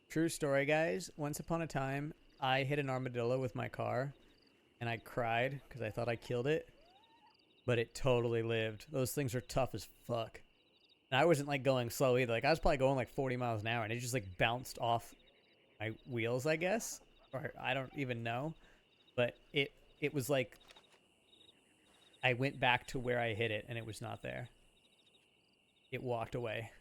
True story, guys. Once upon a time, I hit an armadillo with my car, and I cried because I thought I killed it, but it totally lived. Those things are tough as fuck. And I wasn't like going slow either. Like I was probably going like 40 miles an hour, and it just like bounced off my wheels, I guess, or I don't even know. But it was like I went back to where I hit it, and it was not there. It walked away.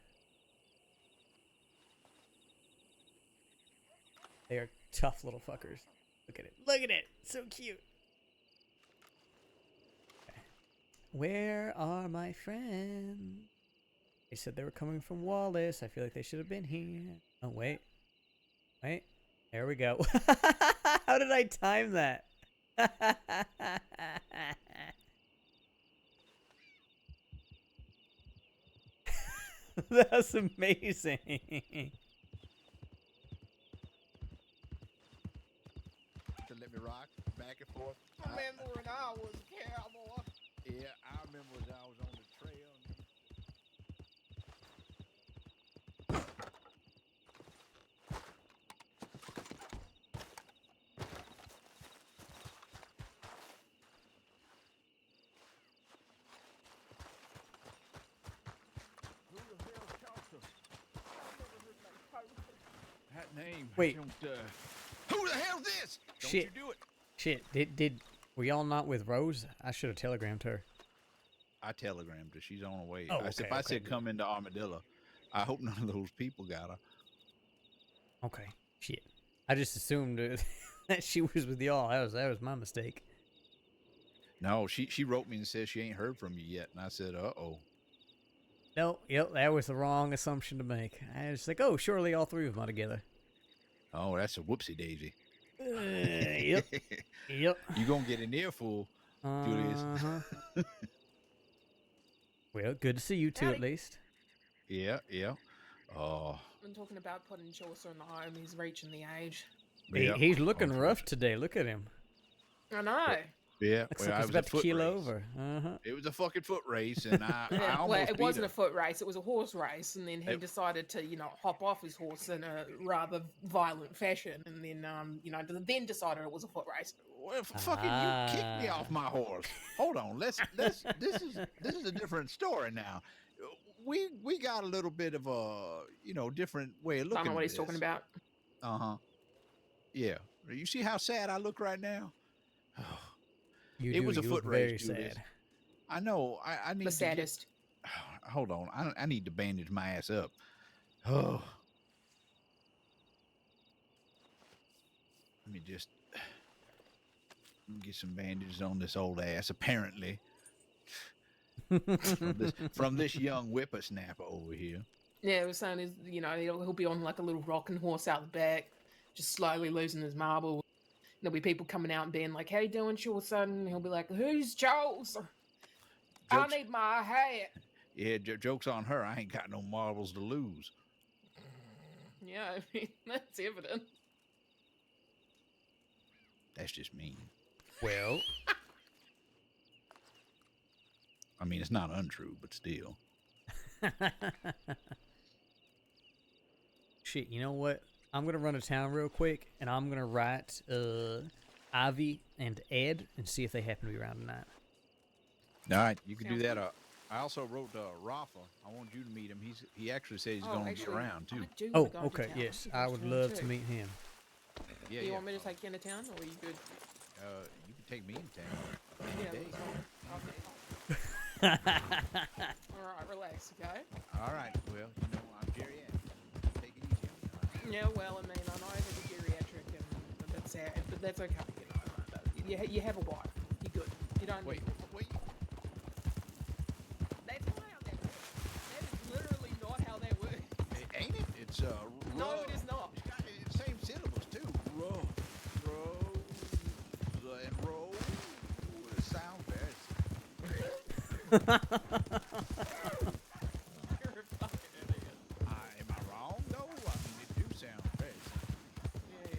They are tough little fuckers. Look at it. Look at it. So cute. Okay. Where are my friends? They said they were coming from Wallace. I feel like they should have been here. Oh, wait. Wait. There we go. How did I time that? That's amazing. To let me rock back and forth. I remember when I was a cowboy. Yeah, I remember when I was on the trail. Who the hell talked to? That name. Wait. Who the hell's this? Don't Shit. you do it. Shit. Did were y'all not with Rose? I should have telegrammed her. I telegrammed her. She's on her way. Oh, I said, okay, if I okay, said good. come into Armadillo, I hope none of those people got her. Okay. Shit. I just assumed that she was with y'all. That was my mistake. No, she wrote me and said she ain't heard from you yet. And I said, uh-oh. No, yep, that was the wrong assumption to make. I was like, oh, surely all three of them are together. Oh, that's a whoopsie daisy. Yep. Yep. You gonna get an earful, Julius. Uh-huh. Well, good to see you two at Howdy. least. Yeah. Oh, Been talking about putting Chaucer in the home. He's reaching the age. yeah. He's looking rough today. Look at him. I know. Yeah. Looks Well, like I he's was a about to foot keel race. over. Uh-huh. It was a fucking foot race, and I Yeah, well, almost it beat wasn't her. a foot race. It was a horse race, and then he It- decided to, hop off his horse in a rather violent fashion, and then, then decided it was a foot race. Well, fucking, you kicked me off my horse. Hold on, let's. This is a different story now. We got a little bit of a different way of looking. Don't know what at he's talking this. about. Yeah. You see how sad I look right now? You It do. was a You foot look race, very Julius. sad. I know. I need The to get. saddest. Hold on. I need to bandage my ass up. Oh. Let me just get some bandages on this old ass. Apparently, from this young whippersnapper over here. Yeah, it was saying is he'll be on like a little rocking horse out the back, just slowly losing his marble. There'll be people coming out and being like, "How you doing, Chaucer?" And he'll be like, "Who's Chaucer? I Jokes, need my hat." yeah, jokes on her. I ain't got no marbles to lose. Yeah, I mean that's evident. That's just mean. Well, I mean, it's not untrue, but still. shit. You know what? I'm gonna run to town real quick, and I'm gonna write Ivy and Ed and see if they happen to be around tonight. All right, you can do Sounds that. good. I also wrote Rafa. I want you to meet him. He actually said he's Oh, going to be actually, around too. I do Oh, wanna go into okay. town. Yes, You I guys would can love too. to meet him. Yeah, Do you want me to take you into town, or are you good? You can take me in town. Yeah, Any day. that's fine. Okay. All right, relax, okay? All right. Well, I'm geriatric. Take it easy on me. Yeah, well, I mean, I know that the geriatric, and that's sad, but that's okay. You have a wife. You're good. You don't. Wait. That's not how that works. That is literally not how that works. Ain't it? It's No, it is not. It's got the same syllables too. And roll. It sounds bad. You're a fucking idiot. Am I wrong though? I mean, it do sound bad. Yeah.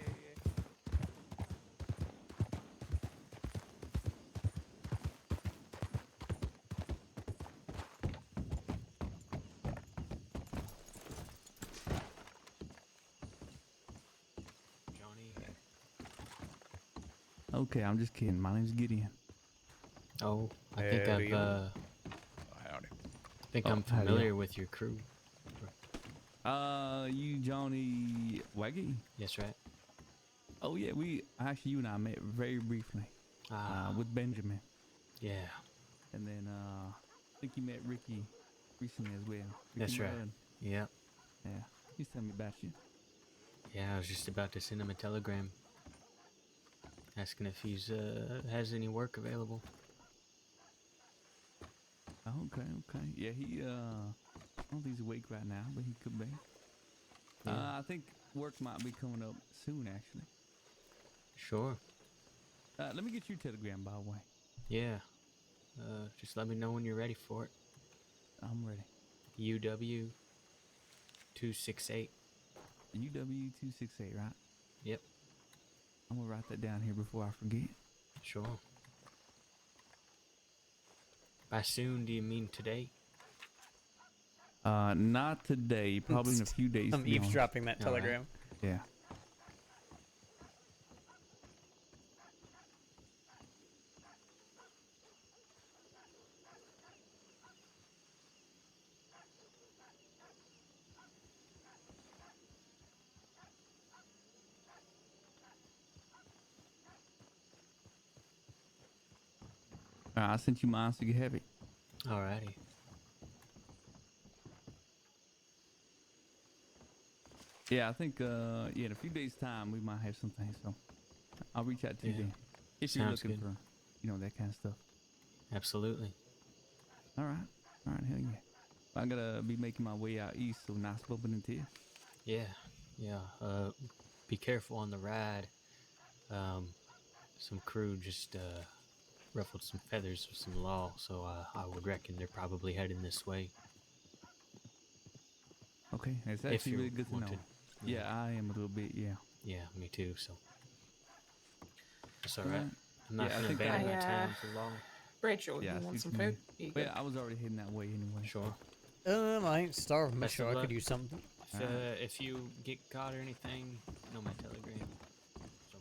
Okay, I'm just kidding. My name's Gideon. Oh, I think Howdy. I've Howdy. I'm howdy. familiar with your crew. You Johnny Waggy? Yes, right. Oh yeah, you and I met very briefly. Ah, With Benjamin, yeah. and then I think you met Ricky recently as well. Ricky That's right. Mudd. Yeah. Yeah, he's telling me about you. Yeah, I was just about to send him a telegram asking if he's has any work available. Oh, okay. Yeah, he I don't think he's awake right now, but he could be. Yeah. I think work might be coming up soon, actually. Sure. Let me get your telegram, by the way. Yeah. Just let me know when you're ready for it. I'm ready. UW 268. UW268, right? Yep. I'm gonna write that down here before I forget. Sure. By soon, do you mean today? Not today. Probably in a few days. I'm to be honest. eavesdropping that All right. telegram. Yeah. I sent you mine so you can have it. Alrighty. Yeah, I think in a few days' time we might have something. So I'll reach out to you Yeah. then if you're Sounds looking good. for that kind of stuff. Absolutely. All right, hell yeah. I gotta be making my way out east, so nice bumping into you. Yeah. Be careful on the ride. Some crew just ruffled some feathers with some law, so I would reckon they're probably heading this way. Okay, it's If actually you really good to know. wanted. Yeah, I am a little bit. Yeah. Yeah, me too. So that's all All right. right. I'm not Yeah, I gonna think abandon I, my town for long. Bradshaw, Yeah, I you see want some what you food? mean. Here you But go. yeah, I was already heading that way anyway. Sure. I ain't starving, Best sure of I could luck. use something. If you get caught or anything, you know my telegram. So.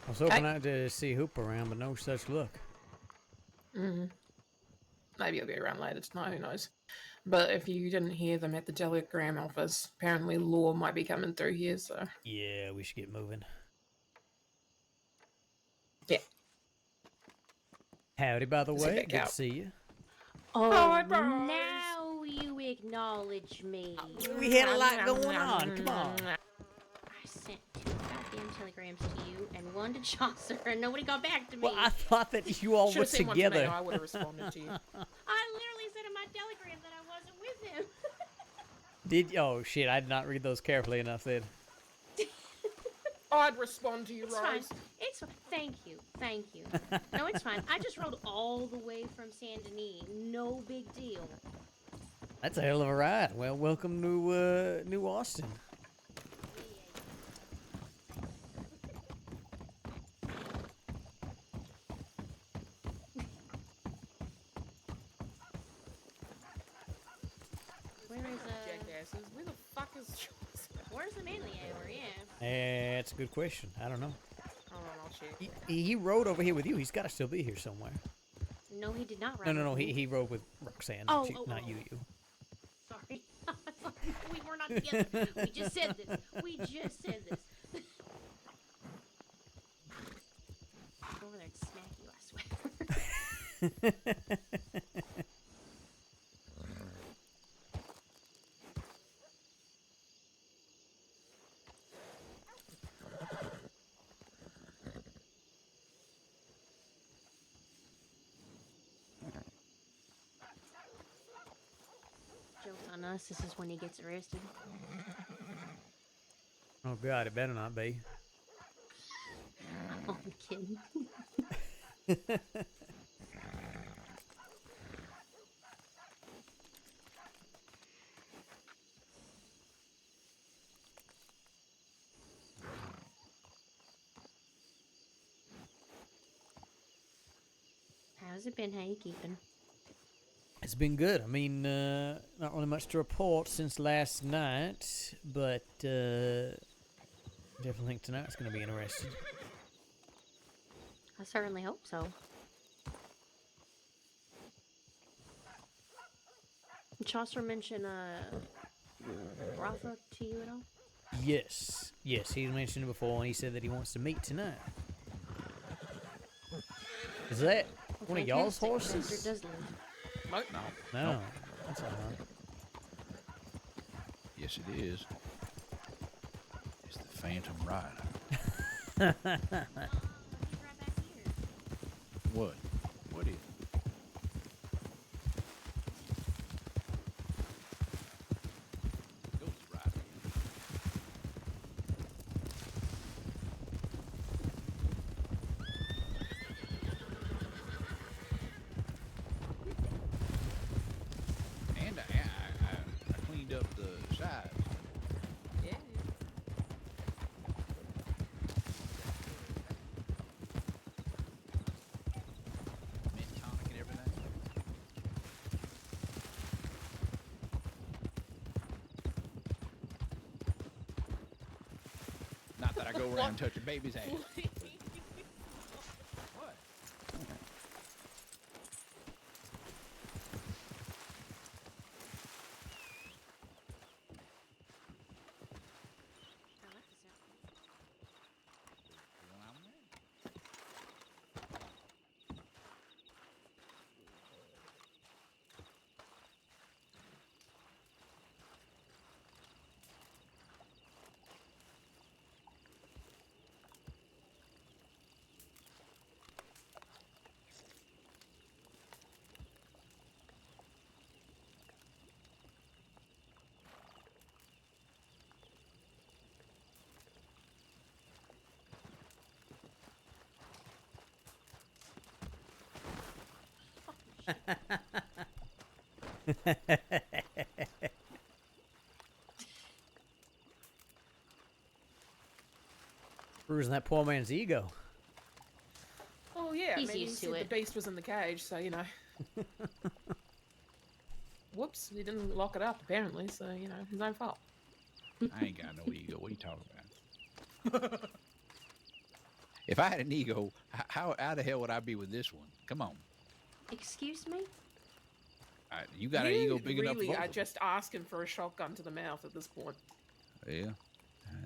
I was hoping I'd see Hoop around, but no such luck. Mm-hmm. Maybe he'll be around later tonight, who knows. But if you didn't hear them at the telegram office, apparently law might be coming through here, so Yeah, we should get moving. yeah. Howdy, by the Let's head way. back Good out. to see you. Oh, Hi, bros. now you acknowledge me. We had a lot going on. Come on. I sent 2 goddamn telegrams to you and 1 to Chaucer, and nobody got back to me. Well, I thought that you all were Should've sent one to me, together. I would have responded to you. I literally sent him my telegram that I wasn't with him. Oh shit, I did not read those carefully enough then. I'd respond to you, It's Rose. fine. It's fine. Thank you. No, it's fine. I just rode all the way from Saint Denis. No big deal. That's a hell of a ride. Well, welcome to New Austin. Jackasses, where the fuck is Chaucer? Where's the manly hour? Yeah. That's a good question. I don't know. Hold on, I'll check. He rode over here with you. He's got to still be here somewhere. No, he did not ride. No. with me. He rode with Roxanne, Oh, not oh. you. Sorry. We were not together. We just said this. Go over there and smack you, I swear. Joke's on us. This is when he gets arrested. Oh God, it better not be. Oh, I'm kidding. How's it been? How you keeping? It's been good. I mean, not really much to report since last night, but definitely think tonight's going to be interesting. I certainly hope so. Chaucer mention Rafa to you at all? Yes, he mentioned it before, and he said that he wants to meet tonight. Is that one of y'all's Fantastic. horses? Desert does live. No. No, that's all Yes, it is. It's the Phantom Rider. right. Oh, he's right back here. What? What is? Ghost Rider. And I cleaned up the sides. Yeah. Mint tonic and everything. Not that I go around touching baby's ass. What? I like the sound. Well, I'm ready. Bruising that poor man's ego. Oh yeah, He's I mean, used he to said it. the beast was in the cage, so you know. Whoops, he didn't lock it up apparently, so you know, his own fault. I ain't got no ego. What are you talking about? If I had an ego, how the hell would I be with this one? Come on. Excuse me? You got an ego big enough for really both are of us. just asking for a shotgun to the mouth at this point. Yeah.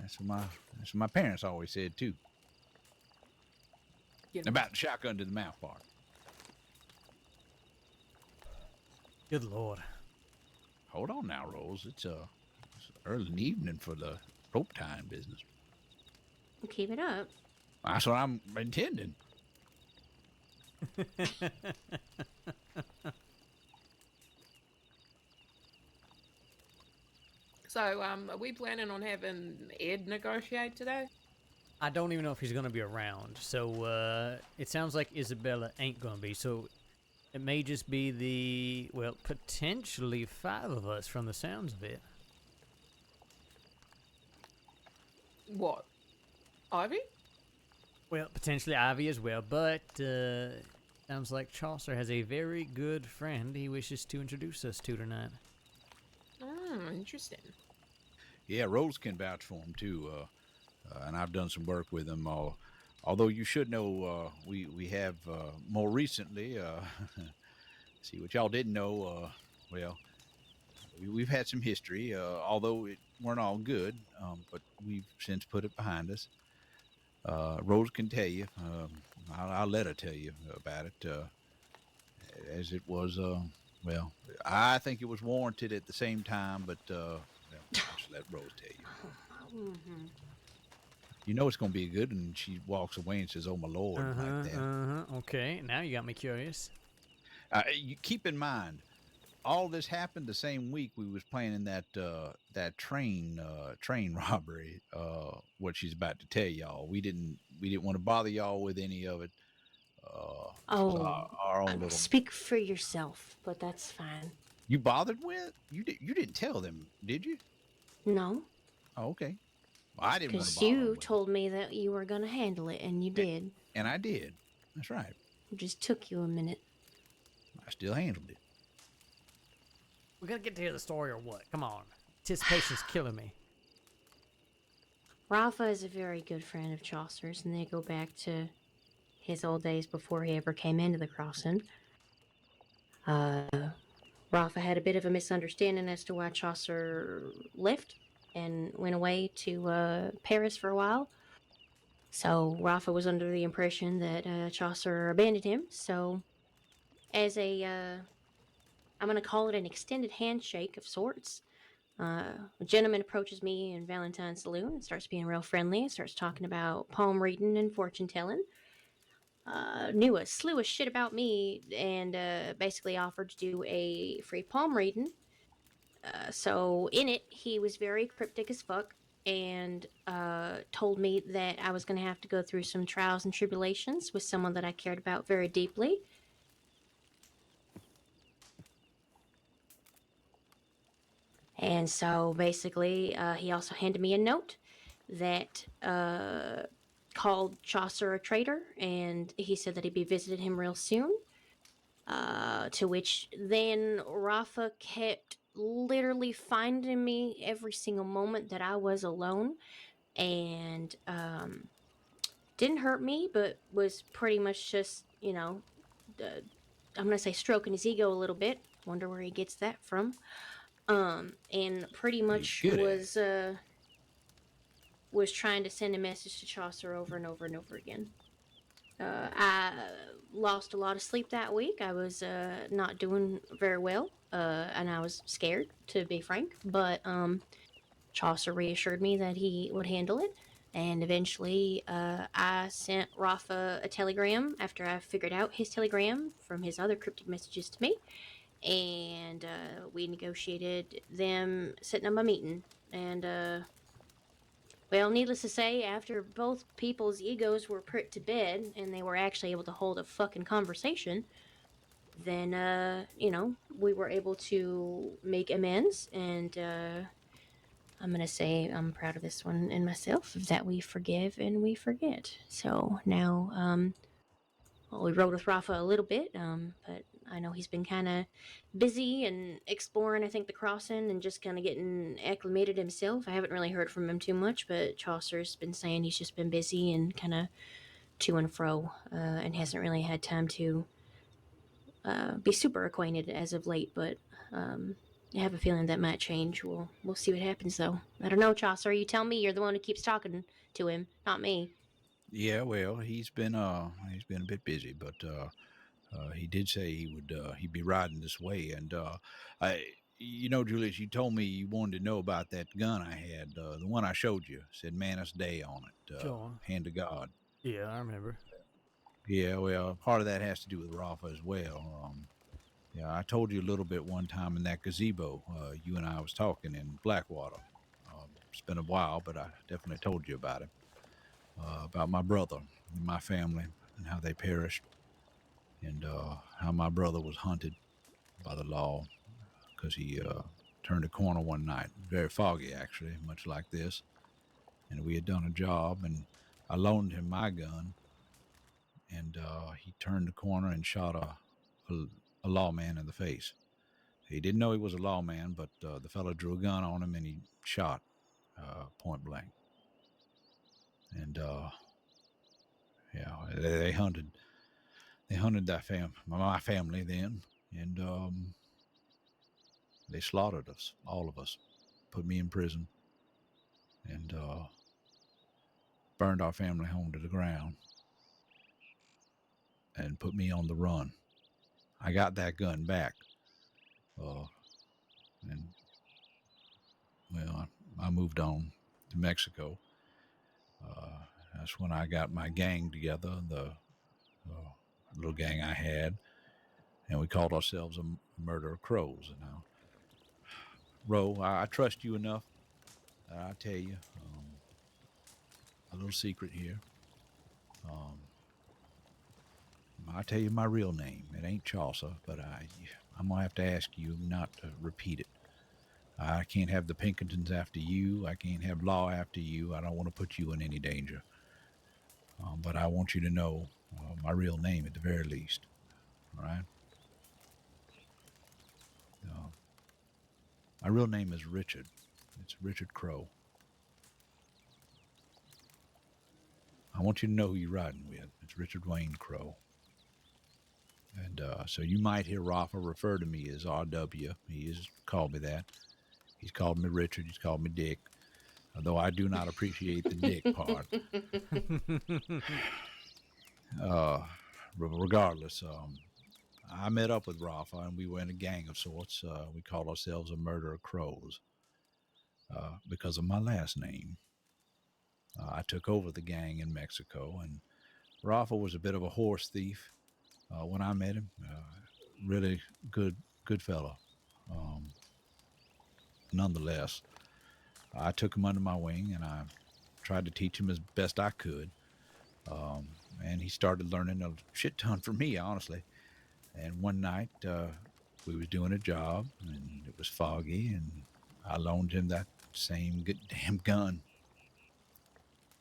That's what my parents always said too. You know, About the shotgun to the mouth part. Good lord. Hold on now, Rose. It's early in the evening for the rope tying business. Keep it up. That's what I'm intending. so are we planning on having Ed negotiate today? I don't even know if he's going to be around. So it sounds like Isabella ain't going to be. So it may just be potentially 5 of us from the sounds of it. What? Ivy? Well, potentially Ivy as well. But sounds like Chaucer has a very good friend he wishes to introduce us to tonight. Oh, interesting. Yeah, Rose can vouch for him too. And I've done some work with him. Although you should know, we have more recently. See what y'all didn't know. We've had some history, although it weren't all good. But we've since put it behind us. Rose can tell you. I'll let her tell you about it. As it was, I think it was warranted at the same time, but I'll just let Rose tell you. Mm-hmm. You know it's gonna be good, and she walks away and says, "Oh my lord," like that. Okay, now you got me curious. You keep in mind, all this happened the same week we was planning that train robbery. What she's about to tell y'all. We didn't want to bother y'all with any of it. This was Oh, our own little. speak for yourself, but that's fine. You bothered with? You didn't tell them, did you? No, Oh, okay. Well, I didn't want to because bother them you with told me that you were gonna handle it, and you it, did. and I did. That's right. It just took you a minute. I still handled it. We're gonna get to hear the story or what? Come on. Anticipation's killing me. Rafa is a very good friend of Chaucer's, and they go back to his old days before he ever came into the crossing. Rafa had a bit of a misunderstanding as to why Chaucer left and went away to Paris for a while. So Rafa was under the impression that Chaucer abandoned him. So, as I'm going to call it an extended handshake of sorts, a gentleman approaches me in Valentine's Saloon and starts being real friendly and starts talking about palm reading and fortune telling. Knew a slew of shit about me and basically offered to do a free palm reading. So in it, he was very cryptic as fuck and told me that I was going to have to go through some trials and tribulations with someone that I cared about very deeply. And so basically, he also handed me a note that called Chaucer a traitor, and he said that he'd be visiting him real soon. To which then Rafa kept literally finding me every single moment that I was alone, and didn't hurt me, but was pretty much just, I'm gonna say stroking his ego a little bit. Wonder where he gets that from. And pretty He's much good at it. was trying to send a message to Chaucer over and over and over again. I lost a lot of sleep that week. I was not doing very well, and I was scared, to be frank. But Chaucer reassured me that he would handle it. And eventually, I sent Rafa a telegram after I figured out his telegram from his other cryptic messages to me. And we negotiated them setting up a meeting. And, well, needless to say, after both people's egos were put to bed and they were actually able to hold a fucking conversation, then, we were able to make amends. And I'm going to say I'm proud of this one and myself that we forgive and we forget. So now, well, we rode with Rafa a little bit, but I know he's been kind of busy and exploring, I think, the crossing and just kind of getting acclimated himself. I haven't really heard from him too much, but Chaucer's been saying he's just been busy and kind of to and fro and hasn't really had time to be super acquainted as of late, but I have a feeling that might change. We'll see what happens, though. I don't know, Chaucer. You tell me. You're the one who keeps talking to him, not me. Yeah, well, he's been a bit busy, but he did say he'd be riding this way, and Julius, you told me you wanted to know about that gun I had, the one I showed you, said Manus Day on it, Sure. hand of God. Yeah, I remember. Yeah, well, part of that has to do with Rafa as well. Yeah, I told you a little bit one time in that gazebo. You and I was talking in Blackwater. It's been a while, but I definitely told you about it. About my brother and my family and how they perished, and how my brother was hunted by the law because he turned a corner one night, very foggy actually, much like this, and we had done a job, and I loaned him my gun, and he turned the corner and shot a lawman in the face. He didn't know he was a lawman, but the fellow drew a gun on him and he shot point blank. And yeah, they hunted my family then, and they slaughtered us, all of us, put me in prison, and burned our family home to the ground, and put me on the run. I got that gun back, and well, I moved on to Mexico. That's when I got my gang together, the little gang I had. and we called ourselves a murder of crows. And now, Ro, I trust you enough that I tell you a little secret here. I tell you my real name. It ain't Chaucer, but I'm gonna have to ask you not to repeat it. I can't have the Pinkertons after you. I can't have law after you. I don't want to put you in any danger. But I want you to know my real name at the very least. All right. Uh, my real name is Richard. It's Richard Crow. I want you to know who you're riding with. It's Richard Wayne Crow. And so you might hear Rafa refer to me as R.W. He has called me that. He's called me Richard. He's called me Dick. Although I do not appreciate the Dick part. Regardless, I met up with Rafa and we were in a gang of sorts. We called ourselves a Murder of Crows because of my last name. I took over the gang in Mexico, and Rafa was a bit of a horse thief when I met him. Really good fella. Nonetheless, I took him under my wing and I tried to teach him as best I could. And he started learning a shit ton from me, honestly. And one night, we was doing a job and it was foggy, and I loaned him that same good damn gun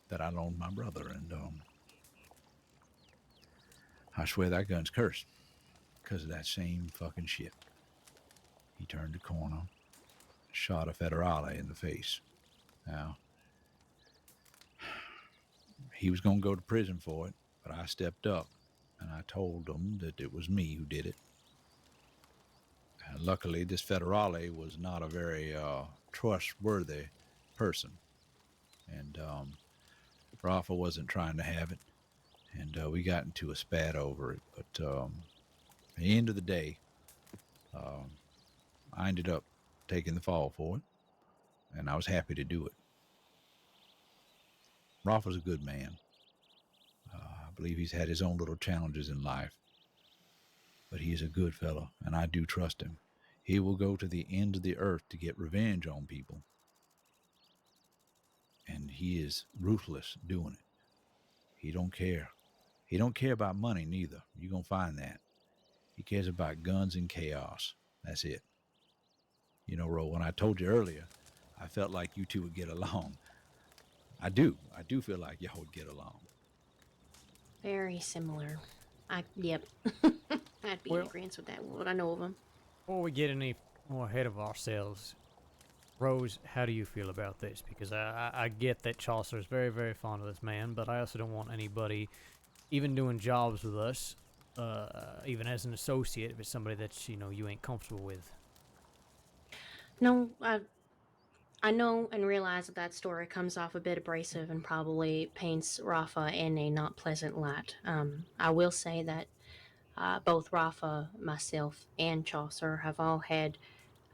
that I loaned my brother. And I swear that gun's cursed because of that same fucking shit. He turned the corner, shot a federale in the face. Now, he was going to go to prison for it, but I stepped up and I told him that it was me who did it. And luckily, this federale was not a very trustworthy person. And Rafa wasn't trying to have it. And we got into a spat over it. But at the end of the day, I ended up taking the fall for it. And I was happy to do it. Rafa's a good man. I believe he's had his own little challenges in life. But he is a good fellow, and I do trust him. He will go to the end of the earth to get revenge on people. And he is ruthless doing it. He don't care. He don't care about money neither. You're going to find that. He cares about guns and chaos. That's it. You know, Ro, when I told you earlier, I felt like you two would get along. I do. I do feel like y'all would get along. Very similar. Yep. I'd be in agreement with that. What I know of him. Before we get any more ahead of ourselves, Rose, how do you feel about this? Because I get that Chaucer is very, very fond of this man, but I also don't want anybody, even doing jobs with us, even as an associate, if it's somebody that you ain't comfortable with. No, I know and realize that story comes off a bit abrasive and probably paints Rafa in a not pleasant light. I will say that both Rafa, myself, and Chaucer have all had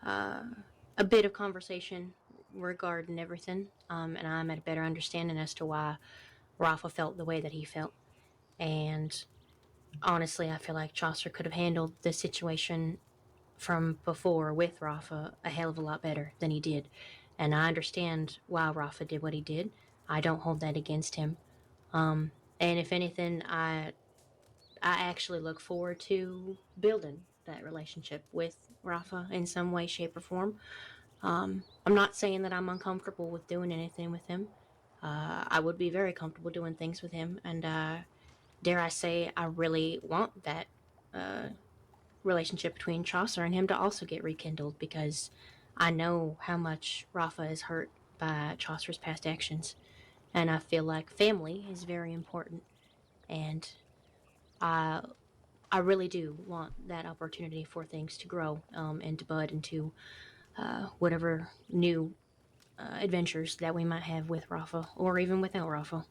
a bit of conversation regarding everything, and I'm at a better understanding as to why Rafa felt the way that he felt. And honestly, I feel like Chaucer could have handled the situation from before with Rafa a hell of a lot better than he did. And I understand why Rafa did what he did. I don't hold that against him. And if anything, I actually look forward to building that relationship with Rafa in some way, shape, or form. I'm not saying that I'm uncomfortable with doing anything with him. I would be very comfortable doing things with him, and dare I say, I really want that relationship between Chaucer and him to also get rekindled, because I know how much Rafa is hurt by Chaucer's past actions, and I feel like family is very important, and I really do want that opportunity for things to grow and to bud into whatever new adventures that we might have with Rafa, or even without Rafa.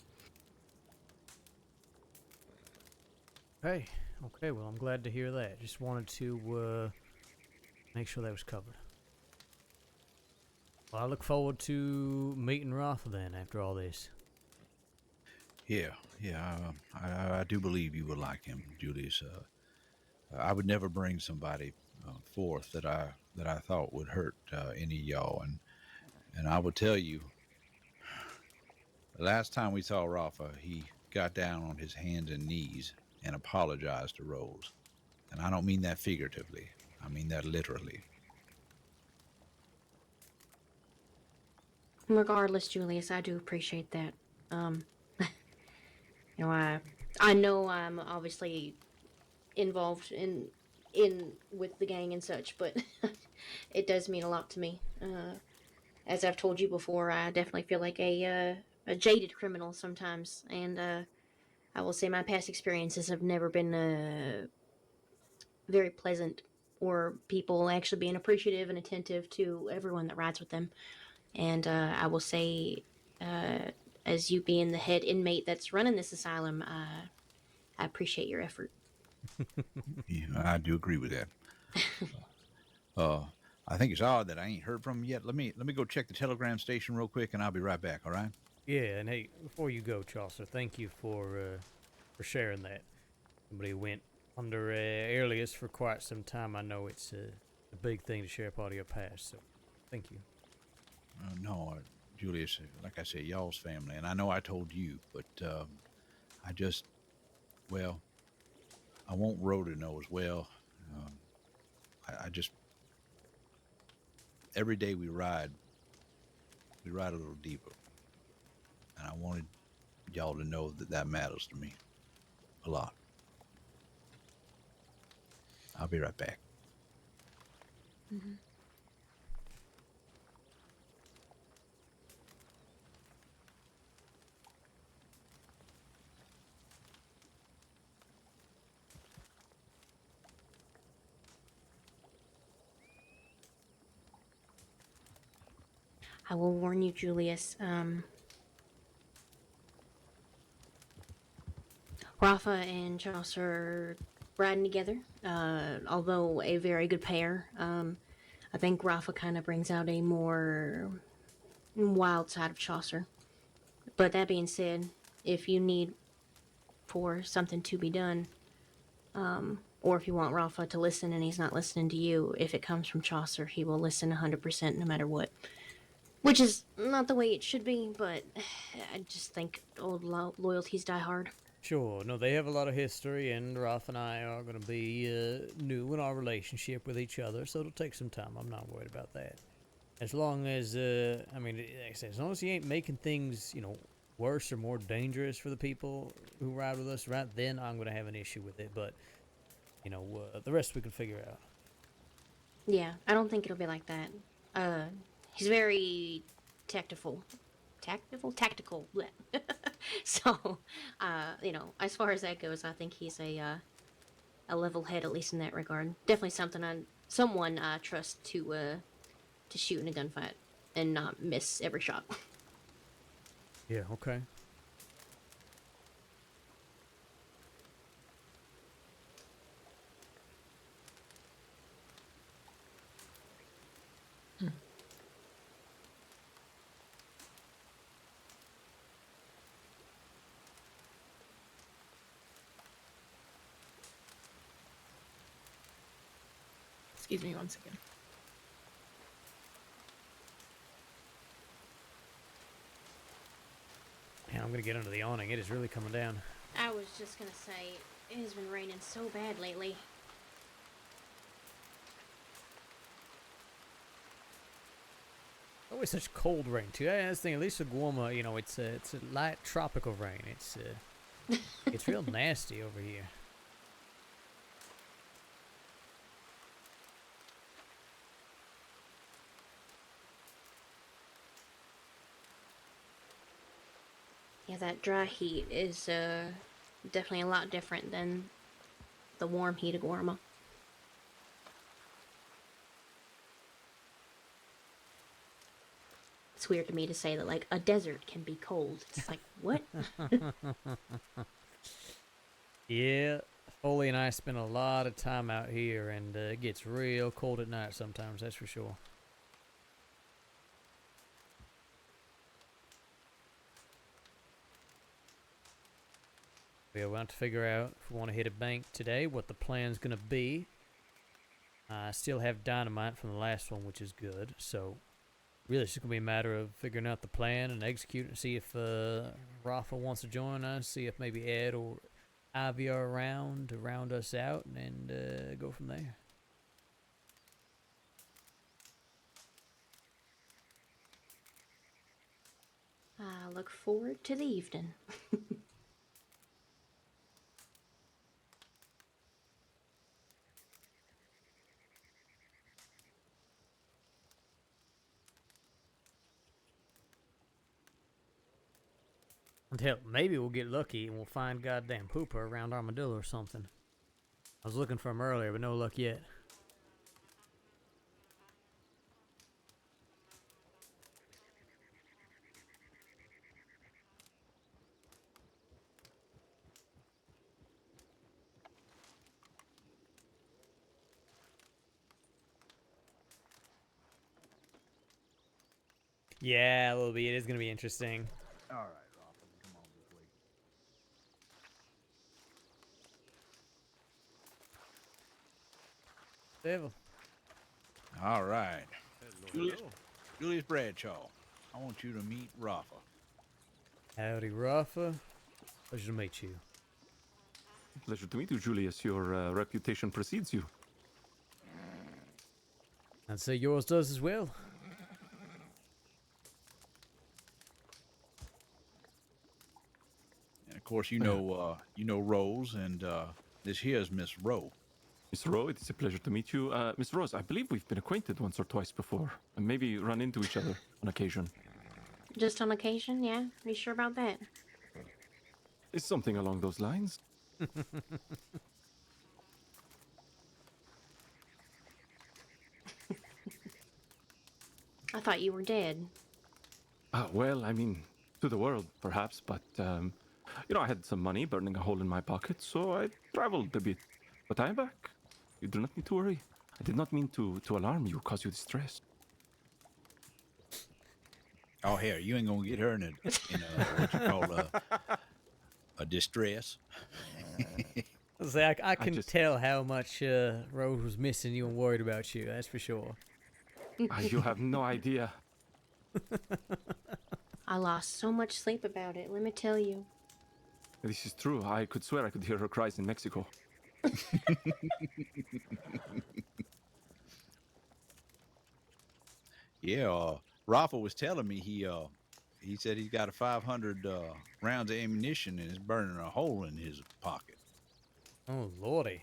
Hey, okay, well, I'm glad to hear that. Just wanted to make sure that was covered. Well, I look forward to meeting Rafa then after all this. Yeah, I do believe you would like him, Julius. I would never bring somebody forth that I thought would hurt any of y'all, and I will tell you, the last time we saw Rafa, he got down on his hands and knees and apologized to Rose, and I don't mean that figuratively. I mean that literally. Regardless, Julius, I do appreciate that. Um, you know, I know I'm obviously involved in with the gang and such, but it does mean a lot to me. As I've told you before, I definitely feel like a jaded criminal sometimes, and I will say my past experiences have never been very pleasant, or people actually being appreciative and attentive to everyone that rides with them. And I will say, uh, as you being the head inmate that's running this asylum, I appreciate your effort. Yeah, I do agree with that. Uh, I think it's odd that I ain't heard from him yet. Let me go check the telegram station real quick, and I'll be right back. All right? Yeah, and hey, before you go, Chaucer, thank you for sharing that. Somebody went under alias for quite some time. I know it's a big thing to share part of your past, so thank you. No, Julius. Like I said, y'all's family, and I know I told you, but I just, well, I want Rhoda to know as well. Um, I just every day we ride a little deeper, and I wanted y'all to know that that matters to me a lot. I'll be right back. Mm-hmm. I will warn you, Julius. Rafa and Chaucer are riding together, although a very good pair. I think Rafa kind of brings out a more wild side of Chaucer. But that being said, if you need for something to be done, or if you want Rafa to listen and he's not listening to you, if it comes from Chaucer, he will listen 100% no matter what. Which is not the way it should be, but I just think old loyalties die hard. Sure, no, they have a lot of history, and Ralph and I are going to be new in our relationship with each other, so it'll take some time. I'm not worried about that. As long as, I mean, like I said, as long as he ain't making things, worse or more dangerous for the people who ride with us, right then I'm going to have an issue with it. But, the rest we can figure out. Yeah, I don't think it'll be like that. He's very tactful. Tactical. So, as far as that goes, I think he's a level head, at least in that regard. Definitely someone I trust to shoot in a gunfight and not miss every shot. Yeah, okay. Excuse me one second. Man, I'm going to get under the awning. It is really coming down. I was just gonna say, it has been raining so bad lately. Always such cold rain, too. That's the thing, at least with Guama, it's a light tropical rain. It's real nasty over here. Yeah, that dry heat is definitely a lot different than the warm heat of Guarma. It's weird to me to say that, like, a desert can be cold. It's like, what? Yeah, Foley and I spend a lot of time out here, and it gets real cold at night sometimes, that's for sure. But We'll have to figure out if we want to hit a bank today, what the plan's going to be. I still have dynamite from the last one, which is good. So, really, it's just going to be a matter of figuring out the plan and executing. See if Rafa wants to join us. See if maybe Ed or Ivy are around to round us out, and go from there. I look forward to the evening. And hell, maybe we'll get lucky and we'll find goddamn pooper around Armadillo or something. I was looking for him earlier, but no luck yet. Yeah, a little bit. It is going to be interesting. All right, Rafa, come on this way. Devil. All right. Julius Bradshaw, I want you to meet Rafa. Howdy, Rafa. Pleasure to meet you. Pleasure to meet you, Julius. Your reputation precedes you. I'd say yours does as well. And of course, you know Rose, and this here is Miss Rowe. Miss Rowe, it is a pleasure to meet you. Miss Rose, I believe we've been acquainted once or twice before, and maybe run into each other on occasion. Just on occasion, yeah? Are you sure about that? Is something along those lines? I thought you were dead. Well, I mean, to the world, perhaps, but, I had some money burning a hole in my pocket, so I traveled a bit. But I am back. You do not need to worry. I did not mean to alarm you, cause you distress. Oh, here, you ain't gonna get her in a what you call a distress. I can tell how much Rose was missing you and worried about you. That's for sure. You have no idea. I lost so much sleep about it, let me tell you. This is true. I could swear I could hear her cries in Mexico. Yeah, Rafa was telling me he said he's got a 500 rounds of ammunition and is burning a hole in his pocket. Oh, lordy.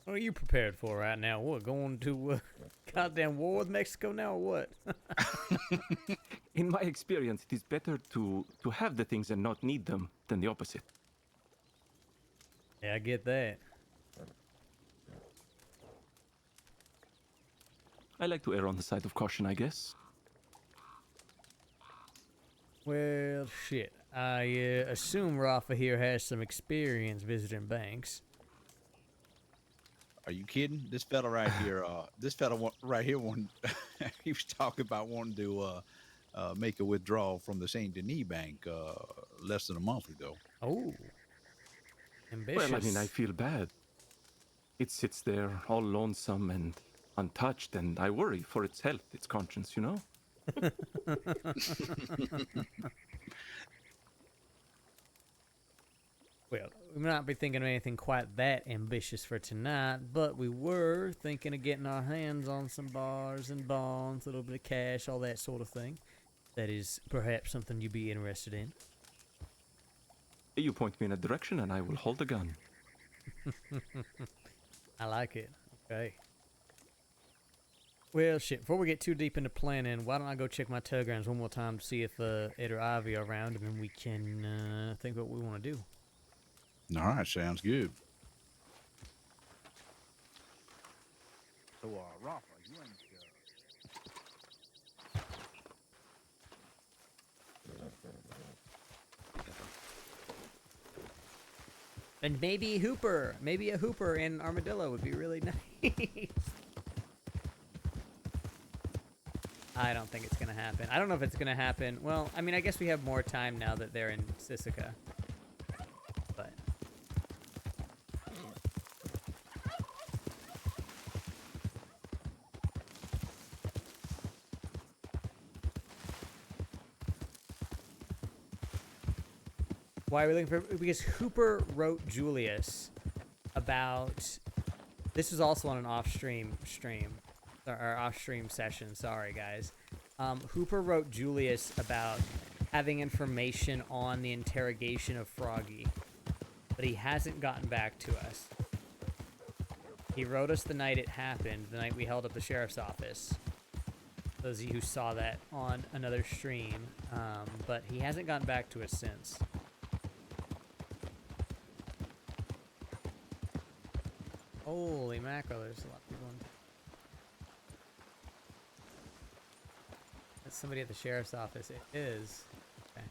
What are you prepared for right now? What, going to goddamn war with Mexico now or what? In my experience, it is better to have the things and not need them than the opposite. Yeah, I get that. I like to err on the side of caution, I guess. Well, shit. I assume Rafa here has some experience visiting banks. Are you kidding? This fella right here, he was talking about wanting to make a withdrawal from the St. Denis Bank less than a month ago. Oh. Ambitious. Well, I mean, I feel bad. It sits there all lonesome and untouched, and I worry for its health, its conscience, you know? Well, we might not be thinking of anything quite that ambitious for tonight, but we were thinking of getting our hands on some bars and bonds, a little bit of cash, all that sort of thing. That is perhaps something you'd be interested in. You point me in a direction, and I will hold a gun. I like it. Okay. Well, shit, before we get too deep into planning, why don't I go check my telegrams one more time to see if Ed or Ivy are around, and then we can think what we want to do. All right, sounds good. So, Rafa, you ain't... And maybe a Hooper in Armadillo would be really nice. I don't think it's going to happen. I don't know if it's going to happen. Well, I mean, I guess we have more time now that they're in Sisika. But Why are we looking for? Because Hooper wrote Julius about. This was also on an off-stream or off-stream session. Sorry, guys. Hooper wrote Julius about having information on the interrogation of Froggy, but he hasn't gotten back to us. He wrote us the night it happened, the night we held up the sheriff's office. Those of you who saw that on another stream, but he hasn't gotten back to us since. Holy mackerel, there's a lot of people in. That's somebody at the sheriff's office. It is. Okay.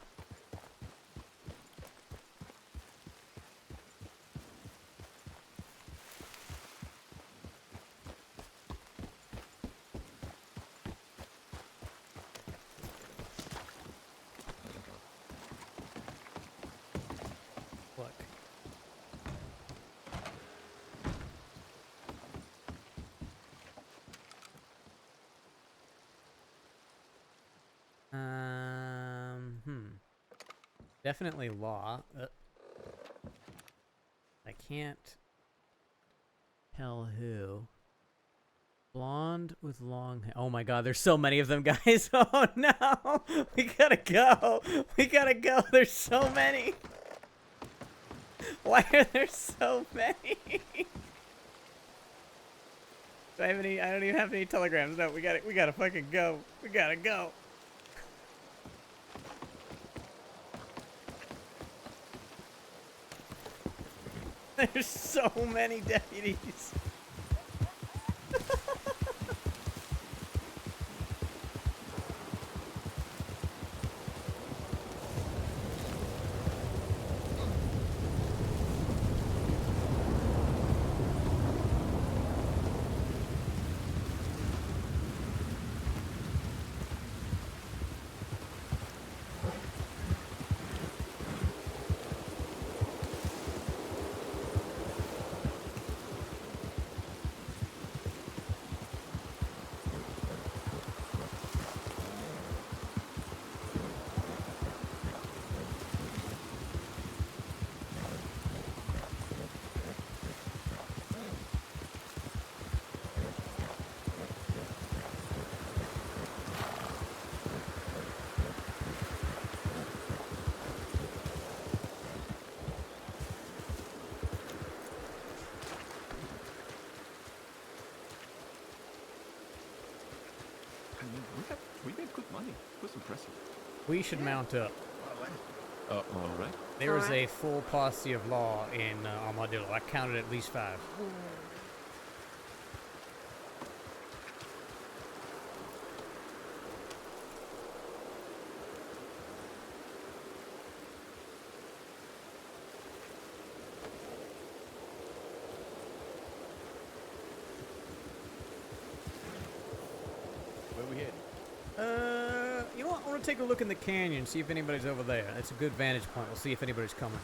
Look. Definitely law. I can't tell who. Blonde with long hair. Oh my god, there's so many of them, guys. Oh no! We gotta go! We gotta go! There's so many! Why are there so many? Do I have any? I don't even have any telegrams. No, we gotta fucking go. We gotta go. There's so many deputies. We made good money. It was impressive. We should mount up. All right. There is a full posse of law in Armadillo. I counted at least 5. Where we headed? You know what? I want to take a look in the canyon, see if anybody's over there. That's a good vantage point. We'll see if anybody's coming.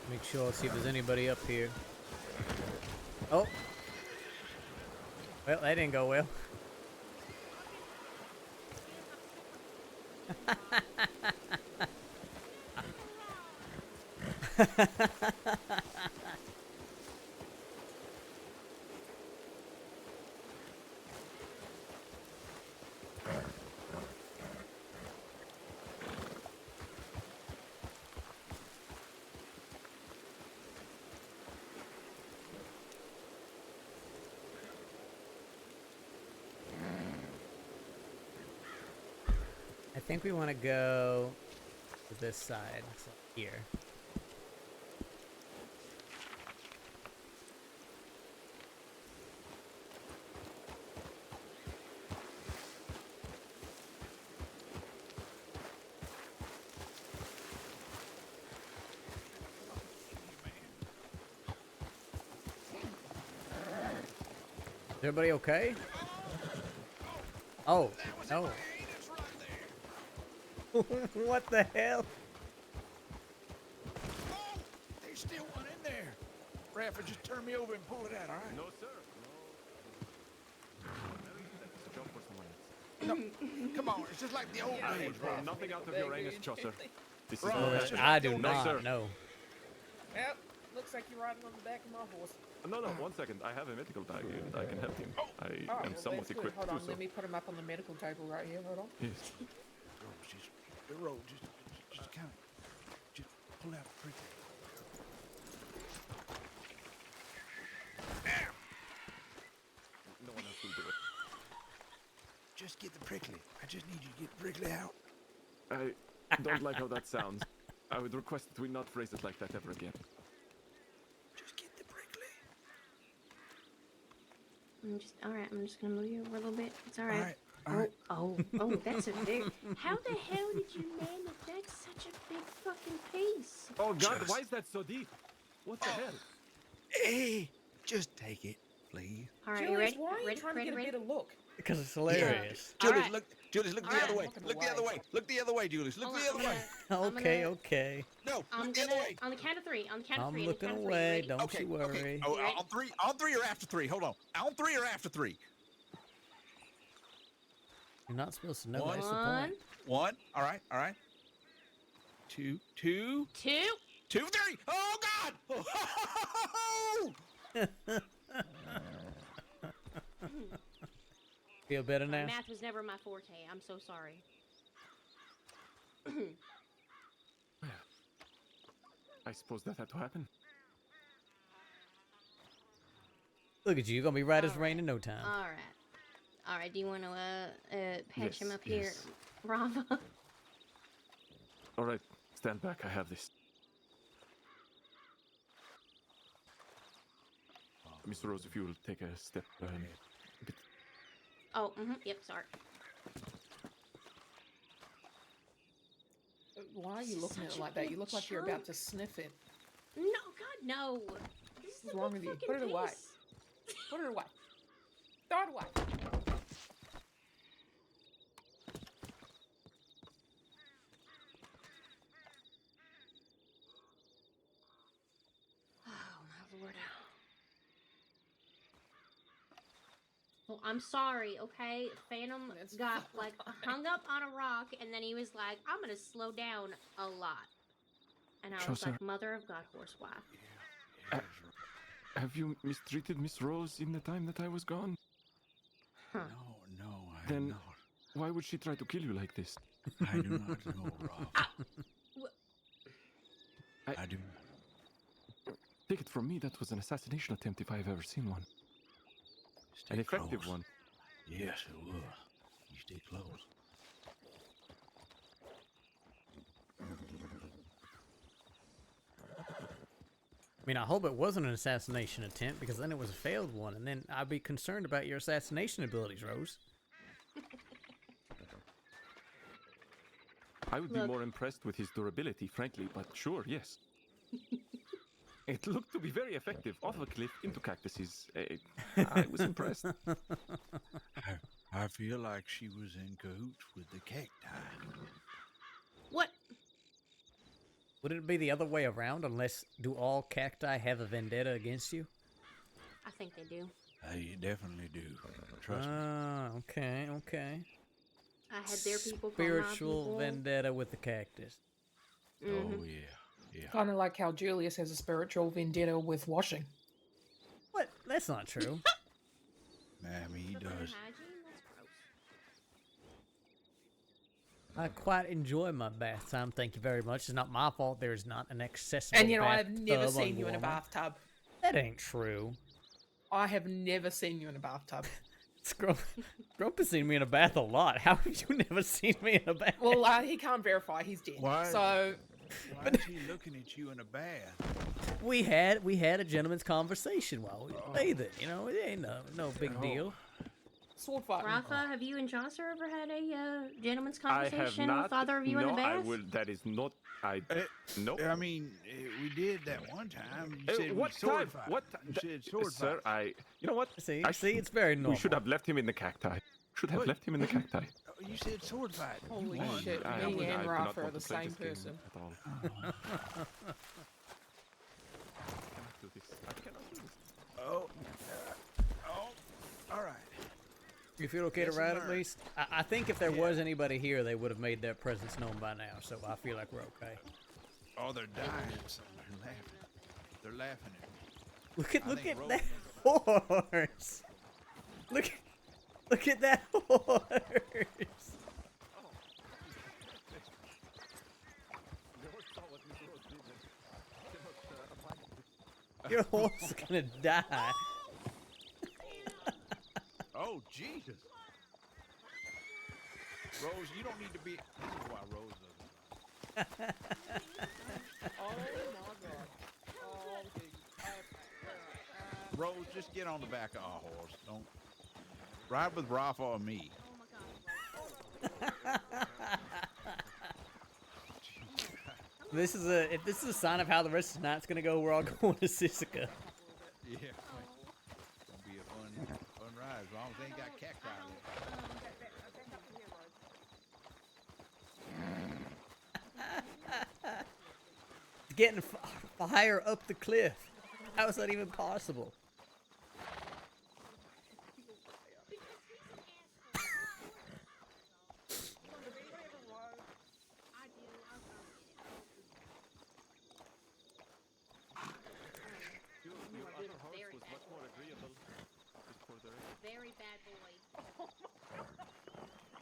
Make sure, see if there's anybody up here. Oh! Well, that didn't go well. think we want to go to this side, so here. Is everybody okay? Oh, no. What the hell? Oh, there's still one in there. Rafa, just turn me over and pull it out, all right? No, sir. That's a job for someone else. No, come on. It's just like the old days, Draw Rafa. nothing out of your anus, Chaucer. This is Right. no Oh, passion. I do No, not sir. know. Yep. Looks like you're riding on the back of my horse. No, 1 second. I have a medical bag and I can help him. I am Well, somewhat that's good. equipped Hold to on, so. let me put him up on the medical table right here. Hold on. Yes. Rose, just kind of, just pull out the prickly. No one else will do it. Just get the prickly. I just need you to get the prickly out. I don't like how that sounds. I would request that we not phrase it like that ever again. Just get the prickly. Alright, I'm just gonna move you over a little bit. It's All alright. right, all right. Oh, that's a very... How the hell did you manage? That's such a big fucking piece. Oh God, Just- why is that so deep? What the hell? Hey, just take it, please. Alright, you Julius, ready? why are you Ready? trying Ready? to get Ready? a better look? Because it's hilarious. Julius, Alright. look. Julius, look the Alright. other way. Looking Look the away. other way. Look the other way, Julius. Look Hold the on, other way. I'm Okay, gonna- okay. No, I'm look the other gonna... way. On the count of three. On the count of I'm three. looking on the count of away. Ready? Don't Okay, you worry. okay. Oh, You ready? on three or after three? Hold on. On three or after three? You're not supposed to know. One. That's the One, point. One. All right. Two, 2. three. Oh God! Oh! Feel better now? Math was never my forte. I'm so sorry. I suppose that had to happen. Look at you. You're going to be right as All rain right. in no time. Alright, do you want to patch him Yes, up here, yes. Rava? All right, stand back. I have this. Mr. Rose, if you will take a step a bit. Oh, yep, sorry. Why are you looking at it Such a like that? You big look like you're about chunk. to sniff it. No, God, no. This is What's a wrong big with you? fucking Put it away. piece. Put it away. Throw it away. Oh, my Lord. Well, I'm sorry, okay? Phantom That's got, like, fine. hung up on a rock, and then he was like, I'm gonna slow down a lot. And I was Chaucer. like, Mother of God, horsewife. Have you mistreated Miss Rose in the time that I was gone? Huh. No, I Then- am not. Why would she try to kill you like this? I do not know, Rob. I do not. Take it from me, that was an assassination attempt if I've ever seen one. Stay An effective close. one. Yes, it was. You stay close. I mean, I hope it wasn't an assassination attempt because then it was a failed one, and then I'd be concerned about your assassination abilities, Rose. I would be Look. more impressed with his durability, frankly, but sure, yes. It looked to be very effective. Off a cliff into cactuses. I was impressed. I feel like she was in cahoots with the cacti. What? Would it be the other way around unless do all cacti have a vendetta against you? I think they do. They definitely do. Trust me. Ah, okay. I had their people call my Spiritual people. vendetta with the cactus. Oh, yeah. Kind of like how Julius has a spiritual vendetta with washing. What? That's not true. Mammy, he Profane does. hygiene? That's gross. I quite enjoy my bath time. Thank you very much. It's not my fault there's not an accessible And you know, I've never bathtub seen you in a on Walmart. bathtub. That ain't true. I have never seen you in a bathtub. Grump has seen me in a bath a lot. How have you never seen me in a bath? Well, he can't verify. He's dead. Why? So Why is he looking at you in a bath? We had a gentleman's conversation while we were bathing. You know, it ain't no big deal. sword fighting. Rafa, have you and Chaucer ever had a gentleman's I have conversation not. with either of you no, in the bath? I will. That is not. I. No. I mean, we did that one time. You said what we sword time? fight. What? You said sword Sir, fight. You know what? See, I it's very normal. We should have left him in the cacti. Should have What? left him in the cacti. You said sword fight. You Holy won. shit, I me do and not Rafa are want the to play same this game person. at all. I cannot do this. I cannot do this. Oh, all right. You feel okay to Lesson ride at learned. least? I think if there Yeah. was anybody here, they would have made their presence known by now. So I feel like we're okay. Oh, they're dying. They're laughing. They're laughing at me. Look at I think that horse. Look at that horse. Your horse is gonna die. Oh, Jesus. Rose, you don't need to be. This is why Rose doesn't. Oh my god. Oh, Rose, just get on the back of our horse. Don't ride with Rafa or me. If this is a sign of how the rest of the night's gonna go, we're all going to Sisika. Yeah. It's gonna be a fun ride as long as they ain't got cacti there. Getting fire up the cliff. How is that even possible? Very bad boy.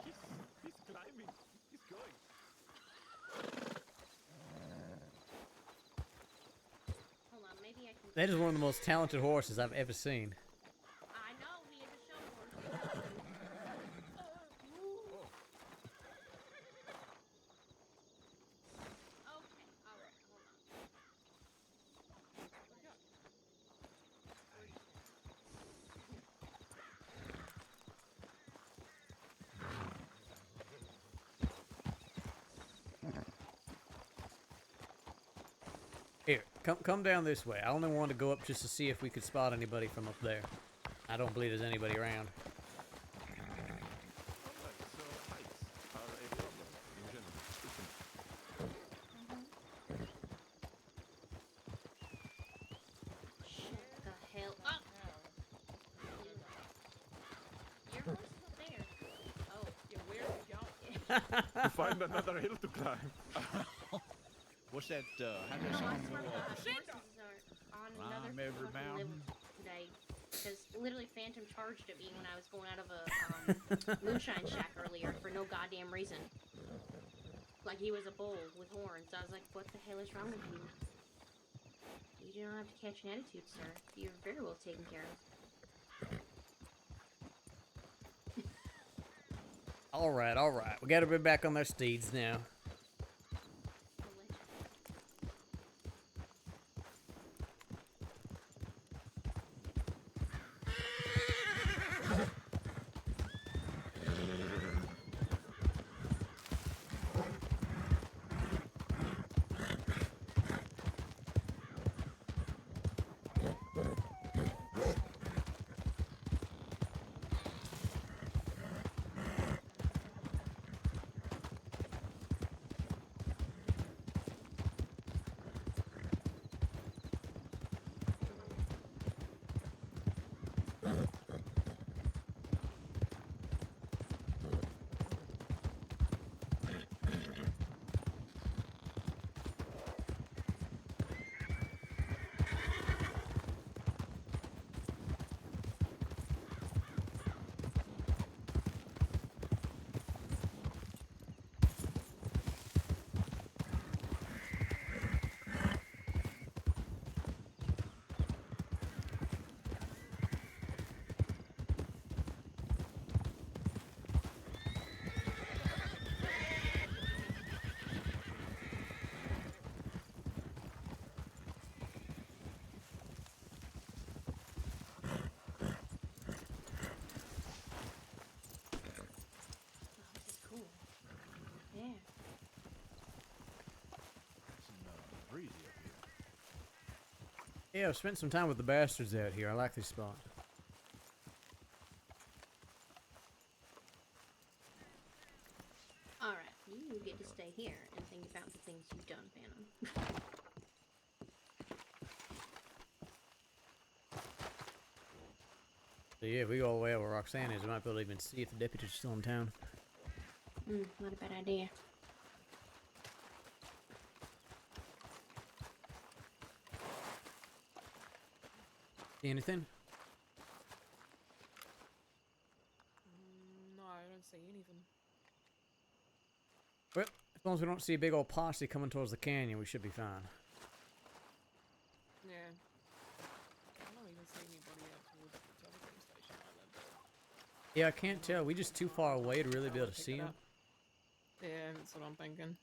He's climbing. He's going. Hold on, maybe I can. That is one of the most talented horses I've ever seen. I know he is a show horse. Okay, all right, hold on. Here, come down this way. I only wanted to go up just to see if we could spot anybody from up there. I don't believe there's anybody around. Shut the hell up! Your horse is up there. Oh, yeah, where are we going? To find another hill to climb. What's that? How does that song go? Horses are on another Climb every fucking mountain. level today. Because literally Phantom charged at me when I was going out of a moonshine shack earlier for no goddamn reason. Like he was a bull with horns. I was like, what the hell is wrong with you? You do not have to catch an attitude, sir. You're very well taken care of. All right. We got to be back on their steeds now. Yeah, I've spent some time with the bastards out here. I like this spot. All right, you get to stay here and think about the things you've done, Phantom. So yeah, if we go all the way over Roxanne is, we might be able to even see if the deputies are still in town. Not a bad idea. See anything? No, I don't see anything. Well, as long as we don't see a big old posse coming towards the canyon, we should be fine. Yeah. I don't even see anybody out towards the telephone station either. But Yeah, I can't tell. We just too far away to really be able to see them. yeah, that's what I'm thinking.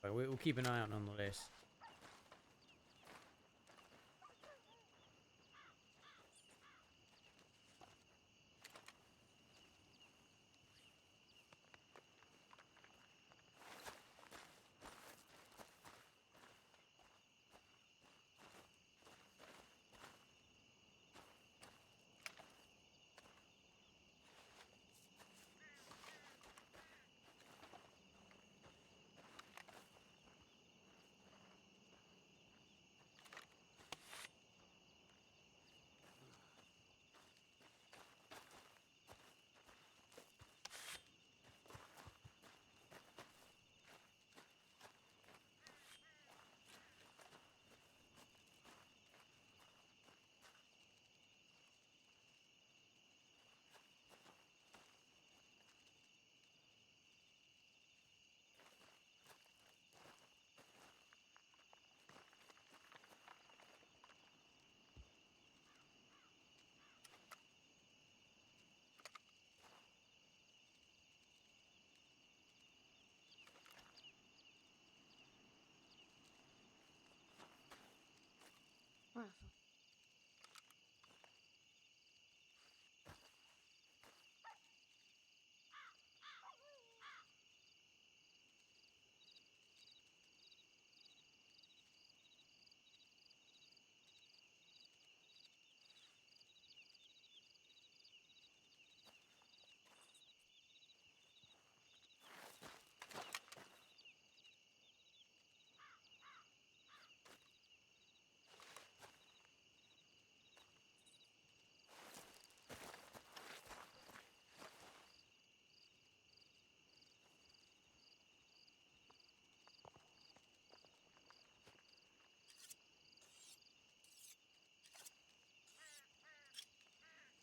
But we'll keep an eye out nonetheless. Wonderful.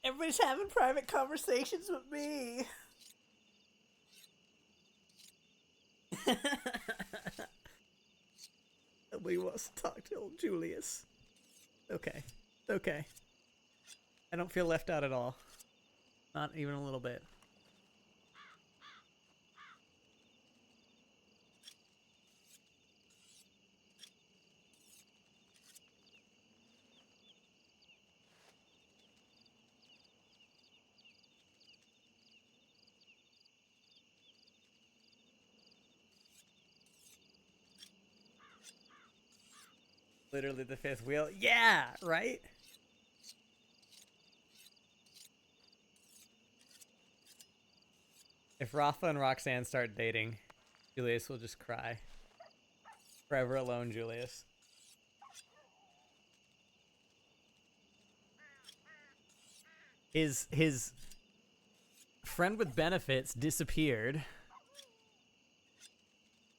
Everybody's having private conversations with me. Nobody wants to talk to old Julius. Okay. Okay. I don't feel left out at all. Not even a little bit. Literally the fifth wheel. Yeah, right? If Rafa and Roxanne start dating, Julius will just cry. Forever alone, Julius. His friend with benefits disappeared.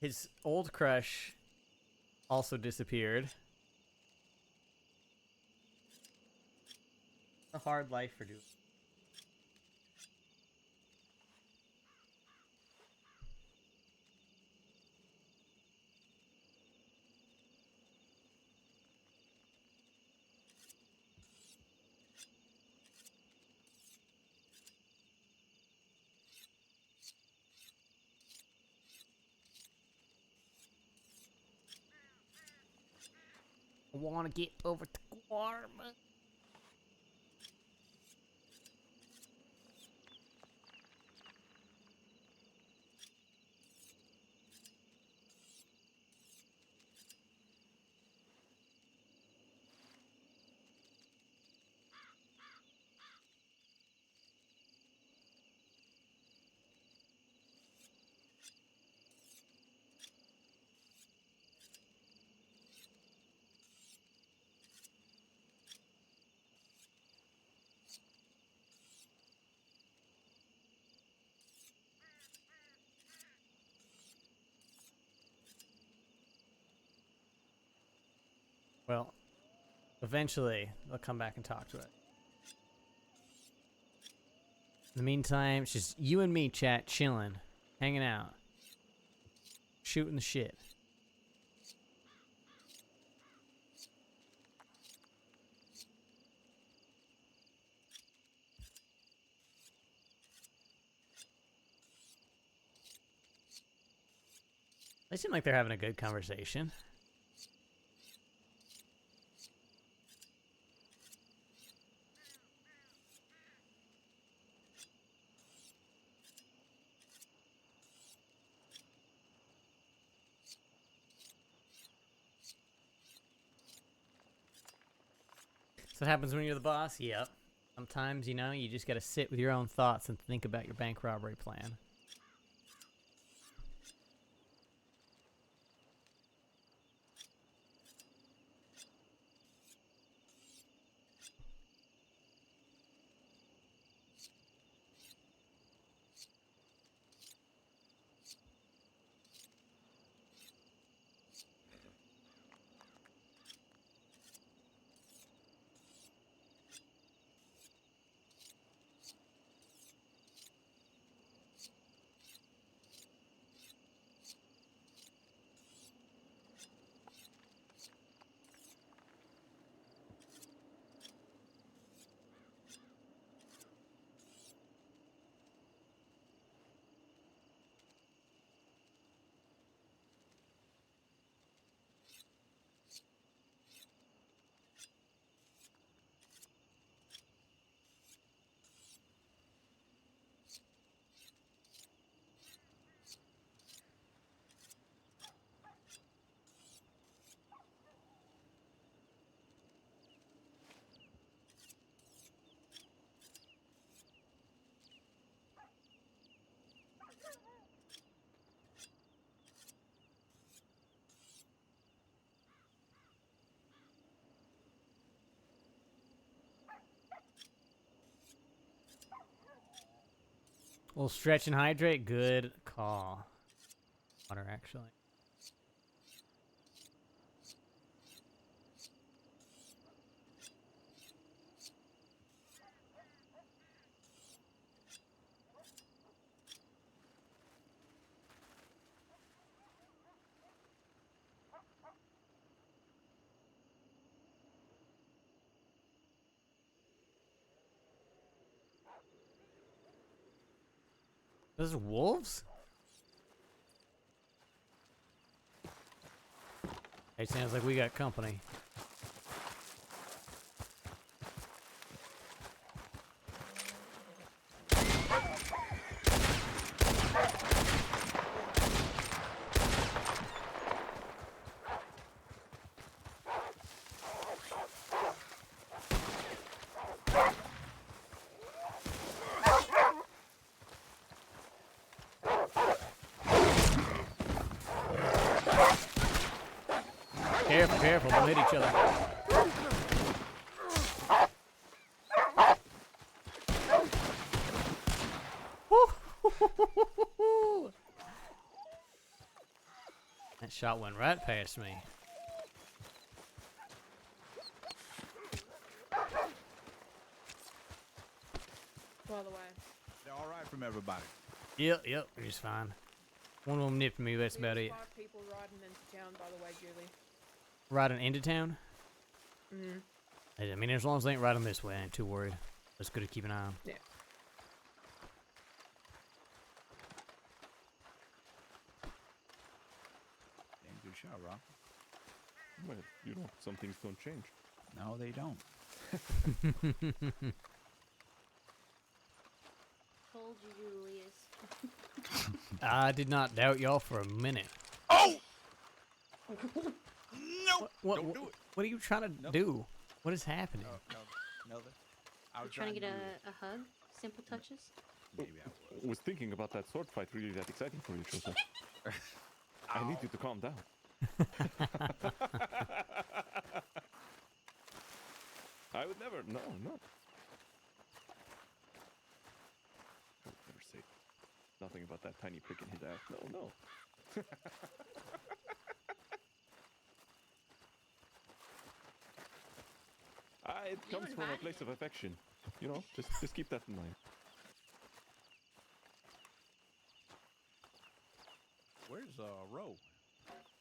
His old crush also disappeared. A hard life for Julius. I want to get over to Guarma. Eventually, they'll come back and talk to it. In the meantime, it's just you and me, chat, chilling, hanging out, shooting the shit. They seem like they're having a good conversation. So what happens when you're the boss? Yep. Sometimes, you know, you just gotta sit with your own thoughts and think about your bank robbery plan. We'll stretch and hydrate. Good call. Water, actually. Those are wolves? Hey, sounds like we got company. Careful, careful, they'll hit each other. That shot went right past me. By the way. They're all right from everybody. Yep, he's fine. One of them nipped me, that's about it. 5 people riding into town, by the way, Julie. Riding into town? Mm-hmm. I mean, as long as they ain't riding this way, I ain't too worried. It's good to keep an eye on. Yeah. Damn good shot, Rob. Well, you know, some things don't change. No, they don't. Told you, Julius. I did not doubt y'all for a minute. Oh! No! What, Don't do it. what are you trying to do? What is happening? No. I was Trying to get do a hug? Simple touches? Maybe I Was thinking about that sword fight really that exciting for you, Joseph? I need you to calm down. I would never. No. I would never say nothing about that tiny prick in his ass. No. it You comes from a invited place of him. affection. You know, just keep that in mind. Where's Ro?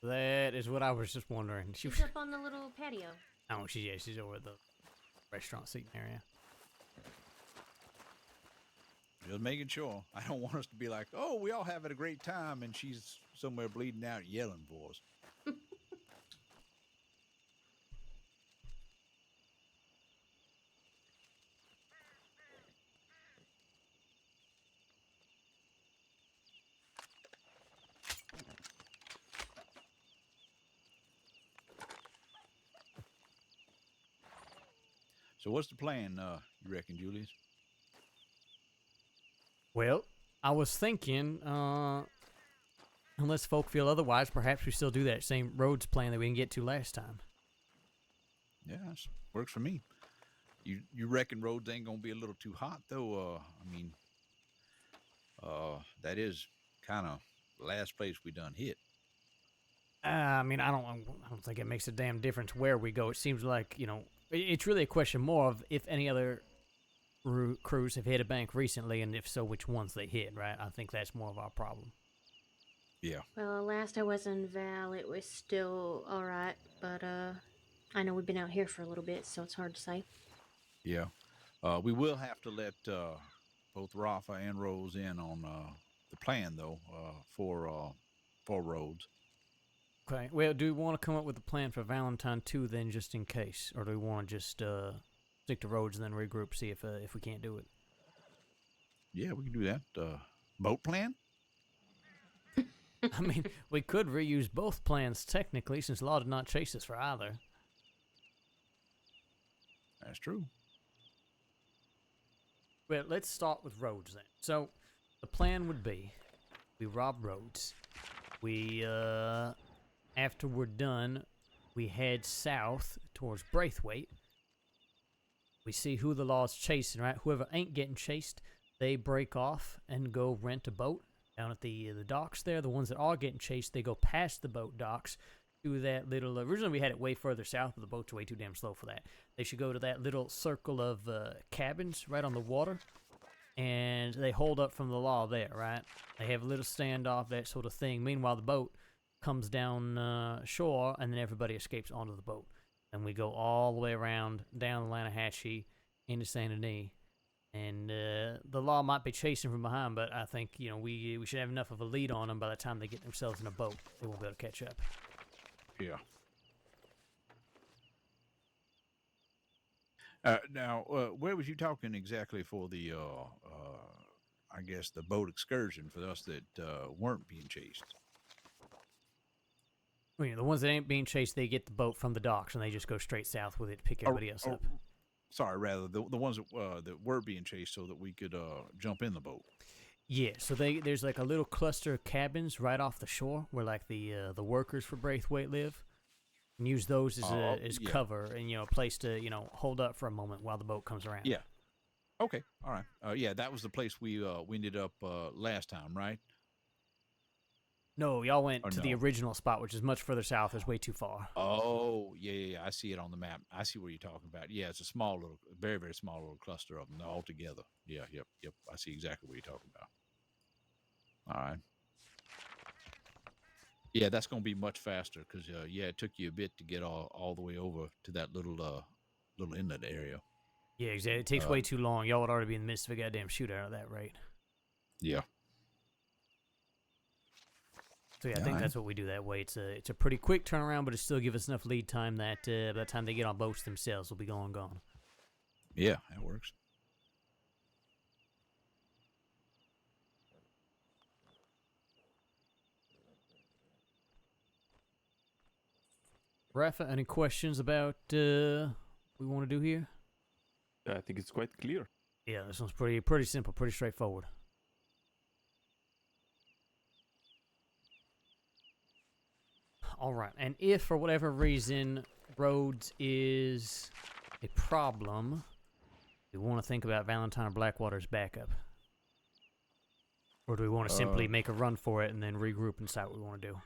That is what I was just wondering. She's up on the little patio. Oh, she's over at the restaurant seating area. Just making sure. I don't want us to be like, oh, we all having a great time, and she's somewhere bleeding out yelling for us. So what's the plan, you reckon, Julius? Well, I was thinking, unless folk feel otherwise, perhaps we still do that same roads plan that we didn't get to last time. Yeah, works for me. You reckon roads ain't gonna be a little too hot though? I mean, that is kind of the last place we done hit. I mean, I don't think it makes a damn difference where we go. It seems like, it's really a question more of if any other crews have hit a bank recently, and if so, which ones they hit, right? I think that's more of our problem. Yeah. Well, last I was in Val, it was still alright, but I know we've been out here for a little bit, so it's hard to say. Yeah. We will have to let both Rafa and Rose in on the plan though for roads. Okay. Well, do we want to come up with a plan for Valentine 2 then, just in case, or do we want to just stick to roads and then regroup, see if we can't do it? Yeah, we can do that. Boat plan? I mean, we could reuse both plans technically, since Law did not chase us for either. That's true. Well, let's start with roads then. So, the plan would be, we rob roads. We, after we're done, we head south towards Braithwaite. We see who the law's chasing, right? Whoever ain't getting chased, they break off and go rent a boat down at the docks there. The ones that are getting chased, they go past the boat docks to that little... originally, we had it way further south, but the boat's way too damn slow for that. They should go to that little circle of cabins right on the water, and they hold up from the law there, right? They have a little standoff, that sort of thing. Meanwhile, the boat comes down shore, and then everybody escapes onto the boat. And we go all the way around, down the Lanahatchee, into Santa Denis. And the law might be chasing from behind, but I think, we should have enough of a lead on them by the time they get themselves in a boat. They won't be able to catch up. Yeah. Now, where was you talking exactly for the, I guess, the boat excursion for us that weren't being chased? Well, the ones that ain't being chased, they get the boat from the docks, and they just go straight south with it to pick everybody else up. Sorry, rather, the ones that were being chased so that we could jump in the boat. Yeah, so there's like a little cluster of cabins right off the shore where like the workers for Braithwaite live. And use those as yeah. cover and, a place to, hold up for a moment while the boat comes around. Yeah. Okay. All right. Yeah, that was the place we ended up last time, right? No, y'all went to the no? original spot, which is much further south. It's way too far. Oh, yeah. I see it on the map. I see what you're talking about. Yeah, it's a small little, very, very small little cluster of them all together. Yeah, yep. I see exactly what you're talking about. All right. Yeah, that's going to be much faster because, it took you a bit to get all the way over to that little inlet area. Yeah, exactly. It takes way too long. Y'all would already be in the midst of a goddamn shootout at that rate. Yeah. So yeah, I think that's what we do that way. It's a pretty quick turnaround, but it still gives us enough lead time that by the time they get on boats themselves, we'll be gone. Yeah, that works. Rafa, any questions about what we want to do here? I think it's quite clear. Yeah, this one's pretty simple, pretty straightforward. All right, and if for whatever reason roads is a problem, we want to think about Valentine or Blackwater's backup. Or do we want to simply make a run for it and then regroup and decide what we want to do?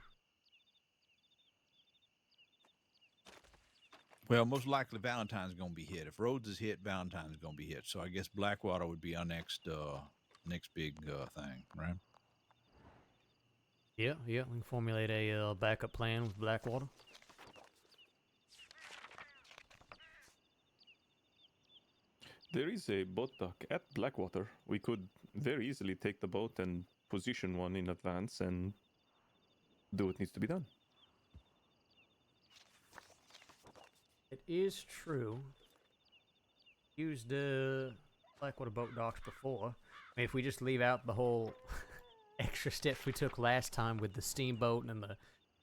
Well, most likely Valentine's gonna be hit. If Rhodes is hit, Valentine's gonna be hit. So I guess Blackwater would be our next big thing, right? Yeah, yeah. We can formulate a backup plan with Blackwater. There is a boat dock at Blackwater. We could very easily take the boat and position one in advance and do what needs to be done. It is true. Used Blackwater boat docks before. I mean, if we just leave out the whole extra steps we took last time with the steamboat and the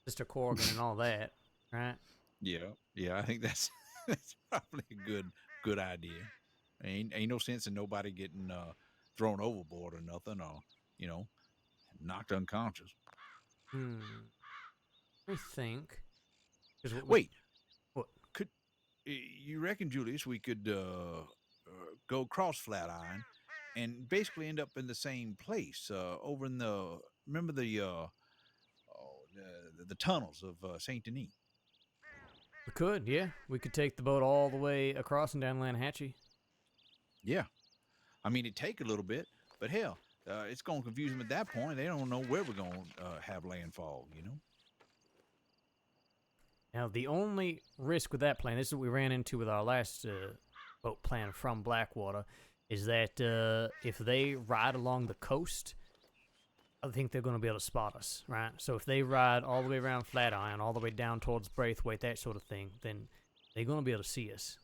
Sister Corrigan and all that, right? Yeah. I think that's that's probably a good idea. Ain't no sense in nobody getting thrown overboard or nothing, or knocked unconscious. I think. 'Cause Wait, what? you reckon, Julius, we could go across Flatiron and basically end up in the same place over in the remember the tunnels of Saint Denis? We could, yeah. We could take the boat all the way across and down Lanhatchee. Yeah, I mean it'd take a little bit, but hell, it's gonna confuse them at that point. They don't know where we're gonna have landfall. Now, the only risk with that plan, this is what we ran into with our last boat plan from Blackwater, is that if they ride along the coast, I think they're going to be able to spot us, right? So if they ride all the way around Flatiron, all the way down towards Braithwaite, that sort of thing, then they're going to be able to see us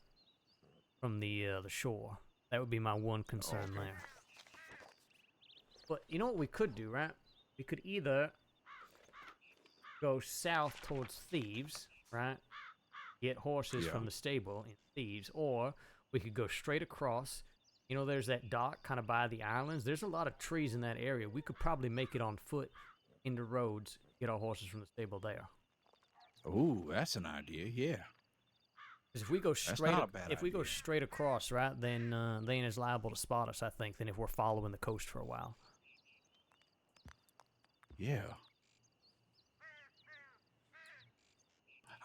from the shore. That would be my one concern there. But you know what we could do, right? We could either go south towards Thieves, right? Get horses from the stable in Thieves, or we could go straight across. You know, there's that dock kind of by the islands. There's a lot of trees in that area. We could probably make it on foot into Rhodes, get our horses from the stable there. Ooh, that's an idea. Yeah. Because if we go straight, not a bad if we go idea. straight across, right, then they ain't as liable to spot us, I think, than if we're following the coast for a while. Yeah.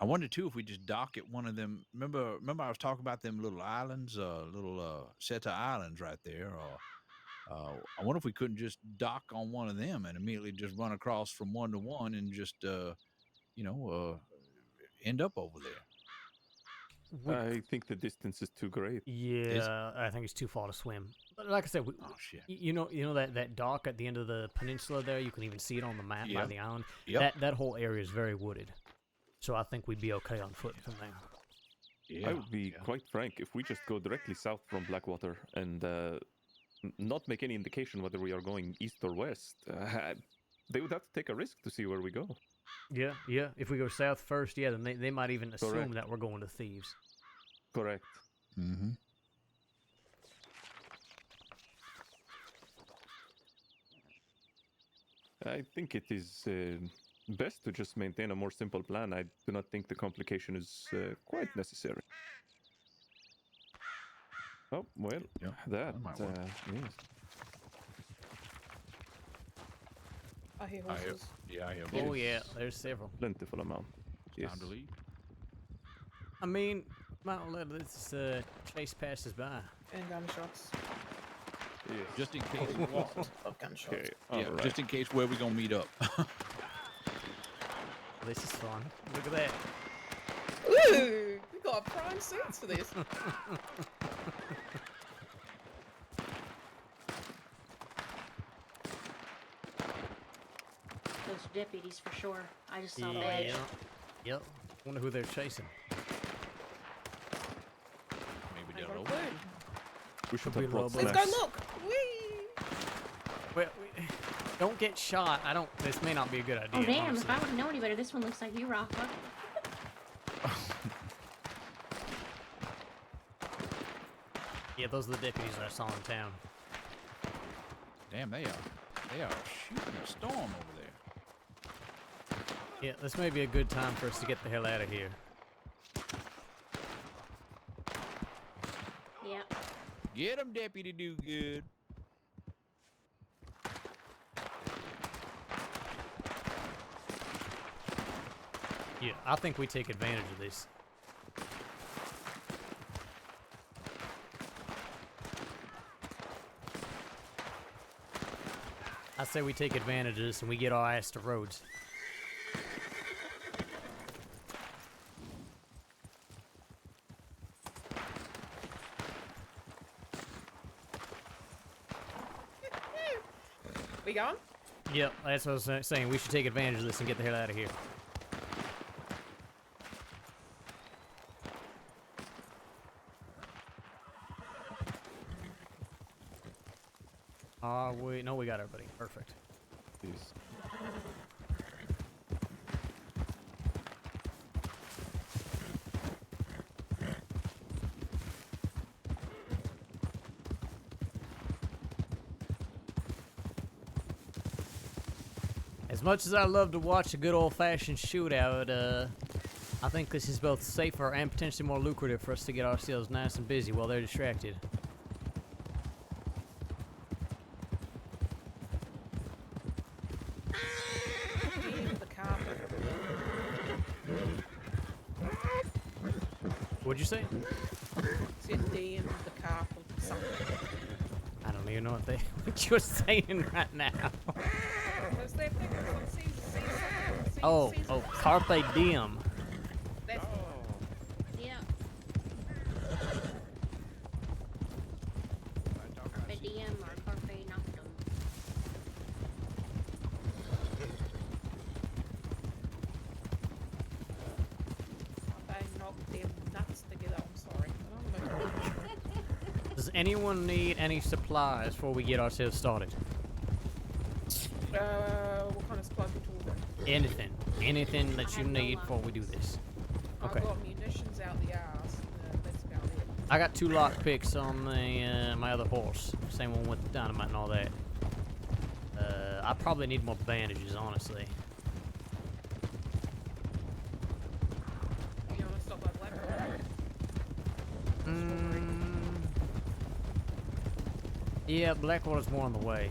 I wonder too if we just dock at one of them. Remember I was talking about them little islands, little Seta Islands right there. Or I wonder if we couldn't just dock on one of them and immediately just run across from one to one and just end up over there. I think the distance is too great. Yeah, I think it's too far to swim. But like I said, Oh shit. you know that dock at the end of the peninsula there. You can even see it on the map by Yep. the island. Yep. That whole area is very wooded, so I think we'd be okay on foot from there. Yeah. I would be quite frank, if we just go directly south from Blackwater and not make any indication whether we are going east or west, they would have to take a risk to see where we go. Yeah. If we go south first, yeah, then they might even assume Correct. that we're going to Thieves. Correct. Mm-hmm. I think it is best to just maintain a more simple plan. I do not think the complication is quite necessary. Oh, well, Yep, that might work. yes. I hear I hear, horses. yeah, I hear. Oh Yes. yeah, there's several. Plentiful amount. Yes. Time to leave. I mean, might let this chase pass us by. And gunshots. Yes. Just in case. A lot of gunshots. Okay. Yeah, All right. just in case where we gonna meet up. This is fun. Look at that. Ooh, we got prime seats for this. Those deputies for sure. I just saw Yeah. badge. Yep. Wonder who they're chasing. Maybe I they'll got a open. clue. We should Could have be brought Lobo. Let's go snacks. look. Whee! Well, don't get shot. I don't. This may not be a good idea. Oh damn! honestly. If I would know any better, this one looks like you, Rafa. Yeah, those are the deputies that I saw in town. Damn, they are shooting a storm over there. Yeah, this may be a good time for us to get the hell out of here. Yeah. Get 'em, Deputy Do Good. Yeah, I think we take advantage of this. I say we take advantage of this and we get our ass to Rhodes. We going? Yep, that's what I was saying. We should take advantage of this and get the hell out of here. No, we got everybody. Perfect. Please. As much as I love to watch a good old-fashioned shootout, I think this is both safer and potentially more lucrative for us to get ourselves nice and busy while they're distracted. The carpet. What'd you say? Said DM the carpet or something. I don't even know what you're saying right now. What's that thing? Oh, carpe diem. That's Yeah. Carpe diem or carpe noctem. I knocked them nuts together. I'm sorry. I don't know. Does anyone need any supplies before we get ourselves started? What kind of supplies we talking? Anything. Anything that you need before we do this. Okay. I've got munitions out the ass. That's about it. I got 2 lock picks on the my other horse. Same one with the dynamite and all that. I probably need more bandages, honestly. You want to stop by Blackwater? Yeah, Blackwater's more on the way.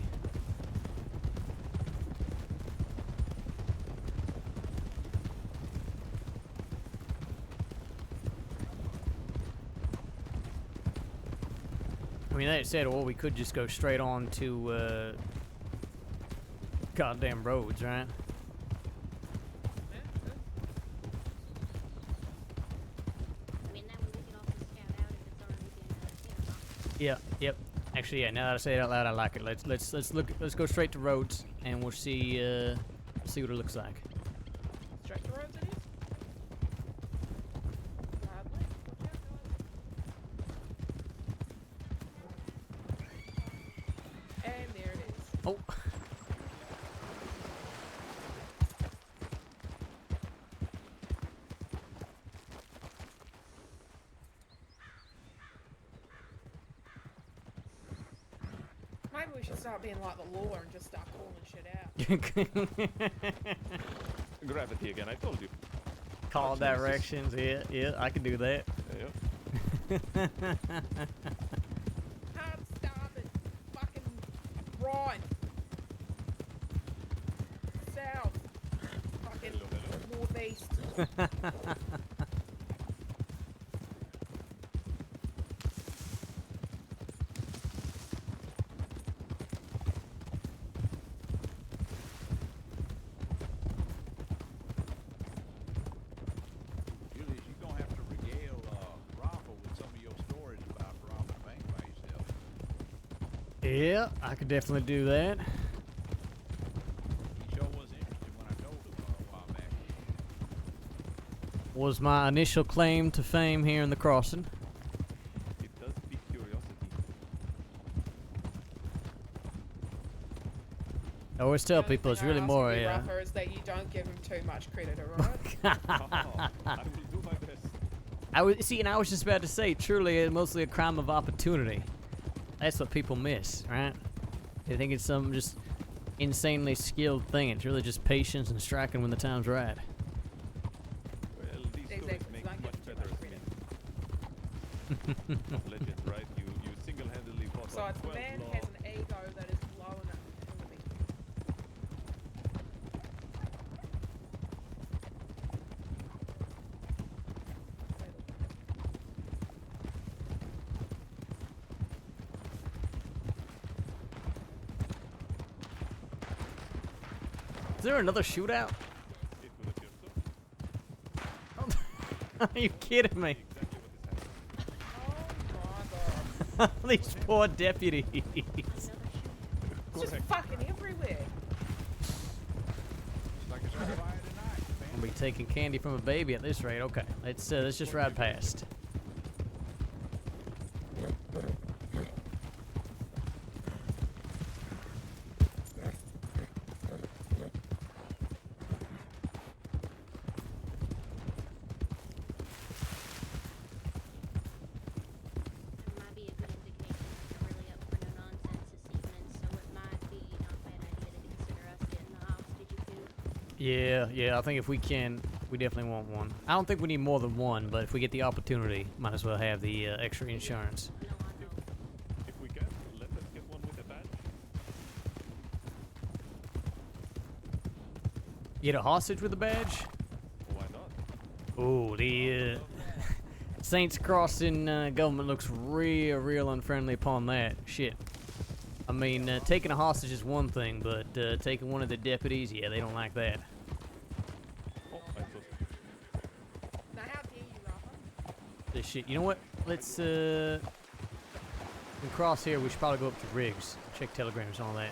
I mean, that said, well, we could just go straight on to goddamn Rhodes, right? I mean, that way we can also scout out if it's already been, Yeah. Yep. Actually, yeah. Now that I say it out loud, I like it. Let's go straight to Rhodes, and we'll see what it looks like. Straight to roads it is? Hardly. Watch out, guys. And there it is. Oh. Maybe we should start being like the law and just start calling shit out. Gravity again, I told you. Call Touch nemesis. directions. Yeah. I can do that. Yeah. Hard started. Fucking right. South. Fucking northeast. Julius, you're gonna have to regale Rafa with some of your stories about robbing a bank by yourself. Yeah, I could definitely do that. He sure was interested when I told him a while back. Was my initial claim to fame here in the crossing. It does pique curiosity. I always tell The only people it's thing I really ask more. of you, Rafa, is that you don't give him too much credit, alright? I will do my best. I was just about to say, truly, it's mostly a crime of opportunity. That's what people miss, right? They think it's some just insanely skilled thing. It's really just patience and striking when the time's right. Well, these stories Exactly, make don't give much him too better much as men. Of legend, right? You single-handedly fought So off it's the 12 man law. has an ego that is low enough to kill me. there another shootout? Are you kidding me? These poor deputies. It's just fucking everywhere. I'll be taking candy from a baby at this rate. Okay, let's just ride past. Might be a good indication that they're really up for no nonsense this evening, so it might be not a bad idea to consider us getting the hostage if you. Yeah, I think if we can, we definitely want one. I don't think we need more than one, but if we get the opportunity, might as well have the extra insurance. No, I know. If we can, let us get one with a badge. Get a hostage with a badge? Why not? Oh, the Saints Crossing government looks real unfriendly upon that. Shit. I mean, taking a hostage is one thing, but taking one of the deputies, yeah, they don't like that. Oh, I thought. Now, how dare you, Rafa? This shit. You know what? Let's we cross here. We should probably go up to Riggs. Check telegrams and all that.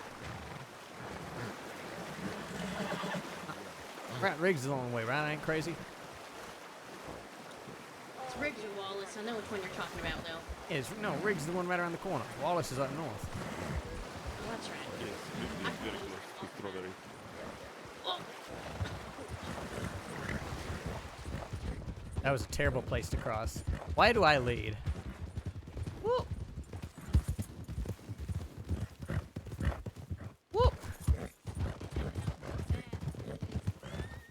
Right, Riggs is the long way, right? I ain't crazy. It's Riggs or Wallace. I know which one you're talking about, though. Yeah, no, Riggs is the one right around the corner. Wallace is up north. Oh, that's right. Yes, it's very close to Strawberry. Oh, That was a terrible place to cross. Why do I lead? Whoop. Whoop.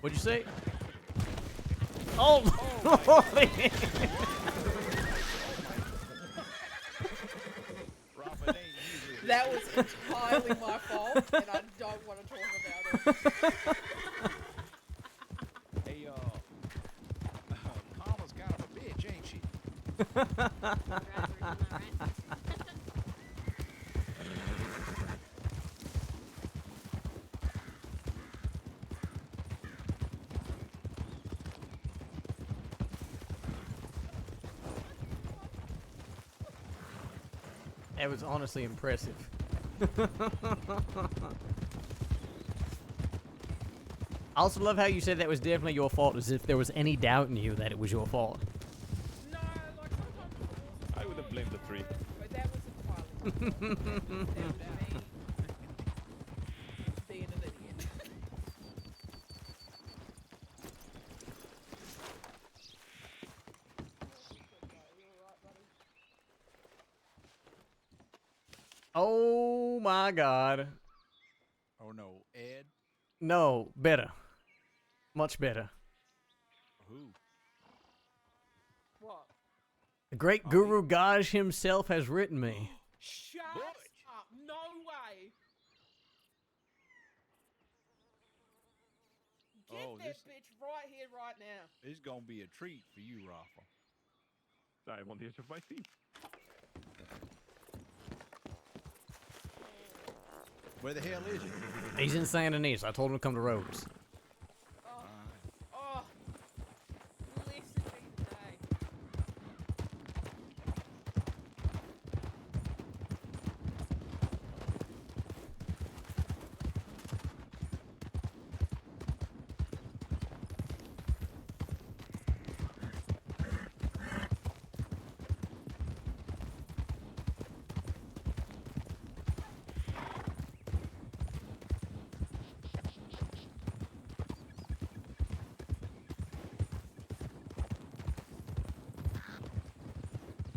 What'd you say? Oh! That was entirely my fault, and I don't want to talk about it. Hey, Karma's kind of a bitch, ain't she? drivers, am I right? That was honestly impressive. I also love how you said that was definitely your fault, as if there was any doubt in you that it was your fault. No, like sometimes it wasn't. I would have blamed the tree. But that was entirely that was me being an idiot. Oh my god. Oh no, Ed? No, better. Much better. Who? What? The great Guru Gaj himself has written me. Shut Butch. up! No way! Get Oh, that this- bitch right here, right now. This is gonna be a treat for you, Rafa. I'm on the edge of my seat. Where the hell is he? He's in San Ynez. I told him to come to Rhodes. Oh, blessed be the day.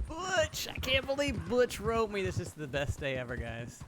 Butch! I can't believe Butch wrote me. This is the best day ever, guys.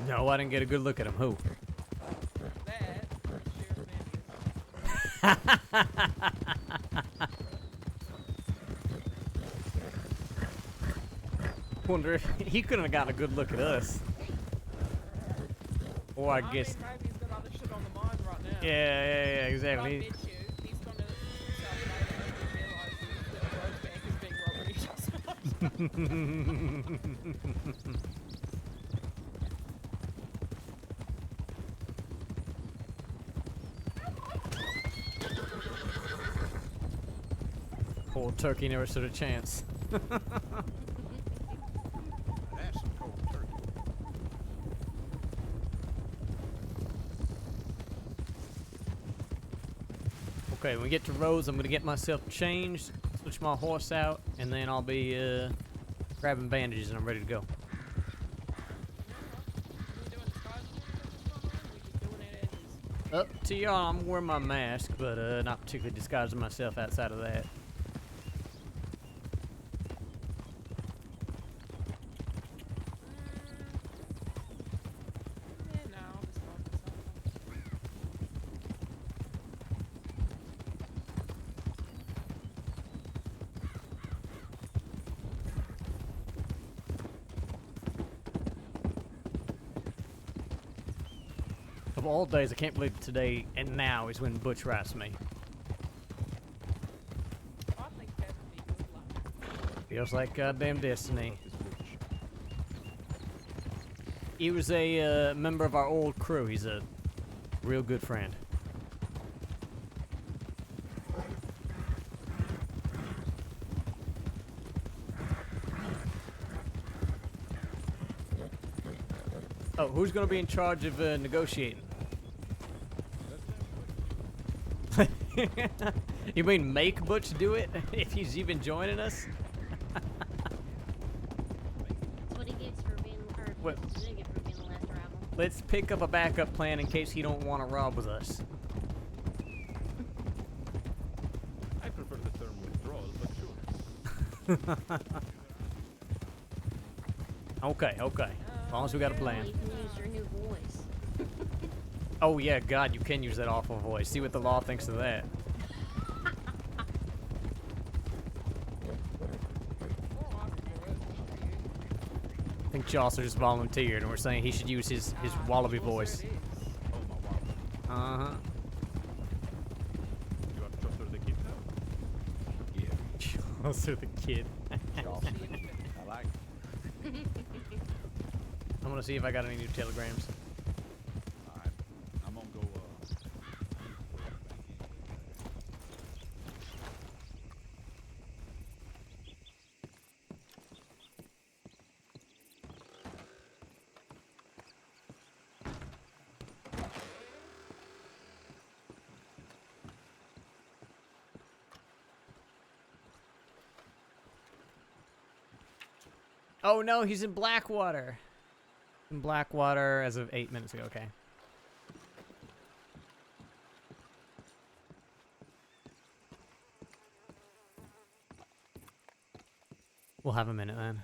No, I didn't get a good look at him. Who? That Sheriff Wonder if he couldn't have gotten a good look at us. Or I guess. mean, maybe he's got other shit on the mind right now. Yeah, But I exactly. bet you he's gonna himself later and realize that the road bank is being robbed. Poor turkey never stood a chance. That's some cold turkey. Okay, when we get to Rose, I'm gonna get myself changed, switch my horse out, and then I'll be grabbing bandages and I'm ready to go. Up to y'all, I'm wearing my mask, but not particularly disguising myself outside of that. Of all days, I can't believe today and now is when Butch writes me. I think that would be good luck. Feels like goddamn destiny. He was a member of our old crew. He's a real good friend. Oh, who's gonna be in charge of negotiating? You mean make Butch do it if he's even joining us? That's what he gets for being, or What? what he get for being the last arrival. Let's pick up a backup plan in case he don't want to rob with us. I prefer the term withdrawal, but sure. Okay, okay. As long as we got a plan. You can use your new voice. Oh yeah, God, you can use that awful voice. See what the law thinks of that. I think Chaucer just volunteered, and we're saying he should use his wallaby voice. Oh, my wow. Uh-huh. You are Chaucer the Kid now? Yeah. Chaucer the Kid. Chaucer. I like it. I'm gonna see if I got any new telegrams. All right. I'm gonna go. Oh no, he's in Blackwater. In Blackwater as of 8 minutes ago. Okay. We'll have a minute then.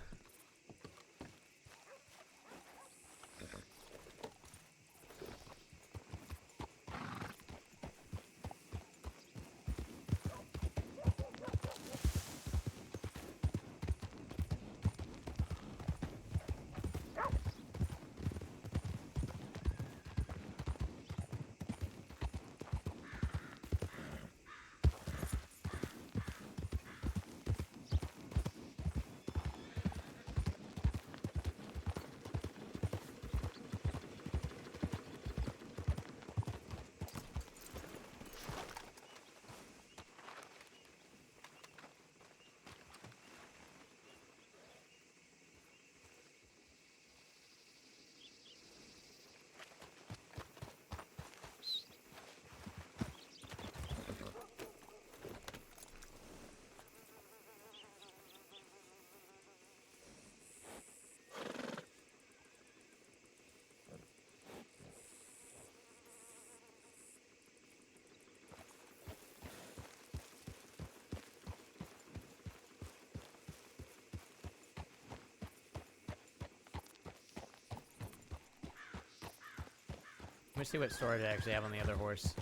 Let me see what storage I actually have on the other horse.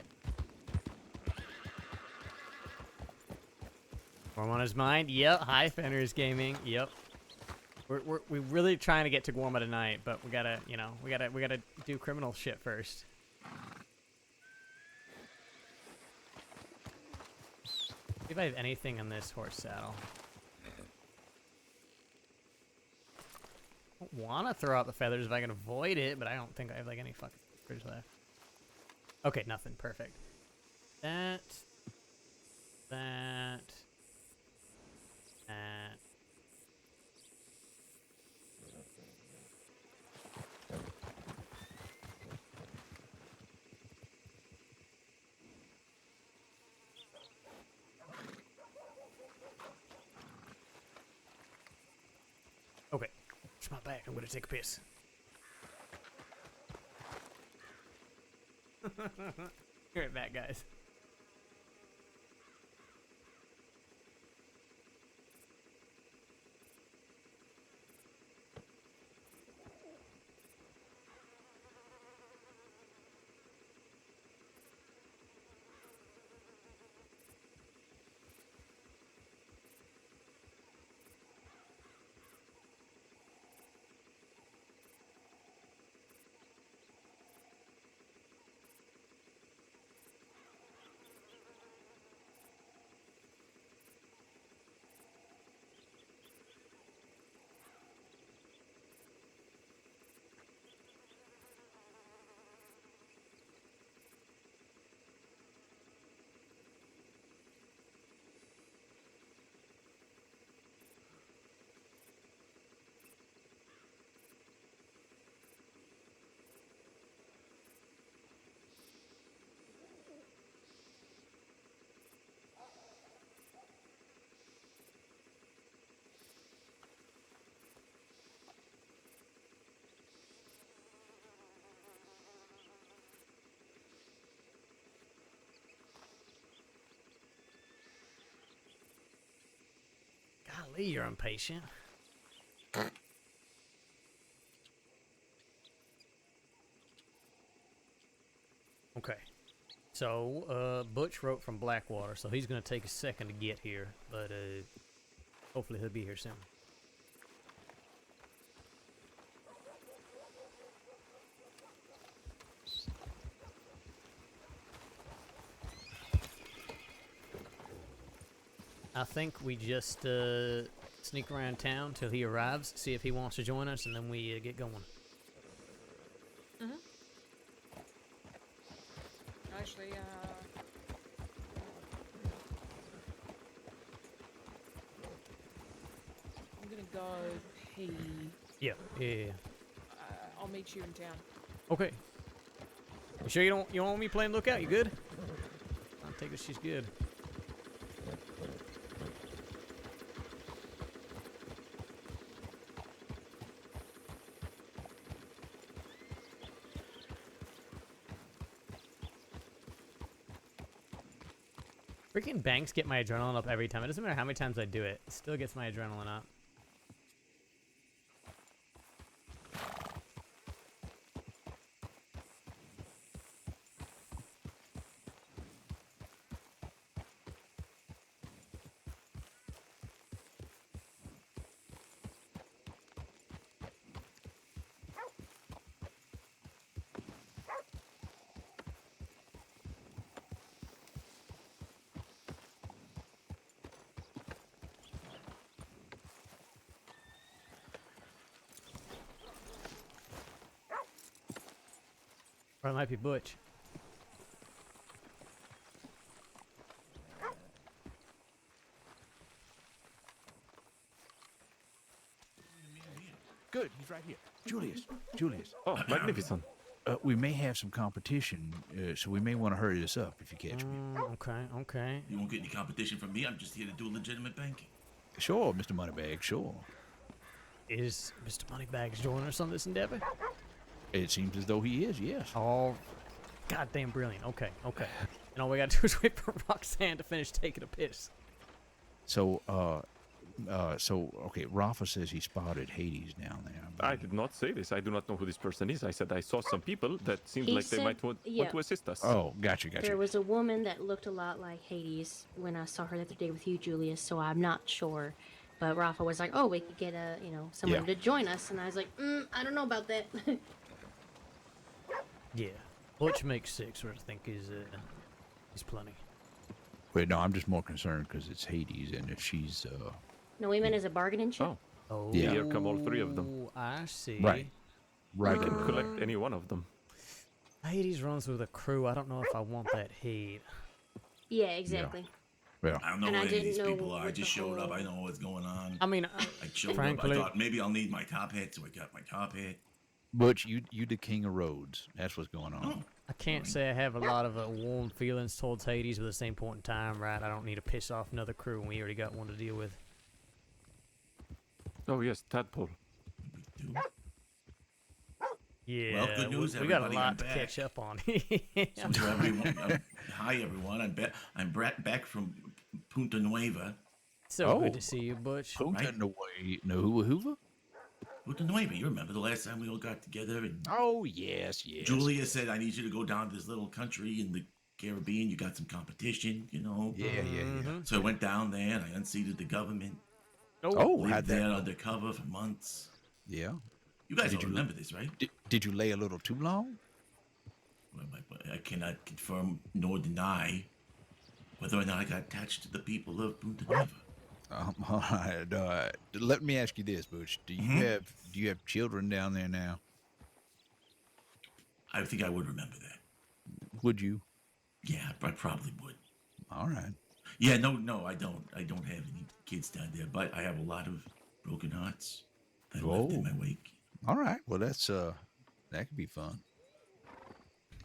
Gorm on his mind. Yep. Hi, Fenris Gaming. Yep. We're really trying to get to Gorma tonight, but we gotta, you know, we gotta do criminal shit first. See if I have anything on this horse saddle. I don't want to throw out the feathers if I can avoid it, but I don't think I have like any fucking feathers left. Okay, nothing. Perfect. That. Okay. It's my back. I'm gonna take a piss. Be right back, guys. Golly, you're impatient. Okay. So, Butch wrote from Blackwater, so he's gonna take a second to get here, but hopefully he'll be here soon. I think we just sneak around town till he arrives, see if he wants to join us, and then we get going. Mm-hmm. Actually, I'm gonna go pee. Yeah. I'll meet you in town. Okay. You sure you don't want me playing lookout? You good? I'll take it she's good. Freaking banks get my adrenaline up every time. It doesn't matter how many times I do it. It still gets my adrenaline up. Or it might be Butch. Good, he's right here. Julius. Oh, magnificent. We may have some competition, so we may want to hurry this up if you catch me. Okay. You won't get any competition from me. I'm just here to do legitimate banking. Sure, Mr. Moneybag, sure. Is Mr. Moneybags joining us on this endeavor? It seems as though he is, yes. Oh, goddamn brilliant. Okay. And all we gotta do is wait for Roxanne to finish taking a piss. So, So okay, Rafa says he spotted Hades down there. I did not say this. I do not know who this person is. I said I saw some people that seemed He like they might said- want yeah. to assist us. Oh, gotcha. There was a woman that looked a lot like Hades when I saw her the other day with you, Julius. So I'm not sure, but Rafa was like, "Oh, we could get someone Yeah. to join us," and I was like, "I don't know about that." Yeah. Butch makes 6, which I think is plenty. Wait, no, I'm just more concerned because it's Hades, and if she's No, we meant as a bargaining chip. Oh, Oh, Yeah. here come all 3 of them. I see. Right. I can collect any one of them. Hades runs with a crew. I don't know if I want that heat. Yeah, exactly. well, I don't know And who I any of these didn't know people are. I what just the showed up. whole- I know what's going on. I mean, I showed frankly, up. I thought maybe I'll need my top hat, so I got my top hat. Butch, you the king of roads. That's what's going on. Oh, I can't say I have a lot of warm feelings towards Hades, but at the same point in time, right? I don't need to piss off another crew when we already got one to deal with. Oh yes, tadpole. do. Yeah, Well, good news, we got a everybody, lot I'm to back. catch up on. So everyone, hi everyone. I'm back from Punta Nueva. So Oh. good to see you, Butch. Punta Right. no way, no hoover. Punta Nueva. You remember the last time we all got together and Oh yes. Julius said, "I need you to go down to this little country in the Caribbean. You got some competition, you know." Yeah. So I went down there and I unseated the government. Oh, Lived how'd there that? undercover for months. Yeah. You guys Did all you- remember this, right? Did you lay a little too long? Well, I cannot confirm nor deny whether or not I got attached to the people of Punta Nueva. All right. Let me ask you this, Butch. Do you have children down there now? I think I would remember that. Would you? Yeah, I probably would. All right. Yeah, no, I don't. I don't have any kids down there, but I have a lot of broken hearts that I left in my wake. All right. Well, that's that could be fun.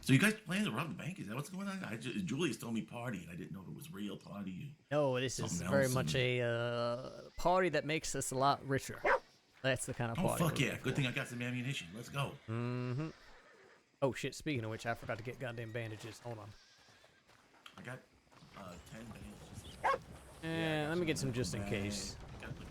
So you guys planning to rob the bank? Is that what's going on? Julius told me party, and I didn't know if it was real party. No, this is Something very else much a party that makes us a lot richer. That's the kind of Oh party. fuck we're yeah! looking Good for. thing I got some ammunition. Let's go. Mm-hmm. Oh shit! Speaking of which, I forgot to get goddamn bandages. Hold on. I got 10 bandages. And let me get some just in case. I got like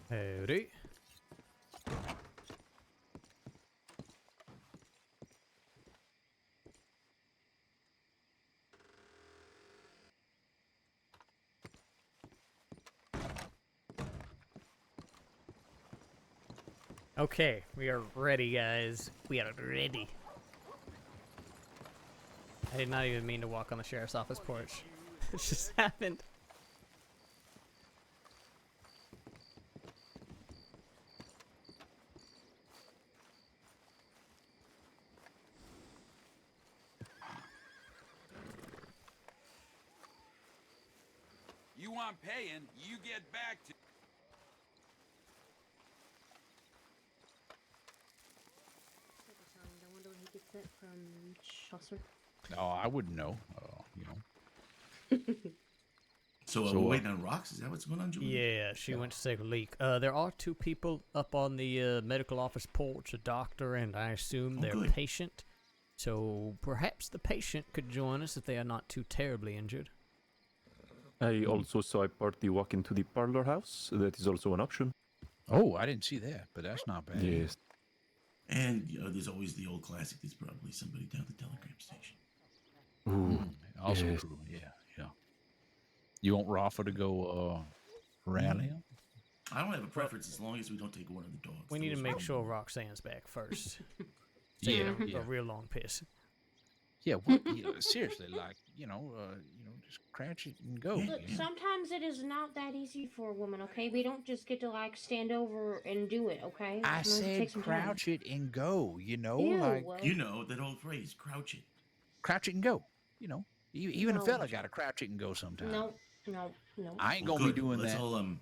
Howdy. Okay, we are ready, guys. We are ready. I did not even mean to walk on the sheriff's office porch. It just happened. You want paying, you get back to... I wonder where he gets that from, Chaucer. No, I wouldn't know. You know. So, So, we're waiting on rocks. Is that what's going on, Julius? Yeah, she went to take a leak. There are 2 people up on the medical office porch, a doctor and I assume Oh, their good. patient. So perhaps the patient could join us if they are not too terribly injured. I also saw a party walk into the parlor house. That is also an option. Oh, I didn't see that, but that's not bad. Yes. And there's always the old classic. There's probably somebody down at the telegram station. Ooh. Also Yes. true. Yeah. You want Rafa to go rally him? I don't have a preference as long as we don't take one of the dogs. We need to Those make are- sure Roxanne's back first. Yeah, Take yeah. a real long piss. Yeah, what, seriously, like, just crouch it and go. Look, sometimes it is not that easy for a woman, okay? We don't just get to, like, stand over and do it, okay? I Sometimes it said takes some time. crouch it and go, Ew, like, well, You know that old phrase, crouch it. crouch it and go, Even a No. fella got to crouch it and go sometime. no. I ain't Well, going to be good. doing Let's that. all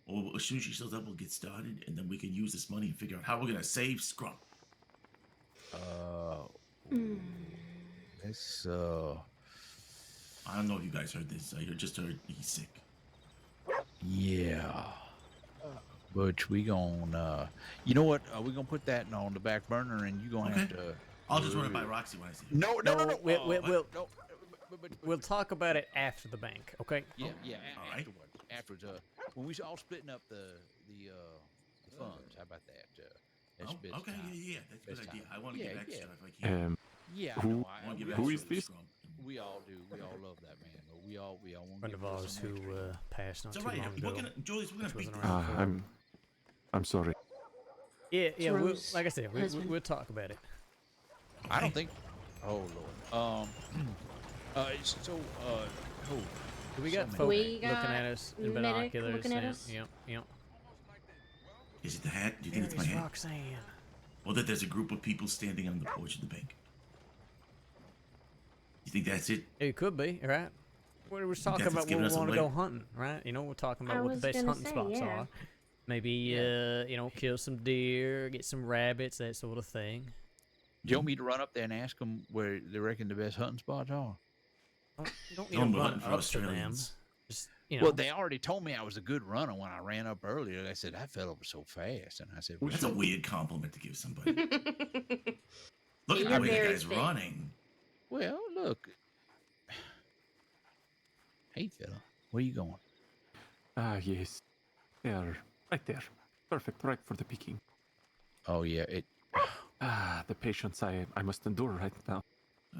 well, as soon as she shows up, we'll get started, and then we can use this money and figure out how we're gonna save Scrump. It's, I don't know if you guys heard this. I just heard he's sick. yeah. But we gonna, you know what? We're gonna put that on the back burner, and you gonna have to. I'll just run it by Roxy when I see her. No. We'll no. we'll talk about it after the bank, okay? Yeah, all right. afterwards. When we all splitting up the funds, how about that? That's business Okay, time. yeah, that's a good Best idea. time. I want to Yeah, give extra yeah. if I can. Yeah, Who- I I want to know. give Who extra is to this? Scrump. We all do. We all love that man. We all want Friend to of give ours some who extra. passed not It's too all right. long We're ago. gonna, Julius, we're gonna which beat wasn't this. around for- I'm sorry. Yeah, we'll, Rose like I said, husband. we'll talk about it. I don't think. Oh Lord. We got So folk We looking got at us in medic binoculars. looking at and- us. Yep. Is it the hat? Do you think it's my There's hat? Roxanne. Or that there's a group of people standing on the porch of the bank? You think that's it? It could be, right? We're talking That's about what's where giving we us want to away. go hunting, right? We're talking I about what the was best gonna hunting say, spots yeah. are. Maybe, kill some deer, get some rabbits, that sort of thing. Do you want me to run up there and ask them where they reckon the best hunting spots are? You don't need No, to we're run hunting for up to them. Australians. Just, Well, they already told me I was a good runner when I ran up earlier. They said that fella was so fast, and I said, well, That's a weird compliment to give somebody. Look at You're the way that very guy's fit. running. well, look. Hey, fella, where you going? Yes. There. Right there. Perfect. Right for the picking. Oh yeah, The patience I must endure right now.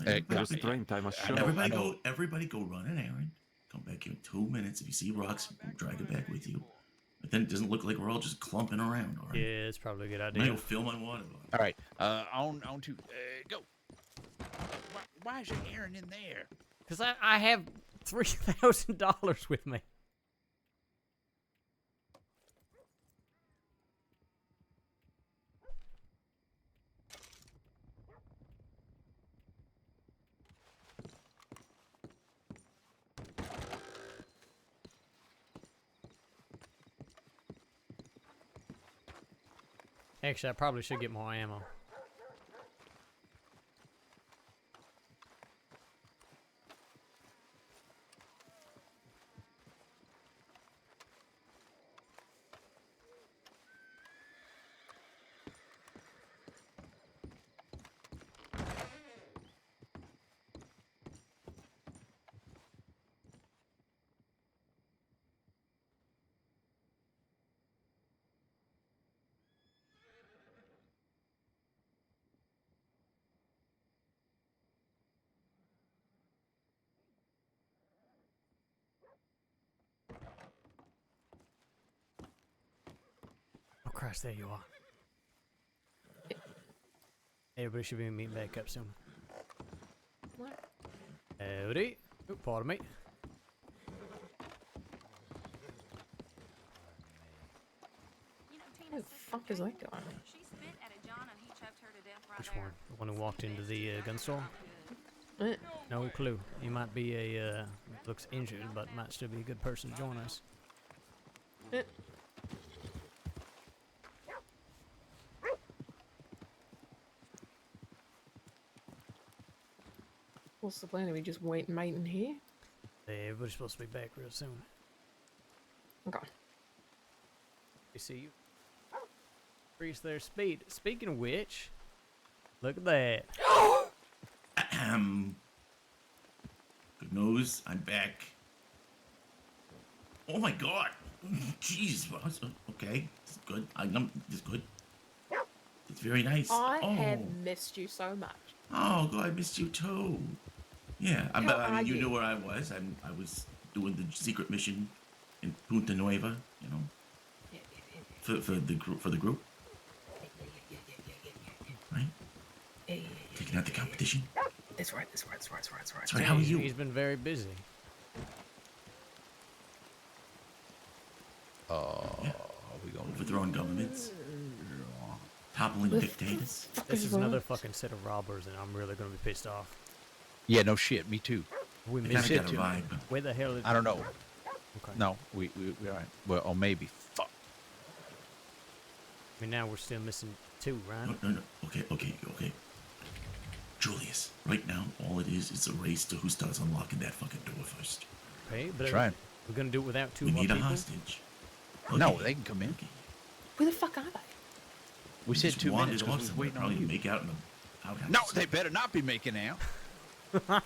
Hey, The come- restraint I must I show. know. Everybody go run an errand. Come back here in 2 minutes. If you see rocks, drag it back with you. But then it doesn't look like we're all just clumping around, all right? Yeah, it's probably a good I'm gonna idea. go fill my water bottle. All right, on to go. Why is your Aaron in there? Because I have $3,000 with me. Actually, I probably should get more ammo. Oh, Christ, there you are. Everybody should be meeting back up soon. What? Howdy. Oh, pardon me. Where the fuck is that guy? Which one? The one who walked into the gun store? Eh, No clue. He might be looks injured, but might still be a good person to join us. eh. What's the plan? Are we just wait and mate in here? Everybody's supposed to be back real soon. Okay. We see you. Increase their speed. Speaking of which, look at that. Ahem. Good news. I'm back. Oh my god. Jeez. Okay. It's good. It's good. It's very nice. I oh. have missed you so much. Oh, God, I missed you too. Yeah, How I are mean, you you? knew where I was. I was doing the secret mission in Punta Nueva, you know. Yeah, For the group. Right? Taking out the competition. That's right. Sorry, how are you? He's been very busy. We gonna Overthrowing governments. Toppling dictators. This is another fucking set of robbers, and I'm really gonna be pissed off. Yeah, no shit. Me too. We I missed kinda it. got a vibe. Where the hell is? I don't know. Okay. No, we all right. Well, or maybe. Fuck. I mean, now we're still missing 2, right? No. Okay. Julius, right now, all it is a race to who starts unlocking that fucking door first. Okay, but That's right. we're gonna do it without 2 We more need a people. hostage. No, they can come in. Okay. Where the fuck are they? We said Just 2 wandered minutes off because we was somewhere, waiting on probably you. make out in the outhouse. No, they better not be making out.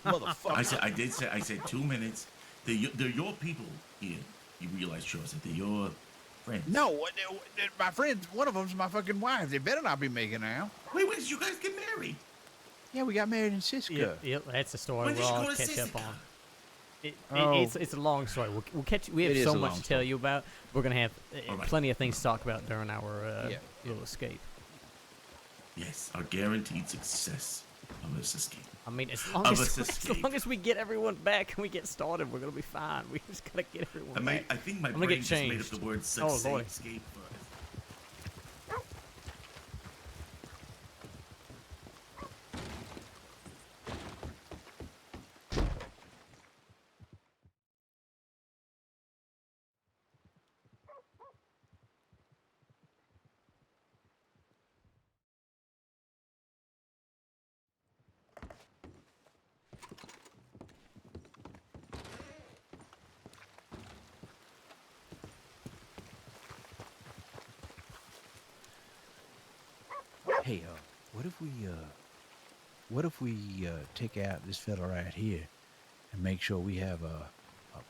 Motherfucker. I said 2 minutes. They're your people here. You realize, Charles, that they're your friends. No, my friends, one of them's my fucking wife. They better not be making out. Wait, when did you guys get married? Yeah, we got married in Cisco. Yep, that's the story When did we'll you all go to catch up Sisika? on. It's a long story. We'll catch. We It have is so a much long to tell story. you about. We're gonna have All right. plenty of things to talk about during our Yeah. little escape. Yes, our guaranteed success of this escape. I mean, as long Of as, us escape. we get everyone back and we get started, we're gonna be fine. We just gotta get everyone back. I think my I'm gonna brain get just made up changed. the word Oh, success Lord. escape first. Hey, what if we take out this fella right here and make sure we have a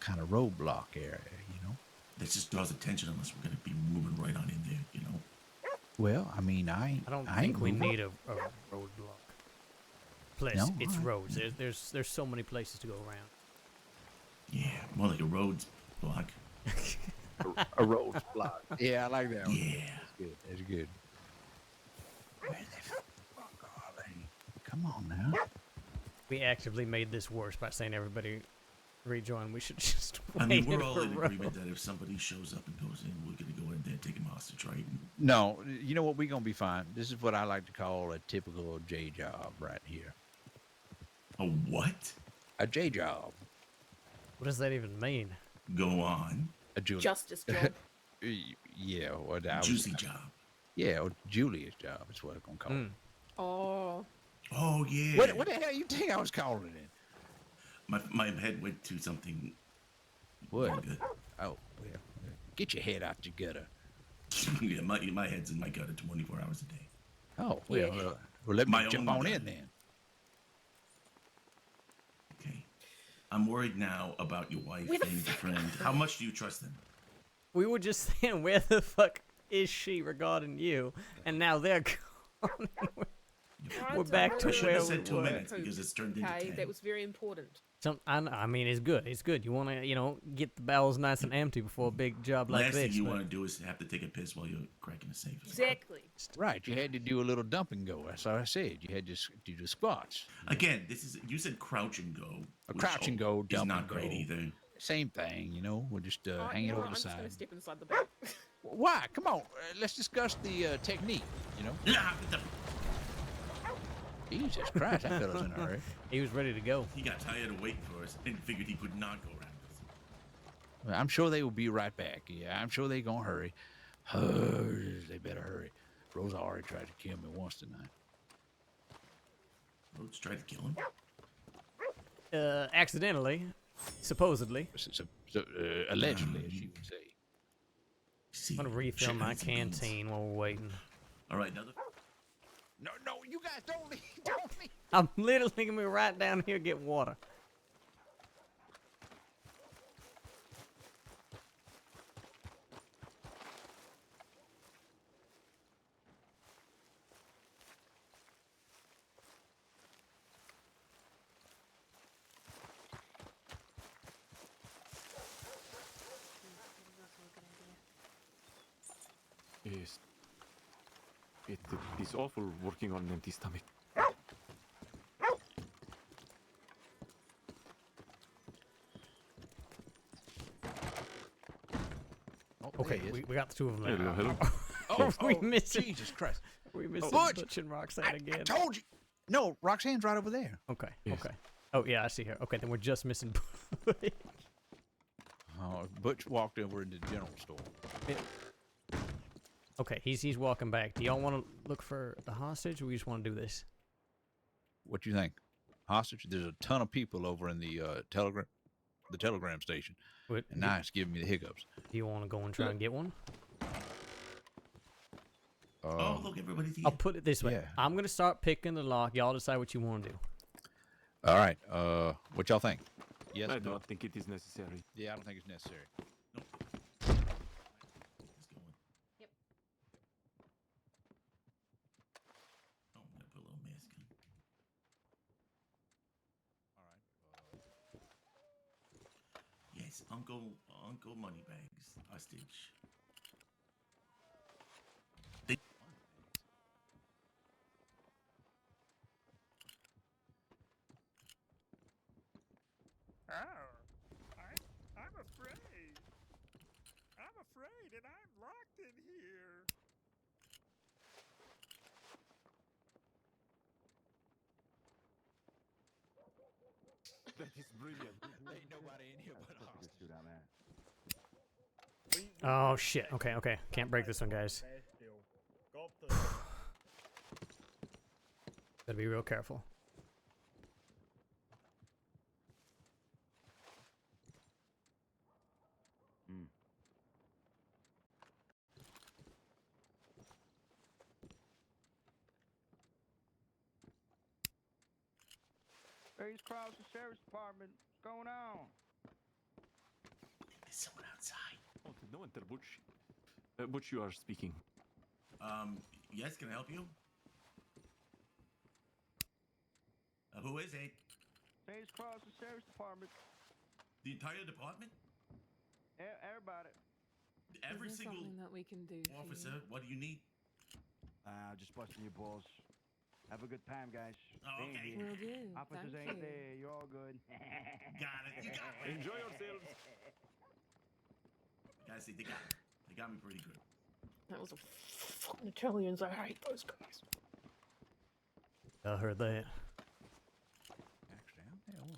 kind of roadblock area, you know? This just draws attention unless we're going to be moving right on in there, you know? Well, I mean, I don't ain't think we moving. need a roadblock. Plus, No? it's Alright. roads. There's so many places to go around. Yeah, more like a roads block. a road block. Yeah, I like that one. Yeah. That's good. That's good. Where the fuck are they? Come on now. We actively made this worse by saying everybody rejoin. We should just wait I mean, we're all for in road. agreement that if somebody shows up and goes in, we're going to go in there and take him hostage, right? No, you know what? We're going to be fine. This is what I like to call a typical J job right here. A what? A J job. What does that even mean? Go on. A Julius. Justice job. Yeah, or that Juicy job. Yeah, or Julius job is what I'm going to call it. Oh. Oh, yeah. What the hell you think I was calling it? My head went to something. What? Good. Oh, well, get your head out your gutter. Yeah, my head's in my gutter 24 hours a day. Oh, well, Yeah. well let me My jump own on gutter. in then. Okay. I'm worried now about your wife Where the and your fuck friend. How much do you trust them? We were just saying, where the fuck is she regarding you? And now they're gone. We're back to I should where have we said 2 were. minutes because it's turned into Okay, 10. that was very important. I mean, it's good. It's good. You want to, get the bowels nice and empty before a big job like Last this. thing you but- want to do is have to take a piss while you're cracking a safe. Exactly. Right, you had to do a little dump and go. That's what I said. You had to do the squats. Again, you said crouch and go. A which crouch and go, is dump not and great go. either. Same thing, We'll just Oh, hang you it know over what, the I'm just side. gonna step inside the back. Why? Come on, let's discuss the technique. Yeah, Jesus Christ, that fella's in a hurry. He was ready to go. he got tired of waiting for us and figured he could not go around us. Well, I'm sure they will be right back. Yeah, I'm sure they gonna hurry. They better hurry. Rosa already tried to kill me once tonight. Rhodes tried to kill him. Accidentally, supposedly. Allegedly, as you would say. See, I'm gonna refill shit my needs some guns. canteen while we're waiting. All right, another. No, you guys don't leave. Don't leave. I'm literally gonna be right down here get water. Yes. It is awful working on an empty stomach. Oh, Okay, there he is. we got the two of them. Hello, hello. Are we missing? Jesus Christ. We missing Butch! Butch and Roxanne I again. told you. No, Roxanne's right over there. Okay, Yes. okay. Oh, yeah, I see her. Okay, then we're just missing Butch. Oh, Butch walked over into the general store. Okay, he's walking back. Do y'all want to look for the hostage, or we just want to do this? What do you think? Hostage? There's a ton of people over in the telegram station. What, And now it's giving me the hiccups. do you want to go and try and get one? Oh, look, everybody's here. I'll put it this way. Yeah. I'm going to start picking the lock. Y'all decide what you want to do. All right. What y'all think? Yes. I do no? not think it is necessary. Yeah, I don't think it's necessary. Let's go in. Yep. Oh, I'm gonna put a little mask on. All right. Yes, Uncle Moneybags, hostage. I'm afraid. I'm afraid, and I'm locked in here. That is brilliant. Ain't nobody in here but us. Oh, shit. Okay, okay. Can't break this one, guys. Gotta be real careful. There's crowds the sheriff's department. What's going on? There's someone outside. Oh, no enter, Butch. Butch, you are speaking. Yes, can I help you? Who is it? There's crowds the sheriff's department. The entire department? Everybody. Every Is there single something that we can do for officer. you? What do you need? Just busting your balls. Have a good time, guys. Oh, okay. Will do. Officers Thank ain't you. there. You're all good. Got it. You got it. Enjoy yourselves. Guys, see, they got me. They got me pretty good. That was a fucking Italians. I hate those guys. I heard that. Actually, how the hell?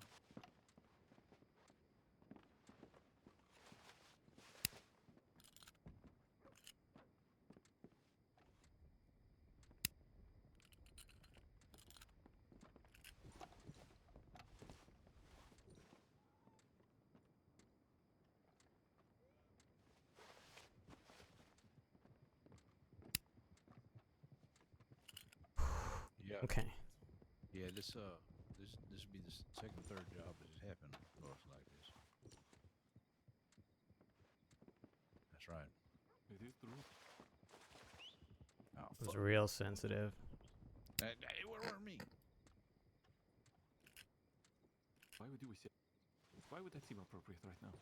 Yeah. Okay. Yeah, this would be the second or third job that has happened to us like this. That's right. It is true. Oh, It was fuck. real sensitive. What were me? Why would you say? Why would that seem appropriate right now?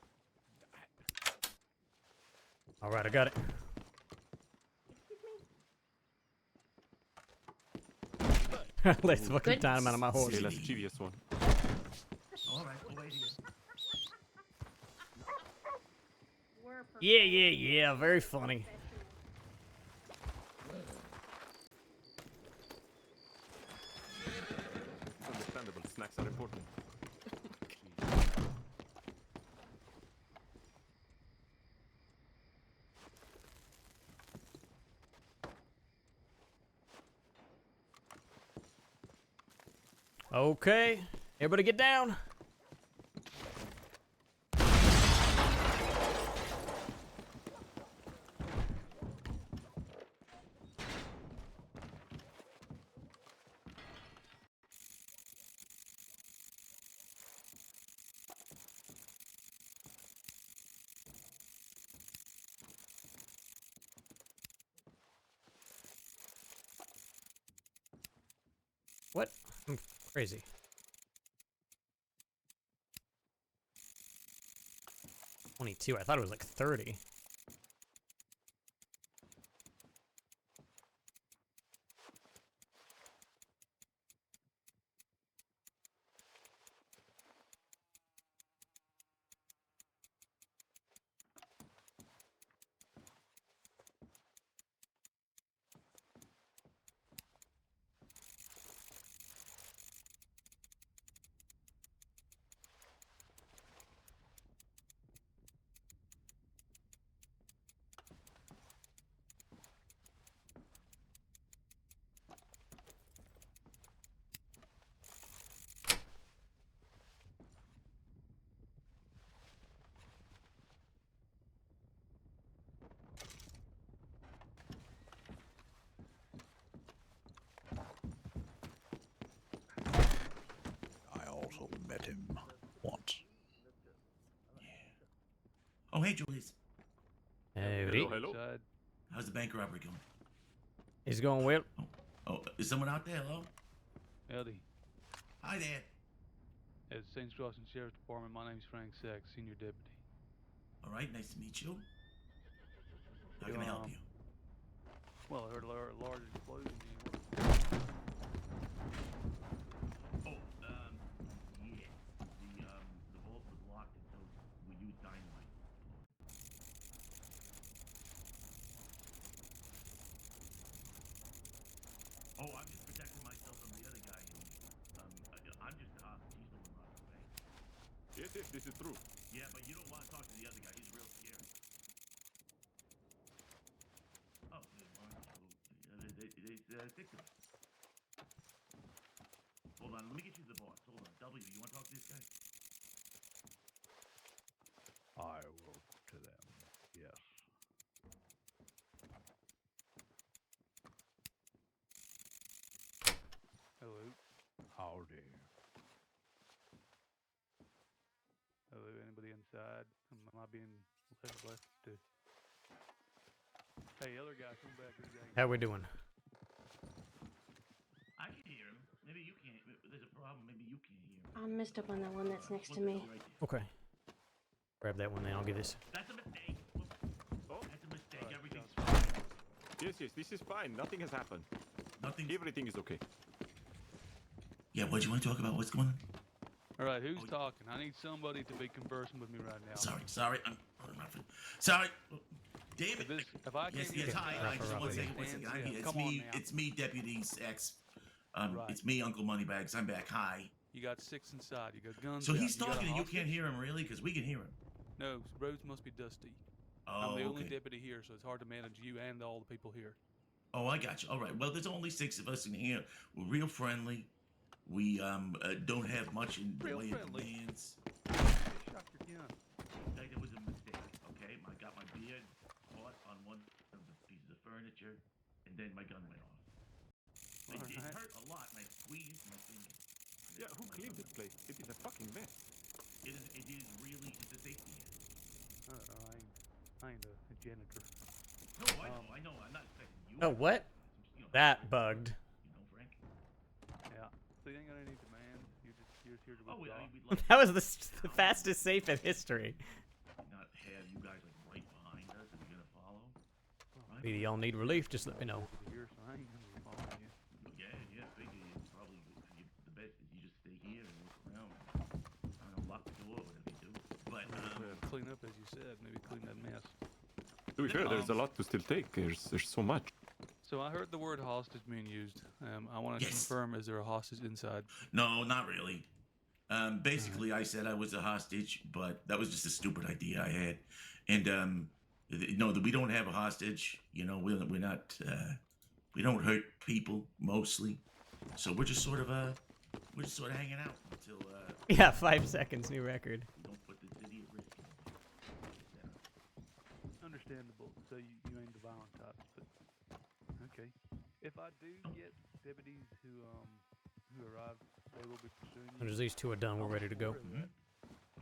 All right, I got it. Let's fucking Good. time out of my horse. Okay, let's GVS one. All right, we'll wait here. We're Yeah, yeah, yeah. Very funny. Understandable. Snacks are important. Okay. Everybody get down. What? I'm crazy. $22. I thought it was like 30. Julius. Howdy. Hello. Inside. How's the bank robbery going? It's going well. Oh, is someone out there? Hello? Howdy. Hi there. At St. Strauss Sheriff's Department, my name's Frank Sachs, Senior Deputy. All right, nice to meet you. How can I help you? Well, I heard a large explosion here. Oh, yeah. The vault was locked, and so we used dynamite. Oh, I'm just protecting myself from the other guy. I'm just the hostage. He's the one robbing the bank. Yes, this is true. Yeah, but you don't want to talk to the other guy. He's real scary. Oh, they stick to it. Hold on, let me get you the boss. Hold on. W, you want to talk to this guy? I will to them. Yes. Hello. Howdy. Hello, anybody inside? Am I being left to... Hey, other guy, come back here. How we doing? I can hear him. Maybe you can't. There's a problem. Maybe you can't hear him. I messed up on that one that's next to me. Right there. Okay. Grab that one then. I'll get this. That's a mistake. Oh. That's a mistake. Everything's fine. Yes, this is fine. Nothing has happened. Nothing. Everything is okay. Yeah, what do you want to talk about? What's going on? All right, who's talking? I need somebody to be conversing with me right now. Sorry. I'm sorry. David. If I Yes, can't hi. One second. I'm here. It's me, Deputy X. Right. It's me, Uncle Moneybags. I'm back. Hi. You got six inside. You got guns. So out. he's You got a talking and you hostage? can't hear him, really? Because we can hear him. No, roads must be dusty. Oh, I'm the only okay. deputy here, so it's hard to manage you and all the people here. Oh, I got you. All right. Well, there's only 6 of us in here. We're real friendly. We don't have much in the Real way friendly? of demands. Shot your gun. That was a mistake. Okay, I got my beard caught on one of the pieces of furniture, and then my gun went off. It hurt a lot, and I squeezed my finger. Yeah, who cleaned this place? It is a fucking mess. It is really, it's a safety net. I don't know. I ain't a janitor. No, I know. I'm not expecting you. Oh, what? You know, That bugged. You know, Frank. Yeah. So you ain't got any demands. You're just here to Oh, withdraw. we'd love That was the fastest safe in history. not have you guys like right behind us if you're gonna follow. Right? Maybe y'all need relief. Just let me know. Here, so I ain't gonna be following you. Yeah. I figure it's probably the best is you just stay here and look around. I don't know, lock the door, whatever you do. But Clean up, as you said. Maybe clean that mess. To be fair, there's a lot to still take. There's so much. So I heard the word hostage being used. I want to Yes. confirm: is there a hostage inside? no, not really. Basically, I said I was a hostage, but that was just a stupid idea I had. And no, we don't have a hostage. You know, we're not. We don't hurt people mostly, so we're just sort of hanging out until Yeah, 5 seconds. New record. we don't put the city at risk. Understandable. So you ain't the violent type, but okay. If I do get deputies who arrive, they will be pursuing As soon you. as these two are done, we're ready to go.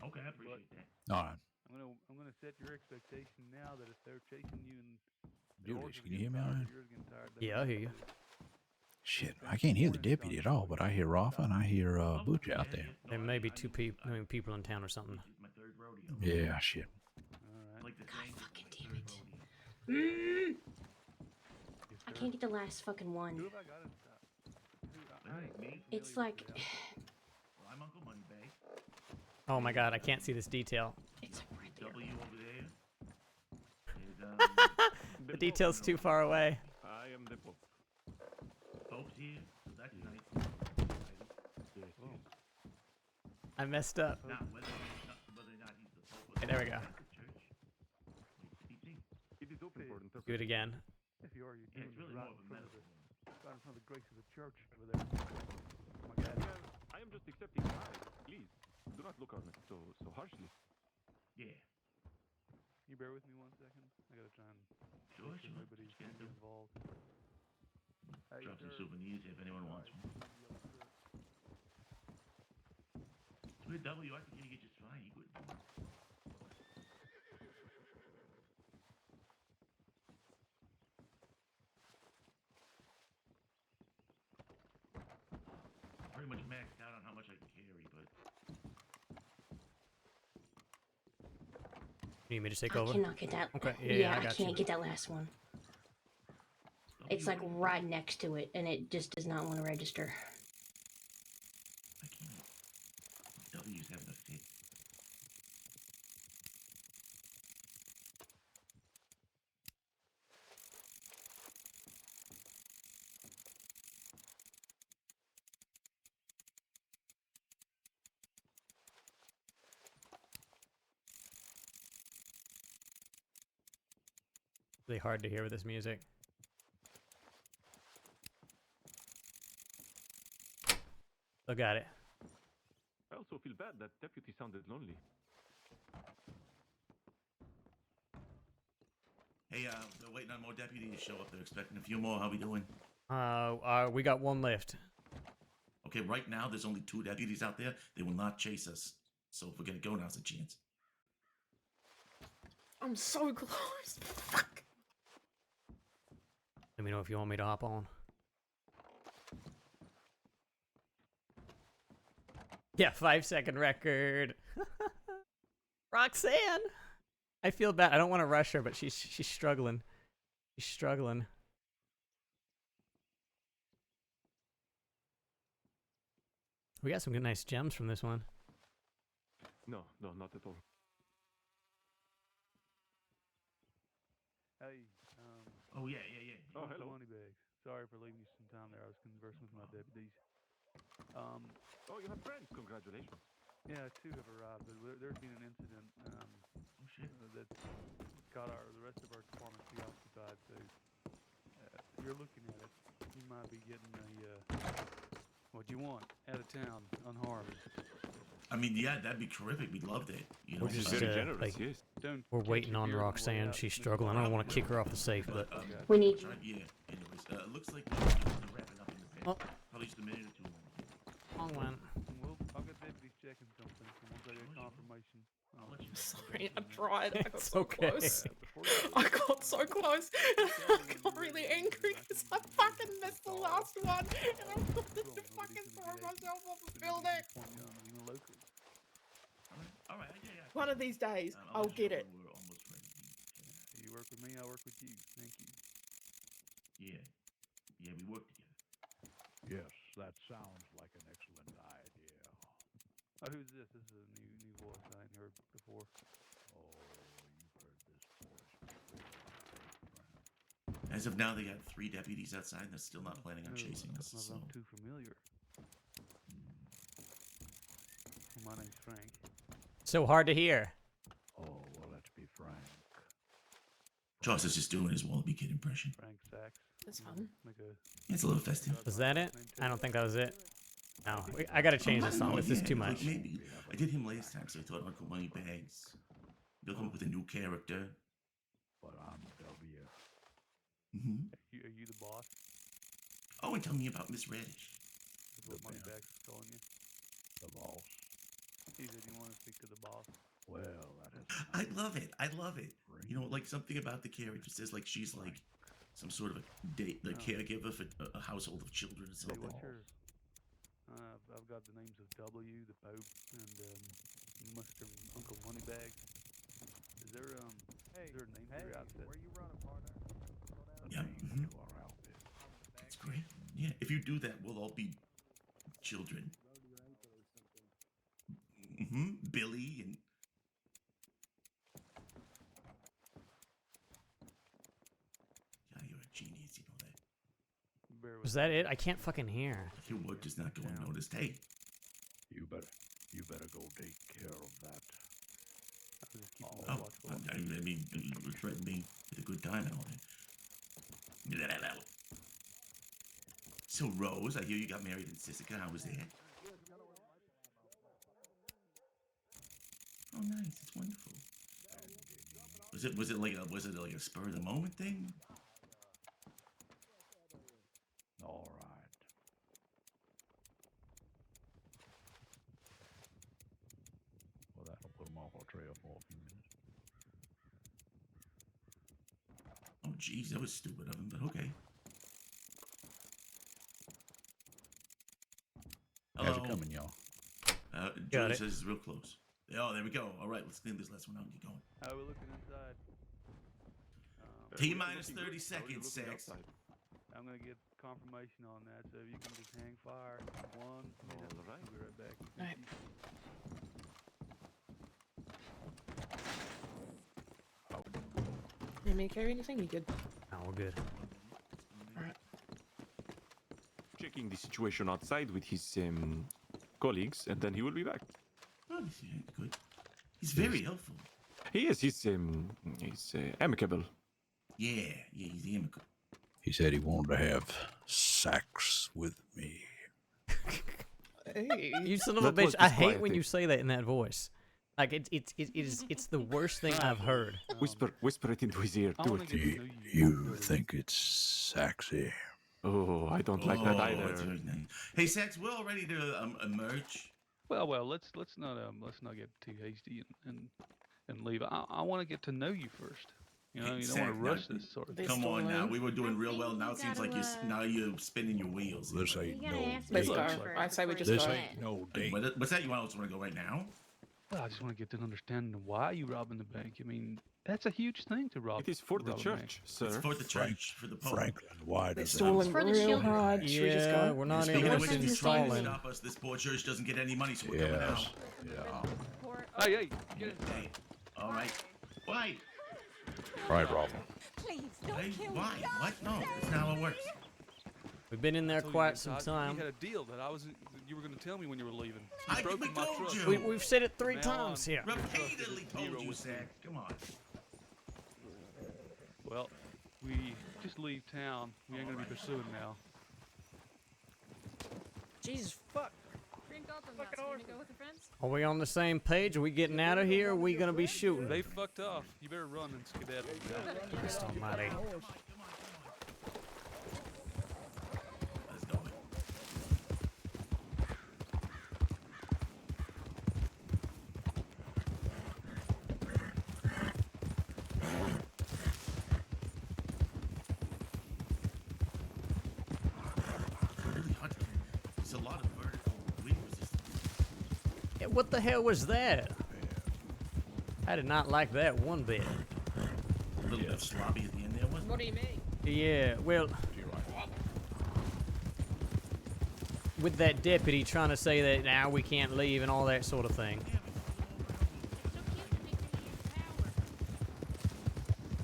Okay, I appreciate that. All right. I'm gonna set your expectation now that if they're chasing you and Julius, can you hear me all right? Yeah, I hear you. Shit, I can't hear the deputy at all, but I hear Rafa and I hear Butch out there. There may be two people in town or something. It's my 3rd rodeo. Yeah, shit. Like the God saying, fucking it's my damn 3rd it. rodeo. I can't get the last fucking Who one. have I got inside? Me? It's like Well, I'm Uncle Moneybag. Oh my god, I can't see this detail. it's right there. W over there. And, The detail's too far away. I am the Pope. Pope's here. So that's nice. I messed up. Now, whether or not he's the Pope. Okay, there we go. That's the church. It is important. Do it again. If you are, you're Yeah, doing it's really it more right of a in front of medical the, right in front of the grace of the church over there. Oh my God. I am just accepting lies. Please, do not look on it so harshly. Yeah. You bear with me 1 second. I gotta try and Sure. everybody's Just gonna involved. Hey, drop some sir. souvenirs if anyone wants one. With W, I think you get just fine. You could. maxed out on how much I can carry, but You need me to take I over? cannot get that. Okay, Yeah, yeah, I I got can't you. get that last one. It's like right next to it, and it just does not want to register. I can't. W's having a fit. Really hard to hear with this music. Still got it. I also feel bad that deputy sounded lonely. Hey, they're waiting on more deputies to show up. They're expecting a few more. How we doing? We got one lift. Okay, right now there's only 2 deputies out there. They will not chase us. So if we're gonna go, now's a chance. I'm so close. Fuck. Let me know if you want me to hop on. Yeah, 5-second record. Roxanne! I feel bad. I don't want to rush her, but she's struggling. She's struggling. We got some good nice gems from this one. No, not at all. Hey, Oh yeah. Oh, hello. money bags. Sorry for leaving you some time there. I was conversing with my deputies. Oh, you have friends. Congratulations. Yeah, 2 have arrived, but there's been an incident Oh shit. that got the rest of our department preoccupied. So you're looking at it. You might be getting what you want out of town unharmed. I mean, yeah, that'd be terrific. We loved it. You know, We're just Very uh, generous, like yes. Don't we're catch waiting your on deer on the way Roxanne. out, She's Mr. struggling. I don't want to kick her off the safe, but We need. Yeah. Anyways, it looks like we're wrapping up in the bed. Oh. Probably just a minute or 2 more. long one. I'll get deputies checking something. So once I get confirmation, I'll let you know. Sorry, I tried. I got It's so okay. close. before you I got so close. I got really angry because I fucking missed the last one. And I wanted to fucking throw myself off a building. All right. Yeah. One of these days, I'll I'll let you get know it. when we're almost ready. You work with me, I work with you. Thank you. Yeah, we work together. Yes, that sounds like an excellent idea. Oh, who's this? This is a new voice I ain't heard before. Oh, you've heard this voice before. As of now, they got 3 deputies outside. They're still not planning on No, chasing us. doesn't So. look too familiar. My name's Frank. So hard to hear. Oh, well, let's be frank. Joss is just doing his Wallaby Kid impression. Frank Sachs. That's fun. Make a It's a little festive. Was that it? I don't think that was it. No, I gotta change this song. This is too much. Like maybe I did him last time, so I thought Uncle Moneybags. They'll come up with a new character. But I'm W. Mm-hmm. Are you the boss? Oh, and tell me about Miss Radish. Is what Moneybags is calling you? The boss. He said you want to speak to the boss. Well, that is. I love it. You know, like something about the character says like she's like some sort of a caregiver for a household of children or Hey, something. what's yours? I've got the names of W, the Pope, and Mr. Uncle Moneybags. Is there is there a name for your outfit? Where you running, partner? Yeah. Mm-hmm. That's great. Yeah, if you do that, we'll all be children. Mm-hmm. Billy and. Yeah, you're a genius, you know that. Bear with Was that it? I can't fucking hear. Your work does not go unnoticed. Hey, You better go take care of that. I was just keeping oh, watchful. I mean, you threatened me with a good time and all that. So, Rose, I hear you got married in Sisika. How was that? Oh, nice. It's wonderful. Was it like a spur of the moment thing? All right. Well, that'll put them off our trail for a few minutes. Oh, geez, that was stupid of him, but okay. How's it Hello. coming? Julius says it's real close. Oh, there we go. All right, let's clean this last one out and get going. How are we looking inside? T minus 30 seconds, Sex. I'm gonna get confirmation on that, so if you can just hang fire 1 minute. All right. I'll be right back. All right. You may carry anything? You good? Oh, we're good. Checking the situation outside with his colleagues, and then he will be back. Oh, good. He's very helpful. He is. He's amicable. Yeah, he's amicable. He said he wanted to have sex with me. Hey. You son of a That was bitch! I hate when disquieting. you say that in that voice. Like it's the worst thing I've heard. Whisper it into his ear. I Do wanna it. get to You, know you think it's sexy? Oh, I don't like that either. That's very nice. Hey, Sex, we're all ready to emerge. Well, let's not get too hasty and leave. I want to get to know you first. You know, you don't want to Exactly. rush this sort of thing. Come on now, Stolen. we were doing real well. think Now you it seems like gotta, now you're spinning your wheels. This You ain't gotta no ask Let's me go. date. first I say we before just you This go. do ain't that. no date. What's that? You want to go right now? Well, I just want to get an understanding of why you robbing the bank. I mean, that's a huge thing to rob. It is for the rob a bank. church, sir. It's for the church, for the Pope. Franklin, why They're does it? stalling for the real children. hard. Should we just Yeah, go? we're not Speaking of which, interested in he's trying to stalling. stop us. This poor church doesn't get any money, so we're coming Yes. out. Yeah. Hey, get it. Hey, all right. Why? Right, Robin. Please don't Hey, kill why? me. What? No, that's not how it works. We've been in there Told you quite guys, some We time. had a deal that you were going to tell me when you were leaving. You I broke in my told truck. you. We've said it 3 Now times on. here. Repeatedly told Hero you, with Zach. Come on. Well, we just leave town. We ain't going to be pursuing now. Jesus fuck. Go with your friends? Are we on the same page? Are we getting out of here? Or are we gonna be shooting? They fucked off. You better run and skedaddle. Christ almighty. Let's go. Really hot. There's a lot of vertical wind resistance. Yeah, what the hell was that? I did not like that one bit. A little bit sloppy at the end there, wasn't What do you mean? Yeah, well, with that deputy trying to say that now we can't leave and all that sort of thing.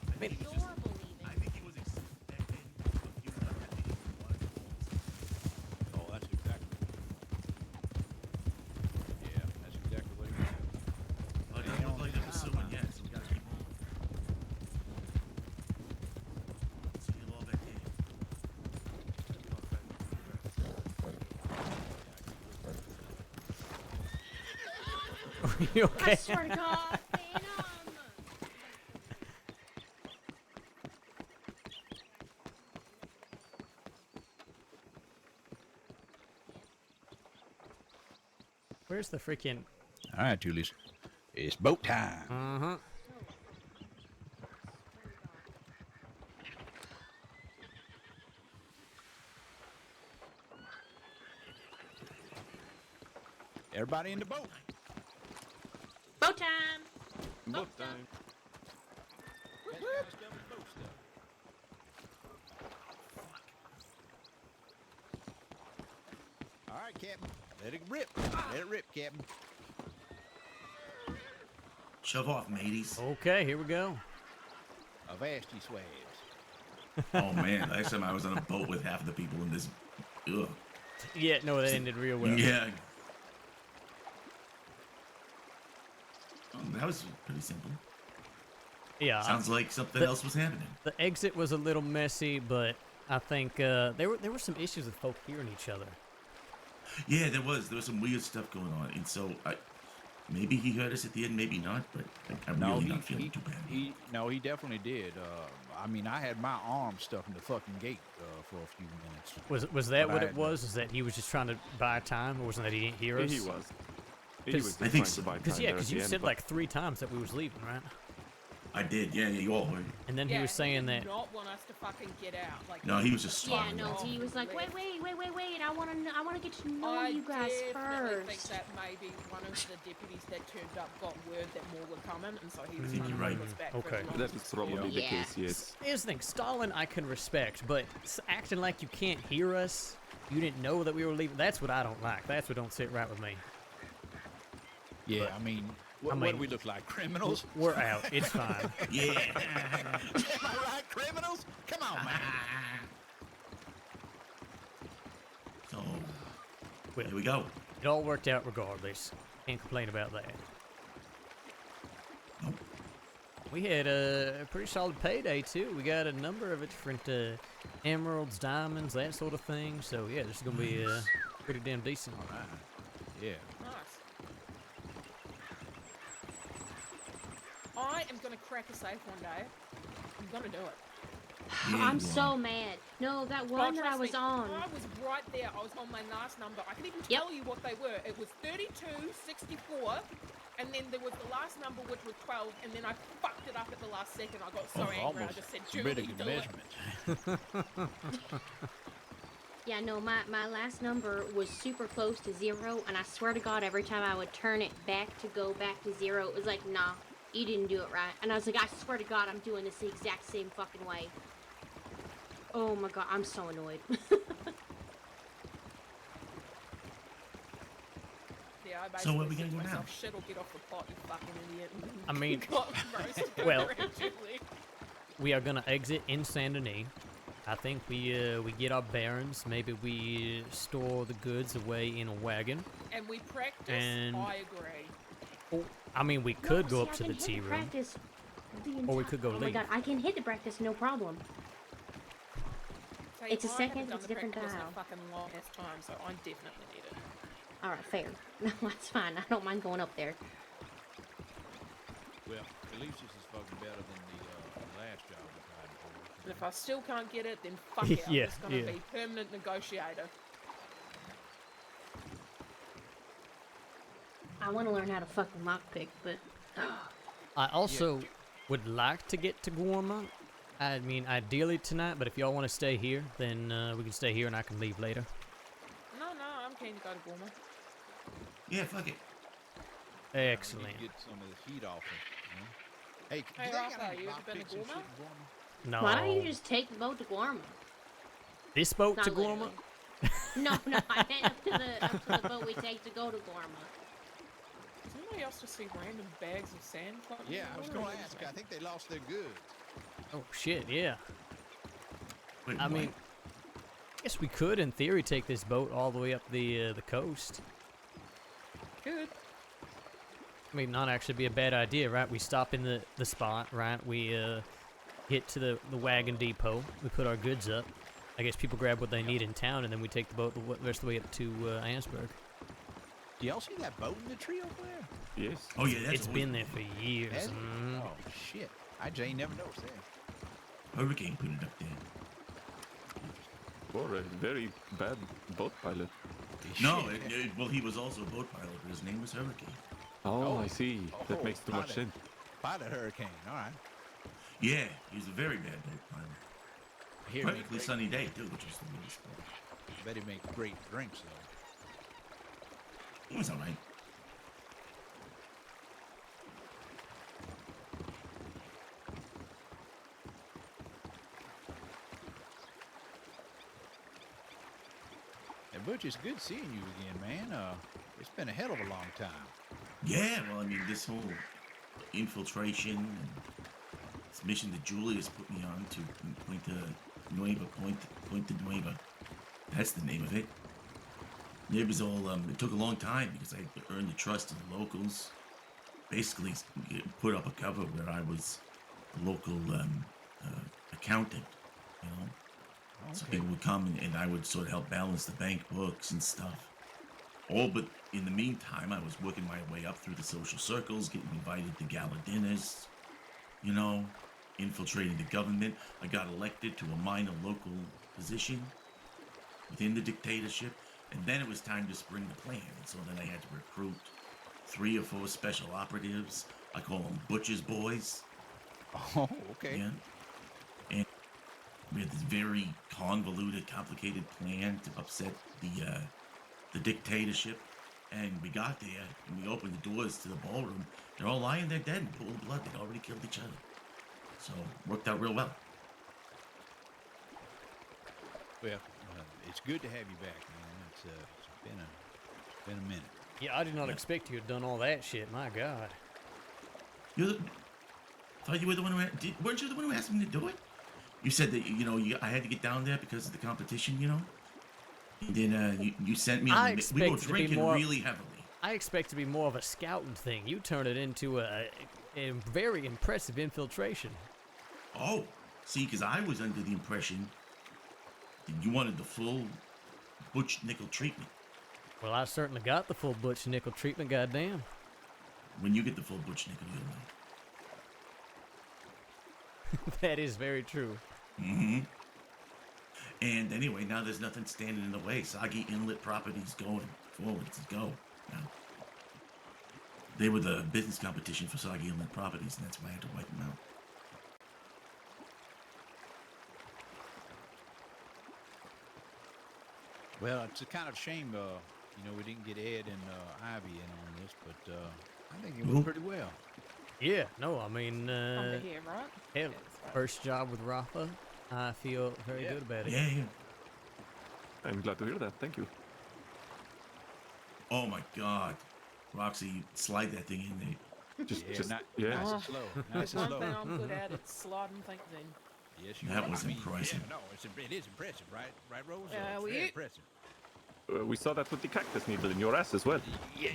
I think he was expecting a few hundred people to want to go. Oh, that's exactly. Yeah, that's exactly what he said. Oh, it doesn't look like they're pursuing yet, so we gotta keep moving. See you all back here. You I okay? swear to God, Phantom! Where's the freaking? All right, Julius. It's boat time. Uh-huh. Everybody in the boat. Boat time! Boat time. All right, Captain. Let it rip. Let it rip, Captain. Shove off, mateys. Okay, here we go. Avast ye swabs. Oh man, last time I was on a boat with half of the people in this. Ugh. Yeah, no, that ended real well. Yeah. That was pretty simple. Yeah. Sounds like something the- else was happening. The exit was a little messy, but I think there were some issues with folk hearing each other. Yeah, there was some weird stuff going on, and so maybe he heard us at the end, maybe not, but I'm really not feeling too bad. He definitely did. I mean, I had my arm stuck in the fucking gate for a few minutes. Was that But what I it had was? Is that he was just trying to buy time, or wasn't that he didn't hear us? He was. He 'Cause- was I just think trying so. to buy Because time yeah, there at because the you end, said but- like 3 times that we was leaving, right? I did. Yeah, you all heard. And then he was He saying did that. not want us to fucking get out. Like, No, he was just Yeah, storming no, off. he was like, wait, I want to get to know I you guys definitely think first. that maybe one of the deputies that turned up got word that more were coming, and so he was I think trying to you're hold right. us back Okay. for as long That as is he probably could. the Yeah. case, yes. Here's the thing, Stalin I can respect, but acting like you can't hear us, you didn't know that we were leaving, that's what I don't like. That's what don't sit right with me. Yeah, But- I mean, I what mean- do we look like? Criminals? We're out. It's fine. Yeah. Am I right? Criminals? Come on, man. So Well, here we go. it all worked out regardless. Can't complain about that. Nope. We had a pretty solid payday too. We got a number of different emeralds, diamonds, that sort of thing. So yeah, this is gonna be pretty damn decent. All right. Yeah. Nice. I am gonna crack a safe one day. I'm gonna do it. Yeah, I'm you so are. mad. No, that Oh, one that I trust was me, on. I was right there. I was on my last number. I can even Yep. tell you what they were. It was 32, 64, and then there was the last number, which was 12, and then I fucked it up at the last second. I got so angry. I almost just said, some pretty Julie, good do it. measurement. Yeah, no, my last number was super close to 0, and I swear to God, every time I would turn it back to go back to 0, it was like, nah, you didn't do it right. And I was like, I swear to God, I'm doing this the exact same fucking way. Oh my God, I'm so annoyed. Yeah, I So where basically we gonna said to go now? myself, shit will get off the pot, you fucking idiot. I mean, Got roasted well- around Julie. We are gonna exit in Saint Denis. I think we get our bearings. Maybe we store the goods away in a wagon. And we practice, And- I agree. I mean, we could No, go see, up I to can the hit tea room. practice the Or we entire- could go Oh my leave. God, I can hit the practice, no problem. So It's a I second, haven't done it's the different practice in a dial. fucking long ass time, so I definitely need it. All right, fair. No, that's fine. I don't mind going up there. Well, at least this is fucking better than the last job we tried for. And if I still can't get it, then fuck it. Yeah, I'm just gonna yeah. be permanent negotiator. I want to learn how to fucking lockpick, but I also would like to get to Guarma. I mean, ideally tonight, but if y'all want to stay here, then we can stay here and I can leave later. No, I'm keen to go to Gorma. Yeah, fuck it. Excellent. We need to get some of the heat off it. You know? Hey, do Hey, they got Rafa, any you ever been to lockpicks and Guarma? shit in Guarma? No. why don't you just take the boat to Guarma? This boat Not to Guarma? literally. No, I meant up to the boat we take to go to Guarma. Does anybody else just see random bags of sand floating? Yeah, in I the was water? going to ask. I think they lost their goods. Oh shit, yeah. Wait, I what? mean, I guess we could, in theory, take this boat all the way up the coast. Good. I mean, not actually be a bad idea, right? We stop in the spot, right? We get to the wagon depot. We put our goods up. I guess people grab what they need in town, and then we take the boat the rest of the way up to Ansburg. Do y'all see that boat in the tree over there? Yes. Oh yeah, that's It's been there for years. Has it? Mhm. Oh, shit. I just ain't never noticed that. Hurricane put it up there. Or a very bad boat pilot. No, well, he was also a boat pilot, but his name was Hurricane. Oh, Oh. I see. That Oh, makes too much pilot. sense. Pilot hurricane. All right. Yeah, he's a very bad boat pilot. I hear he Perfectly make sunny day too, which was the worst. great, bet he makes great drinks, though. He was all right. And Butch, it's good seeing you again, man. It's been a hell of a long time. Yeah, well, I mean, this whole infiltration and this mission that Julius put me on to Point to Nueva. That's the name of it. It was all, it took a long time because I had to earn the trust of the locals. Basically, put up a cover where I was a local accountant, you know. So Okay. people would come and I would sort of help balance the bank books and stuff. All but in the meantime, I was working my way up through the social circles, getting invited to gala dinners, you know, infiltrating the government. I got elected to a minor local position within the dictatorship, and then it was time to spring the plan. And so then I had to recruit 3 or 4 special operatives. I call them Butcher's Boys. Oh, okay. Yeah. And we had this very convoluted, complicated plan to upset the dictatorship. And we got there, and we opened the doors to the ballroom. They're all lying there dead in a pool of blood. They'd already killed each other. So, worked out real well. Well, it's good to have you back, man. It's been a minute. Yeah, I did not expect you to have done all that shit. My God. Thought you were the one weren't you the one who asked me to do it? You said that I had to get down there because of the competition, And then you sent me. We were drinking really heavily. I expect to be more of a scouting thing. You turn it into a very impressive infiltration. Oh, see, because I was under the impression that you wanted the full Butch Nickel treatment. Well, I certainly got the full Butch Nickel treatment, goddamn. When you get the full Butch Nickel, you'll know. That is very true. Mm-hmm. And anyway, now there's nothing standing in the way. Soggy Inlet Properties going forward. Let's go. Now, they were the business competition for Soggy Inlet Properties, and that's why I had to wipe them out. Well, it's a kind of shame, we didn't get Ed and Ivy in on this, but I think it went pretty well. Yeah, no, I mean, Over here, right? hell, first job with Rafa. I feel very good about it. Yeah. I'm glad to hear that. Thank you. Oh my God, Roxy, slide that thing in there. Nice and slow. Nice and One slow. thing I'm good at is sliding things in. Yes, That was impressive. Yeah, no, it is impressive, right? Right, Rose? Well, It's very impressive. We saw that with the cactus needle in your ass as well. Yeah.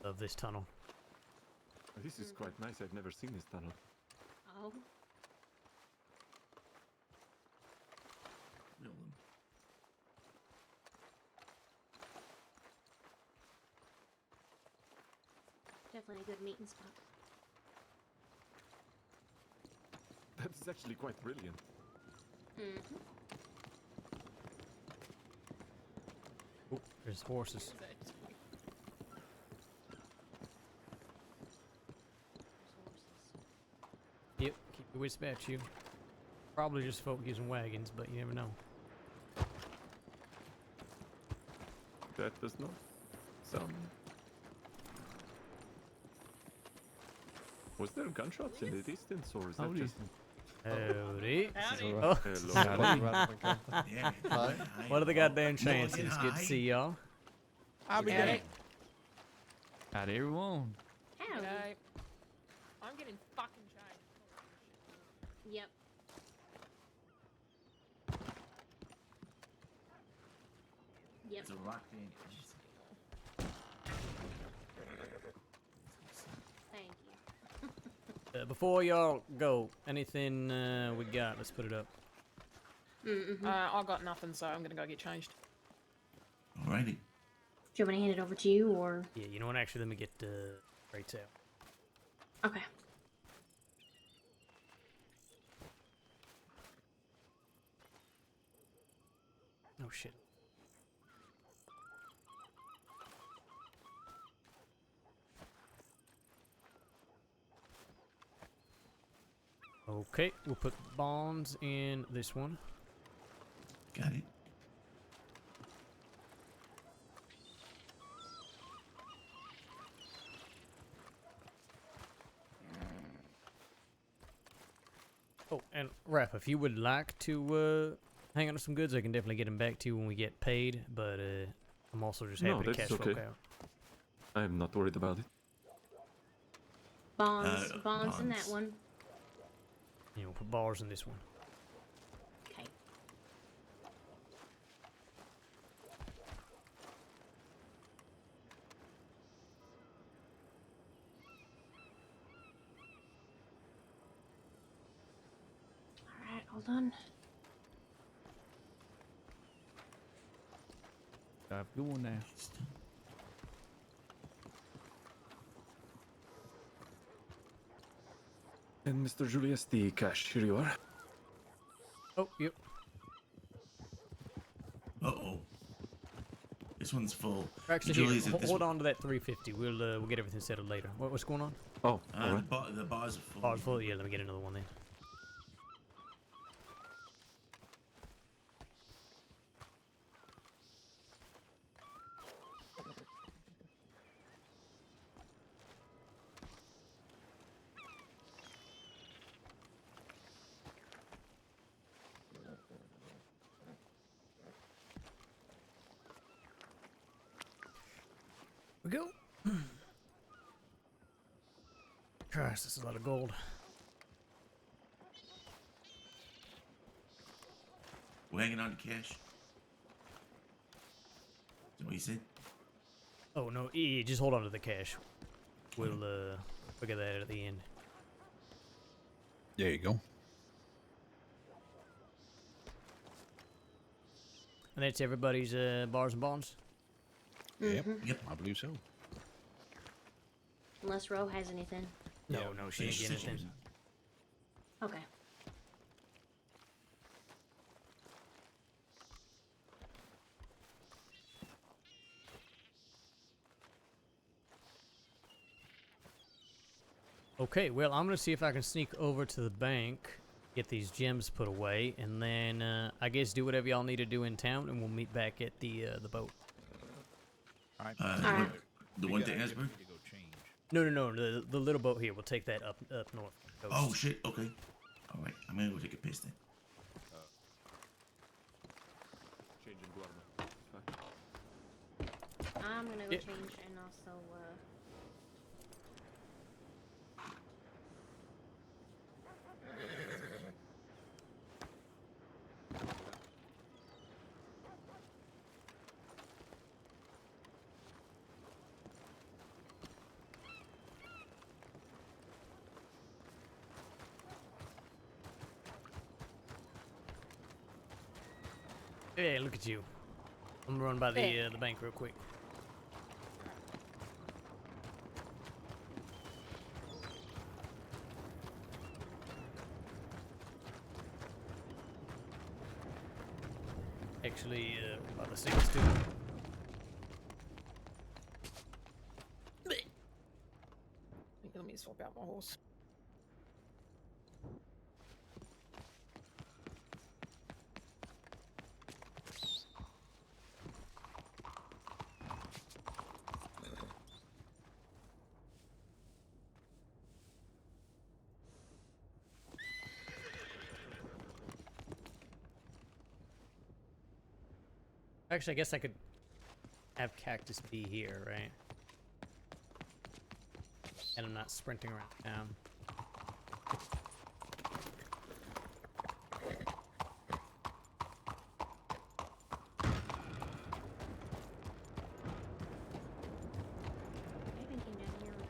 Of this tunnel. This is quite nice. I've never seen this tunnel. Oh. Definitely a good meeting spot. That's actually quite brilliant. Mm-hmm. Oh, there's horses. Yep, keep your wits about you. Probably just folk using wagons, but you never know. That does not sound... Was there gunshots in the distance, or is that Howdy. just... Howdy. Hello. Yeah. What are the goddamn chances? Good to see y'all. I'll be Howdy. damned. Howdy, everyone. Howdy. Okay. I'm getting fucking changed. Yep. Yep. It's a rock band. Thank you. Before y'all go, anything we got? Let's put it up. Mm-hmm. I got nothing, so I'm gonna go get changed. Alrighty. Do you want me to hand it over to you, or? Yeah, you know what? Actually, let me get the rates out. Okay. Oh shit. Okay, we'll put bonds in this one. Got it. Oh, and Raph, if you would like to hang on to some goods, I can definitely get them back to you when we get paid. But I'm also just happy to that's cash folk okay. out. I'm not worried about it. Bonds. Bonds in that bonds. one. You know, put bars in this one. Okay. Alright, hold on. Have a good one now. And Mr. Julius, the cash, here you are. Oh, yep. Uh-oh. This one's full. Actually, Julius, here, if this hold on to that 350. We'll get everything settled later. What's going on? Oh, all right. the bars are full. Oh, it's full. Yeah, let me get another one then. We go. Christ, this is a lot of gold. We're hanging on to cash. Is that what you said? Oh no, just hold on to the cash. We'll figure that out at the end. There you go. And that's everybody's bars and bonds. Yep. Mhm. Yep. I believe so. Unless Ro has anything. No, Yeah, no, she ain't she's getting sitting. anything. Okay. Okay, well, I'm gonna see if I can sneak over to the bank, get these gems put away, and then I guess do whatever y'all need to do in town, and we'll meet back at the boat. All right. Alright. The one to Asbury? To go change. No, the little boat here. We'll take that up north. coast. Oh, shit. Okay. All right. I'm going to go take a piss then. Changing blood. I'm gonna go Yeah. change and also Hey, look at you. I'm gonna run by the bank real quick. Actually, by the six too. Let me swap out my horse. Actually, I guess I could have Cactus be here, right? And I'm not sprinting around town. I even came down here with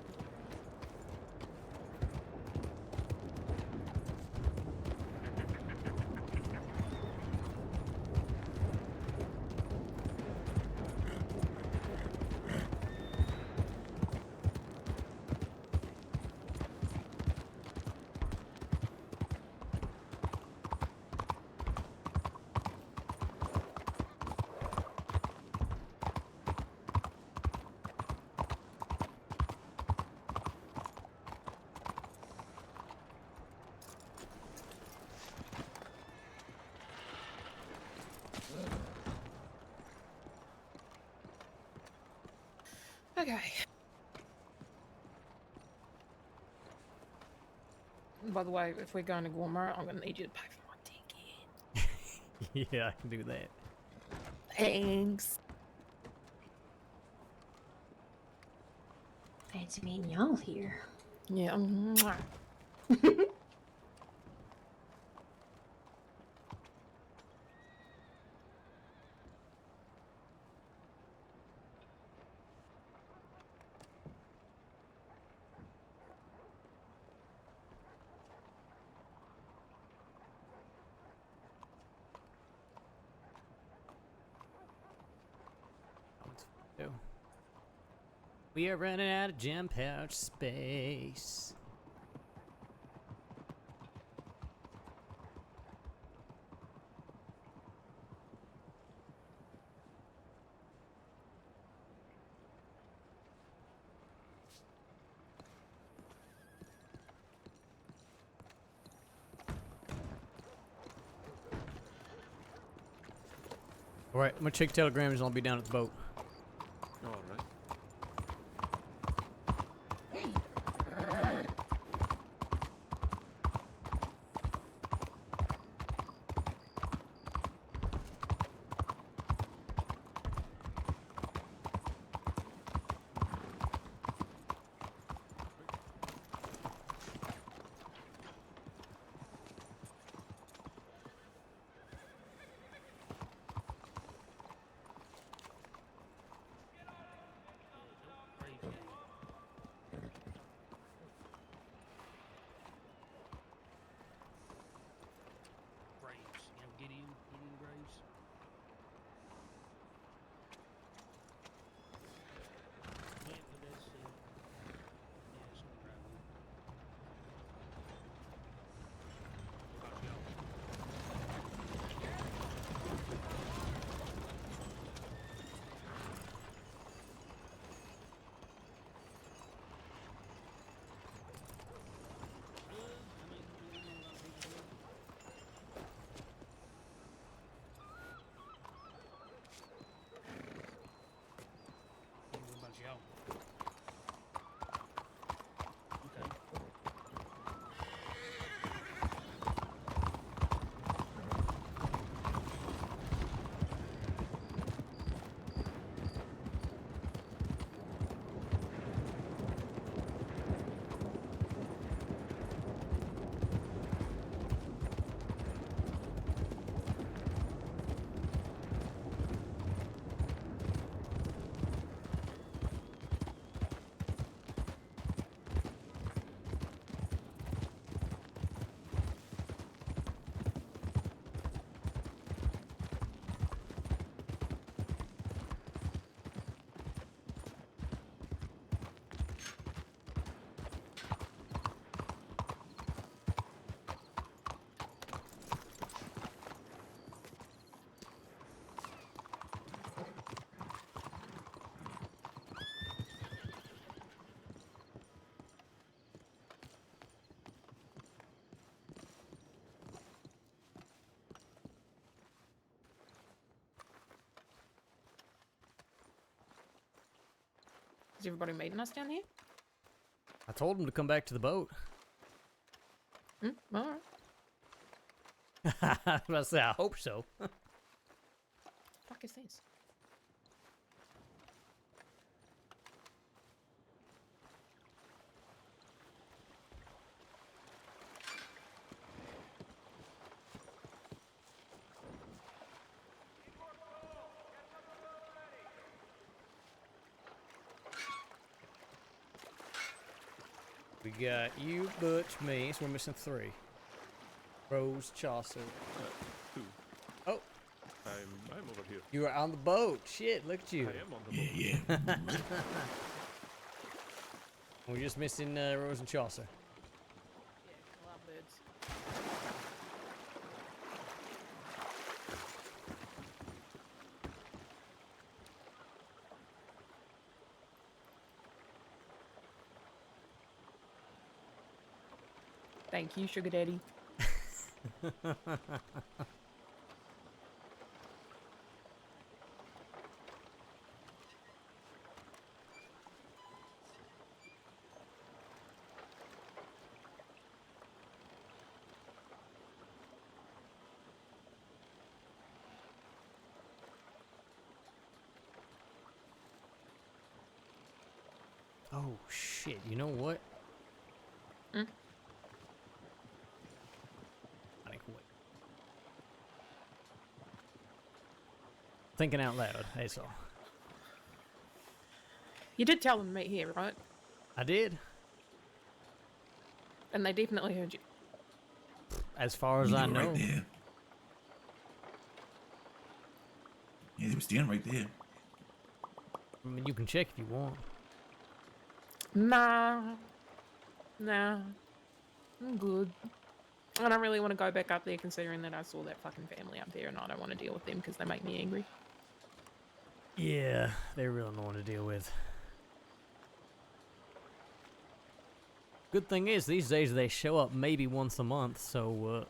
Okay. And by the way, if we're going to Walmart, I'm going to need you to pay for my ticket. Yeah, I can do that. Thanks. fancy meeting y'all here. Yeah. Mwah. We are running out of gem pouch space. All right, I'm gonna check telegrams and I'll be down at the boat. All right. Is everybody meeting us down here? I told him to come back to the boat. All right. I was about to say, I hope so. Fuck is this? We got you, Butch, me, so we're missing 3. Rose, Chaucer. 2. Oh, I'm over here. you are on the boat. Shit, look at you. I am on the boat. Yeah. We're just missing Rose and Chaucer. Yeah, lovebirds. Thank you, Sugar Daddy. Oh, shit. You know what? Hmm? I think what? Thinking out loud, that's all. You did tell them to meet here, right? I did. And they definitely heard you. As far as They I were know. right there. Yeah, they were standing right there. I mean, you can check if you want. Nah. I'm good. I don't really want to go back up there considering that I saw that fucking family up there and I don't want to deal with them because they make me angry. Yeah, they're real annoying to deal with. Good thing is, these days they show up maybe once a month, so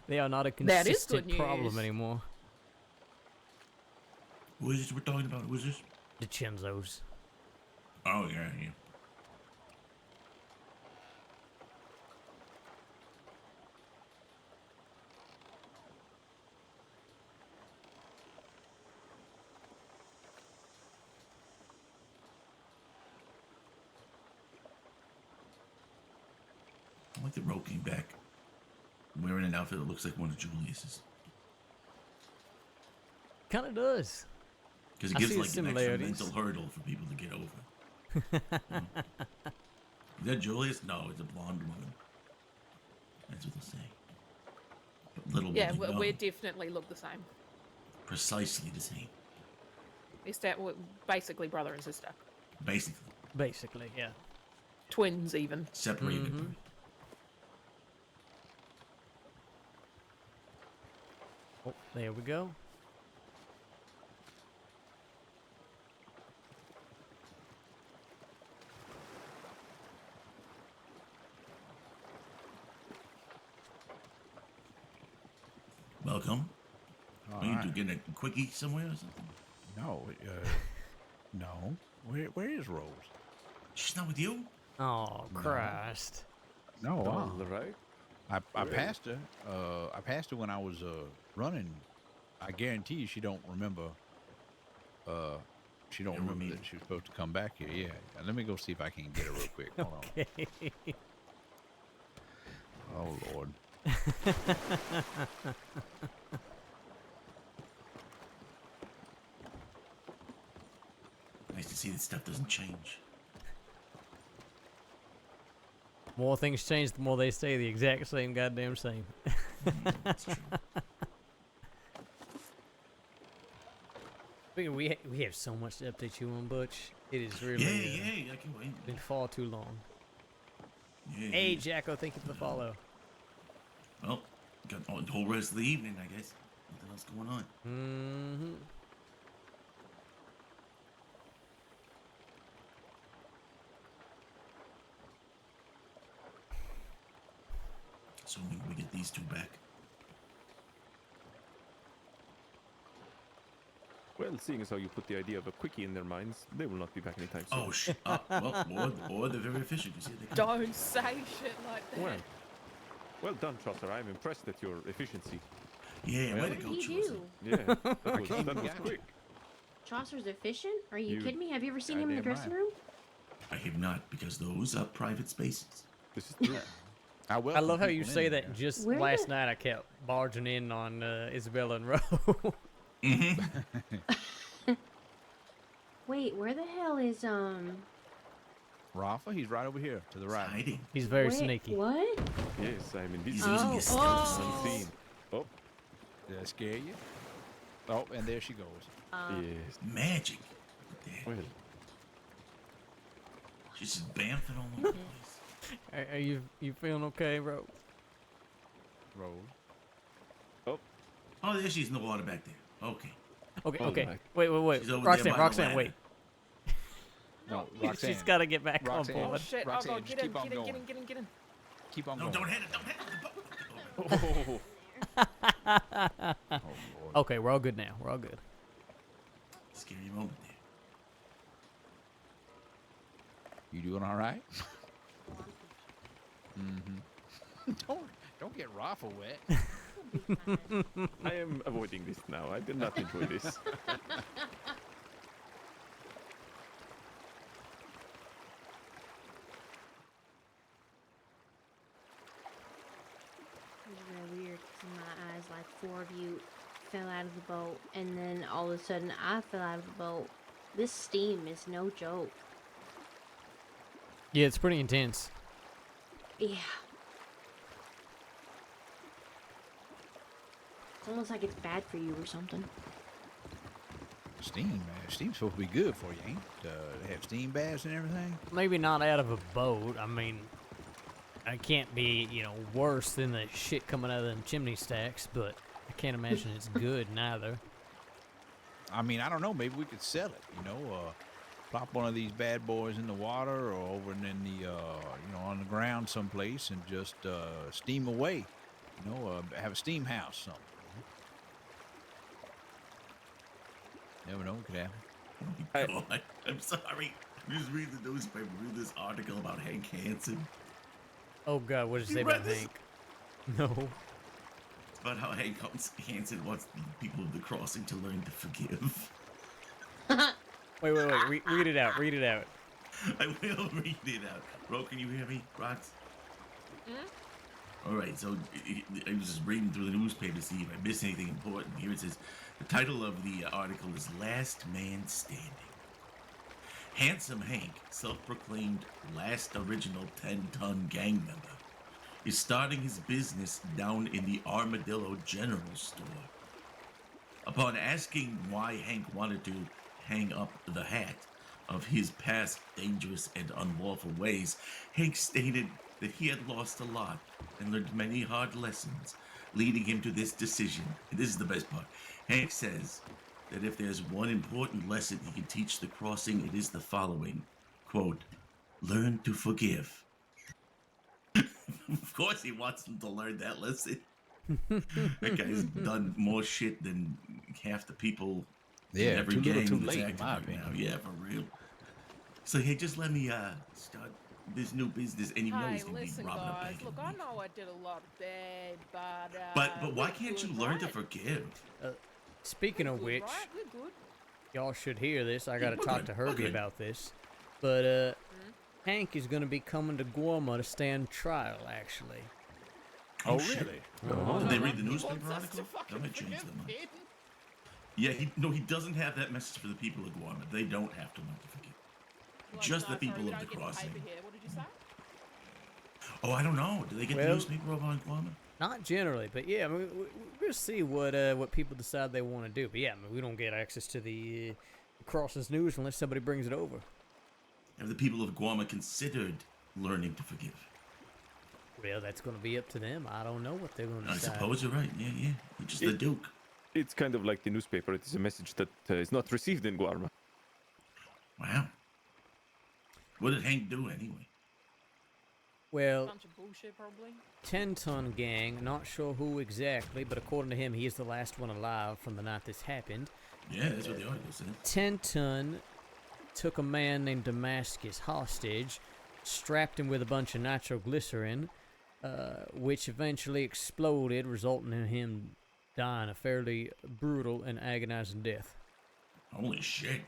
they are not a That is consistent good problem news. anymore. Who is this we're talking about? Who is this? The Chenzos. Oh, yeah, yeah. I like that Ro came back wearing an outfit that looks like one of Julius's. Kind of does. Because it I gives see the like an extra similarities. mental hurdle for people to get over. Is that Julius? No, it's a blonde woman. That's what they'll say. But little Yeah, do they know, we definitely look the same. precisely the same. It's that we're basically brother and sister. Basically. Basically, yeah. Twins, even. Separated. Mhm. Oh, there we go. Welcome. All Are you right. getting a quickie somewhere or something? No, no. Where is Rose? She's not with you? Oh, Christ. No, All right. I passed her. I passed her when I was running. I guarantee you, she don't remember. She don't remember that she was supposed to come back here. Yeah. Let me go see if I can get her real quick. Hold on. Okay. Oh Lord. Nice to see that stuff doesn't change. More things change, the more they stay the exact same goddamn same. That's true. We have so much to update you on, Butch. It is really Yeah, I can wait. been far too long. Yeah, Hey, yeah. Jacko, thank you for the follow. Well, got the whole rest of the evening, I guess. Nothing else going on. Mm-hmm. Assuming we get these two back. Well, seeing as how you put the idea of a quickie in their minds, they will not be back anytime soon. Oh, shit. Or they're very efficient. You see, they can... Don't say shit like that. Well done, Chaucer. I'm impressed at your efficiency. Yeah, way What to did go, he Chaucer. do? Yeah, that was quick. Chaucer's efficient? Are you You kidding me? Have you ever seen him in the goddamn dressing right. room? I have not, because those are private spaces. This is true. I love how you welcome say people in that. there. Just Where last the- night I kept barging in on Isabella and Ro. Wait, where the hell is Rafa, he's right over here to the It's right. hiding. He's very wait, sneaky. What? Yes, I'm He's invisible. using his stealth skills. Unseen. Oh, Did that scare you? Oh, and there she goes. yes. Magic. Look at that. Well, She's just bamfing all over the place. Are you feeling okay, Ro? Rose. Oh, there she is in the water back there. Okay. Okay, All okay. right. Wait. She's over there Roxanne, by the Roxanne, ladder. wait. No, Roxanne. She's got to get back Roxanne. on Oh board. shit! Roxanne, oh god, just get in, keep on get in, going. get in, get in, get in. Keep on No, going. don't hit it. Don't hit it. oh, Oh Lord. Okay, we're all good now. We're all good. Scary moment there. You doing all right? Mm-hmm. Don't get Rafa wet. I am avoiding this now. I did not enjoy this. It was really weird because in my eyes, like 4 of you fell out of the boat, and then all of a sudden I fell out of the boat. This steam is no joke. Yeah, it's pretty intense. Yeah. It's almost like it's bad for you or something. Steam, man. Steam's supposed to be good for you, ain't it? They have steam baths and everything. Maybe not out of a boat. I mean, it can't be, worse than the shit coming out of them chimney stacks, but I can't imagine it's good neither. I mean, I don't know. Maybe we could sell it. Plop one of these bad boys in the water or over in the, on the ground someplace and just steam away. Have a steam house, something. Never know what could happen. Oh my God. I'm sorry. I'm just reading the newspaper, read this article about Hank Hansen. Oh God, what did it You say read about this? Hank? No. It's about how Hank Hansen wants the people of the crossing to learn to forgive. Wait. Read it out. Read it out. I will read it out. Bro, can you hear me, Rox? All right, so I was just reading through the newspaper to see if I missed anything important. Here it says, the title of the article is Last Man Standing. Handsome Hank, self-proclaimed last original 10-ton gang member, is starting his business down in the Armadillo General Store. Upon asking why Hank wanted to hang up the hat of his past dangerous and unlawful ways, Hank stated that he had lost a lot and learned many hard lessons, leading him to this decision. And this is the best part. Hank says that if there's one important lesson he can teach the crossing, it is the following, quote, learn to forgive. Of course he wants them to learn that lesson. That guy's done more shit than half the people in every too little, gang too that's late, in active my right now. opinion. Yeah, for real. So hey, just let me start this new business, and you know Hey, he's gonna listen, be robbing a guys. bank. Look, I know I did a lot of bad, but But why we're can't you good, learn to right? forgive? Speaking We're of good, which, right? We're good. y'all should hear this. I gotta we're talk good, to we're Herbie good. about this. But Hank is gonna be coming to Guarma to stand trial. Actually. Oh, shit. really? Did they read the He newspaper wants us article? to fucking That might change forgive them. him. Yeah, he doesn't have that message for the people of Guam. They don't have to learn to forgive. Like, Just no, the people sorry, we of the don't get crossing. paper here. What did you say? Oh, I don't know. Do they get the Well- newspaper over on Guam? Not generally, but yeah, I mean, we'll see what people decide they want to do. But yeah, I mean, we don't get access to the Crossings News unless somebody brings it over. Have the people of Guam considered learning to forgive? Well, that's going to be up to them. I don't know what they're going to I decide. suppose you're right. Yeah. You're just the Duke. It's kind of like the newspaper. It is a message that is not received in Guarma. Wow. What did Hank do anyway? Well, Bunch of bullshit, probably. 10-ton gang, not sure who exactly, but according to him, he is the last one alive from the night this happened. Yeah, that's what the article said. 10-ton took a man named Damascus hostage, strapped him with a bunch of nitroglycerin, which eventually exploded, resulting in him dying a fairly brutal and agonizing death. Holy shit.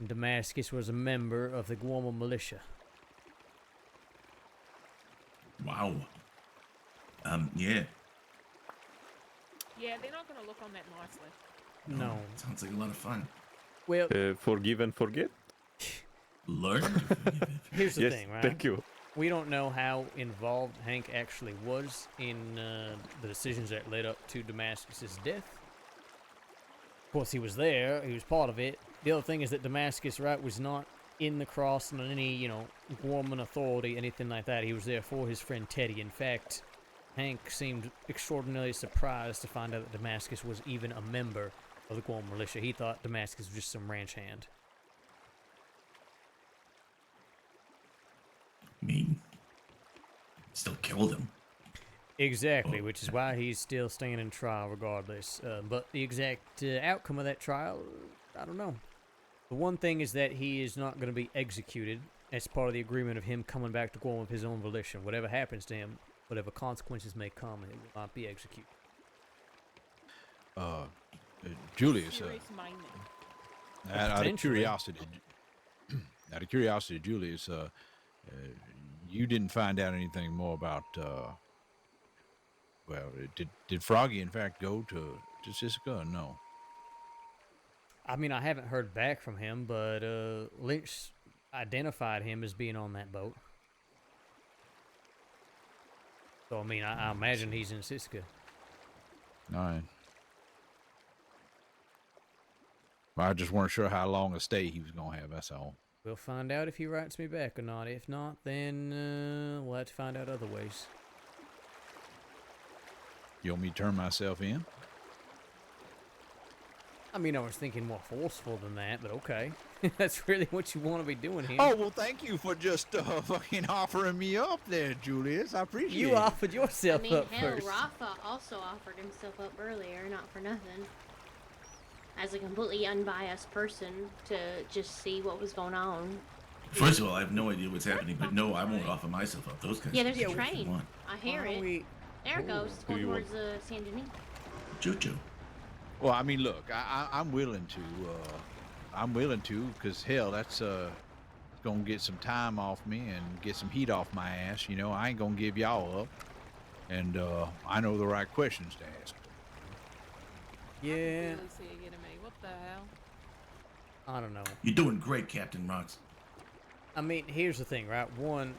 Damascus was a member of the Guamo militia. Wow. Yeah. Yeah, they're not going to look on that nicely. No. Sounds like a lot of fun. Well, Forgive and forget? Learn to forgive. here's the Yes, thing, right? thank you. We don't know how involved Hank actually was in the decisions that led up to Damascus's death. Of course, he was there. He was part of it. The other thing is that Damascus, right, was not in the crossing on any, Guaman authority, anything like that. He was there for his friend Teddy. In fact, Hank seemed extraordinarily surprised to find out that Damascus was even a member of the Guam militia. He thought Damascus was just some ranch hand. I mean, still killed him. Exactly, which is why he's still standing trial regardless. But the exact outcome of that trial, I don't know. The one thing is that he is not going to be executed as part of the agreement of him coming back to Guam of his own volition. Whatever happens to him, whatever consequences may come, he will not be executed. Julius, Serious minded. out of curiosity, Julius, you didn't find out anything more about. Well, did Froggy in fact go to Siska? Or no. I mean, I haven't heard back from him, but Lynch identified him as being on that boat. So, I mean, I imagine he's in Siska. All right. Well, I just weren't sure how long a stay he was going to have, that's all. We'll find out if he writes me back or not. If not, then we'll have to find out other ways. You want me to turn myself in? I mean, I was thinking more forceful than that, but okay. That's really what you want to be doing here. Oh, well, thank you for just fucking offering me up there, Julius. I appreciate it. You offered yourself I mean, up hell, first. Rafa also offered himself up earlier, not for nothing. as a completely unbiased person to just see what was going on. First of all, I have no idea what's happening, but no, I won't offer myself up. Those guys. Yeah, there's a can do what they train. want. I hear Why don't it. we- There it goes. It's going you towards Saint Denis. Choo-choo. Well, I mean, look, I'm willing to, because hell, that's gonna get some time off me and get some heat off my ass. You know, I ain't gonna give y'all up, and I know the right questions to ask. Yeah, Really see it getting me. What the hell? I don't know. You're doing great, Captain Rox. I mean, here's the thing, right? One,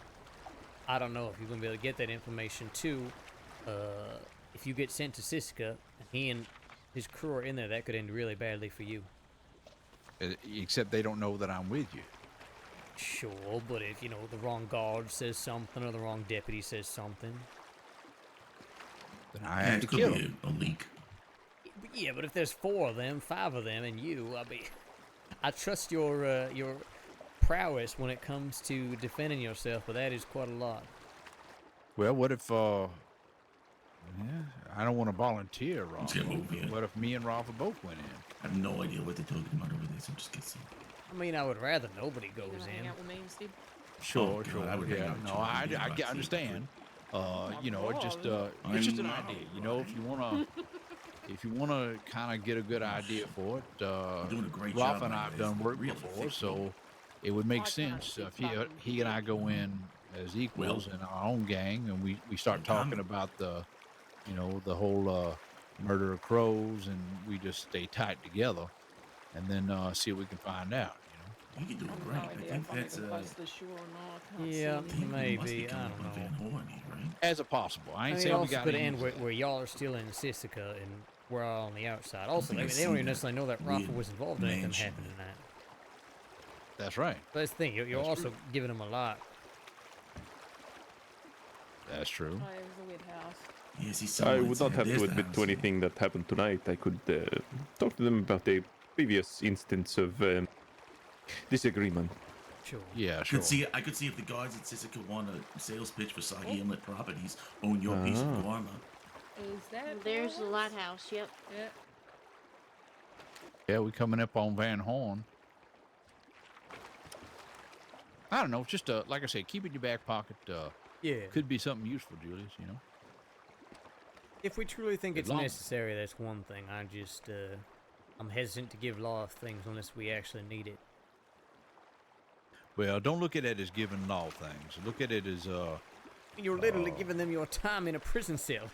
I don't know if you're gonna be able to get that information. Two, if you get sent to Siska and he and his crew are in there, that could end really badly for you. Except they don't know that I'm with you. Sure, but if, you know, the wrong guard says something or the wrong deputy says something. Then I Yeah, have it to could kill be them. a leak. Yeah, but if there's 4 of them, 5 of them, and you, I mean, I trust your prowess when it comes to defending yourself, but that is quite a lot. Well, what if I don't want to volunteer, Rob. Let's get moving here. What if me and Rafa both went in? I have no idea what they're talking about over there, so just get some. I mean, I would rather nobody You goes gonna hang in. out with me instead? Sure, God, sure. I would hang Yeah, out with no, you. I I'd be get about understand. You know, it's just I'm it's just an not idea. You know, if you wanna kind of get a good idea for it, doing a great Rafa job, and I by have the way. done work Really before, thick so wood. it would make I can't sense see if fucking he and I go in as equals in our own gang, and we start talking about the, you know, the whole murder of crows, and we just stay tight together, and then see what we can find out. You can do it I have great. no I idea think if I'm that's even close to the shore or not. I can't Yeah, see think anything. we must be maybe, I coming don't up on know. Van Horn here, right? As a possible, I I ain't mean, it saying we also got could any. end where y'all are still in Sissica and we're all on the outside. Also, think they I don't see even that necessarily know that Rafa weird was involved in anything mansion happening in that. That's right. But that's the thing, you're That's also true. giving them a lot. That's true. Oh, it was a weird house. Yes, he's I would not have to admit to anything that happened tonight. I could talk to them about a previous instance of disagreement. Sure. Yeah, sure. I could see if the guards at Sissica want a sales pitch for Soggy Inlet Properties, own your piece of Guarma. Is that There's the lighthouse? lighthouse. Yep. Yeah. Yeah, we coming up on Van Horn. I don't know. Just like I say, keep it in your back pocket. Yeah. Could be something useful, Julius. You know. If we truly think As it's long- necessary, that's one thing. I'm hesitant to give law of things unless we actually need it. Well, don't look at it as giving law things. Look at it as You're literally giving them your time in a prison cell.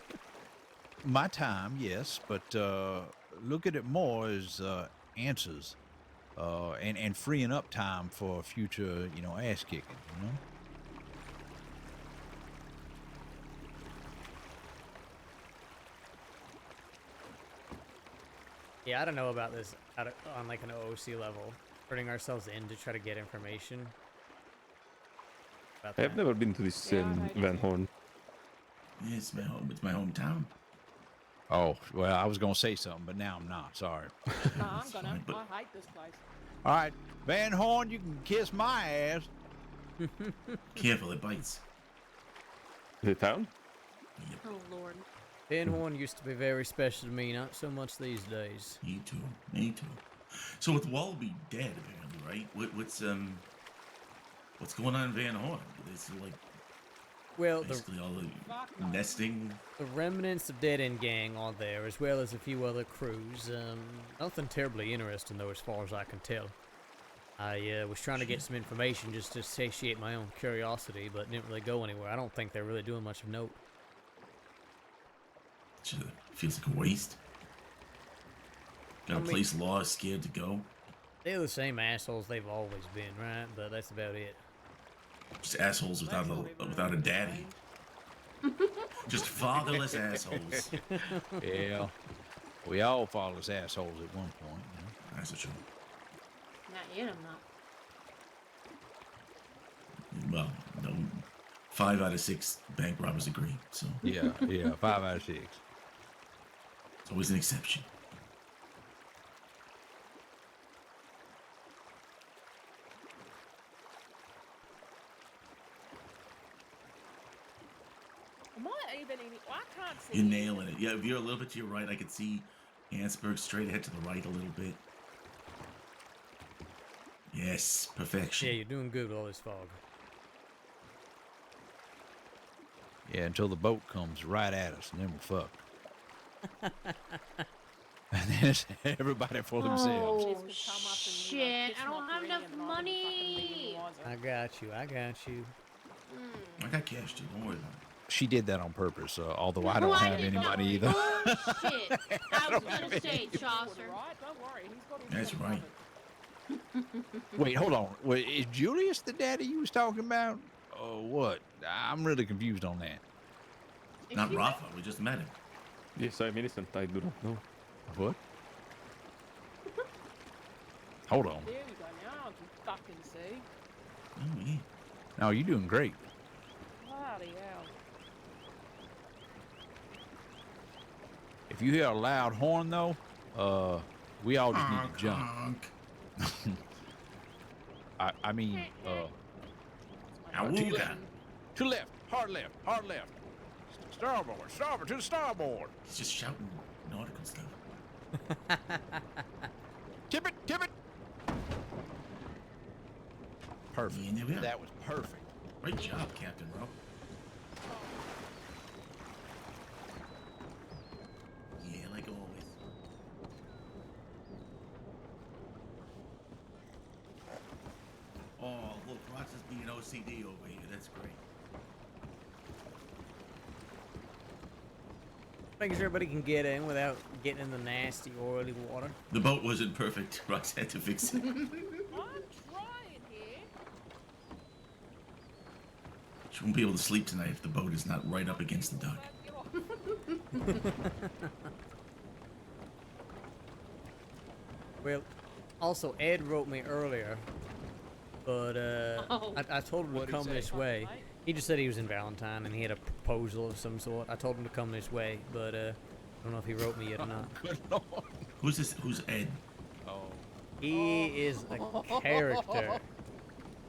my time, yes, but look at it more as answers, and freeing up time for future, you know, ass kicking. You know. Yeah, I don't know about this on like an OOC level. Putting ourselves in to try to get information. About I have that. never been to this Yeah, I do Van too. Horn. Yeah, it's my home. It's my hometown. Oh well, I was gonna say something, but now I'm not. Sorry. No, I'm gonna. fine, but- I hate this place. All right, Van Horn, you can kiss my ass. Careful, it bites. The town? Oh Lord. Van Horn used to be very special to me, not so much these days. Me too. Me too. So with Wallaby dead, apparently, right? What's going on in Van Horn? It's like Well, basically all the Fuck no. nesting. the remnants of Dead End Gang are there, as well as a few other crews. Nothing terribly interesting, though, as far as I can tell. I was trying to get some information just to satiate my own curiosity, but didn't really go anywhere. I don't think they're really doing much of note. Feels like a waste. Got a I mean- place law is scared to go. They're the same assholes they've always been, right? But that's about it. Just assholes without a daddy. Just fatherless assholes. Yeah, we all fall as assholes at one point. You know? That's the truth. Not yet. I'm not. Well, no, 5 out of 6 bank robbers agree, so Yeah, 5 out of 6. it's always an exception. Am I even any? Well, I can't see. You're nailing it. Yeah, if you're a little bit to your right, I could see Ansberg straight ahead to the right a little bit. Yes, perfection. Yeah, you're doing good with all this fog. Yeah, until the boat comes right at us, and then we're fucked. And then it's everybody for themselves. Oh shit! I don't have enough money. I got you. I got you. I got cash too. Don't worry about it. She did that on purpose, although I No, don't I have did any not. money either. Bullshit! I was gonna say, Chaucer. Don't worry, he's got his That's money right. covered. Wait, hold on. Wait, is Julius the daddy you was talking about? Oh, what? I'm really confused on that. Not Rafa. We just met him. Yes, I'm innocent. I do not know. What? Hold on. There we go. Now I can fucking see. Oh, yeah. No, you're doing great. Bloody hell. If you hear a loud horn, though, we all just need to jump. Honk. I mean, Awooga. to left, hard left, hard left. Starboard, starboard, to the starboard. He's just shouting nautical stuff. Tip it, tip it. Perfect. Yeah, there we are. That was perfect. Great job, Captain Rob. Yeah, like always. Oh, look, watch us being OCD over here. That's great. Things everybody can get in without getting in the nasty, oily water. The boat wasn't perfect. Rox had to fix it. I'm trying here. She won't be able to sleep tonight if the boat is not right up against the dock. Well, also Ed wrote me earlier, but I told him to What'd he come say? this way. He just said he was in Valentine and he had a proposal of some sort. I told him to come this way, but I don't know if he wrote me yet or not. Good Lord. Who's this? Who's Ed? Oh. He is a character.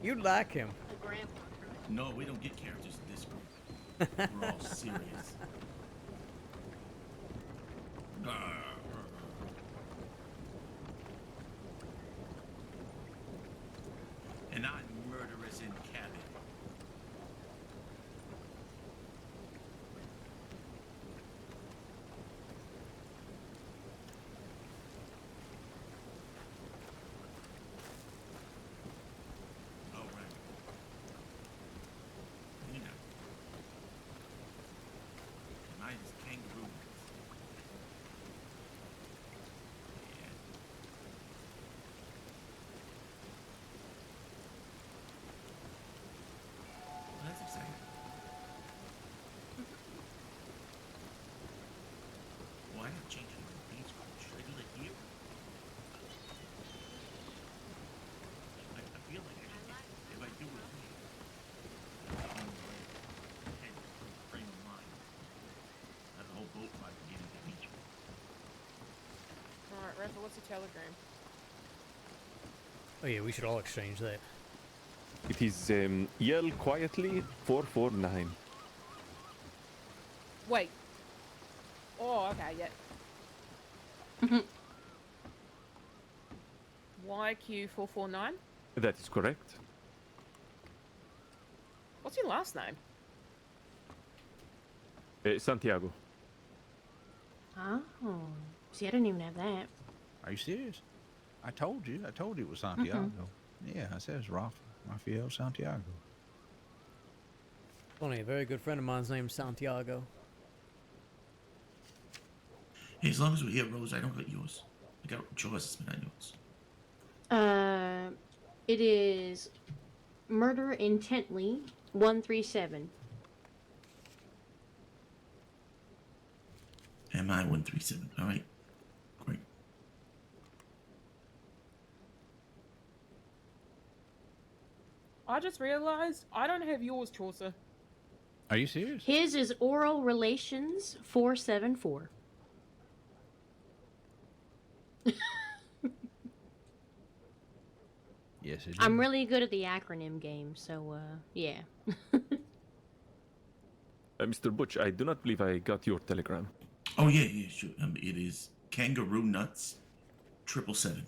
You'd like him. The grandpa. No, we don't get characters in this group. We're all serious. And I'm murderous in cabin. Oh, right. You know. Mine is kangaroo. Yeah. Well, that's exciting. Well, I gotta change it to the beach. Should I do that here? I feel like I should. If I do it here, frame of mind. Have the whole boat ride beginning to beach. Alright, Rafa, what's the telegram? Oh yeah, we should all exchange that. It is yell quietly 449. Wait. Oh, okay, yeah. YQ449? That is correct. What's your last name? Santiago. Oh, see, I didn't even have that. Are you serious? I told you it was Santiago. Yeah, I said it's Rafael Santiago. Funny, a very good friend of mine's named Santiago. Hey, as long as we hear Rose, I don't get yours. I got yours, but not yours. It is murder intently 137. MI137. All right. Great. I just realized I don't have yours, Chaucer. Are you serious? His is oral relations 474. Yes, it is. I'm really good at the acronym game, so yeah. Mr. Butch, I do not believe I got your telegram. Oh, yeah, sure. It is Kangaroo Nuts 777.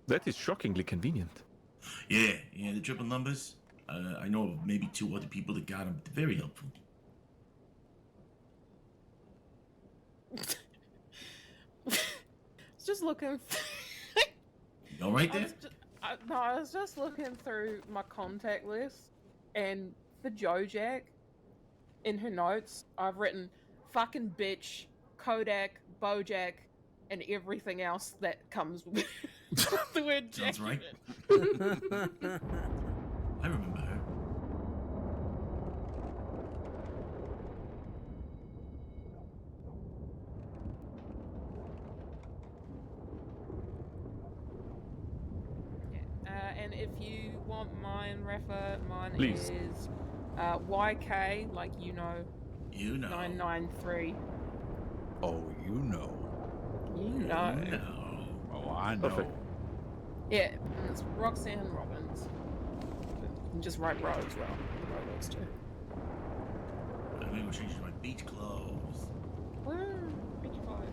That is shockingly convenient. Yeah, the triple numbers. I know of maybe 2 other people that got them. Very helpful. Just looking. You all right there? I was just looking through my contact list, and for Jojack, in her notes, I've written "fucking bitch," Kodak, Bojack, and everything else that comes with the word Jack. Sounds right. I remember her. And if you want mine, Rafa, mine Please. is YK, like You know. 993. Oh, you know. You know. Oh, I know. Perfect. Yeah, and it's Roxanne Robbins. You can just write Ro as well. Ro works too. Maybe we'll change it to my beach clothes. Woo! Beach clothes.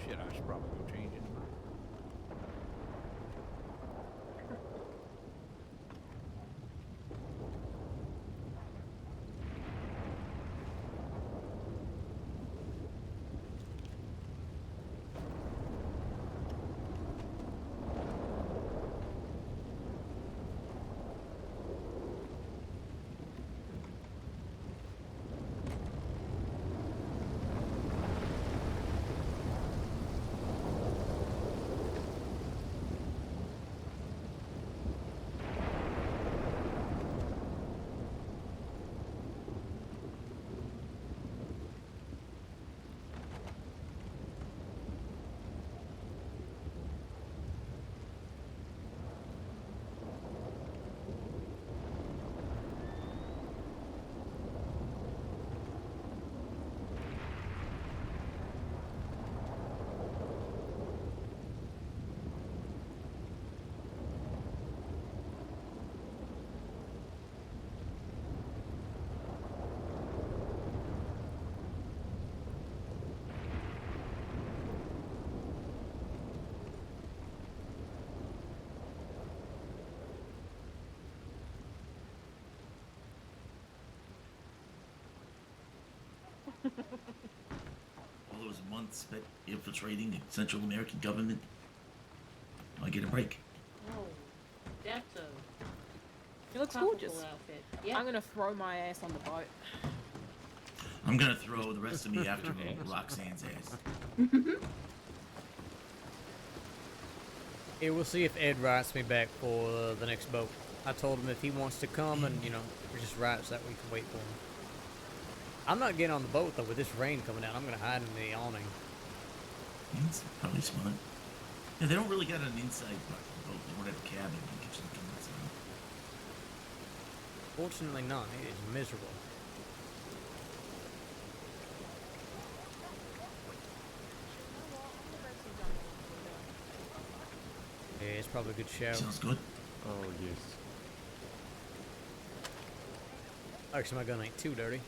Shit, I should probably go change it. All those months spent infiltrating the Central American government. I get a break. Oh, that's a It looks tropical gorgeous. outfit. Yeah. I'm gonna throw my ass on the boat. I'm gonna throw the rest of me after Roxanne's ass. Yeah, we'll see if Ed writes me back for the next boat. I told him if he wants to come and, just write so that we can wait for him. I'm not getting on the boat, though, with this rain coming down. I'm going to hide in the awning. It's probably smart. Yeah, they don't really got an inside boat. They don't have a cabin. You can just look inside. Fortunately not. It is miserable. Yeah, it's probably a good show. Sounds good. Oh, yes. Actually, my gun ain't too dirty.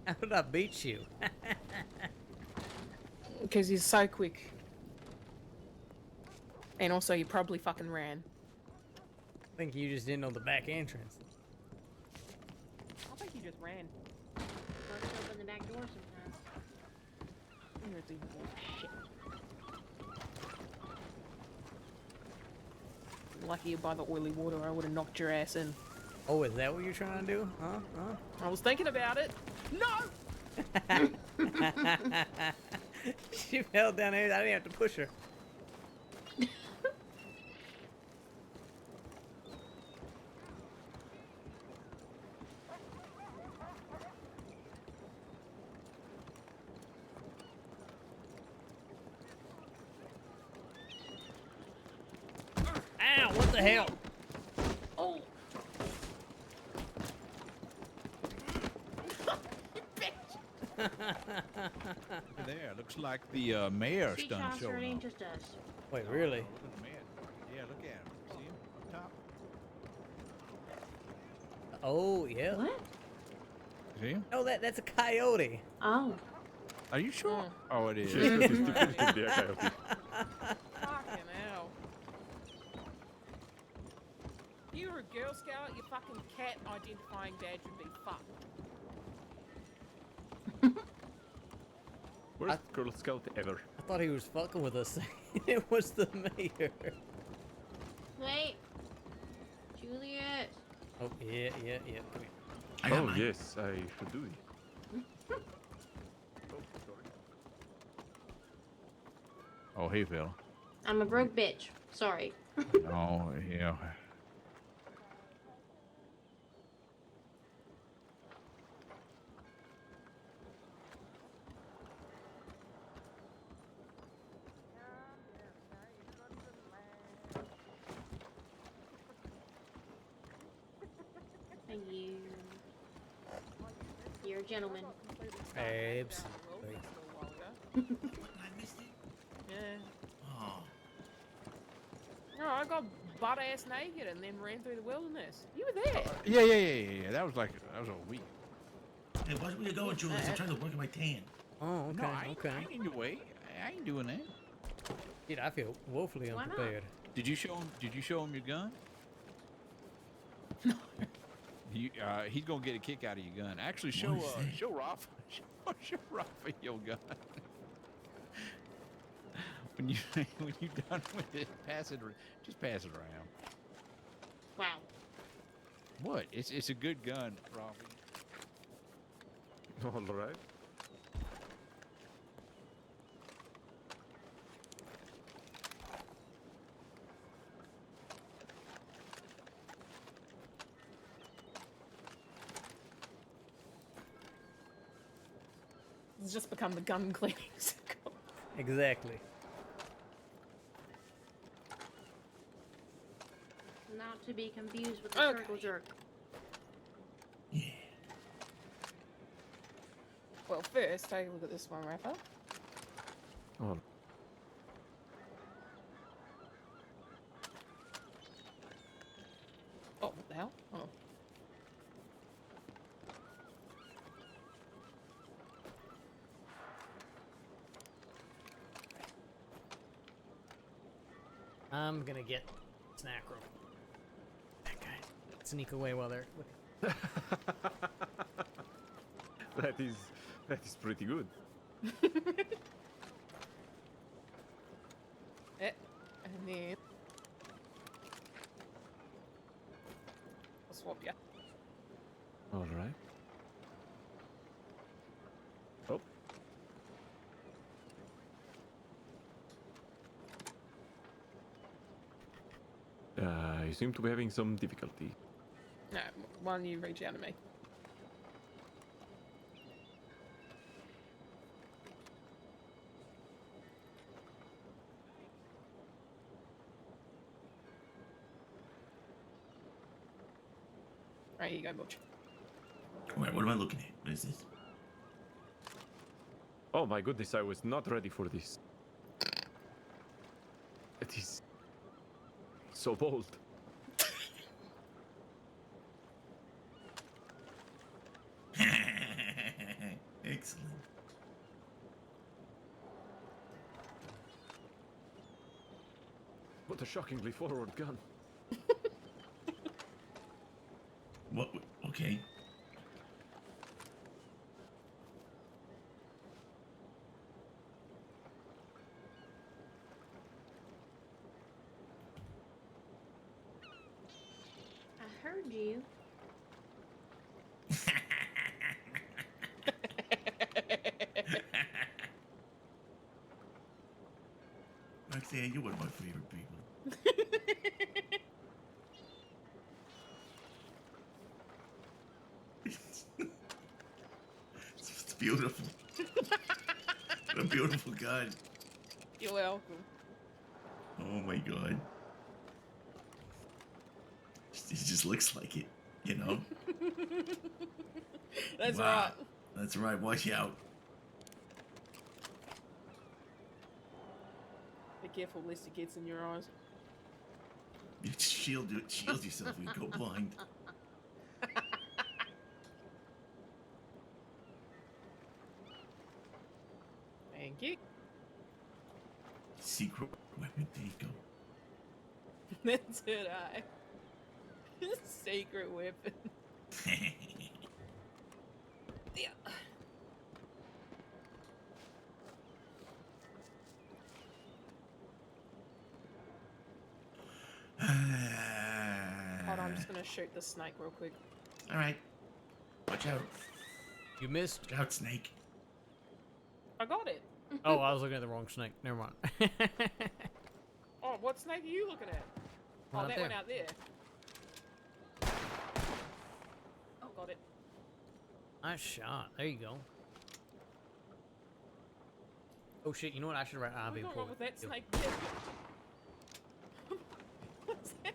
How did I beat you? Because he's so quick. And also, you probably fucking ran. I think you just didn't know the back entrance. I think you just ran. Bust open the back door sometimes. You're a demon boy. Shit. Lucky you're by the oily water, I would have knocked your ass in. Oh, is that what you're trying to do? Huh? I was thinking about it. No! She fell down there. I didn't have to push her. the hell? Oh. There, looks like the mayor's See, done Chaucer, showing it ain't up. just us. Wait, really? Look at the mayor. Yeah, look at him. See him up top? Oh, yeah. What? See him? No, that's a coyote. Oh. Are you sure? Mm. Oh, it is. Fucking hell. If you were a Girl Scout, your fucking cat identifying badge would be fucked. Worst Girl Scout ever. I thought he was fucking with us. It was the mayor. Wait. Julius. Oh, yeah. Come here. I got Oh, mine. yes, I should do it. Oh, sorry. Oh, hey, Phil. I'm a broke bitch. Sorry. Oh, yeah. Thank you. You're a gentleman. Babes. I missed it. Yeah. Oh. No, I got butt ass naked and then ran through the wilderness. You were there. Yeah. That was a week. Hey, watch where you're going, Julius. I'm trying to work on my tan. Oh, okay, No, I okay. ain't in your way. I ain't doing that. Dude, I feel woefully Why not? unprepared. Did you show him your gun? He's gonna get a kick out of your gun. Actually, show What is that? show Rafa your gun. when you're done with it, just pass it around. Wow. What? It's a good gun, Rafi. All right. It's just become the gun cleaning circle. Exactly. Not to be confused with the Okay. circle jerk. Yeah. Well, first, take a look at this one, Rafa. Oh, Oh, what the hell? Oh. I'm gonna get snack room. That guy. Sneak away while they're looking. that is pretty good. And then I'll swap you. All right. Oh. You seem to be having some difficulty. No, why don't you reach out to me? Right, here you go, Butch. All right, what am I looking at? What is this? Oh my goodness, I was not ready for this. It is so bold. Excellent. What a shockingly forward gun. What? Okay. I heard you. Roxanne, you're one of my favorite people. It's beautiful. What a beautiful gun. You're welcome. Oh my god. just looks like it, you know? That's Wow. right. That's right. Watch out. Be careful, lest it gets in your eyes. Shield yourself. You go blind. Thank you. Secret weapon. There you go. That's it, Secret weapon. Yeah. Hold on, I'm just gonna shoot the snake real quick. All right. Watch out. You missed. Watch out, snake. I got it. Oh, I was looking at the wrong snake. Never mind. Oh, what snake are you looking at? One Oh, out that there. one out there. Oh, got it. Nice shot. There you go. Oh shit! You know what? I should write. I'll be What's going on with that snake? What's that?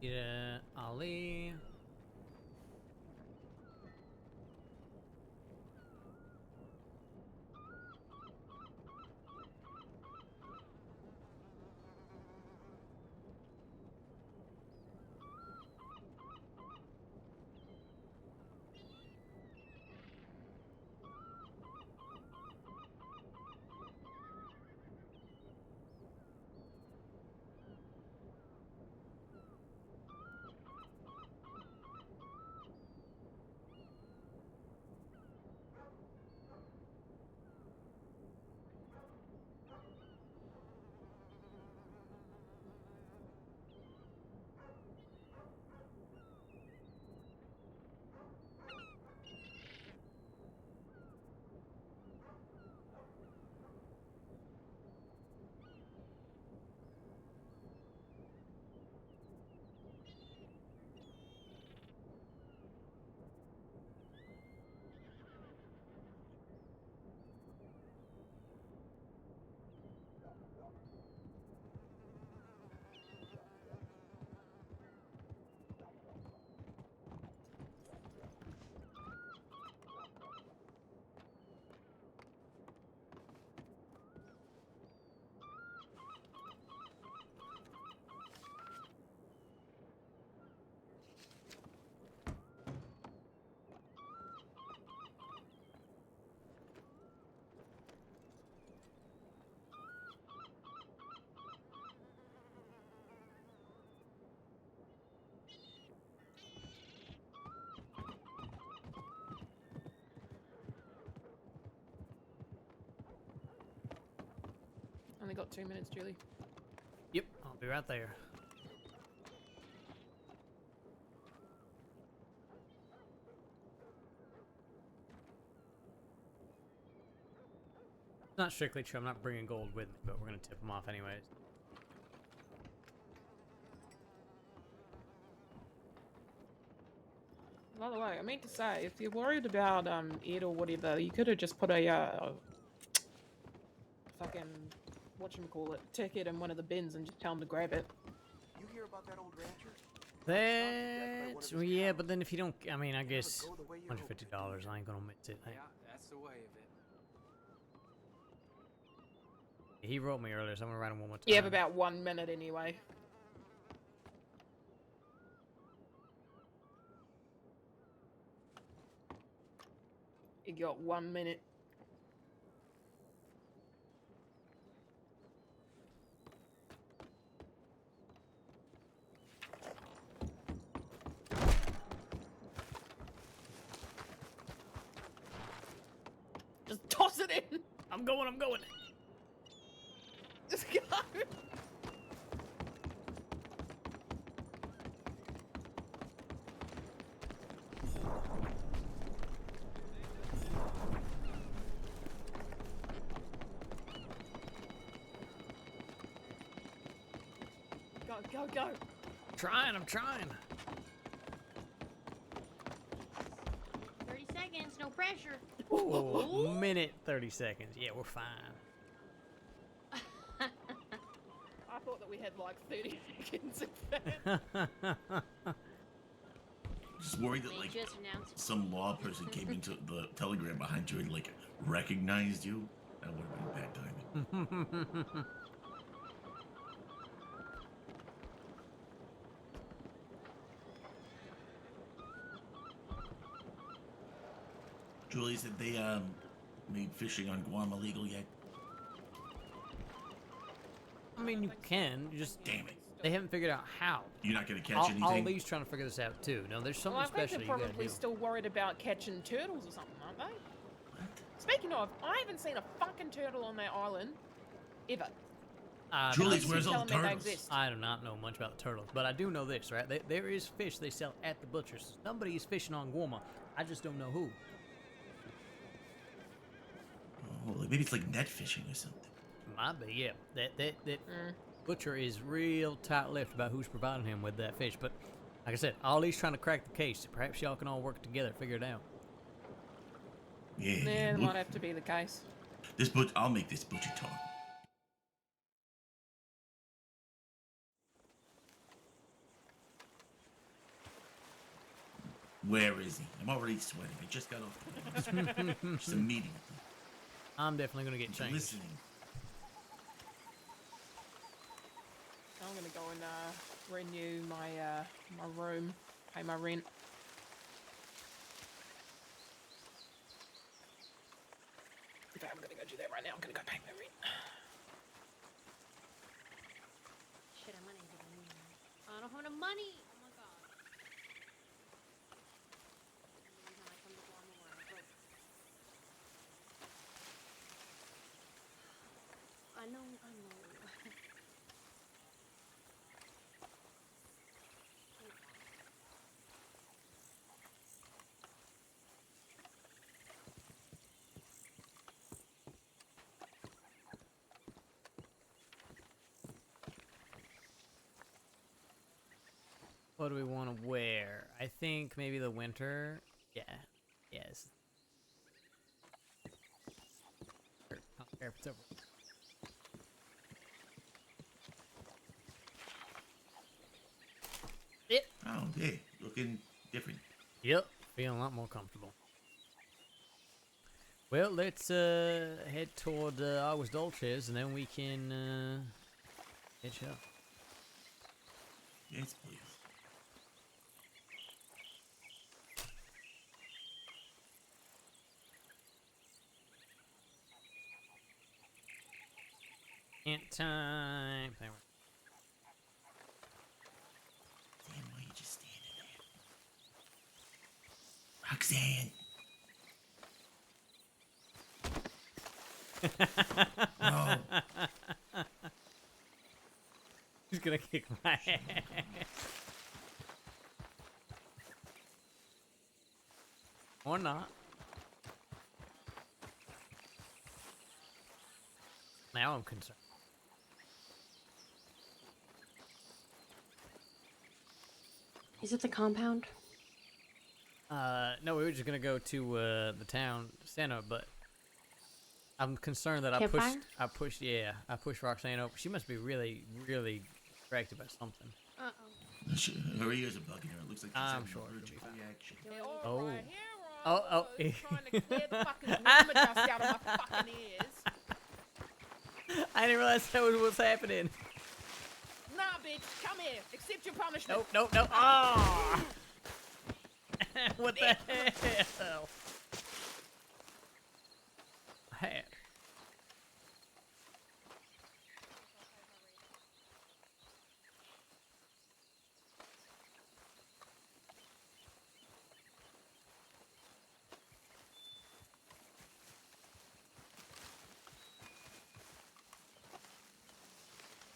Yeah, Ali. only got 2 minutes, Julie. Yep, I'll be right there. It's not strictly true. I'm not bringing gold with me, but we're gonna tip them off anyways. By the way, I meant to say, if you're worried about it or whatever, you could have just put a fucking whatchamacallit ticket in one of the bins and just tell them to grab it. You hear about that old rancher? That yeah, but then if you don't, I mean, I guess $150. I ain't gonna miss it. Yeah, that's the way of it. He wrote me earlier, so I'm gonna write him one more time. You have about 1 minute anyway. You got 1 minute. Just toss it in. I'm going. Just go. Go. I'm trying. 30 seconds, no pressure. Ooh, minute 30 seconds. Yeah, we're fine. I thought that we had like 30 seconds. In fact. Just worried that like some law person came into the telegram behind you and like recognized you. That would have been bad timing. Julius, did they made fishing on Guam illegal yet? I mean, you can. You just damn it. They haven't figured out how. You're not gonna catch anything. Ollie's trying to figure this out too. No, there's something Well, I think special they're you gotta probably do. still worried about catching turtles or something, aren't they? What? Speaking of, I haven't seen a fucking turtle on that island ever. Julius, where's Tell all the me they turtles? exist. I do not know much about the turtles, but I do know this, right? There is fish they sell at the butcher's. Somebody is fishing on Guama. I just don't know who. Oh, maybe it's like net fishing or something. Might be, yeah. That butcher is real tight-lipped about who's providing him with that fish. But like I said, Ollie's trying to crack the case. Perhaps y'all can all work together, figure it out. Yeah. That might have to be the case. I'll make this butcher talk. Where is he? I'm already sweating. I just got off the phone. Just immediately. I'm definitely gonna get changed. Listening. I'm gonna go and renew my my room, pay my rent. In fact, I'm gonna go do that right now. I'm gonna go pay my rent. Shit, I might need to get money. I don't have enough money. Oh my god. The reason I come to Guam where I'm broke. I know. What do we want to wear? I think maybe the winter. Yeah. Yes. I don't care if it's over. Yep. Oh, hey, looking different. Yep. Feeling a lot more comfortable. Well, let's head toward Aguas Dulces, and then we can hitch up. Yes, please. Ant time. There we Damn, why you just standing there? Roxanne. Oh. gonna kick my ass. Or not. Now I'm concerned. Is it the compound? No, we were just gonna go to the town center, but I'm concerned that I Campfire? pushed Roxanne over. She must be really, really distracted by something. Her ears are bugging her. It looks like she's I'm having sure an it'll allergic be fine. reaction. Oh. Right, Oh. He's trying to clear the fucking llama dust out of my fucking ears. I didn't realize that was what's happening. Nah, bitch, come here. Accept your punishment. Nope. Ah! What the hell? Hat.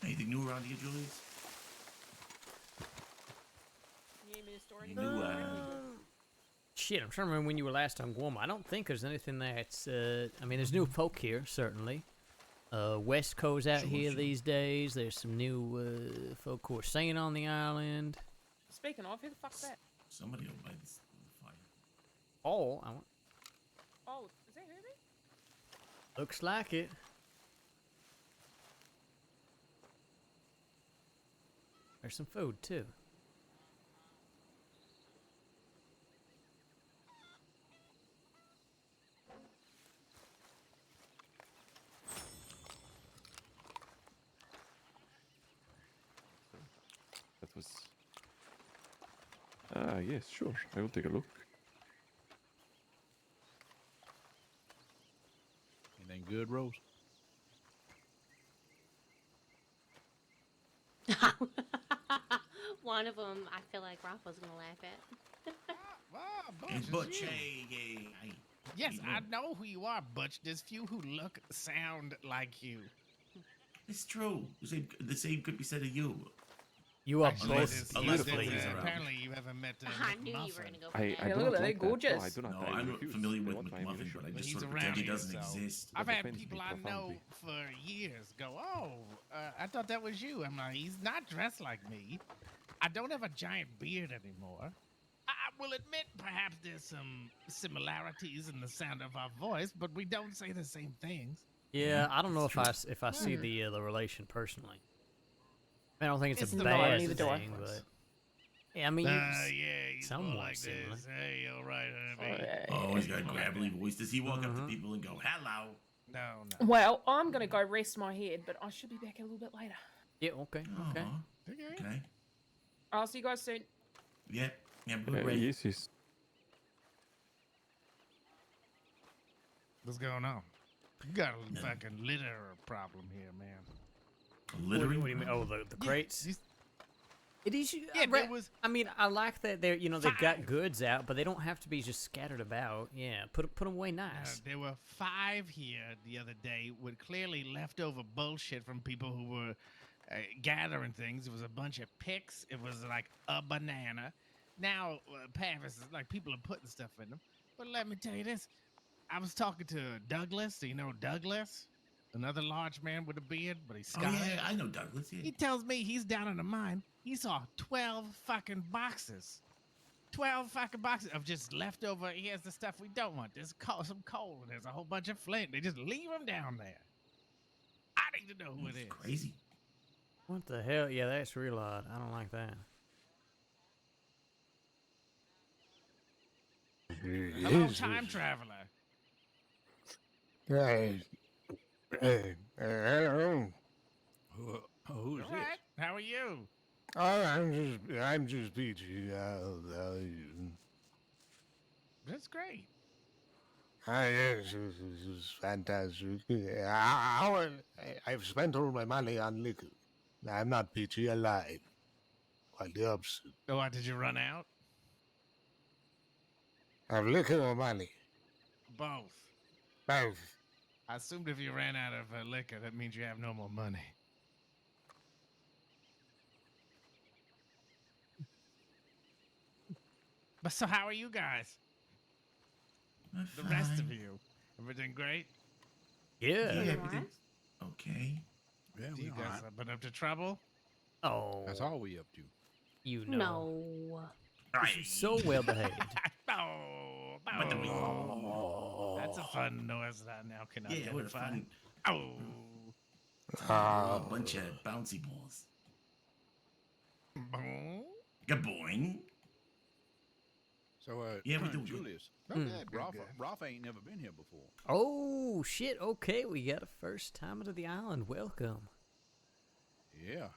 Anything new around here, Julius? You ain't been a story You knew, Shit, I'm trying to remember when you were last on Guam. I don't think there's anything that's, I mean, there's new folk here, certainly. West Coast out here these days. There's some new folk who are staying on the island. Speaking of, who the fuck's that? Somebody over by this fire. Oh, I want, Oh, is that Herbie? looks like it. There's some food, too. That was. Yes, sure. I will take a look. Anything good, Rose? One of them, I feel like Ralph was gonna laugh at. And Butch, hey. Yes, I know who you are, Butch. There's few who look, sound like you. It's true. The same could be said of you. You are Actually, both beautifully. apparently, you haven't met. I knew you were gonna go for I that. do look not at like that, gorgeous. No, I do not. No, I I'm refuse. familiar They with want my McMuffin, ammunition. but I just He's sort of around pretend he here, doesn't so- exist. I've That had offends people me I know profoundly. for years go, I thought that was you. I'm like, he's not dressed like me. I don't have a giant beard anymore. I will admit, perhaps there's some similarities in the sound of our voice, but we don't say the same things. Yeah, I don't know if I see the relation personally. I don't think it's It's a the bad vibe, neither do I. thing, but yeah, I mean, Yeah, he's more somewhat like similar. this. Hey, all right, Herbie. Oh, he's got a gravelly voice. Does he walk up to people and go, hello? No. Well, I'm gonna go rest my head, but I should be back a little bit later. Yeah, okay. Aw, okay. I'll see you guys soon. Yeah, we're ready. Yes. What's going on? You got a fucking litter problem here, man. Littering? What do you mean? Oh, the crates. It is. Yeah, there was. I mean, I like that they're they've got goods out, but they don't have to be just scattered about. Yeah, put them away nice. There were 5 here the other day with clearly leftover bullshit from people who were gathering things. It was a bunch of picks. It was like a banana. Now, Pavis is like people are putting stuff in them. But let me tell you this. I was talking to Douglas. Do you know Douglas? Another large man with a beard, but he's Oh, Scottish. yeah, I know Douglas, yeah. He tells me he's down in the mine. He saw 12 fucking boxes. 12 fucking boxes of just leftover. Here's the stuff we don't want. There's some coal and there's a whole bunch of flint. They just leave them down there. I need to know who it is. Crazy. What the hell? Yeah, that's real odd. I don't like that. Hello, time traveler. Hello. Who's All right. How are you? Oh, I'm just peachy. That's great. Yes, this is fantastic. I've spent all my money on liquor. I'm not peachy, alive. Quite the opposite. Oh, what, did you run out? Have liquor or money? Both. Both. I assumed if you ran out of liquor, that means you have no more money. But so how are you guys? The rest of you, everything great? Yeah. Yeah, Alright. everything's okay. Yeah, Do we you all guys right. been up to trouble? Oh, That's all we up to. you know. No. She's so well behaved. Oh, But the oh. That's a fun noise that I now cannot Yeah, what a identify. fun. Oh. We're all a bunch of bouncy balls. Boom. Gaboing. So, Yeah, we do good. Julius, Oh, good, good, good. Rafa ain't never been here before. Oh, shit. Okay, we got a first timer to the island. Welcome. Yeah.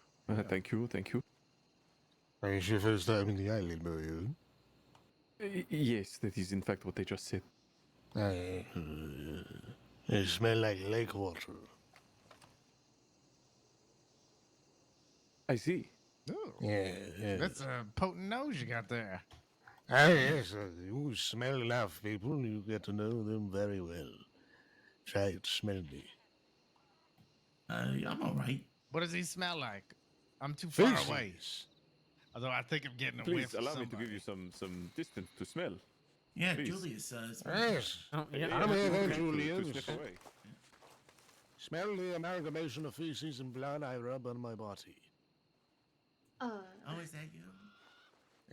Thank you, thank you. It's your first time in the island, are you? Yes, that is in fact what they just said. It smells like lake water. I see. Oh, Yeah, yeah. that's a potent nose you got there. Yes, you smell enough people, you get to know them very well. Try to smell me. I'm all right. What does he smell like? I'm too far away. Feces. Although I think I'm getting a Please whiff of allow me to give you somebody. some distance to smell. Yeah, Please. Julius. Yes. Oh, yeah. I'm here, to Julius. sniff away. Smell the amalgamation of feces and blood I rub on my body. Oh, is that you?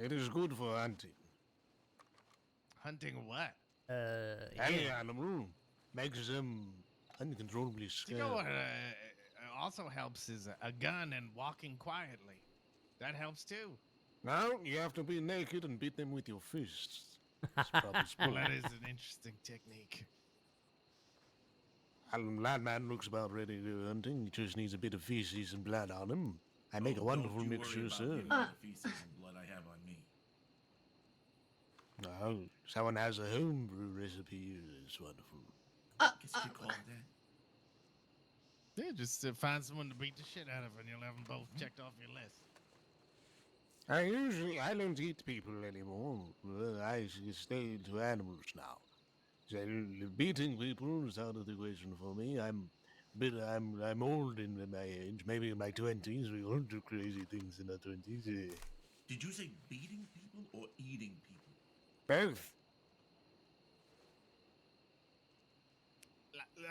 It is good for hunting. Hunting what? Any Yeah. animal makes them uncontrollably You scared. know what also helps is a gun and walking quietly. That helps too. Now you have to be naked and beat them with your fists. That's probably Well, smart. that is an interesting technique. That man looks about ready to go hunting. He just needs a bit of feces and blood on him. I make a wonderful don't you mixture, worry sir. about him and the feces and blood I have on me. No, someone has a homebrew recipe. It's wonderful. Guess you could call it that. Yeah, just find someone to beat the shit out of, and you'll have them both checked off your list. I don't eat people anymore. I stay to animals now. So beating people is out of the question for me. I'm old in my age. Maybe in my 20s. We all do crazy things in our 20s. Did you say beating people or eating people? Both.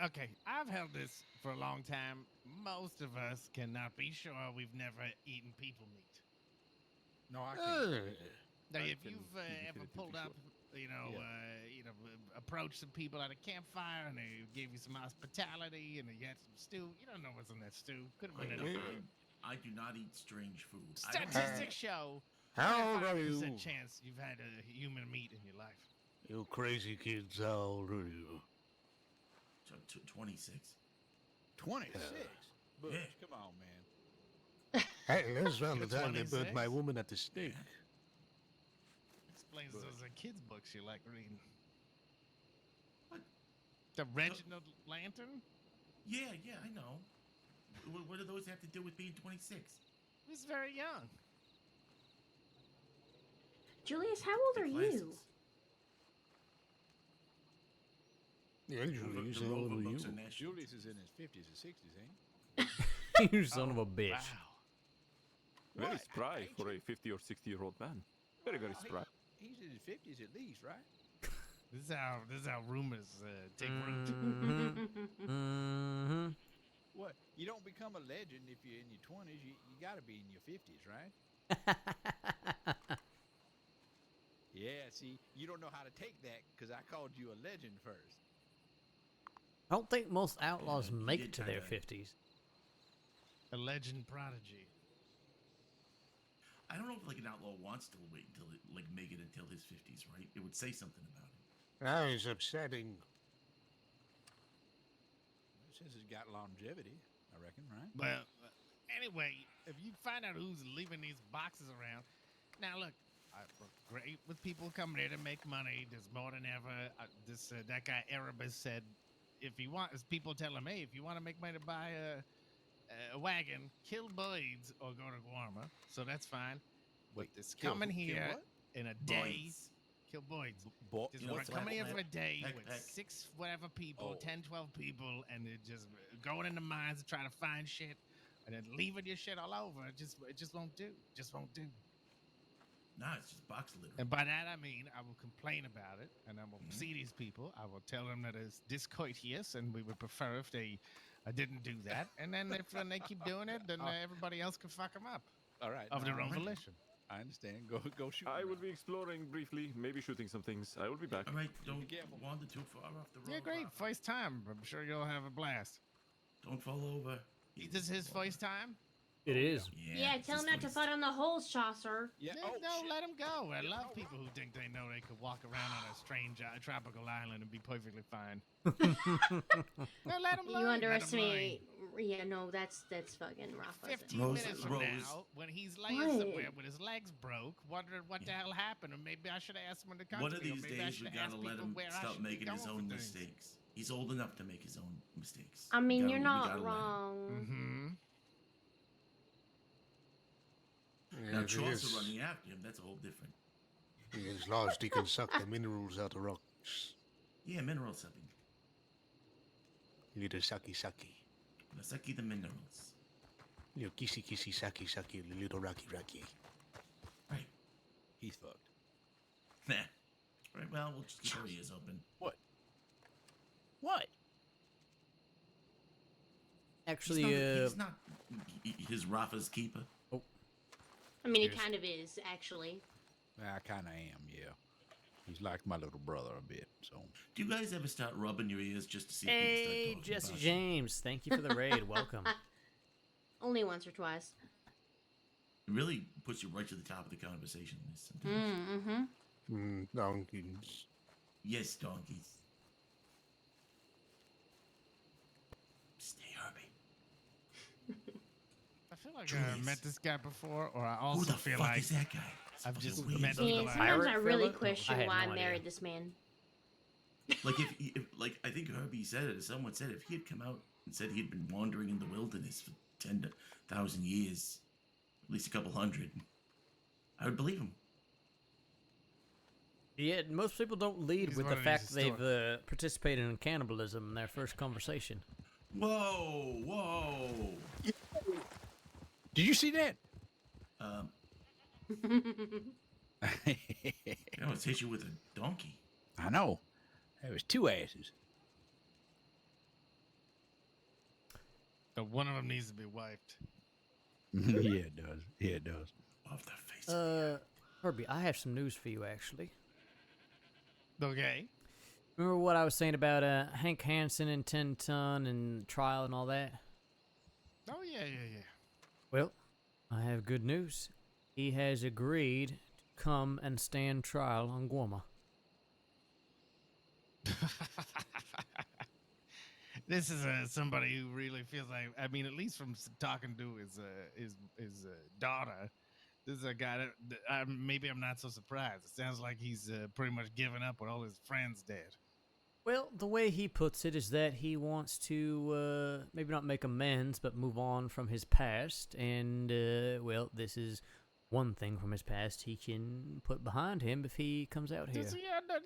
Okay, I've held this for a long time. Most of us cannot be sure we've never eaten people meat. No, I can't. Now, I if can you've be ever definitively pulled up, approached some people at a campfire and they gave you some hospitality and you had some stew, you don't know what's in that stew. Could have been anything. I do not eat strange food. Statistics show How old are 25% you? chance you've had a human meat in your life. You crazy kids, how old are you? 26. 26? Butch, Yeah. come on, man. Hey, that's around the You're time they burnt 26? my woman at the stake. Explains those kids' books you like reading. What? The Reginald Lantern? Yeah, I know. What do those have to do with being 26? He was very young. Julius, how old are you? Yeah, Julius, how old are you? Julius is in his 50s or 60s, ain't he? You son of a bitch. Wow. Very What? spry Ain't for you? a 50 or 60-year-old man. Very, very spry. He's in his 50s at least, right? This is how rumors take root. Mm-hmm. What? You don't become a legend if you're in your 20s. You got to be in your 50s, right? Yeah, see, you don't know how to take that because I called you a legend first. I don't think most outlaws you make did it to their kinda- 50s. A legend prodigy. I don't know if like an outlaw wants to wait until make it until his 50s, right? It would say something about him. That is upsetting. Since it's got longevity, I reckon, right? Well, anyway, if you find out who's leaving these boxes around, now look, we're great with people coming here to make money. There's more than ever. That guy Erebus said, if people tell him, hey, if you want to make money to buy a wagon, kill Boyd's or go to Guarma. So that's fine. Wait, But this kill coming who? Kill here what? in a day, Boys. kill Boyd's. Just You know we're what's coming here that? for a day Heck, with heck. 6 whatever people, Oh. 10, 12 people, and they're just going in the mines and trying to find shit, and then leaving your shit all over. It just won't do. Just won't do. Nah, it's just box litter. And by that I mean I will complain about it, and I will see these people. I will tell them that it's discourteous, and we would prefer if they didn't do that. And then if they keep doing it, then everybody else can fuck them up All right. of their no, own volition. I understand. Go shoot. I 'em will now. be exploring briefly, maybe shooting some things. I will be back. All right, don't wander too far off the road. Yeah, great. Rafa. First time. I'm sure you'll have a blast. Don't fall over. This is his first time? It is. Yeah, tell him not to fight on the holes, Chaucer. Yeah. Yeah, Oh, no, shit. let him go. I love people who think they know they could walk around on a strange tropical island and be perfectly fine. No, let him learn. You let him underestimate. Yeah, no, that's fucking rough. 15 Rose- minutes from Rose. now, when he's laying What? somewhere with his legs broke, wondering what the hell happened, and maybe I should have asked him when to come One to of me, or these maybe I days, should we have gotta asked let people him where I stop should be making his going own for things. mistakes. He's old enough to make his own mistakes. I mean, We you're gotta not let him. wrong. Mm-hmm. Now, If he Chaucer is- running after him, that's a whole different. he is lost, he can suck the minerals out of rocks. Yeah, mineral sucking. Little sucky sucky. Let's suck the minerals. Little kissy kissy sucky sucky, little rocky rocky. Right. He's fucked. Nah. Right, well, we'll just keep our ears open. What? Actually, he's not his Rafa's keeper. I mean, he Cheers. kind of is, actually. I kind of am. Yeah. He's like my little brother a bit. So. Do you guys ever start rubbing your ears just to see if people hey, start talking Jesse about James, thank you for the raid. Welcome. Only once or twice. you? It really puts you right to the top of the conversation list sometimes. Mm-hmm. Donkeys. Yes, donkeys. Stay, Herbie. I feel like Julius. I met this guy before, or I Who also the feel fuck like is that guy? It's I've fucking just weird. met Yeah, him. sometimes pirate I really fella? question I had why no I idea. married this man. Like if like I think Herbie said it, or someone said if he had come out and said he'd been wandering in the wilderness for 10,000 years, at least a couple hundred, I would believe him. Yeah, most people don't lead He's with one the of fact these they've participated in cannibalism in their first conversation. Whoa, whoa. Did you see that? I almost hit you with a donkey. I know. There was two asses. So one of them needs to be wiped. Yeah, it does. Yeah, it does. Off their face. Herbie, I have some news for you, actually. Okay. Remember what I was saying about Hank Hansen and 10 Ton and trial and all that? Oh, yeah. Well, I have good news. He has agreed to come and stand trial on Guama. This is somebody who really feels like, I mean, at least from talking to his daughter, this is a guy that maybe I'm not so surprised. It sounds like he's pretty much given up with all his friends dead. Well, the way he puts it is that he wants to maybe not make amends, but move on from his past. And, well, this is one thing from his past he can put behind him if he comes out here. Does he end up-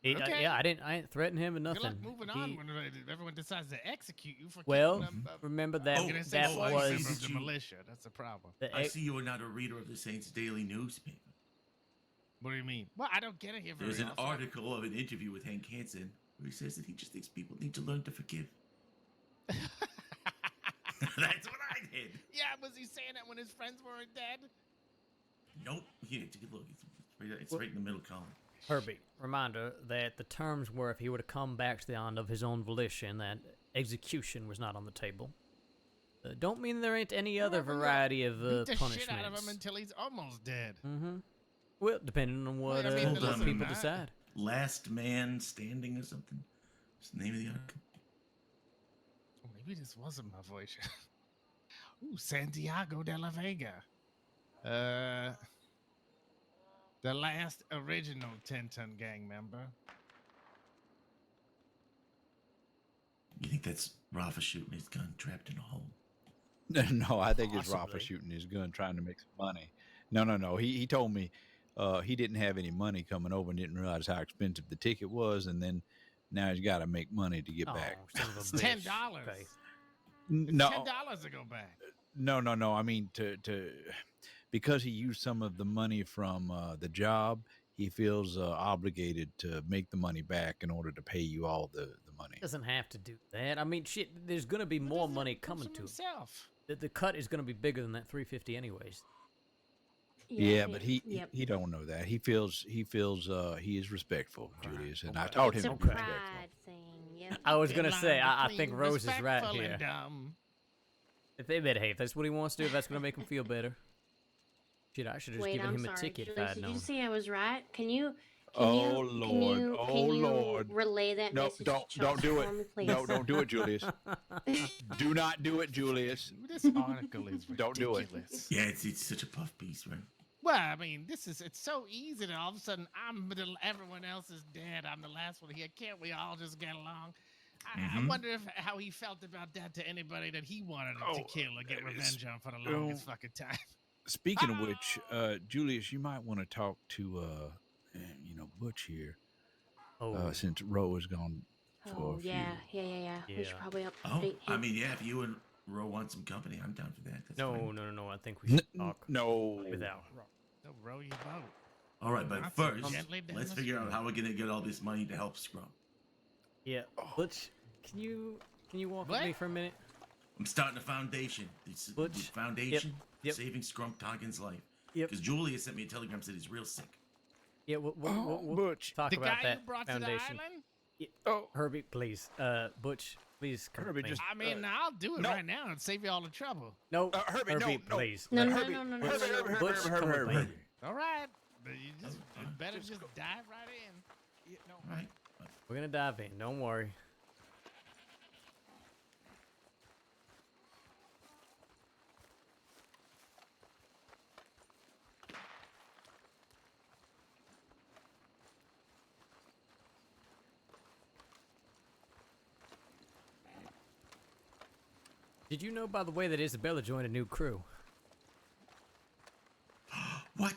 Yeah, I ain't threatening him or Good luck nothing. moving He- on when everyone decides to execute you for Well, killing them. remember that You're gonna say that so I was remember the militia. That's the problem. I see you are not a reader of the Saints Daily newspaper. What do you mean? Well, I don't get it here very There's an often. article of an interview with Hank Hansen where he says that he just thinks people need to learn to forgive. That's what I did. Yeah, was he saying that when his friends weren't dead? Nope. Here, take a look. It's right in the middle column. Herbie, reminder that the terms were if he were to come back to the island of his own volition, that execution was not on the table. Don't mean there ain't any other variety of Beat the punishments. shit out of him until he's almost dead. Mm-hmm. Well, depending on what, I mean, what listen, people I- decide. Last Man Standing or something. What's the name of the article? Oh, maybe this wasn't my voice. Ooh, Santiago de la Vega. The last original 10-ton gang member. You think that's Rafa shooting his gun trapped in a hole? No, I think it's Rafa Possibly. shooting his gun, trying to make some money. No. He told me he didn't have any money coming over and didn't realize how expensive the ticket was, and then now he's got to make money to get Oh, back. son of a It's bitch. $10. Okay. No, $10 to go back. no. I mean to because he used some of the money from the job, he feels obligated to make the money back in order to pay you all the money. Doesn't have to do that. I mean, shit. There's gonna be more money coming to him. The cut is gonna be bigger than that 350 anyways. Yeah, but he don't know that. He feels he is respectful, Julius, and I taught him It's a to be pride respectful. thing. Yep. I was gonna say, I think between Rose is right respectful here. and dumb. If they better, hey, if that's what he wants to do, if that's gonna make him feel better, shit, I should have just Wait, given I'm him sorry. a ticket if Julius, I'd did known. you say I was right? Can you Lord. relay that No, message don't to Chaucer do it. for me, please? No, don't do it, Julius. Do not do it, Julius. This article is ridiculous. Don't do it. Yeah, it's such a puff piece, right? Well, I mean, it's so easy that all of a sudden everyone else is dead. I'm the last one here. Can't we all just get along? I wonder how he felt about that to anybody that he wanted to kill or get revenge on for the longest fucking time. Speaking of which, Julius, you might want to talk to Butch here. Since Ro is gone for a few. Yeah. We should probably update Oh, him. I mean, yeah, if you and Ro want some company, I'm down for that. That's fine. No. I think we should talk No. without. They'll row your boat. All right, but Not first, so gently down let's the figure out street. how we're gonna get all this money to help Scrum. Yeah, Butch, can you walk with me for a minute? I'm starting a foundation. It's the Butch? foundation Yep. saving Scrum Tarkin's life. Yep. Because Julius sent me a telegram said he's real sick. Yeah, we'll Butch. talk The about guy that you brought foundation. to the island? Herbie, please. Butch, please come Herbie, with me. just I mean, I'll do it no. right now and save you all the trouble. No, Herbie, Herbie, no. please. No. Butch, come with me. All right. But you better just dive right in. All right. We're gonna dive in. Don't worry. Did you know, by the way, that Isabella joined a new crew? What?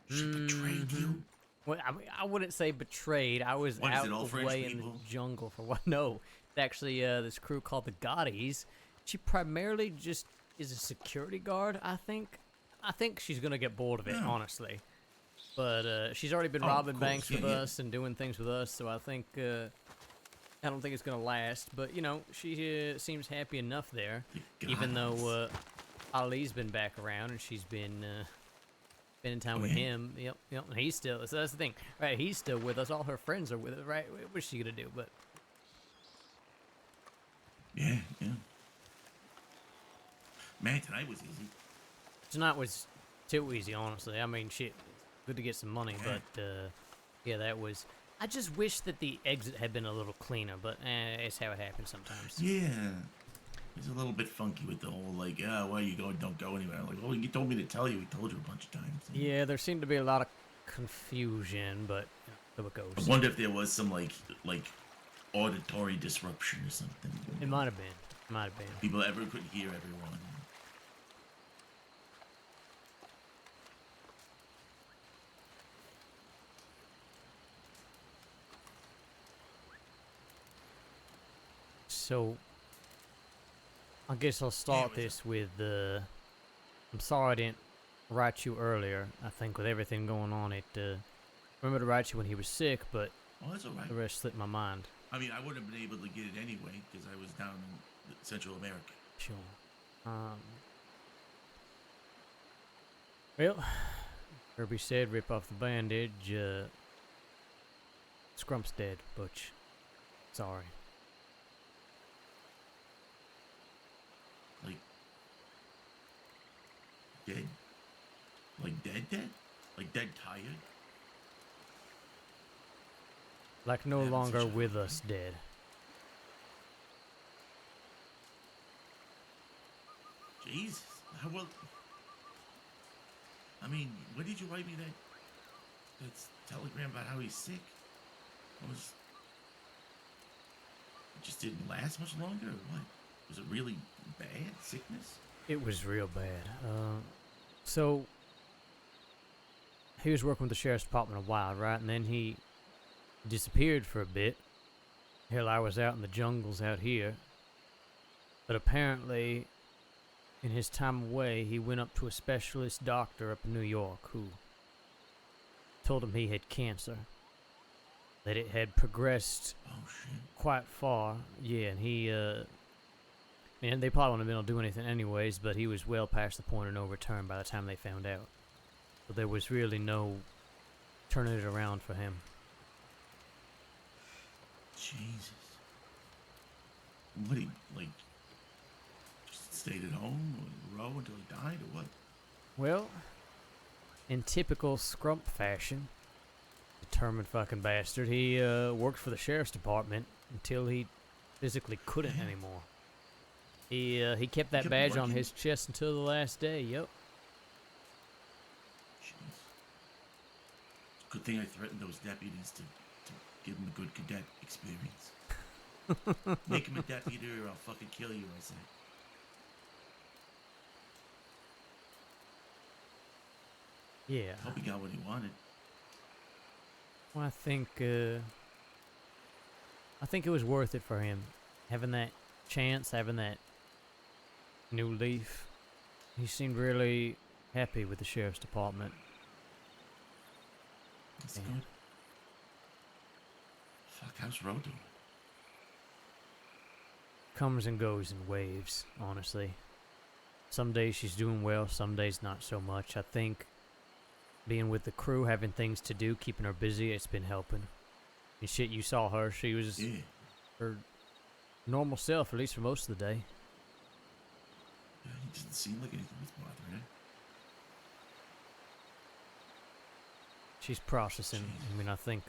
She betrayed you? Well, I mean, I wouldn't say betrayed. I was What, is out it all French away in the people? jungle for what? No, it's actually this crew called the Gaudis. She primarily just is a security guard, I think. I think she's gonna get bored of it, honestly. But she's already been Oh, robbing of course, banks with yeah. us and doing things with us, so I think I don't think it's gonna last. But you know, she seems happy enough there, even though Ali's been back around and she's been spending time with him. Yep. And he's still. So that's the thing, right? He's still with us. All her friends are with us, right? What's she gonna do? But Yeah. Man, tonight was easy. tonight was too easy, honestly. I mean, shit, good to get some money, but yeah, that was. I just wish that the exit had been a little cleaner, but it's how it happens sometimes. Yeah. It's a little bit funky with the whole, like, where you go, don't go anywhere. Like, oh, you told me to tell you. We told you a bunch of times. Yeah, there seemed to be a lot of confusion, but you know, there it goes. I wonder if there was some, like auditory disruption or something. It might have been. People couldn't hear everyone. So, I guess I'll start this with, I'm sorry I didn't write you earlier. I think with everything going on, remember to write you when he was sick, but Oh, that's all right. the rest slipped my mind. I mean, I wouldn't have been able to get it anyway because I was down in Central America. Sure. Well, Herbie said rip off the bandage. Scrump's dead, Butch. Sorry. Like, dead? Like dead? Like dead tired? Like no longer with us, dead. Jesus. Well, I mean, when did you write me that telegram about how he's sick? It just didn't last much longer, or what? Was it really bad sickness? It was real bad. So he was working with the sheriff's department a while, right? And then he disappeared for a bit. Hell, I was out in the jungles out here. But apparently in his time away, he went up to a specialist doctor up in New York who told him he had cancer. That it had progressed quite far. Yeah, and he, and they probably wouldn't have been able to do anything anyways, but he was well past the point of no return by the time they found out. So there was really no turning it around for him. Jesus. What, he, like, just stayed at home or row until he died, or what? Well, in typical Scrump fashion, determined fucking bastard, he worked for the sheriff's department until he physically couldn't anymore. He kept that badge on his chest until the last day. Yep. Jeez. Good thing I threatened those deputies to give him a good cadet experience. Make him a deputy or I'll fucking kill you, I said. Yeah. Hope he got what he wanted. Well, I think it was worth it for him. Having that chance, having that new leaf. He seemed really happy with the sheriff's department. That's good. Fuck, how's Ro doing? Comes and goes in waves, honestly. Some days she's doing well, some days not so much. I think being with the crew, having things to do, keeping her busy, it's been helping. And shit, you saw her. She was her normal self, at least for most of the day. Yeah, he doesn't seem like anything was bothering her. She's processing. I mean, I think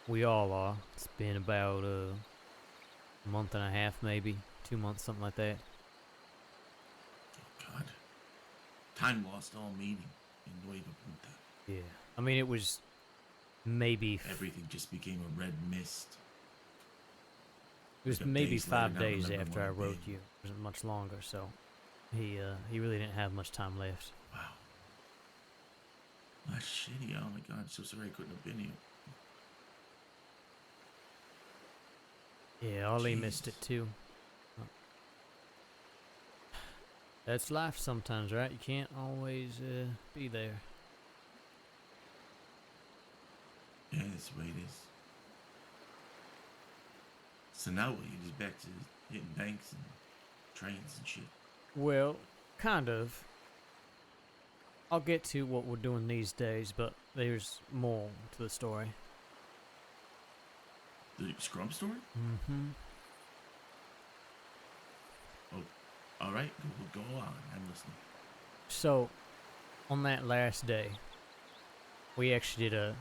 we all are. It's been about a month and a half, maybe 2 months, something like that. Oh, God. Time lost all meaning in Nueva Punta. Yeah. I mean, it was maybe... Everything just became a red mist. It was Like maybe days later, 5 now days remember after what I I wrote did. you. It wasn't much longer, so he really didn't have much time left. Wow. That's shitty. Oh my God, I'm so sorry I couldn't have been here. Yeah, Ollie missed it too. That's life sometimes, right? You can't always be there. Yeah, that's the way it is. So now what? You're just back to hitting banks and trains and shit. Well, kind of. I'll get to what we're doing these days, but there's more to the story. The Scrump story? Mm-hmm. Oh, all right. Go on. I'm listening. So, on that last day, we actually did a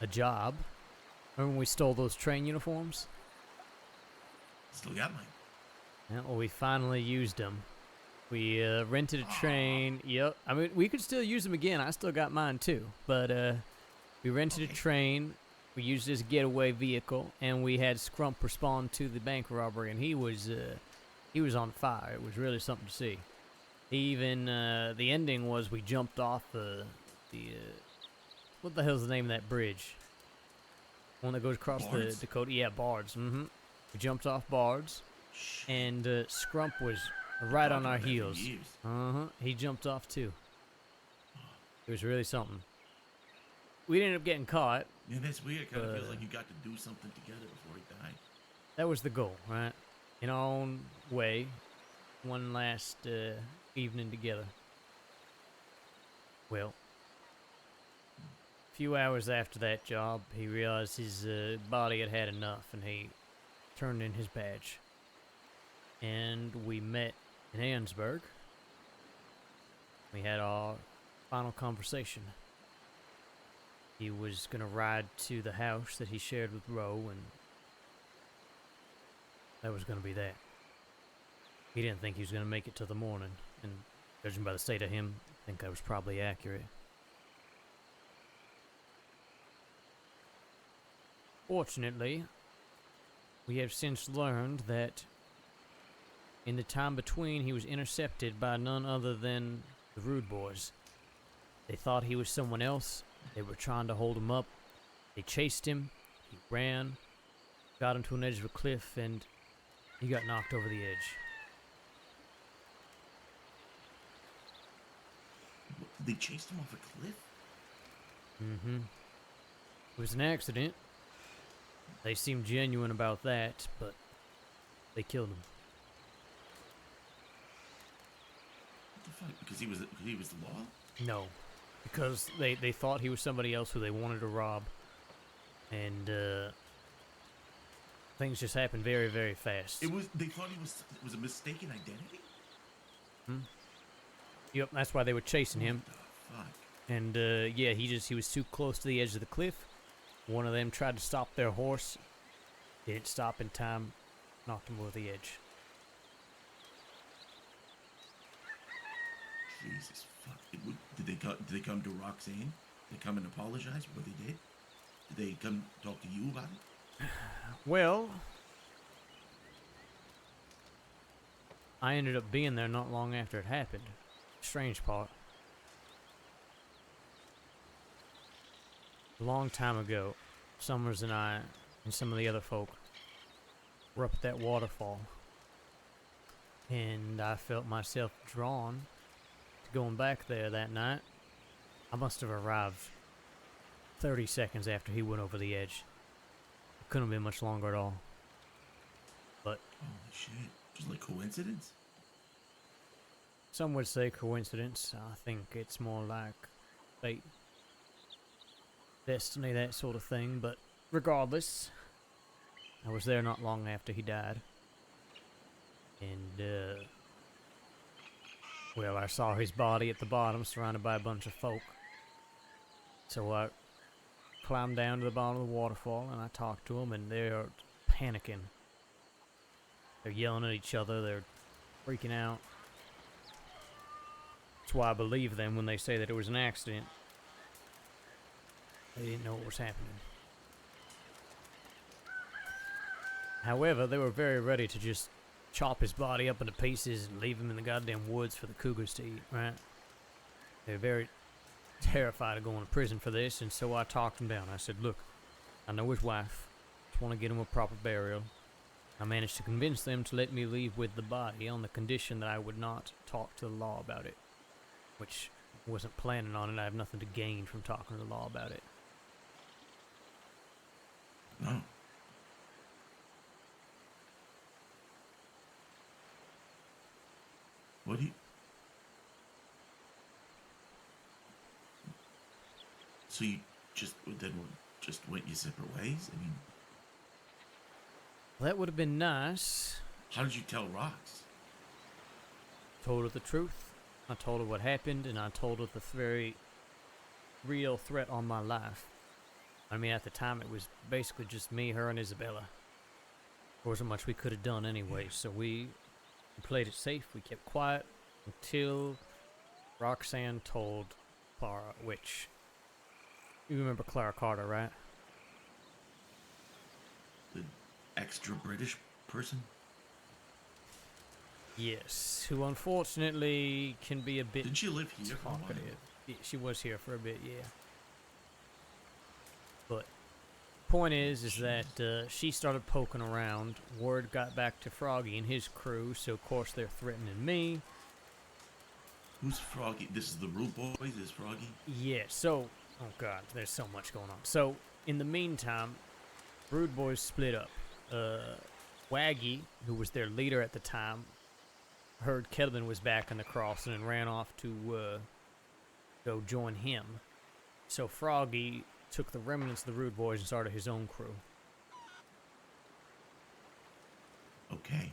job. Remember when we stole those train uniforms? Still got mine. Yeah, well, we finally used them. We rented a train. Yep. I mean, we could still use them again. I still got mine too. But we rented a train. We used it as a getaway vehicle, and we had Scrump respond to the bank robbery, and he was on fire. It was really something to see. He even the ending was we jumped off what the hell's the name of that bridge? One that goes across the Dakota. Yeah, Bards. Mm-hmm. We jumped off Bards, and Scrump was right on our heels. Uh-huh. He jumped off too. It was really something. We ended up getting caught. Yeah, that's weird. It kind of feels like you got to do something together before he died. That was the goal, right? In our own way. One last evening together. Well, a few hours after that job, he realized his body had had enough, and he turned in his badge. And we met in Ansburg. We had our final conversation. He was going to ride to the house that he shared with Ro, and that was going to be that. He didn't think he was going to make it till the morning, and judging by the state of him, I think that was probably accurate. Fortunately, we have since learned that in the time between, he was intercepted by none other than the Rude Boys. They thought he was someone else. They were trying to hold him up. They chased him. He ran, got him to an edge of a cliff, and he got knocked over the edge. They chased him off a cliff. Mm-hmm. It was an accident. They seemed genuine about that, but they killed him. What the fuck? Because he was the law? No, because they thought he was somebody else who they wanted to rob, and things just happened very, very fast. They thought it was a mistaken identity? Yep, that's why they were chasing him. Fuck. And yeah, he was too close to the edge of the cliff. One of them tried to stop their horse. Didn't stop in time. Knocked him over the edge. Jesus fuck. Did they come to Roxanne? Did they come and apologize for what they did? Did they come talk to you about it? Well, I ended up being there not long after it happened. Strange part. A long time ago, Summers and I and some of the other folk were up at that waterfall, and I felt myself drawn to going back there that night. I must have arrived 30 seconds after he went over the edge. It couldn't have been much longer at all. But holy shit. Just like coincidence? Some would say coincidence. I think it's more like fate, destiny, that sort of thing. But regardless, I was there not long after he died. And, well, I saw his body at the bottom surrounded by a bunch of folk. So I climbed down to the bottom of the waterfall and I talked to them, and they're panicking. They're yelling at each other. They're freaking out. That's why I believe them when they say that it was an accident. They didn't know what was happening. However, they were very ready to just chop his body up into pieces and leave him in the goddamn woods for the cougars to eat, right? They're very terrified of going to prison for this, and so I talked him down. I said, look, I know his wife. Just want to get him a proper burial. I managed to convince them to let me leave with the body on the condition that I would not talk to the law about it, which I wasn't planning on it. I have nothing to gain from talking to the law about it. No. What do you... So you just went your separate ways? I mean... Well, that would have been nice. How did you tell Rox? Told her the truth. I told her what happened, and I told her the very real threat on my life. I mean, at the time, it was basically just me, her, and Isabella. There wasn't much we could have done anyway, so we played it safe. We kept quiet until Roxanne told Clara, which... You remember Clara Carter, right? The extra British person? Yes, who unfortunately can be a bit... Did she live here for a while? talkative. Yeah, she was here for a bit, yeah. But point is that she started poking around. Word got back to Froggy and his crew, so of course they're threatening me. Who's Froggy? This is the Rude Boys? Is Froggy? Yeah, so... Oh god, there's so much going on. So, in the meantime, Rude Boys split up. Waggy, who was their leader at the time, heard Kelvin was back in the crossing and ran off to go join him. So Froggy took the remnants of the Rude Boys and started his own crew. Okay.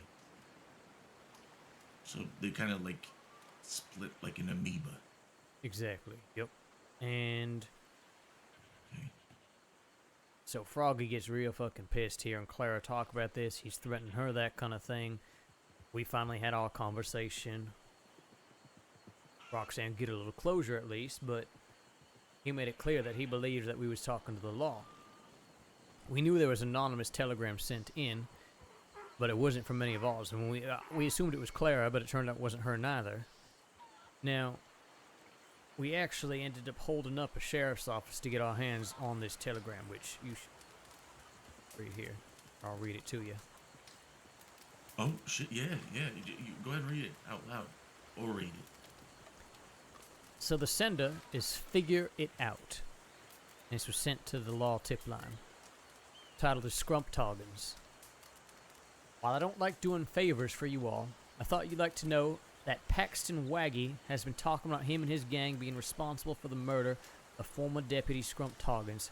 So they kind of like split like an amoeba. Exactly, yep. And so Froggy gets real fucking pissed here, and Clara talk about this. He's threatening her, that kind of thing. We finally had our conversation. Roxanne get a little closure at least, but he made it clear that he believed that we was talking to the law. We knew there was an anonymous telegram sent in, but it wasn't from any of ours. And we assumed it was Clara, but it turned out it wasn't her neither. Now, we actually ended up holding up a sheriff's office to get our hands on this telegram, which you should read here. I'll read it to you. Oh, shit, yeah. You go ahead and read it out loud. Or read it. So the sender is Figure It Out. And this was sent to the law tip line. Titled is Scrumptoggins. While I don't like doing favors for you all, I thought you'd like to know that Paxton Waggy has been talking about him and his gang being responsible for the murder of former Deputy Scrumptoggins,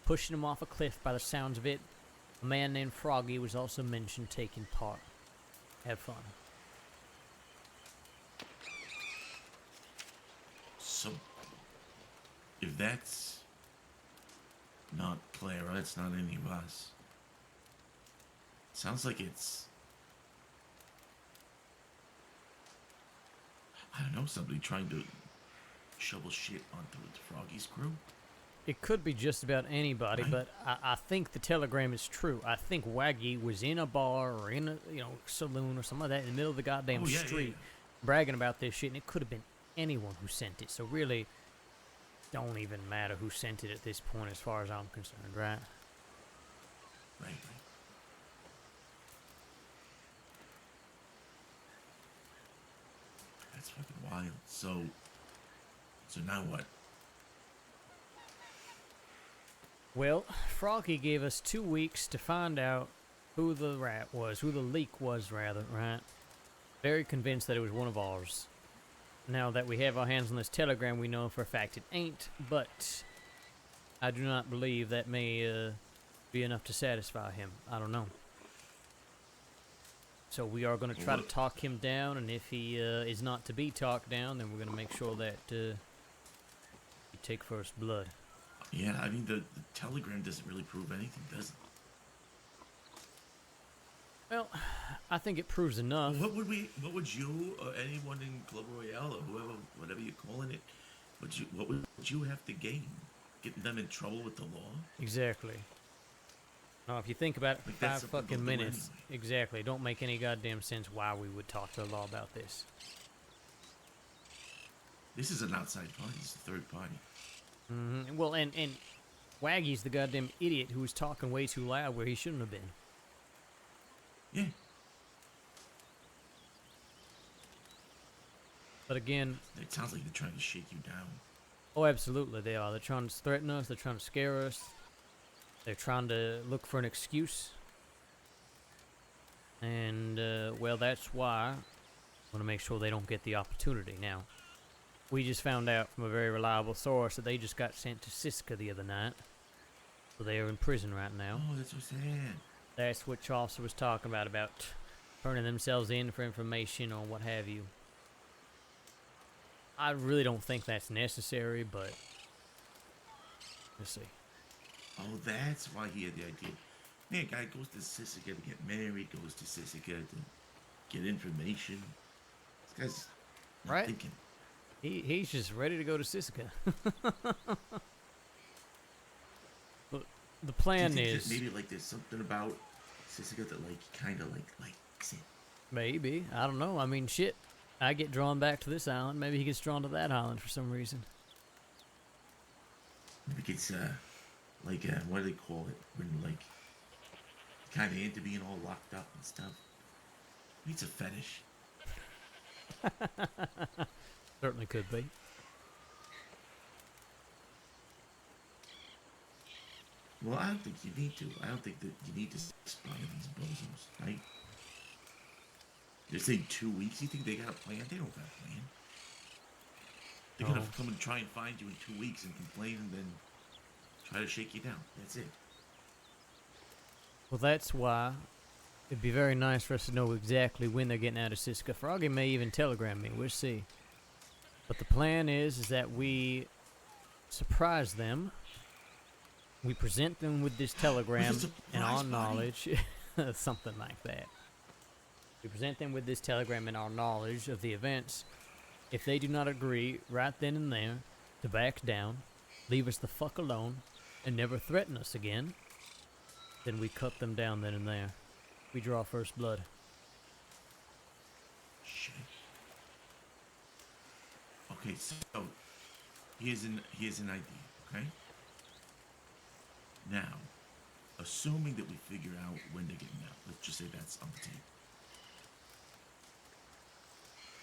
pushing him off a cliff by the sounds of it. A man named Froggy was also mentioned taking part. Have fun. So, if that's not Clara, it's not any of us. Sounds like it's, I don't know, somebody trying to shovel shit onto Froggy's crew. It could be just about anybody, but I think the telegram is true. I think Waggy was in a bar or in a saloon or something like that in the middle of the goddamn street, bragging about this shit, and it could have been anyone who sent it. So really, don't even matter who sent it at this point, as far as I'm concerned, right? Right. That's fucking wild. So now what? Well, Froggy gave us 2 weeks to find out who the rat was, who the leak was, rather, right? Very convinced that it was one of ours. Now that we have our hands on this telegram, we know for a fact it ain't, but I do not believe that may be enough to satisfy him. I don't know. So we are going to try to talk him down, and if he is not to be talked down, then we're going to make sure that we take first blood. Yeah, I mean, the telegram doesn't really prove anything, does it? Well, I think it proves enough. What would you, or anyone in Club Royale, or whoever, whatever you're calling it, what would you have to gain? Getting them in trouble with the law? Exactly. Now, if you think about it for 5 fucking minutes, exactly, it don't make any goddamn sense why we would talk to the law about this. This is an outside party. It's a third party. Mm-hmm. Well, and Waggy's the goddamn idiot who was talking way too loud where he shouldn't have been. Yeah. But again... It sounds like they're trying to shake you down. Oh, absolutely they are. They're trying to threaten us. They're trying to scare us. They're trying to look for an excuse. And, well, that's why I want to make sure they don't get the opportunity. Now, we just found out from a very reliable source that they just got sent to Siska the other night. So they are in prison right now. Oh, that's so sad. That's what Chaucer was talking about turning themselves in for information or what have you. I really don't think that's necessary, but let's see. Oh, that's why he had the idea. Man, guy goes to Sissica to get married, goes to Sissica to get information. This guy's not thinking. He's just ready to go to Sissica. But the plan is maybe like there's something about Sissica that kind of likes it. Maybe. I don't know. I mean, shit. I get drawn back to this island. Maybe he gets drawn to that island for some reason. Maybe it's what do they call it when kind of into being all locked up and stuff. Maybe it's a fetish. Certainly could be. Well, I don't think you need to. I don't think that you need to spy on these bozos, right? They're saying 2 weeks. You think they got a plan? They don't got a plan. They're gonna come and try and find you in 2 weeks and complain and then try to shake you down. That's it. Well, that's why it'd be very nice for us to know exactly when they're getting out of Siska. Froggy may even telegram me. We'll see. But the plan is that we surprise them. We present them with this telegram and our knowledge. Something like that. We present them with this telegram and our knowledge of the events. If they do not agree right then and there to back down, leave us the fuck alone, and never threaten us again, then we cut them down then and there. We draw first blood. Shit. Okay, so here's an idea, okay? Now, assuming that we figure out when they're getting out, let's just say that's on the table.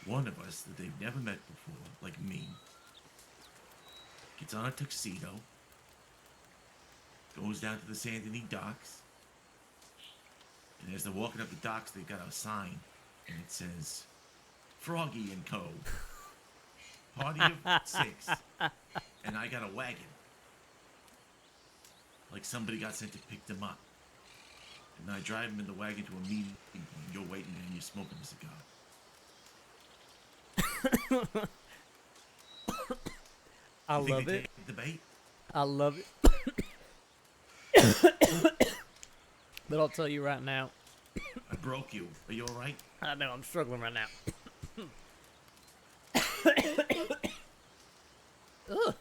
One of us that they've never met before, like me, gets on a tuxedo, goes down to the Saint Denis docks, and as they're walking up the docks, they've got a sign, and it says, Froggy and Co. Party of 6. And I got a wagon. Like somebody got sent to pick them up. And I drive them in the wagon to a meeting, and you're waiting there and you're smoking a cigar. I You think love they it. take the bait? I love it. But I'll tell you right now. I broke you. Are you alright? I know, I'm struggling right now. Ugh.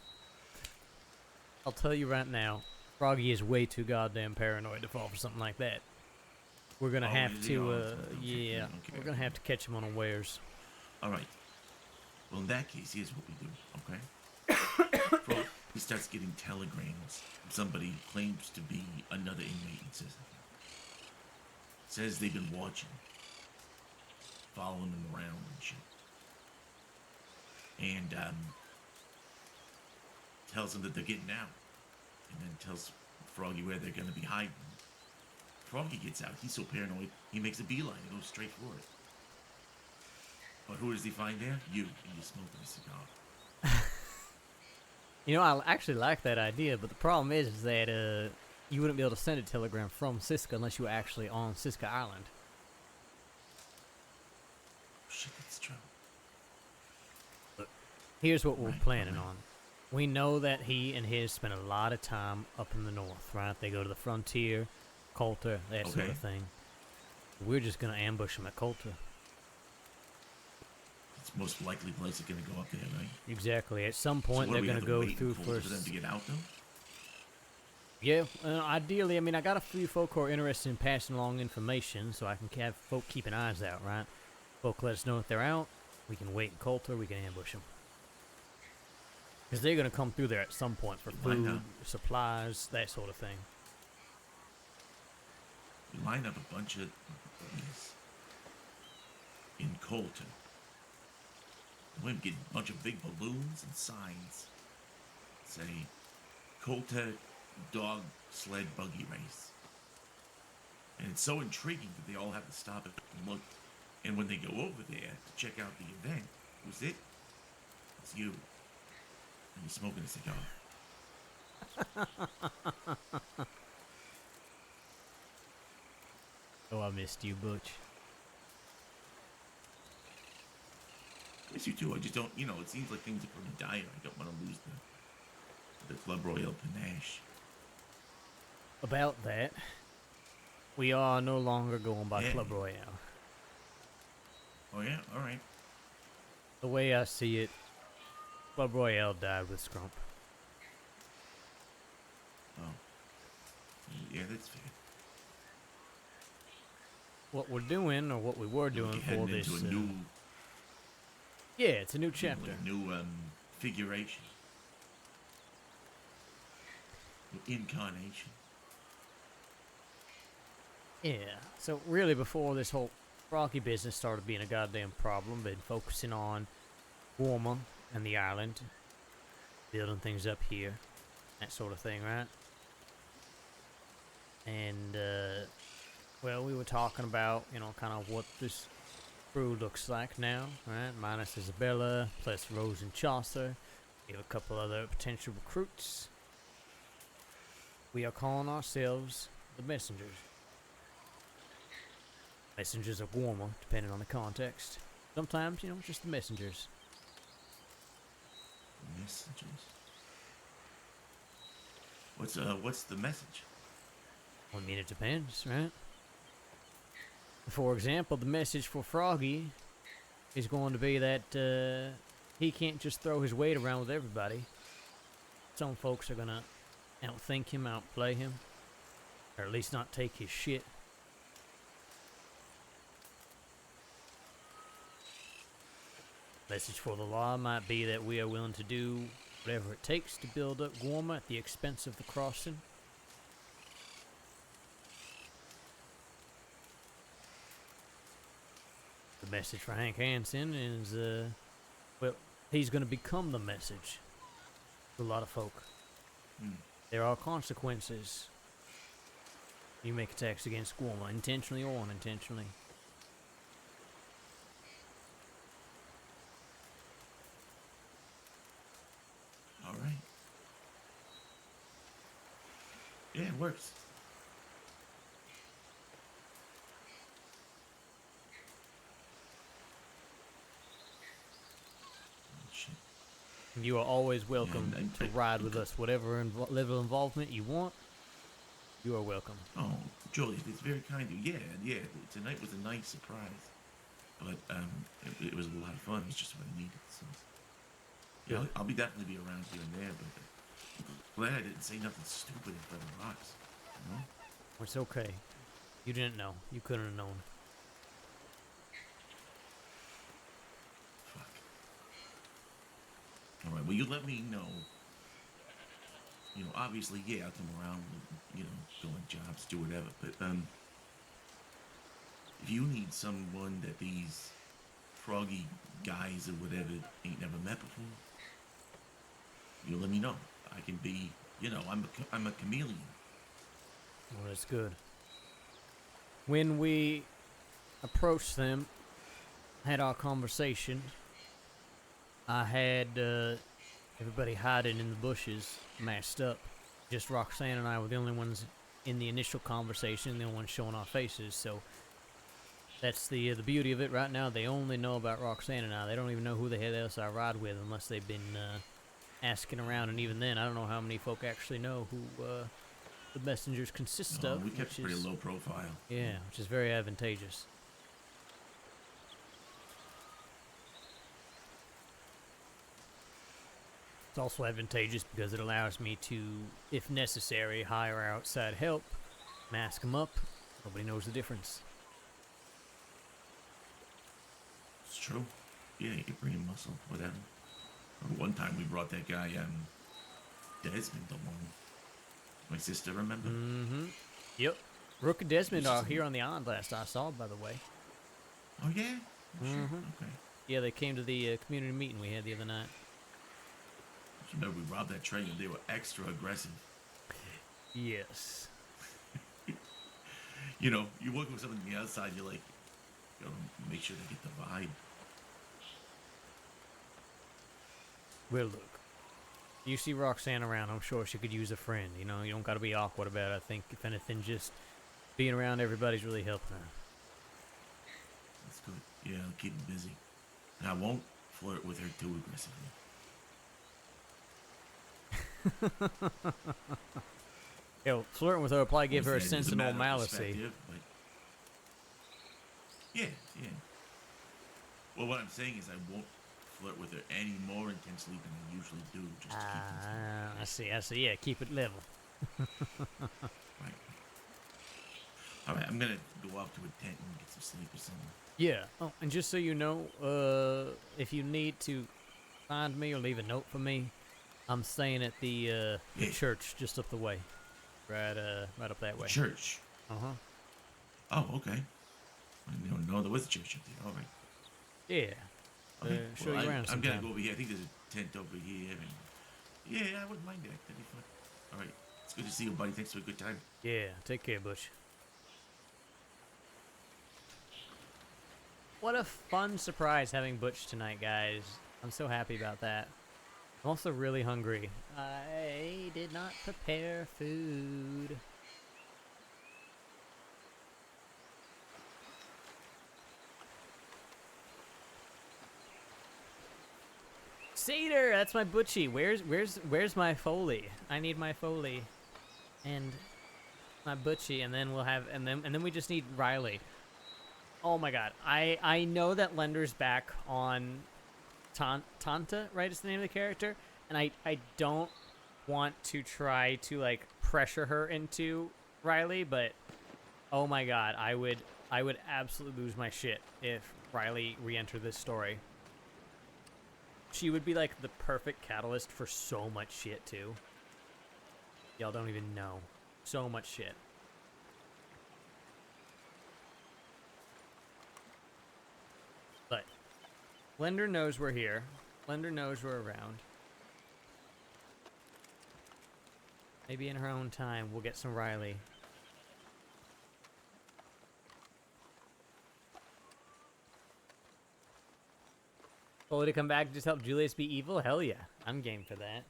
I'll tell you right now, Froggy is way too goddamn paranoid to fall for something like that. We're gonna have is he? to, Okay, yeah, okay. we're gonna have to catch him unawares. Alright. Well, in that case, here's what we do, okay? Frog, he starts getting telegrams from somebody who claims to be another inmate and says they've been watching, following him around and shit. And, tells him that they're getting out. And then tells Froggy where they're gonna be hiding. Froggy gets out. He's so paranoid, he makes a beeline and goes straight for it. But who does he find there? You, and you're smoking a cigar. You know, I actually like that idea, but the problem is that you wouldn't be able to send a telegram from Siska unless you were actually on Siska Island. Shit, that's true. Here's what we're planning on. We know that he and his spend a lot of time up in the north, right? They go to the frontier, Coulter, that sort Okay. of thing. We're just gonna ambush him at Coulter. It's most likely place they're gonna go up there, right? Exactly. At some point, So what, they're we gonna have to go wait through for first. them to get out, though? Yeah, ideally, I mean, I got a few folk who are interested in passing along information, so I can have folk keeping eyes out, right? Folk let us know if they're out. We can wait in Coulter. We can ambush them. Because they're going to come through there at some point for Why food, not? supplies, that sort of thing. We line up a bunch of these in Colton. We get a bunch of big balloons and signs. Say, Colton dog sled buggy race. And it's so intriguing that they all have to stop it and look. And when they go over there to check out the event, who's it? It's you. And you're smoking a cigar. Oh, I missed you, Butch. Yes, you do. I just don't, it seems like things are pretty dire. I don't want to lose the Club Royale panache. About that, we are no longer going by Yeah. Club Royale. Oh, yeah? All right. The way I see it, Club Royale died with Scrump. Oh. Yeah, that's fair. What we're doing, or what we were doing You're for heading this... into a new, yeah, it's a new chapter. new figuration. New incarnation. Yeah, so really before this whole Froggy business started being a goddamn problem, been focusing on Warmer and the island, building things up here, that sort of thing, right? And, well, we were talking about, kind of what this crew looks like now, right? Minus Isabella, plus Rose and Chaucer. We have a couple other potential recruits. We are calling ourselves the Messengers. Messengers of Warmer, depending on the context. Sometimes, just the messengers. Messages. What's the message? I mean, it depends, right? For example, the message for Froggy is going to be that he can't just throw his weight around with everybody. Some folks are going to outthink him, outplay him, or at least not take his shit. Message for the law might be that we are willing to do whatever it takes to build up Guarma at the expense of the crossing. The message for Hank Hansen is, well, he's going to become the message. to a lot of folk. Hmm. There are consequences. You make attacks against Squirma, intentionally or unintentionally. All right. Yeah, it works. Oh, shit. You are always welcome and to ride with us. Whatever level of involvement you want, you are welcome. Oh, Julius, it's very kind of you. Yeah. Tonight was a nice surprise, but it was a lot of fun. It was just what I needed. So, yeah, I'll be definitely be around here and there, but glad I didn't say nothing stupid in front of rocks. You know? It's okay. You didn't know. You couldn't have known. Fuck. All right. Well, you let me know. You know, obviously, yeah, I'll come around. You know, go on jobs, do whatever. But if you need someone that these froggy guys or whatever ain't never met before, you let me know. I can be, you know, I'm a chameleon. Well, that's good. When we approached them, had our conversation, I had everybody hiding in the bushes, masked up. Just Roxanne and I were the only ones in the initial conversation, the only ones showing our faces. So that's the beauty of it right now. They only know about Roxanne and I. They don't even know who the hell else I ride with unless they've been asking around. And even then, I don't know how many folk actually know who the messengers consist of. We kept pretty low profile. Yeah, which is very advantageous. It's also advantageous because it allows me to, if necessary, hire outside help, mask them up. Nobody knows the difference. It's true. Yeah, you bring in muscle, whatever. One time we brought that guy, Desmond along. My sister, remember? Mm-hmm. Yep. Rook and Desmond are here on the island last I saw, by the way. Oh, yeah? Oh, Mm-hmm. sure. Okay. Yeah, they came to the community meeting we had the other night. You know, we robbed that train and they were extra aggressive. Yes. You know, you work with someone on the outside, you're like, you know, make sure they get the vibe. Well, look. You see Roxanne around, I'm sure she could use a friend. You know, you don't got to be awkward about it. I think, if anything, just being around everybody's really helping her. That's good. Yeah, I'll keep her busy. And I won't flirt with her too aggressively. Yo, flirting with her will probably give her a It's sense of matter normalcy. perspective, but yeah. Well, what I'm saying is I won't flirt with her any more intensely than I usually do, just to keep things I see. Yeah, keep it level. right. All right, I'm gonna go out to a tent and get some sleep or something. Yeah. Oh, and just so you know, if you need to find me or leave a note for me, I'm staying at the church just up the way, right up that way. Church. Uh-huh. Oh, okay. I don't know there was a church up there. All right. Yeah. Okay. Show you around I'm gonna sometime. go over here. I think there's a tent over here. And yeah, I wouldn't mind that. That'd be fun. All right. It's good to see you, buddy. Thanks for a good time. Yeah, take care, Butch. What a fun surprise having Butch tonight, guys. I'm so happy about that. I'm also really hungry. I did not prepare food. Cedar, that's my Butchie. Where's my Foley? I need my Foley. And my Butchie, and then we'll have and then we just need Riley. Oh my god. I know that Lender's back on Tanta, right? Is the name of the character? And I don't want to try to like pressure her into Riley, but oh my god, I would absolutely lose my shit if Riley re-entered this story. She would be like the perfect catalyst for so much shit too. Y'all don't even know. So much shit. But Lender knows we're here. Lender knows we're around. Maybe in her own time, we'll get some Riley. Oh, to come back and just help Julius be evil? Hell yeah. I'm game for that.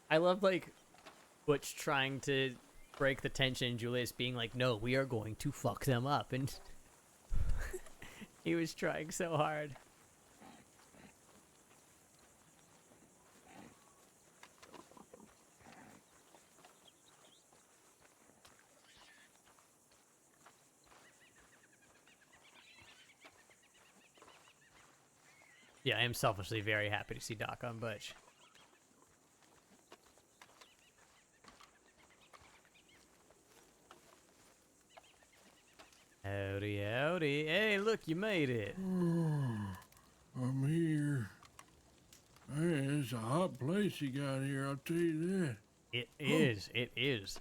I love, like, Butch trying to break the tension, Julius being like, no, we are going to fuck them up. And he was trying so hard. Yeah, I am selfishly very happy to see Doc on Butch. Howdy, howdy. Hey, look, you made it. I'm here. Man, it's a hot place you got here, I'll tell you that. It is, it is.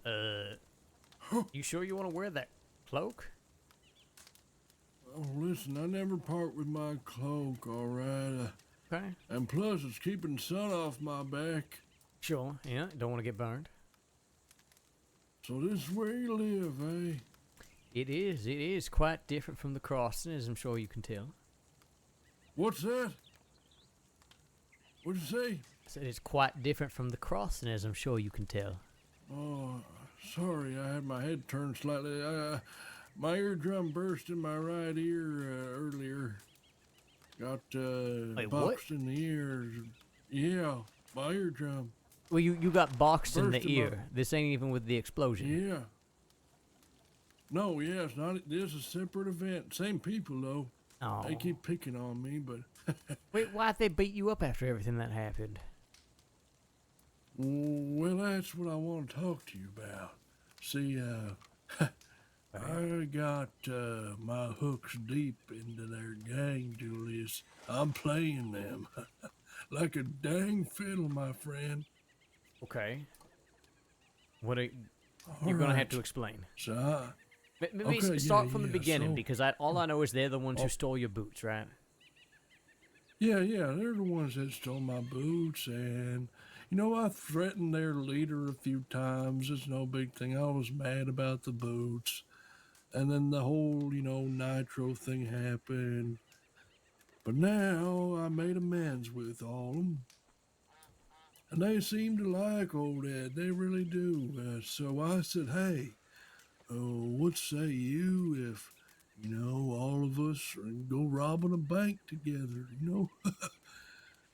You sure you want to wear that cloak? Oh, listen, I never part with my cloak, all right? Okay. And plus, it's keeping the sun off my back. Sure, yeah, don't want to get burned. So this is where you live, eh? It is quite different from the crossing, as I'm sure you can tell. What's that? What'd you say? I said it's quite different from the crossing, as I'm sure you can tell. Oh, sorry, I had my head turned slightly. My eardrum burst in my right ear earlier. Got Wait, boxed in the ear. Yeah, my eardrum. Well, you got boxed in Burst the in my- ear. This ain't even with the explosion. Yeah. No, yeah, it's not. This is a separate event. Same people though. Oh. They keep picking on me, but Wait, why'd they beat you up after everything that happened? well, that's what I want to talk to you about. See, I got my hooks deep into their gang, Julius. I'm playing them like a dang fiddle, my friend. Okay. What are you're gonna have to Alright. explain? So, Maybe okay, start yeah, from the yeah, beginning, so- because all I know is they're the ones who stole your boots, right? yeah, they're the ones that stole my boots, and you know, I threatened their leader a few times. It's no big thing. I was mad about the boots, and then the whole, nitro thing happened. But now I made amends with all of them, and they seem to like old Ed. They really do. So I said, hey, what say you if, all of us go robbing a bank together,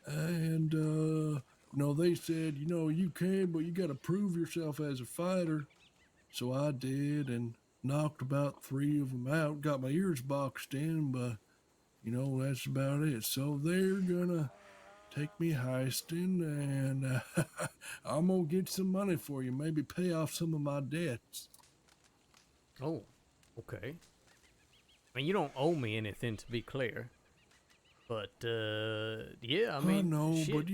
And, they said, you can, but you got to prove yourself as a fighter. So I did and knocked about 3 of them out, got my ears boxed in, but, that's about it. So they're gonna take me heisting, and I'm gonna get some money for you, maybe pay off some of my debts. Oh, okay. I mean, you don't owe me anything, to be clear. But, yeah, I mean, I know, shit. but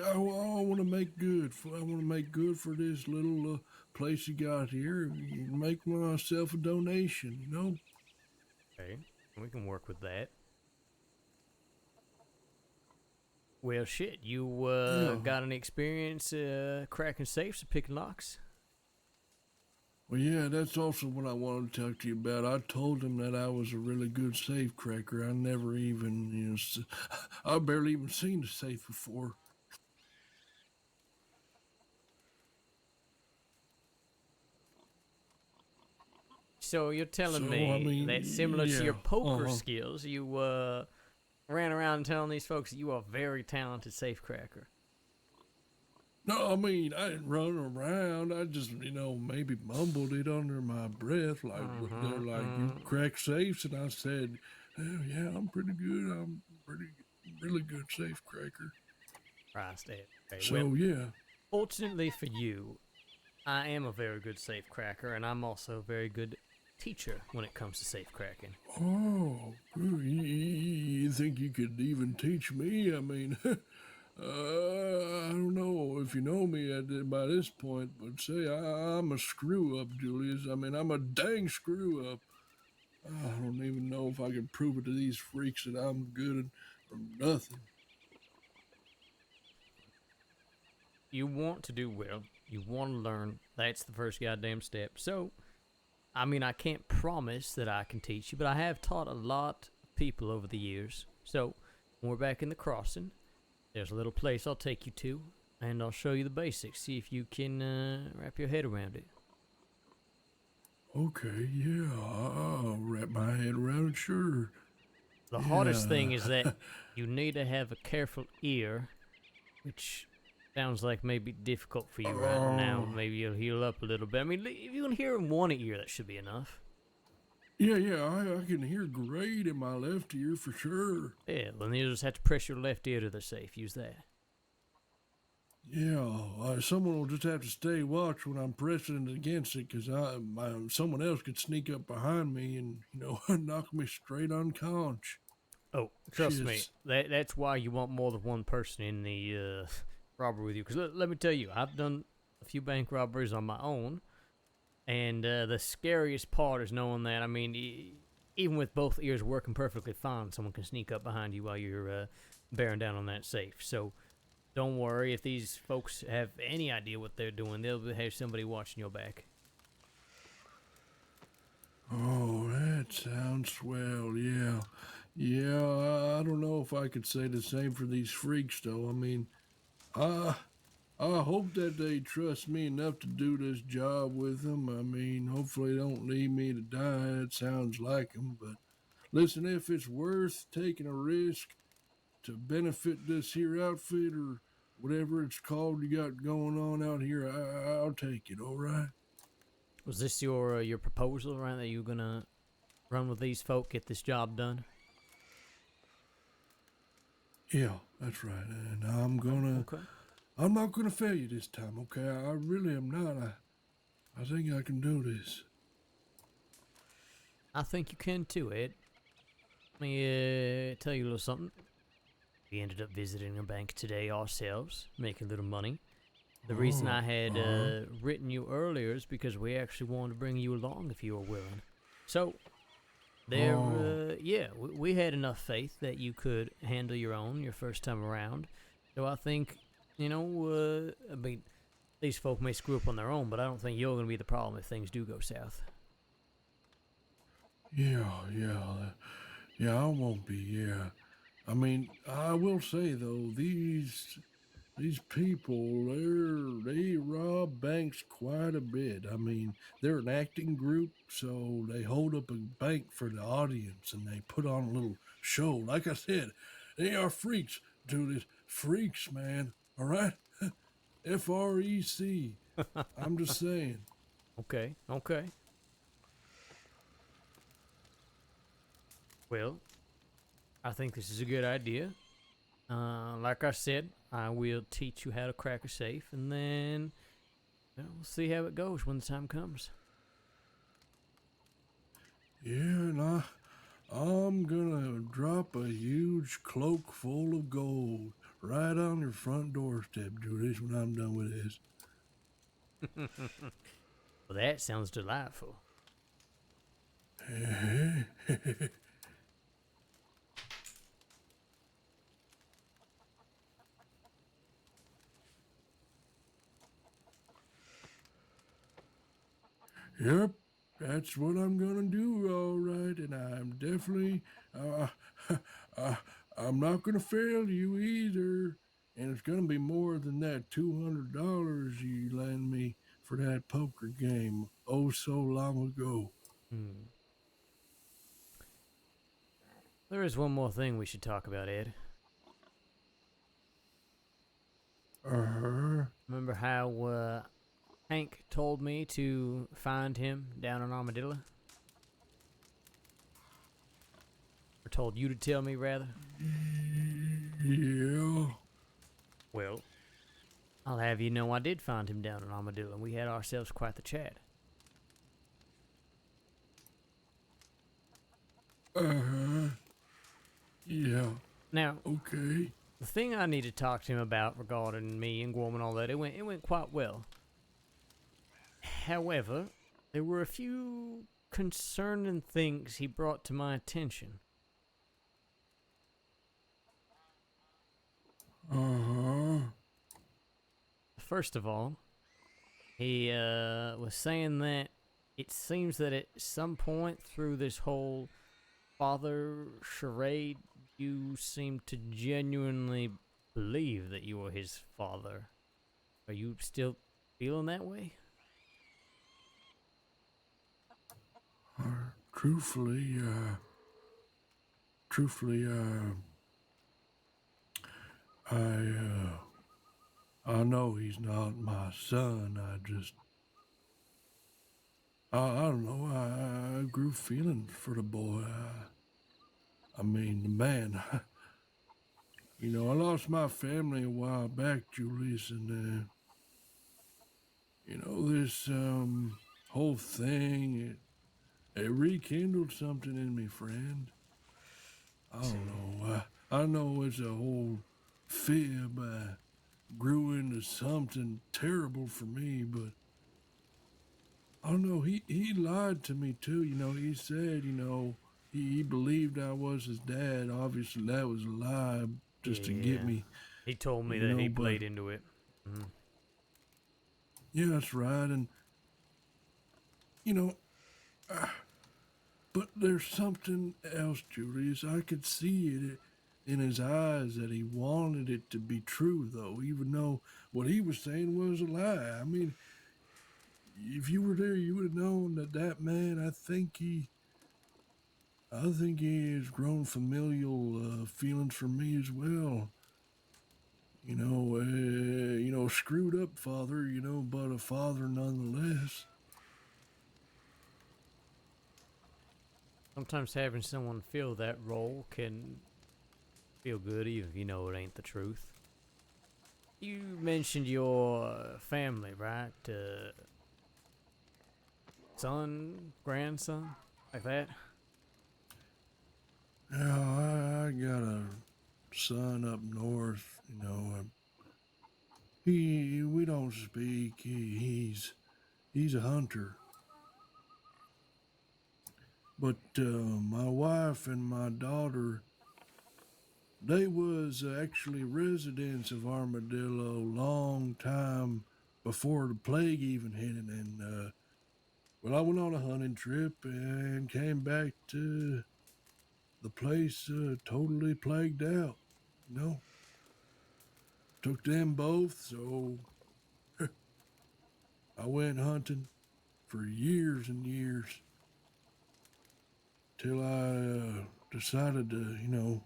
I want to make good. I want to make good for this little place you got here. Make myself a donation, Okay, we can work with that. Well, shit, you got any experience cracking safes or picking locks? Well, yeah, that's also what I wanted to talk to you about. I told him that I was a really good safe cracker. I never even, I barely even seen a safe before. So you're telling So, me I mean, that similar to your yeah, poker skills, you ran around telling these folks that you are a very talented safe cracker. No, I mean, I didn't run around. I just, maybe mumbled it under my breath. Like, they're like, you crack safes? And I said, oh, yeah, I'm pretty good. I'm really good safe cracker. Christ, Ed. Okay, So, well, yeah. fortunately for you, I am a very good safe cracker, and I'm also a very good teacher when it comes to safe cracking. Oh, you think you could even teach me? I mean, I don't know if you know me by this point, but say I'm a screw up, Julius. I mean, I'm a dang screw up. I don't even know if I can prove it to these freaks that I'm good or nothing. you want to do well. You want to learn. That's the first goddamn step. So, I mean, I can't promise that I can teach you, but I have taught a lot of people over the years. So, when we're back in the crossing, there's a little place I'll take you to, and I'll show you the basics. See if you can wrap your head around it. Okay, yeah, I'll wrap my head around it, sure. The hardest thing is that you need to have a careful ear, which sounds like maybe difficult for you right now. Maybe you'll heal up a little bit. I mean, if you can hear in one ear, that should be enough. Yeah, I can hear great in my left ear for sure. Yeah, then you just have to press your left ear to the safe. Use that. Yeah, someone will just have to stay watch when I'm pressing it against it, because someone else could sneak up behind me and, knock me straight unconscious. Oh, trust me, that's why you want more than one person in the robbery with you. Because let me tell you, I've done a few bank robberies on my own, and the scariest part is knowing that, I mean, even with both ears working perfectly fine, someone can sneak up behind you while you're bearing down on that safe. So don't worry, if these folks have any idea what they're doing, they'll have somebody watching your back. Oh, that sounds swell, yeah. Yeah, I don't know if I could say the same for these freaks, though. I mean, I hope that they trust me enough to do this job with them. I mean, hopefully they don't leave me to die. It sounds like them, but listen, if it's worth taking a risk to benefit this here outfit or whatever it's called you got going on out here, I'll take it, all right? Was this your proposal, right, that you were going to run with these folk, get this job done? Yeah, that's right. And I'm not gonna fail you this time, okay? I really am not. I think I can do this. I think you can too, Ed. Let me tell you a little something. We ended up visiting a bank today ourselves, making a little money. The reason I had written you earlier is because we actually wanted to bring you along if you were willing. So, we had enough faith that you could handle your first time around. So I think, I mean, these folk may screw up on their own, but I don't think you're going to be the problem if things do go south. Yeah, I won't be, yeah. I mean, I will say, though, these people, they rob banks quite a bit. I mean, they're an acting group, so they hold up a bank for the audience and they put on a little show. Like I said, they are freaks, Julius. Freaks, man. All right? F-R-E-C. I'm just saying. Okay. Well, I think this is a good idea. Like I said, I will teach you how to crack a safe, and then we'll see how it goes when the time comes. Yeah, and I'm gonna drop a huge cloak full of gold right on your front doorstep, Julius, when I'm done with this. Well, that sounds delightful. Yep, that's what I'm gonna do, all right, and I'm definitely, I'm not gonna fail you either, and it's gonna be more than that $200 you lent me for that poker game oh so long ago. There is one more thing we should talk about, Ed. Remember how Hank told me to find him down in Armadillo? Or told you to tell me, rather? Yeah. Well, I'll have you know I did find him down in Armadillo, and we had ourselves quite the chat. Yeah. Now, okay. The thing I need to talk to him about regarding me and Gorm and all that, it went quite well. However, there were a few concerning things he brought to my attention. first of all, he was saying that it seems that at some point through this whole father charade, you seem to genuinely believe that you were his father. Are you still feeling that way? Truthfully, I know he's not my son. I don't know. I grew feelings for the boy. I mean, the man. You know, I lost my family a while back, Julius, and you know, this whole thing, it rekindled something in me, friend. I don't know. I know it's a whole fib. I grew into something terrible for me, but I don't know. He lied to me too. You know, he said, you know, he believed I was his dad. Obviously, that was a lie just to get me. He told me you that know, he but- played into it. Mm-hmm. Yeah, that's right. And you know, but there's something else, Julius. I could see it in his eyes that he wanted it to be true, though, even though what he was saying was a lie. I mean, if you were there, you would have known that man. I think he has grown familial feelings for me as well. You know, screwed up father. You know, but a father nonetheless. Sometimes having someone fill that role can feel good, even if you know it ain't the truth. You mentioned your family, right? Son, grandson, like that? Yeah, I got a son up north. You know, we don't speak. He's a hunter. But my wife and my daughter, they was actually residents of Armadillo long time before the plague even hit it. And well, I went on a hunting trip and came back to the place totally plagued out. You know, took them both, so I went hunting for years and years till I decided to, you know,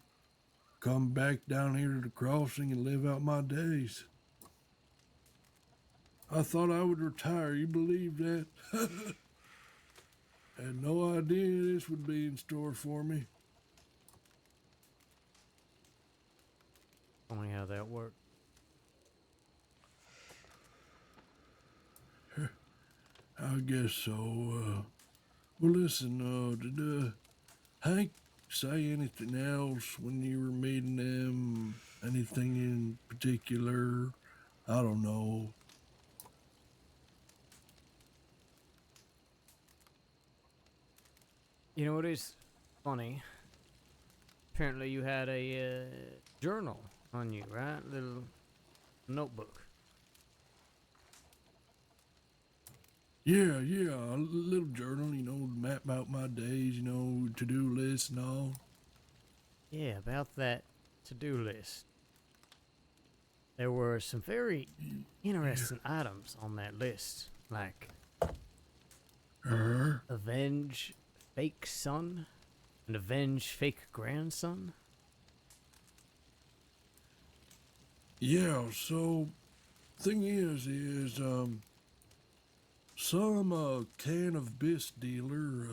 come back down here to the crossing and live out my days. I thought I would retire. You believe that? Had no idea this would be in store for me. Funny how that worked. I guess so. Well, listen, did Hank say anything else when you were meeting them? Anything in particular? I don't know. You know, it is funny. Apparently you had a journal on you, right? Little notebook. Yeah, a little journal, you know, map out my days, you know, to-do lists and all. Yeah, about that to-do list. There were some very interesting items on that list, like avenge fake son and avenge fake grandson. Yeah, so thing is some cannabis dealer,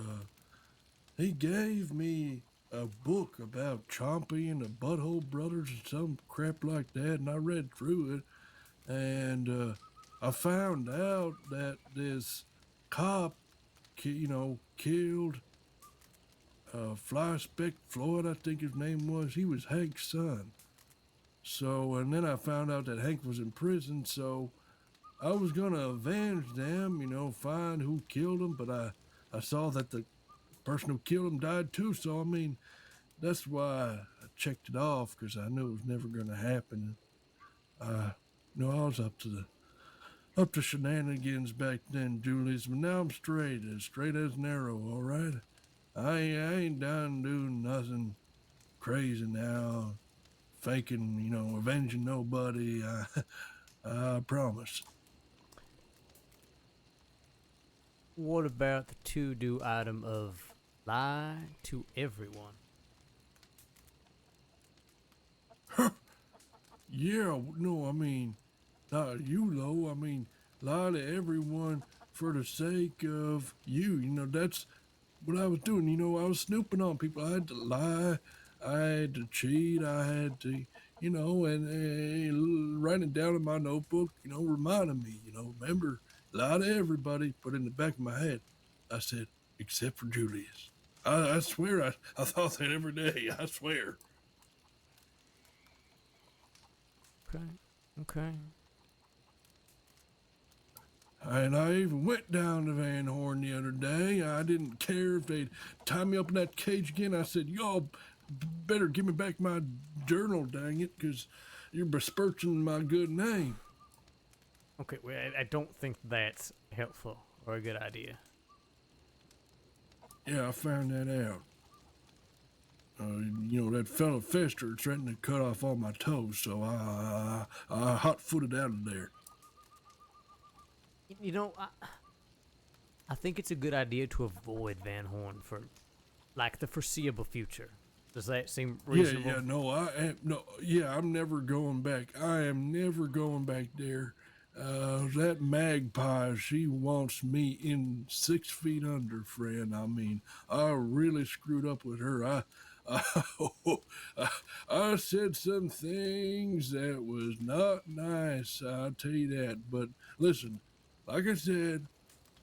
he gave me a book about Chompy and the Butthole Brothers and some crap like that, and I read through it, and I found out that this cop, killed Fly Speck Floyd, I think his name was. He was Hank's son. So, and then I found out that Hank was in prison, so I was gonna avenge them, you know, find who killed him, but I saw that the person who killed him died too, so I mean, that's why I checked it off, because I knew it was never gonna happen. I was up to up to shenanigans back then, Julius, but now I'm straight as an arrow, all right? I ain't done doing nothing crazy now, faking, avenging nobody. I promise. What about the to-do item of lie to everyone? Yeah, no, I mean, not you, Lo. I mean, lie to everyone for the sake of you. That's what I was doing. I was snooping on people. I had to lie. I had to cheat. I had to, and write it down in my notebook, reminding me, remember, lie to everybody. But in the back of my head, I said, except for Julius. I swear, I thought that every day. I swear. Okay. And I even went down to Van Horn the other day. I didn't care if they'd tie me up in that cage again. I said, y'all better give me back my journal, dang it, because you're besmirching my good name. Okay, well, I don't think that's helpful or a good idea. Yeah, I found that out. That fellow Fester threatened to cut off all my toes, so I hot-footed out of there. I think it's a good idea to avoid Van Horn for, like, the foreseeable future. Does that seem reasonable? I'm never going back. I am never going back there. That magpie, she wants me in 6 feet under, friend. I mean, I really screwed up with her. I said some things that was not nice, I'll tell you that. But listen, like I said,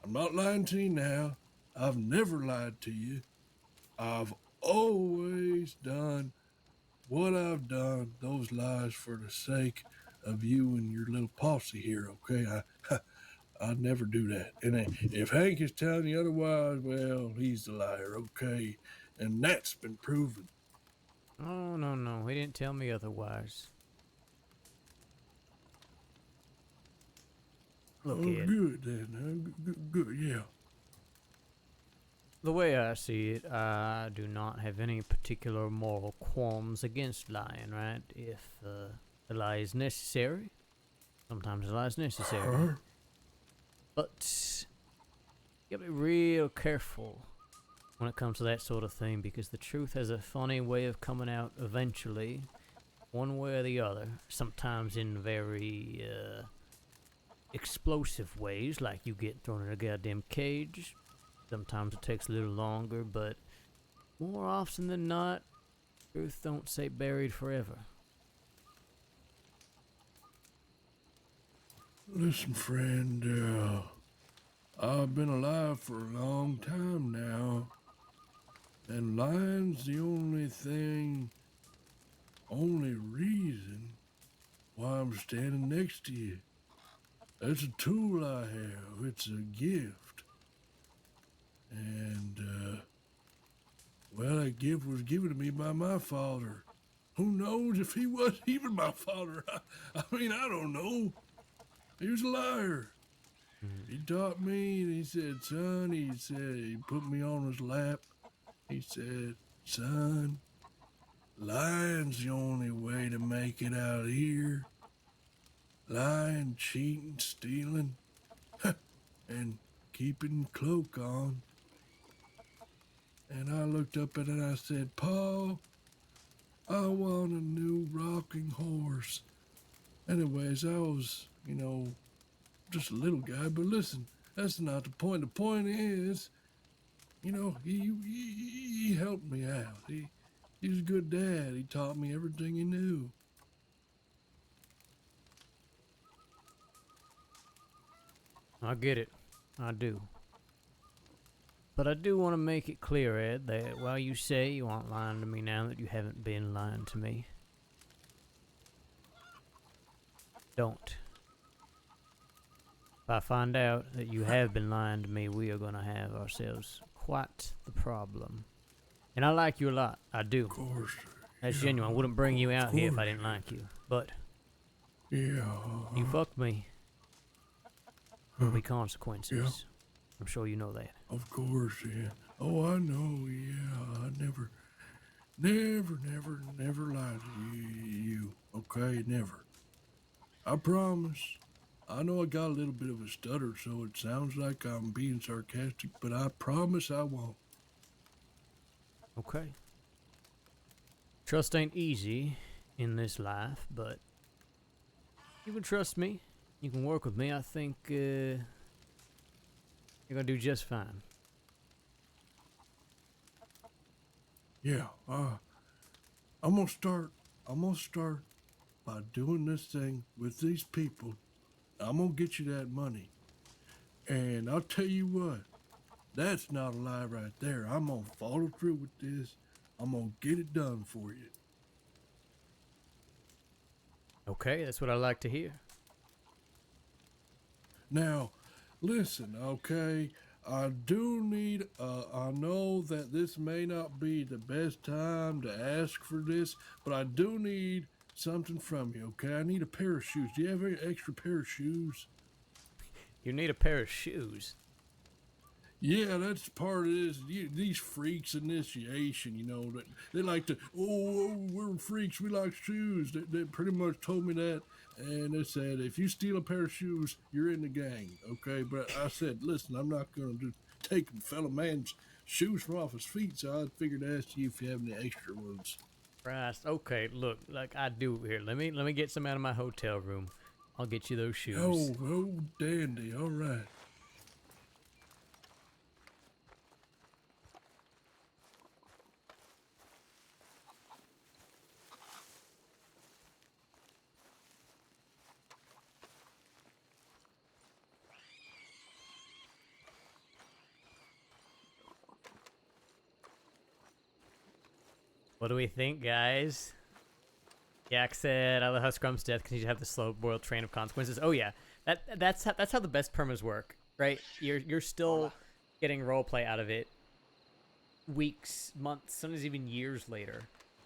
I'm not lying to you now. I've never lied to you. I've always done what I've done, those lies for the sake of you and your little posse here, okay? I'd never do that. And if Hank is telling you otherwise, well, he's the liar, okay? And that's been proven. Oh, no. He didn't tell me otherwise. Look, Ed. Good then. Good, yeah. The way I see it, I do not have any particular moral qualms against lying, right? If the lie is necessary, sometimes the lie is necessary. But you gotta be real careful when it comes to that sort of thing, because the truth has a funny way of coming out eventually, one way or the other, sometimes in very explosive ways, like you get thrown in a goddamn cage. Sometimes it takes a little longer, but more often than not, truth don't stay buried forever. Listen, friend, I've been alive for a long time now, and lying's the only reason why I'm standing next to you. It's a tool I have. It's a gift. And, that gift was given to me by my father. Who knows if he was even my father? I mean, I don't know. He was a liar. He taught me, and he said, son, he put me on his lap. He said, son, lying's the only way to make it out here. Lying, cheating, stealing, and keeping cloak on. And I looked up at it and I said, Paul, I want a new rocking horse. Anyways, I was, just a little guy, but listen, that's not the point. The point is, he helped me out. He was a good dad. He taught me everything he knew. I get it. I do. But I do want to make it clear, Ed, that while you say you aren't lying to me now, that you haven't been lying to me. Don't. If I find out that you have been lying to me, we are going to have ourselves quite the problem. And I like you a lot. I do. Of course. That's genuine. I wouldn't bring you out here if I didn't like you. But yeah, you fucked me. There'll be consequences. I'm sure you know that. Of course, yeah. Oh, I know, yeah. I never lied to you. Okay, never. I promise. I know I got a little bit of a stutter, so it sounds like I'm being sarcastic, but I promise I won't. Okay. Trust ain't easy in this life, but you can trust me. You can work with me. I think you're gonna do just fine. Yeah, I'm gonna start by doing this thing with these people. I'm gonna get you that money. And I'll tell you what, that's not a lie right there. I'm gonna follow through with this. I'm gonna get it done for you. Okay, that's what I like to hear. Now, listen, okay? I do need, I know that this may not be the best time to ask for this, but I do need something from you, okay? I need a pair of shoes. Do you have any extra pair of shoes? You need a pair of shoes. Yeah, that's part of this. These freaks initiation, you know, that they like to, we're freaks, we like shoes. They pretty much told me that, and they said, if you steal a pair of shoes, you're in the gang, okay? But I said, listen, I'm not going to take a fellow man's shoes from off his feet, so I figured to ask you if you have any extra ones. Christ. Okay, look, like I do here. Let me get some out of my hotel room. I'll get you those shoes. Oh, dandy, all right. What do we think, guys? Yak said, "I love how Scrum's death continues to have the slow-boiled train of consequences." Oh yeah, that's how the best permas work, right? You're still getting roleplay out of it. Weeks, months, sometimes even years later.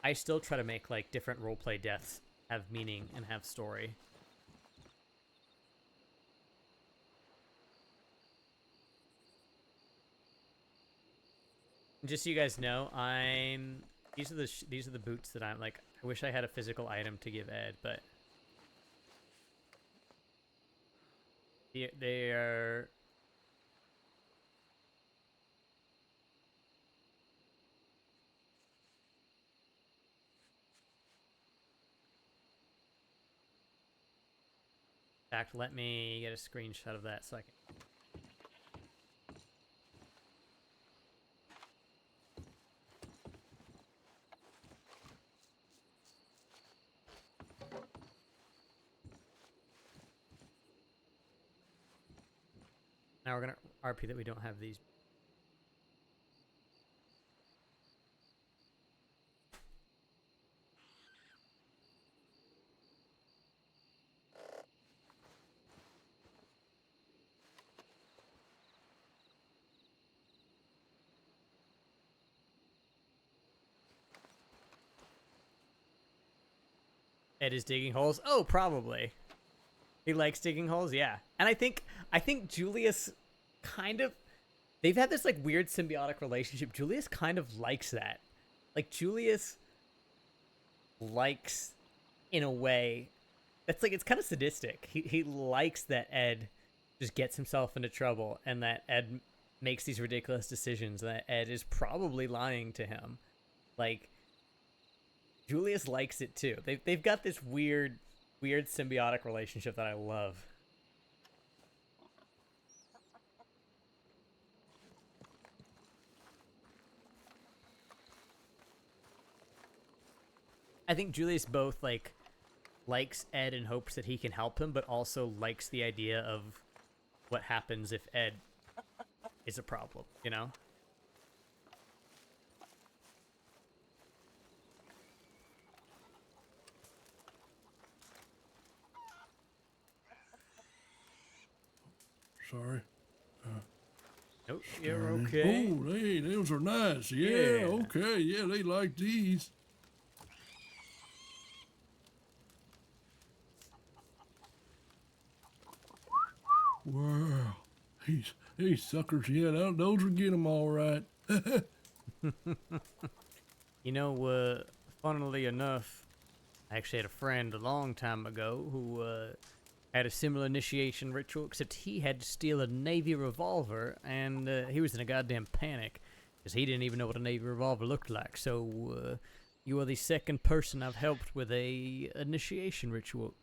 I still try to make like different roleplay deaths have meaning and have story. Just so you guys know, these are the boots that I'm like. I wish I had a physical item to give Ed, but they are. In fact, let me get a screenshot of that so I can. Now we're gonna RP that we don't have these. Ed is digging holes. Oh, probably. He likes digging holes, yeah. And I think Julius kind of, they've had this like weird symbiotic relationship. Julius kind of likes that. Like Julius likes, in a way, that's like, it's kind of sadistic. He likes that Ed just gets himself into trouble and that Ed makes these ridiculous decisions, and that Ed is probably lying to him. Like, Julius likes it too. They've got this weird symbiotic relationship that I love. I think Julius both likes Ed and hopes that he can help him, but also likes the idea of what happens if Ed is a problem, you know? Sorry. Nope, you're okay. Oh, those are nice. Yeah, okay. Yeah, they like these. Wow. These suckers, yeah, those will get them all right. You know, funnily enough, I actually had a friend a long time ago who had a similar initiation ritual, except he had to steal a Navy revolver, and he was in a goddamn panic because he didn't even know what a Navy revolver looked like. So you are the second person I've helped with a initiation ritual.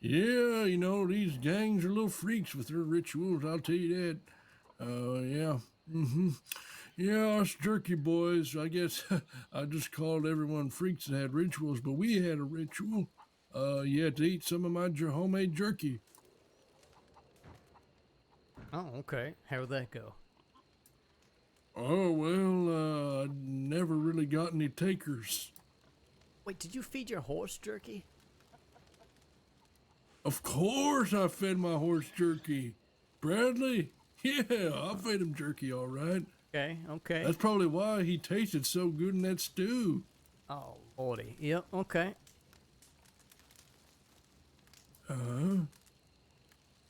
Yeah, you know, these gangs are little freaks with their rituals, I'll tell you that. Yeah. Yeah, us jerky boys, I guess I just called everyone freaks that had rituals, but we had a ritual. You had to eat some of my homemade jerky. Oh, okay. How would that go? Oh, well, I never really got any takers. Wait, did you feed your horse jerky? Of course I fed my horse jerky. Bradley? Yeah, I fed him jerky, all right. Okay. That's probably why he tasted so good in that stew. Oh, lordy. Yep, okay.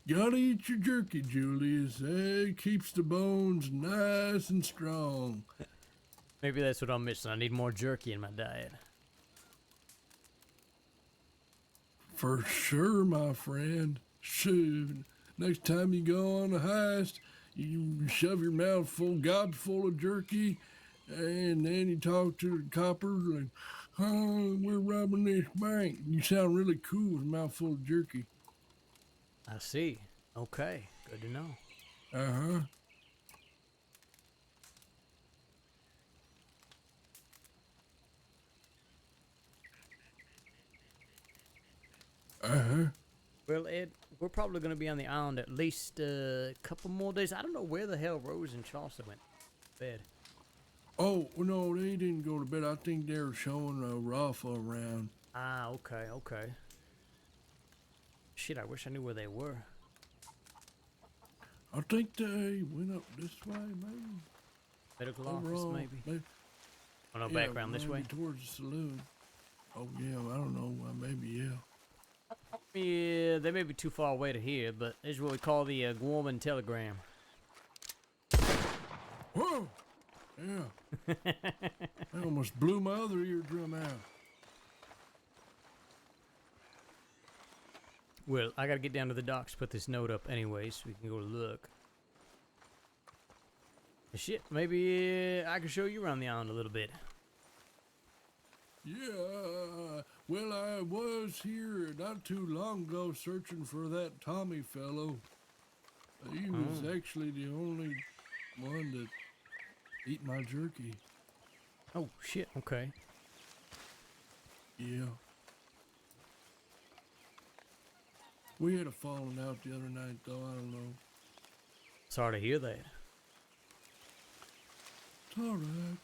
Gotta eat your jerky, Julius. It keeps the bones nice and strong. Maybe that's what I'm missing. I need more jerky in my diet. For sure, my friend. Soon. Next time you go on a heist, you shove your mouth full, gobs full of jerky, and then you talk to the coppers like, oh, we're robbing this bank. You sound really cool with a mouthful of jerky. I see. Okay, good to know. Uh-huh. Well, Ed, we're probably going to be on the island at least a couple more days. I don't know where the hell Rose and Chaucer went to bed. Oh, no, they didn't go to bed. I think they were showing Rafa around. Ah, okay. Shit, I wish I knew where they were. I think they went up this way, maybe. Medical office, Overall, maybe. Oh, no, back around this way? Towards the saloon. Oh, yeah, I don't know. Maybe, yeah. Yeah, they may be too far away to hear, but this is what we call the Gorman telegram. Whoa! Yeah. That almost blew my other eardrum out. Well, I gotta get down to the docks, put this note up anyway, so we can go look. Shit, maybe I can show you around the island a little bit. Yeah, well, I was here not too long ago searching for that Tommy fellow. He was actually the only one that ate my jerky. Oh, shit, okay. Yeah. We had a falling out the other night, though. I don't know. Sorry to hear that. It's all right.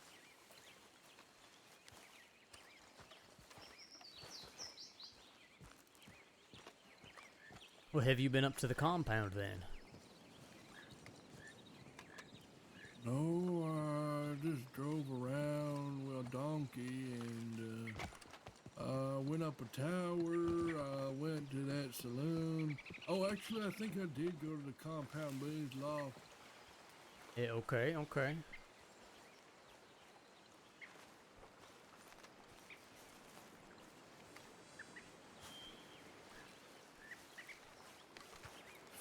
Well, have you been up to the compound then? No, I just drove around with a donkey and went up a tower. I went to that saloon. Oh, actually, I think I did go to the compound booze loft. Yeah, okay.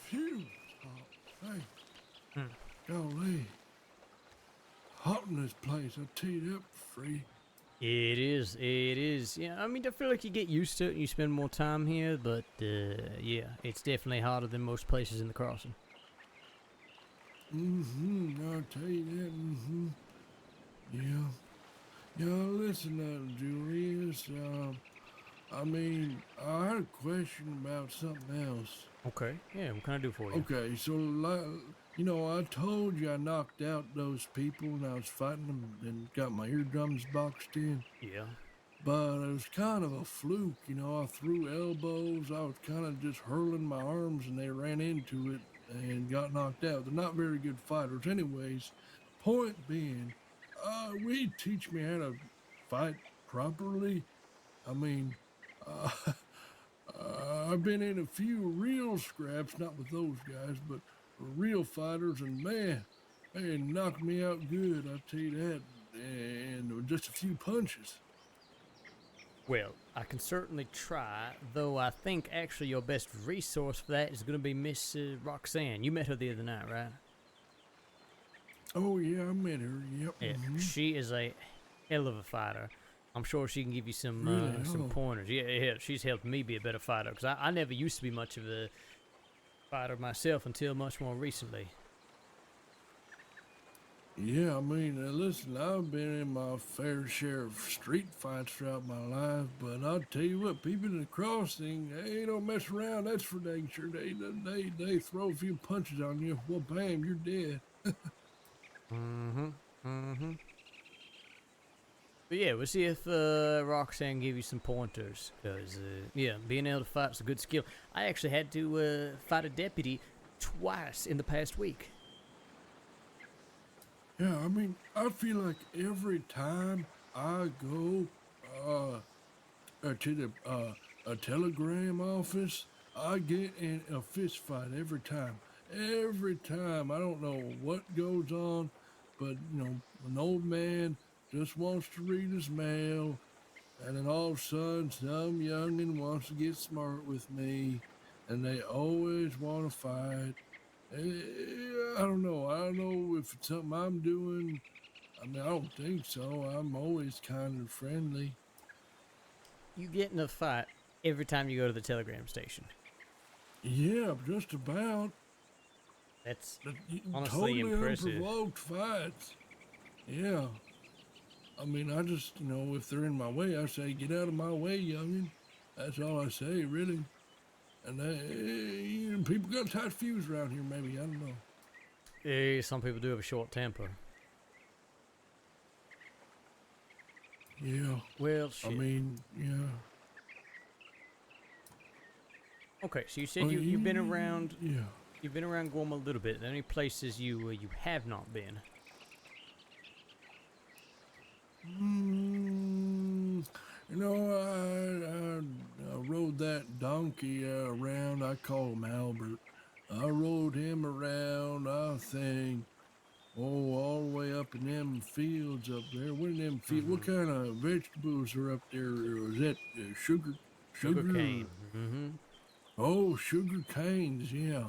Phew, it's hot. Hey, golly. Hot in this place, I tell you that for free. It is. Yeah, I mean, I feel like you get used to it and you spend more time here, but yeah, it's definitely hotter than most places in the crossing. I'll tell you that, Yeah. Yeah, listen, Julius, I mean, I had a question about something else. Okay, yeah, what can I do for you? Okay, so, you know, I told you I knocked out those people and I was fighting them and got my eardrums boxed in. Yeah. But it was kind of a fluke, you know, I threw elbows, I was kind of just hurling my arms and they ran into it and got knocked out. They're not very good fighters. Anyways, point being, will you teach me how to fight properly? I mean, I I've been in a few real scraps, not with those guys, but real fighters, and man, they knocked me out good, I'll tell you that, and with just a few punches. Well, I can certainly try, though I think actually your best resource for that is going to be Miss Roxanne. You met her the other night, right? Oh, yeah, I met her, yep. Yeah, she is a hell of a fighter. I'm sure she can give you some Really? some Oh. pointers. Yeah, she's helped me be a better fighter, because I never used to be much of a fighter myself until much more recently. Yeah, I mean, listen, I've been in my fair share of street fights throughout my life, but I'll tell you what, people in the crossing, they don't mess around, that's for dang sure. They throw a few punches on you, well, bam, you're dead. But yeah, we'll see if Roxanne give you some pointers, because, yeah, being able to fight is a good skill. I actually had to fight a deputy twice in the past week. Yeah, I mean, I feel like every time I go to the a telegram office, I get in a fist fight every time. Every time. I don't know what goes on, but, you know, an old man just wants to read his mail, and then all of a sudden some youngin' wants to get smart with me, and they always want to fight. I don't know. I don't know if it's something I'm doing. I mean, I don't think so. I'm always kind of friendly. You get in a fight every time you go to the telegram station. Yeah, just about. That's But honestly totally impressive. unprovoked fights. Yeah. I mean, I just, you know, if they're in my way, I say, get out of my way, youngin'. That's all I say, really. And you know, people got a tight fuse around here, maybe. I don't know. Yeah, some people do have a short temper. Yeah. Well, shit. I mean, yeah. Okay, so you said Well, you've been around. Yeah. You've been around Guam a little bit. Are there any places you have not been? You know, I rode that donkey around. I call him Albert. I rode him around, I think, all the way up in them fields up there. What in them fields? What kind of vegetables are up there? Is that sugar? Sugar cane. Oh, sugar canes, yeah.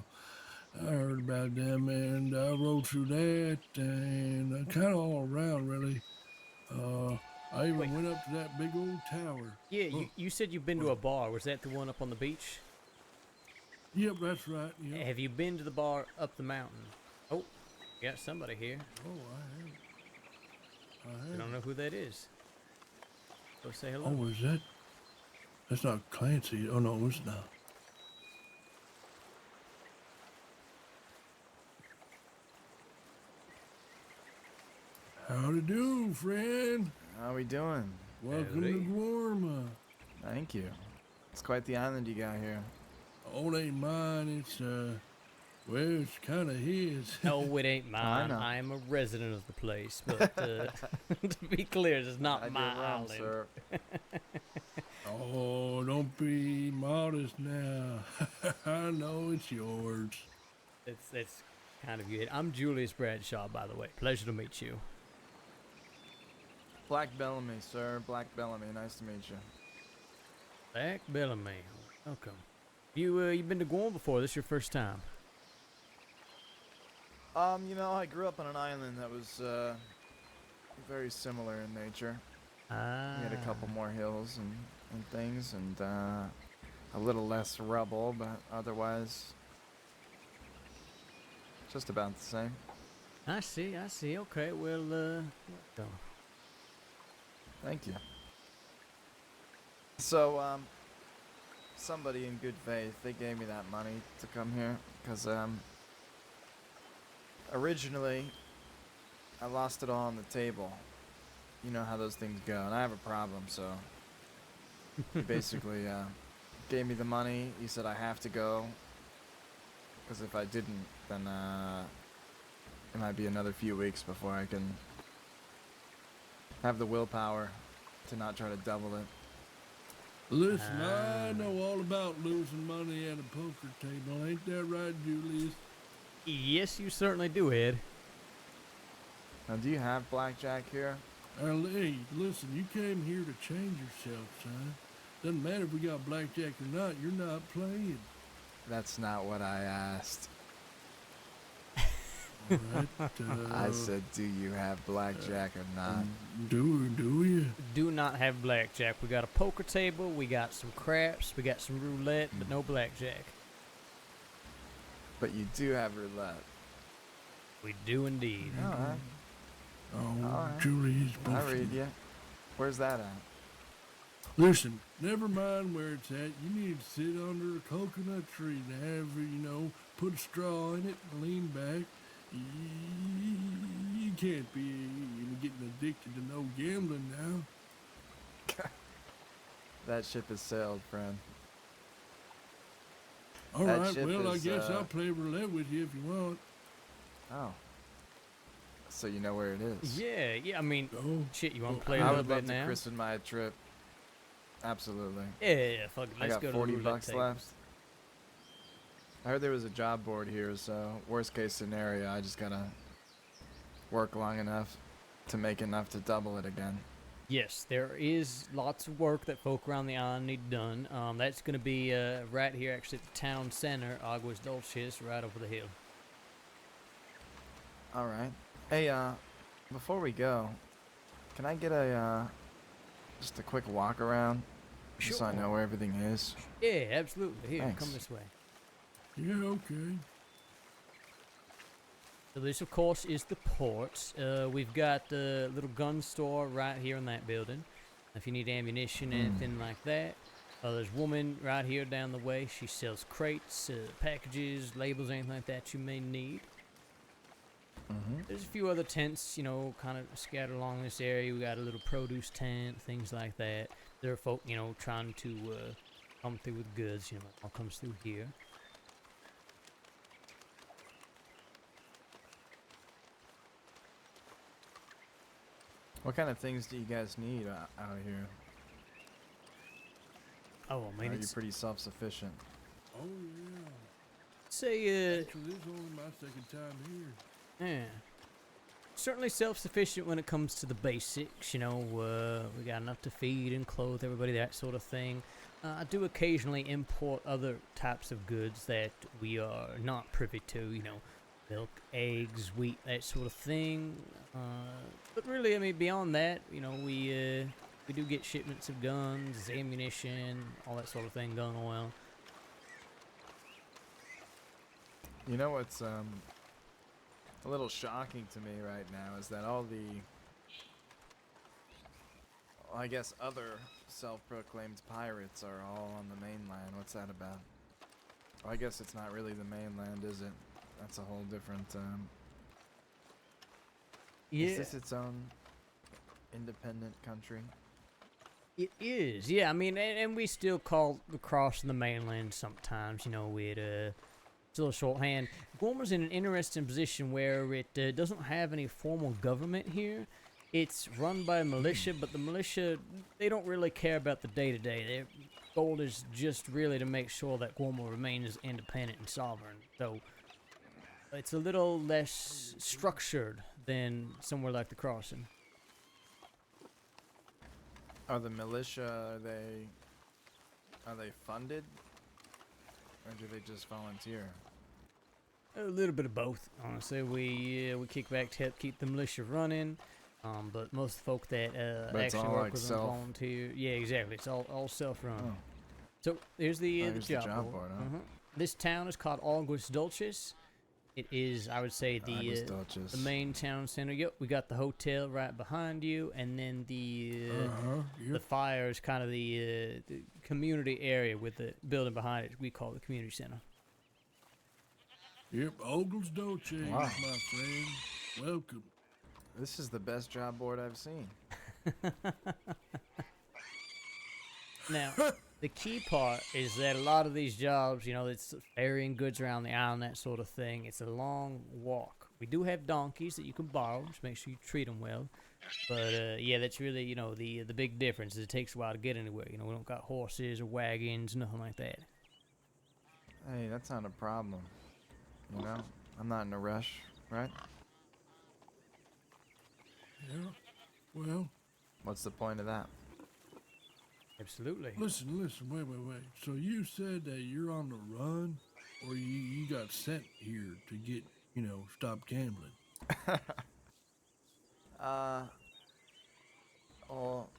I heard about them, and I rode through that, and kind of all around, really. I even went up to that big old tower. Yeah, you said you've been to a bar. Was that the one up on the beach? Yep, that's right. Yep. Have you been to the bar up the mountain? Oh, you got somebody here. Oh, I I don't know who that is. Go say hello. Oh, is that? That's not Clancy. Oh, no, it's not. Howdy do, friend. How we doing? Welcome to Guarma. Thank you. It's quite the island you got here. Oh, it ain't mine. It's, well, it's kind of his. No, it ain't mine. know. I am a resident of the place, but to be clear, it's not my island. Sir. Oh, don't be modest now. I know it's yours. It's kind of you. I'm Julius Bradshaw, by the way. Pleasure to meet you. Black Bellamy, sir. Black Bellamy. Nice to meet you. Black Bellamy. Welcome. You've been to Guam before? This your first time? You know, I grew up on an island that was very similar in nature. We had a couple more hills and things, and a little less rubble, but otherwise just about the same. I see. Okay, well, welcome. Thank you. So, somebody in good faith, they gave me that money to come here, because, originally, I lost it all on the table. You know how those things go, and I have a problem, so he basically, gave me the money. He said I have to go, because if I didn't, then, it might be another few weeks before I can have the willpower to not try to double it. Listen, I know all about losing money at a poker table. Ain't that right, Julius? Yes, you certainly do, Ed. Now, do you have blackjack here? Hey, listen, you came here to change yourself, son. Doesn't matter if we got blackjack or not, you're not playing. That's not what I asked. All right, I said, do you have blackjack or not? Do you? Do not have blackjack. We got a poker table, we got some craps, we got some roulette, but no blackjack. But you do have roulette. We do indeed. All right. Oh, All right. Julius, I read you. Where's that at? Listen, never mind where it's at. You need to sit under a coconut tree to have, put a straw in it and lean back. You can't be getting addicted to no gambling now. That ship has sailed, friend. All That right, ship well, I is, guess I'll play roulette with you if you want. Oh. So you know where it is? Yeah, I mean, shit, you want to play a I little would love bit to now? christen my trip. Absolutely. Yeah, fuck it, I let's got go to 40 roulette bucks table. left. I heard there was a job board here, so worst case scenario, I just gotta work long enough to make enough to double it again. Yes, there is lots of work that folk around the island need done. That's going to be right here, actually, at the town center, Aguas Dulces, right over the hill. All right. Hey, before we go, can I get just a quick walk around? Just so I Sure. know where everything is. Yeah, absolutely. Here, Thanks. come this way. Yeah, okay. So this, of course, is the port. We've got the little gun store right here in that building. If you need ammunition, anything like that. There's a woman right here down the way. She sells crates, packages, labels, anything like that you may need. There's a few other tents, kind of scattered along this area. We got a little produce tent, things like that. There are folk, trying to come through with goods, all comes through here. What kind of things do you guys need out here? Oh, I mean, Are you it's pretty self-sufficient? Oh, yeah. say, Actually, this is only my second time here. yeah. Certainly self-sufficient when it comes to the basics, we got enough to feed and clothe everybody, that sort of thing. I do occasionally import other types of goods that we are not privy to, milk, eggs, wheat, that sort of thing. But really, I mean, beyond that, we do get shipments of guns, ammunition, all that sort of thing, gun oil. You know what's a little shocking to me right now is that all the, I guess, other self-proclaimed pirates are all on the mainland. What's that about? Well, I guess it's not really the mainland, is it? That's a whole different, Yeah. Is this its own independent country? It is, yeah. I mean, and we still call the crossing the mainland sometimes, with still a shorthand. Guamo's in an interesting position where it doesn't have any formal government here. It's run by a militia, but the militia, they don't really care about the day-to-day. Their goal is just really to make sure that Guamo remains independent and sovereign. So it's a little less structured than somewhere like the crossing. Are the militia, are they funded? Or do they just volunteer? A little bit of both, honestly. We kick back to help keep the militia running, but most folk that But it's actually all work like with them self- volunteer. Yeah, exactly. It's all self-run. Oh. So there's the Here's the job job board. board, huh? This town is called Aguas Dulces. It is, I would say, Aguas the Dulces. main town center. Yep, we got the hotel right behind you, and then the Yep. fire is kind of the community area with the building behind it. We call it the community center. Yep, Ogles Dolce, Wow. my friend. Welcome. This is the best job board I've seen. Now, the key part is that a lot of these jobs, it's ferrying goods around the island, that sort of thing. It's a long walk. We do have donkeys that you can borrow. Just make sure you treat them well. But yeah, that's really, you know, the big difference is it takes a while to get anywhere. You know, we don't got horses or wagons, nothing like that. Hey, that's not a problem. You know, I'm not in a rush, right? Yeah. Well, What's the point of that? Absolutely. listen, wait. So you said that you're on the run, or you got sent here to get, you know, stop gambling? Well,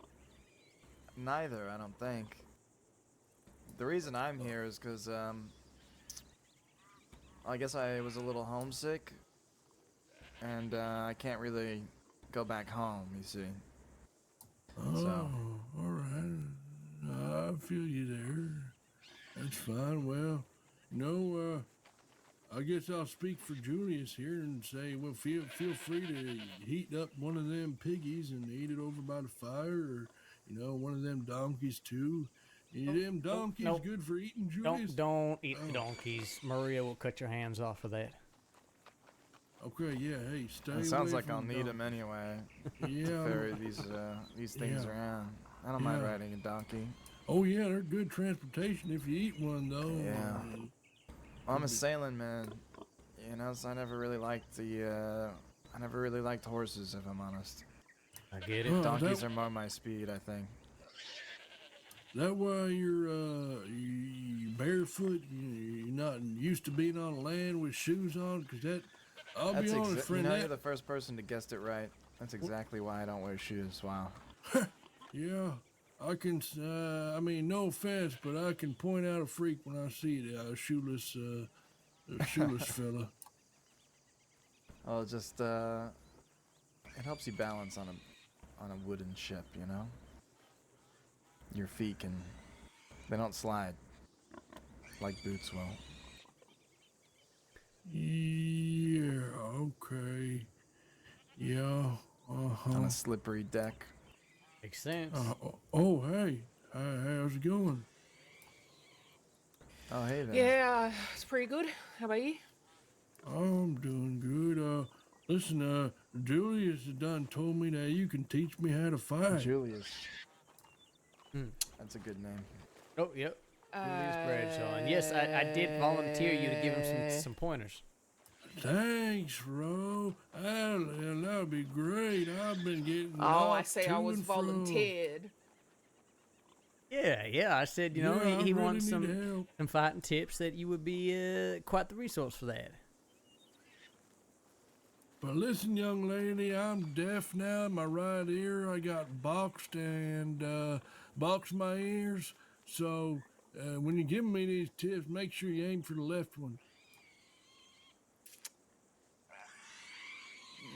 neither, I don't think. The reason I'm here is because, I guess I was a little homesick, and I can't really go back home, you see. Oh, So. all right. I feel you there. That's fine. Well, you know, I guess I'll speak for Julius here and say, well, feel free to heat up one of them piggies and eat it over by the fire, or, you know, one of them donkeys too. Any them donkeys nope. good for eating, Julius? Don't eat the donkeys. Maria will cut your hands off for that. Okay, yeah, hey, stay away It sounds like from I'll the need them donkey. anyway. Yeah. To ferry these things Yeah. around. I don't mind Yeah. riding a donkey. Oh, yeah, they're good transportation if you eat one, though. Yeah. Well, I'm a sailing man, you know, so I never really liked I never really liked horses, if I'm honest. I get it. Oh, Donkeys that- are more my speed, I think. That why you barefoot? You're not used to being on land with shoes on? Because that, I'll be honest, You friend. know, that, you're the first person to guess it right. That's exactly why I don't wear shoes. Wow. Yeah, I can. I mean, no offense, but I can point out a freak when I see it. A shoeless fella. Oh, just it helps you balance on a wooden ship, you know. Your feet they don't slide like boots will. Yeah. Okay. Yeah. On a slippery deck. Makes sense. Oh, hey. How's it going? Oh, hey there. Yeah, it's pretty good. How about you? I'm doing good. Listen, Julius has done told me that you can teach me how to fight. Julius. That's a good name. Oh, yep. Julius Bradshaw. And yes, I did volunteer you to give him some pointers. Thanks, Ro. That'll be great. I've been getting. Oh, I knocked say to I was and fro. volunteered. Yeah. I said, you know, Yeah, I he really wants need some help. fighting tips that you would be quite the resource for that. But listen, young lady, I'm deaf now. My right ear, I got boxed and boxed my ears. So when you're giving me these tips, make sure you aim for the left one.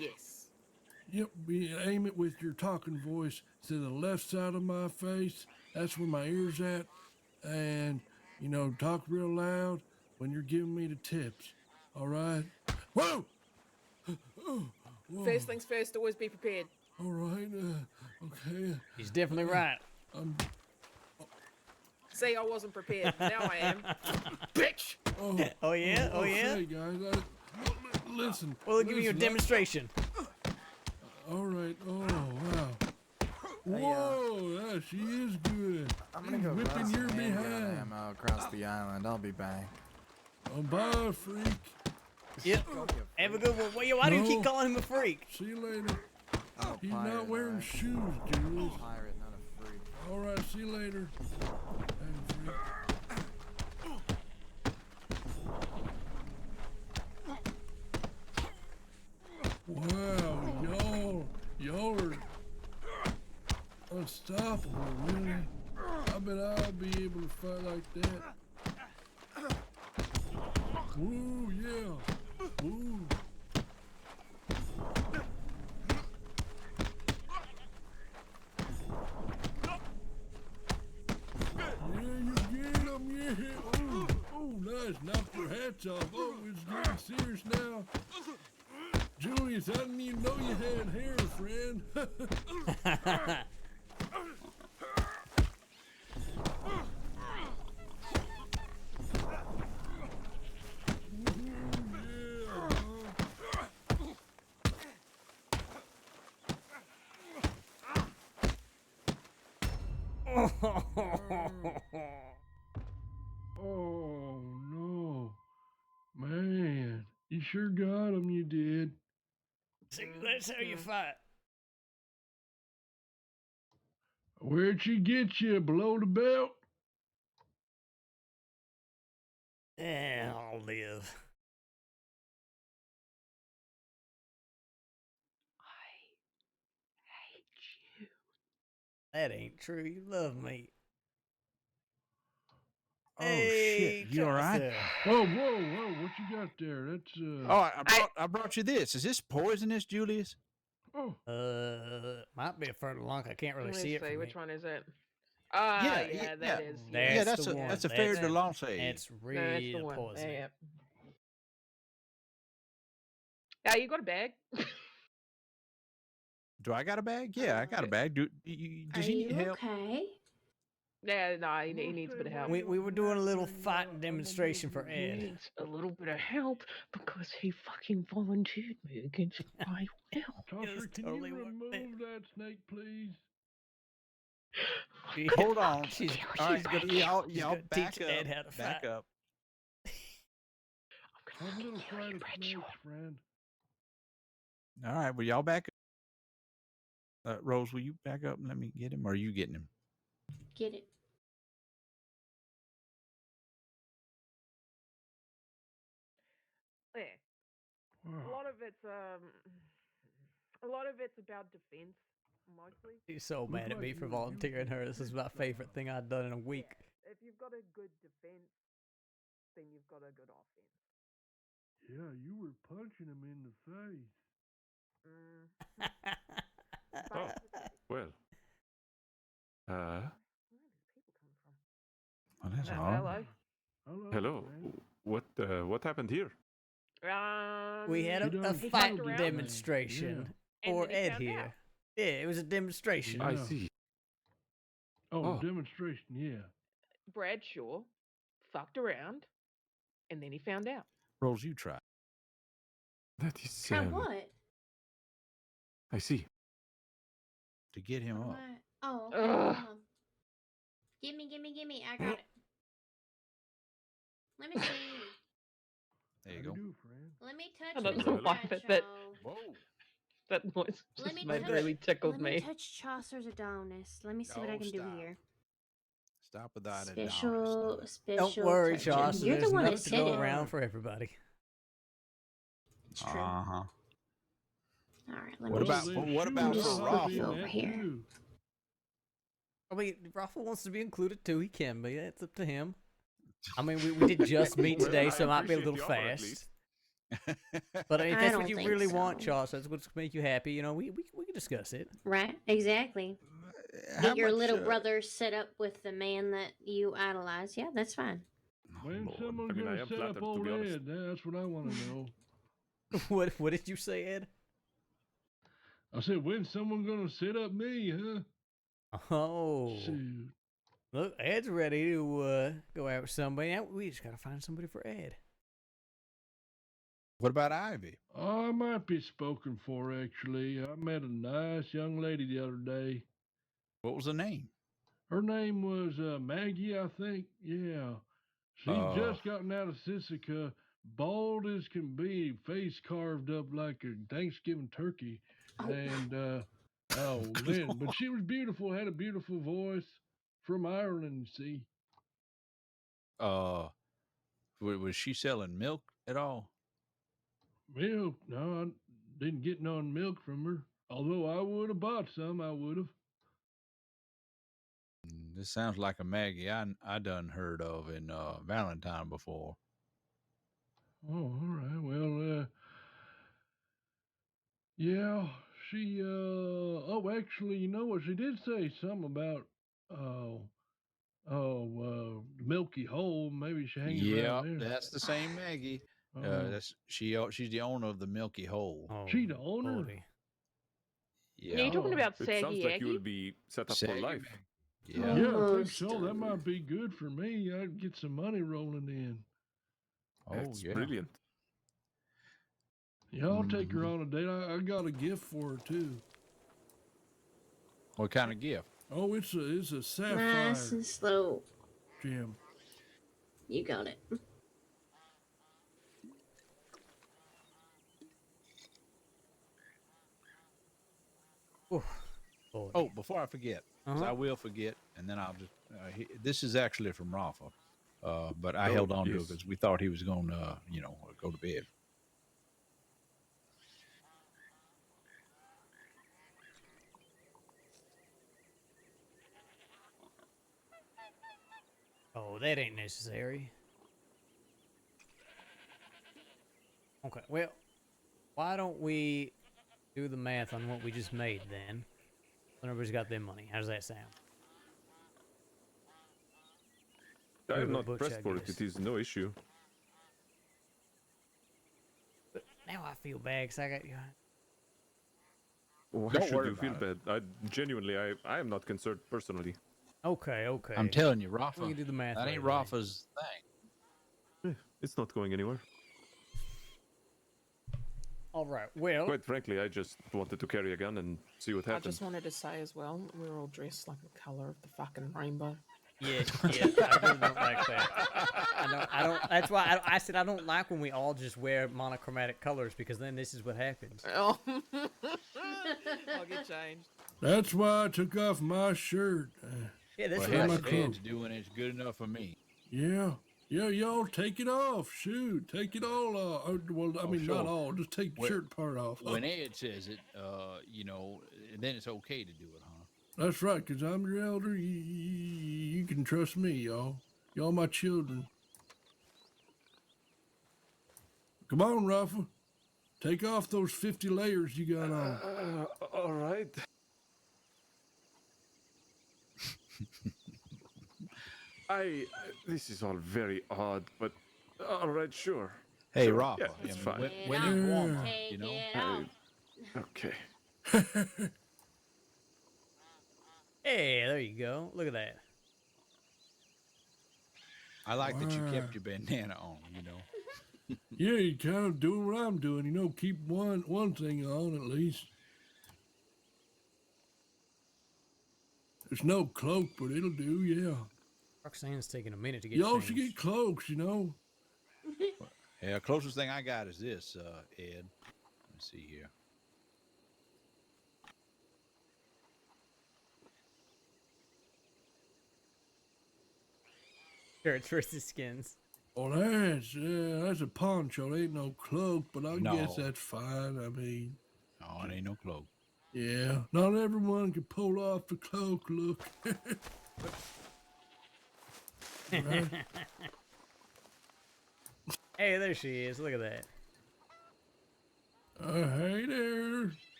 Yes. Yep, aim it with your talking voice to the left side of my face. That's where my ear's at. And, you know, talk real loud when you're giving me the tips. All right? Whoa! Whoa. First things first, always be prepared. All right, okay. He's definitely right. Say I wasn't prepared. Now I am. Bitch! Oh yeah? Okay, guys. Listen. Well, we'll give you a listen, demonstration. All right. Oh, wow. Whoa, she is good. I'm gonna go whipping grab your some handgun behind. ammo across the island. I'll be back. Oh, bye, freak. Yep. Have a good one. Why do you keep calling him a freak? See you later. I'm a He's pirate, not wearing alright? shoes, Julius. Pirate, not a freak. All right, see you later. Hey, freak. Wow, y'all are unstoppable, really. I bet I'll be able to fight like that. Woo, yeah. Woo. Yeah, you get 'em, yeah. Oh, nice. Knocked your hats off. Oh, it's getting serious now. Julius, I didn't even know you had hair, friend. Oh no, man! You sure got him. You did. See, that's how you fight. Where'd she get you? Below the belt? Yeah, I'll live. That ain't true. You love me. Oh Hey, shit! You all right? Chaucer. Oh, whoa! What you got there? That's Oh, I brought you this. Is this poisonous, Julius? Oh. Might be a furlong. I can't really Let me see it see. from Which here. one is it? Yeah, That is. That's that's the a one. that's a fair de lance. It's No, that's the real one. poison. Yeah. Yeah, you got a bag? Do I got a bag? Yeah, I got a bag. Does he need help? Okay? Yeah, no, he needs a bit of help. We were doing a little fighting demonstration for Ed. Needs a little bit of help because he fucking volunteered me against my will. Chaucer, can you remove that snake, please? Hold on. She's All right, gonna, y'all she's gonna back teach up. Ed how to Back fight. up. I'm a little afraid of snakes, friend. All right, well, y'all back up. Rose, will you back up and let me get him, or are you getting him? Get it. Yeah. A lot of it's about defense, mostly. She's so mad at me for volunteering her. This is my favorite thing I've done in a week. Yeah, if you've got a good defense, then you've got a good offense. Yeah, you were punching him in the face. Oh, well. Well, that's Hello. Hello. What happened here? We had a he fight fucked around. demonstration And for then he Ed found here. out. Yeah, it was a demonstration. I see. Oh, demonstration, yeah. Bradshaw fucked around, and then he found out. Rose, you try. That is. Try what? I see. To get him up. Oh, okay. Hold on. Gimme. I got it. Let me see. There you go. Let me I touch don't know Mr. why, but that Whoa. that noise Let just me really tickled Let me me. touch Chaucer's Adonis. Let me see what Oh, I can do stop. here. Stop with that. Special Don't worry, touching. Chaucer. You're There's the one that enough to said go it. around for everybody. It's true. Uh-huh. All right. Let What me about just what about just for move you Raffle? over here. I mean, Raffle wants to be included too. He can be. It's up to him. I mean, we did just meet today, so it might be a little fast. But if I that's don't what you think really so. want, Chaucer, that's what's make you happy. You know, we can discuss it. Right. Exactly. Get your little brother set up with the man that you idolize. Yeah, that's fine. When someone's I mean, I gonna am set up flattered, to old be honest. Ed, that's what I want to know. What did you say, Ed? I said, when's someone gonna set up me, huh? Oh. Shoot. Look, Ed's ready to go out with somebody. Now we just gotta find somebody for Ed. What about Ivy? I might be spoken for, actually. I met a nice young lady the other day. What was the name? Her name was Maggie, I think. Yeah. She'd just gotten out of Sissica, bald as can be, face carved up like a Thanksgiving turkey. And, oh, man. But she was beautiful, had a beautiful voice. From Ireland, see. Was she selling milk at all? Milk? No, I didn't get none milk from her. Although I would have bought some, I would have. This sounds like a Maggie I done heard of in Valentine before. Oh, all right. Well, yeah, she, oh, actually, you know what? She did say something about, Milky Hole. Maybe she hangs Yep, around there. that's the same Maggie. Oh. She's the owner of the Milky Hole. Oh, she the owner? Yeah. Are you talking about It Saggy sounds like Aggie? you'll be set up for Saggy life. Yeah. Yeah, I think so. That might be good for me. I'd get some money rolling in. That's yeah. brilliant. Yeah, I'll take her on a date. I got a gift for her, too. What kind of gift? Oh, it's a sapphire Nice and slow. gem. You got it. Oh, before I forget, 'cause I will forget, and then I'll just. This is actually from Rafa, but I held on to it because we thought he was going to, go to bed. Oh, that ain't necessary. Okay, well, why don't we do the math on what we just made then? When everybody's got their money. How does that sound? I am Go not Butch, pressed I for it. guess. It is no issue. But now I feel bad because I got you. Why Don't should worry you feel about bad? I am not concerned personally. Okay, okay. I'm telling you, Rafa. We can do the math That ain't later. Rafa's thing. It's not going anywhere. All right. Well, Quite frankly, I just wanted to carry a gun and see what I happens. just wanted to say as well, we're all dressed like the color of the fucking rainbow. yeah, I really don't like that. I don't. That's why I said I don't like when we all just wear monochromatic colors because then this is what happens. Oh, I'll get changed. That's why I took off my shirt. Yeah, that's Well, what I hell, should do. Ed's doing it's good enough for me. Yeah. Yeah, y'all take it off. Shoot, take it all off. Well, I mean, sure. not all. Just take the When- shirt part off. When Ed says it, then it's okay to do it, huh? That's right, because I'm your elder. You can trust me, y'all. Y'all my children. Come on, Rafa. Take off those 50 layers you got on. All right. This is all very odd, but all right, sure. Hey, Sure. Rafa. Yeah, it's fine. When it's warmer, Take you know. it off. Okay. Hey, there you go. Look at that. I like that you kept your bandana on, you know. Yeah, you kind of doing what I'm doing. Keep one thing on at least. There's no cloak, but it'll do, yeah. Roxanne's taking a minute to get Y'all changed. should get cloaks, Yeah, closest thing I got is this, Ed. Let's see here. Shirts versus skins. Oh, that's a poncho. It ain't no cloak, but I No. guess that's fine. I mean, Oh, it ain't no cloak. yeah, not everyone can pull off the cloak look. Right? Hey, there she is. Look at that. Hey there.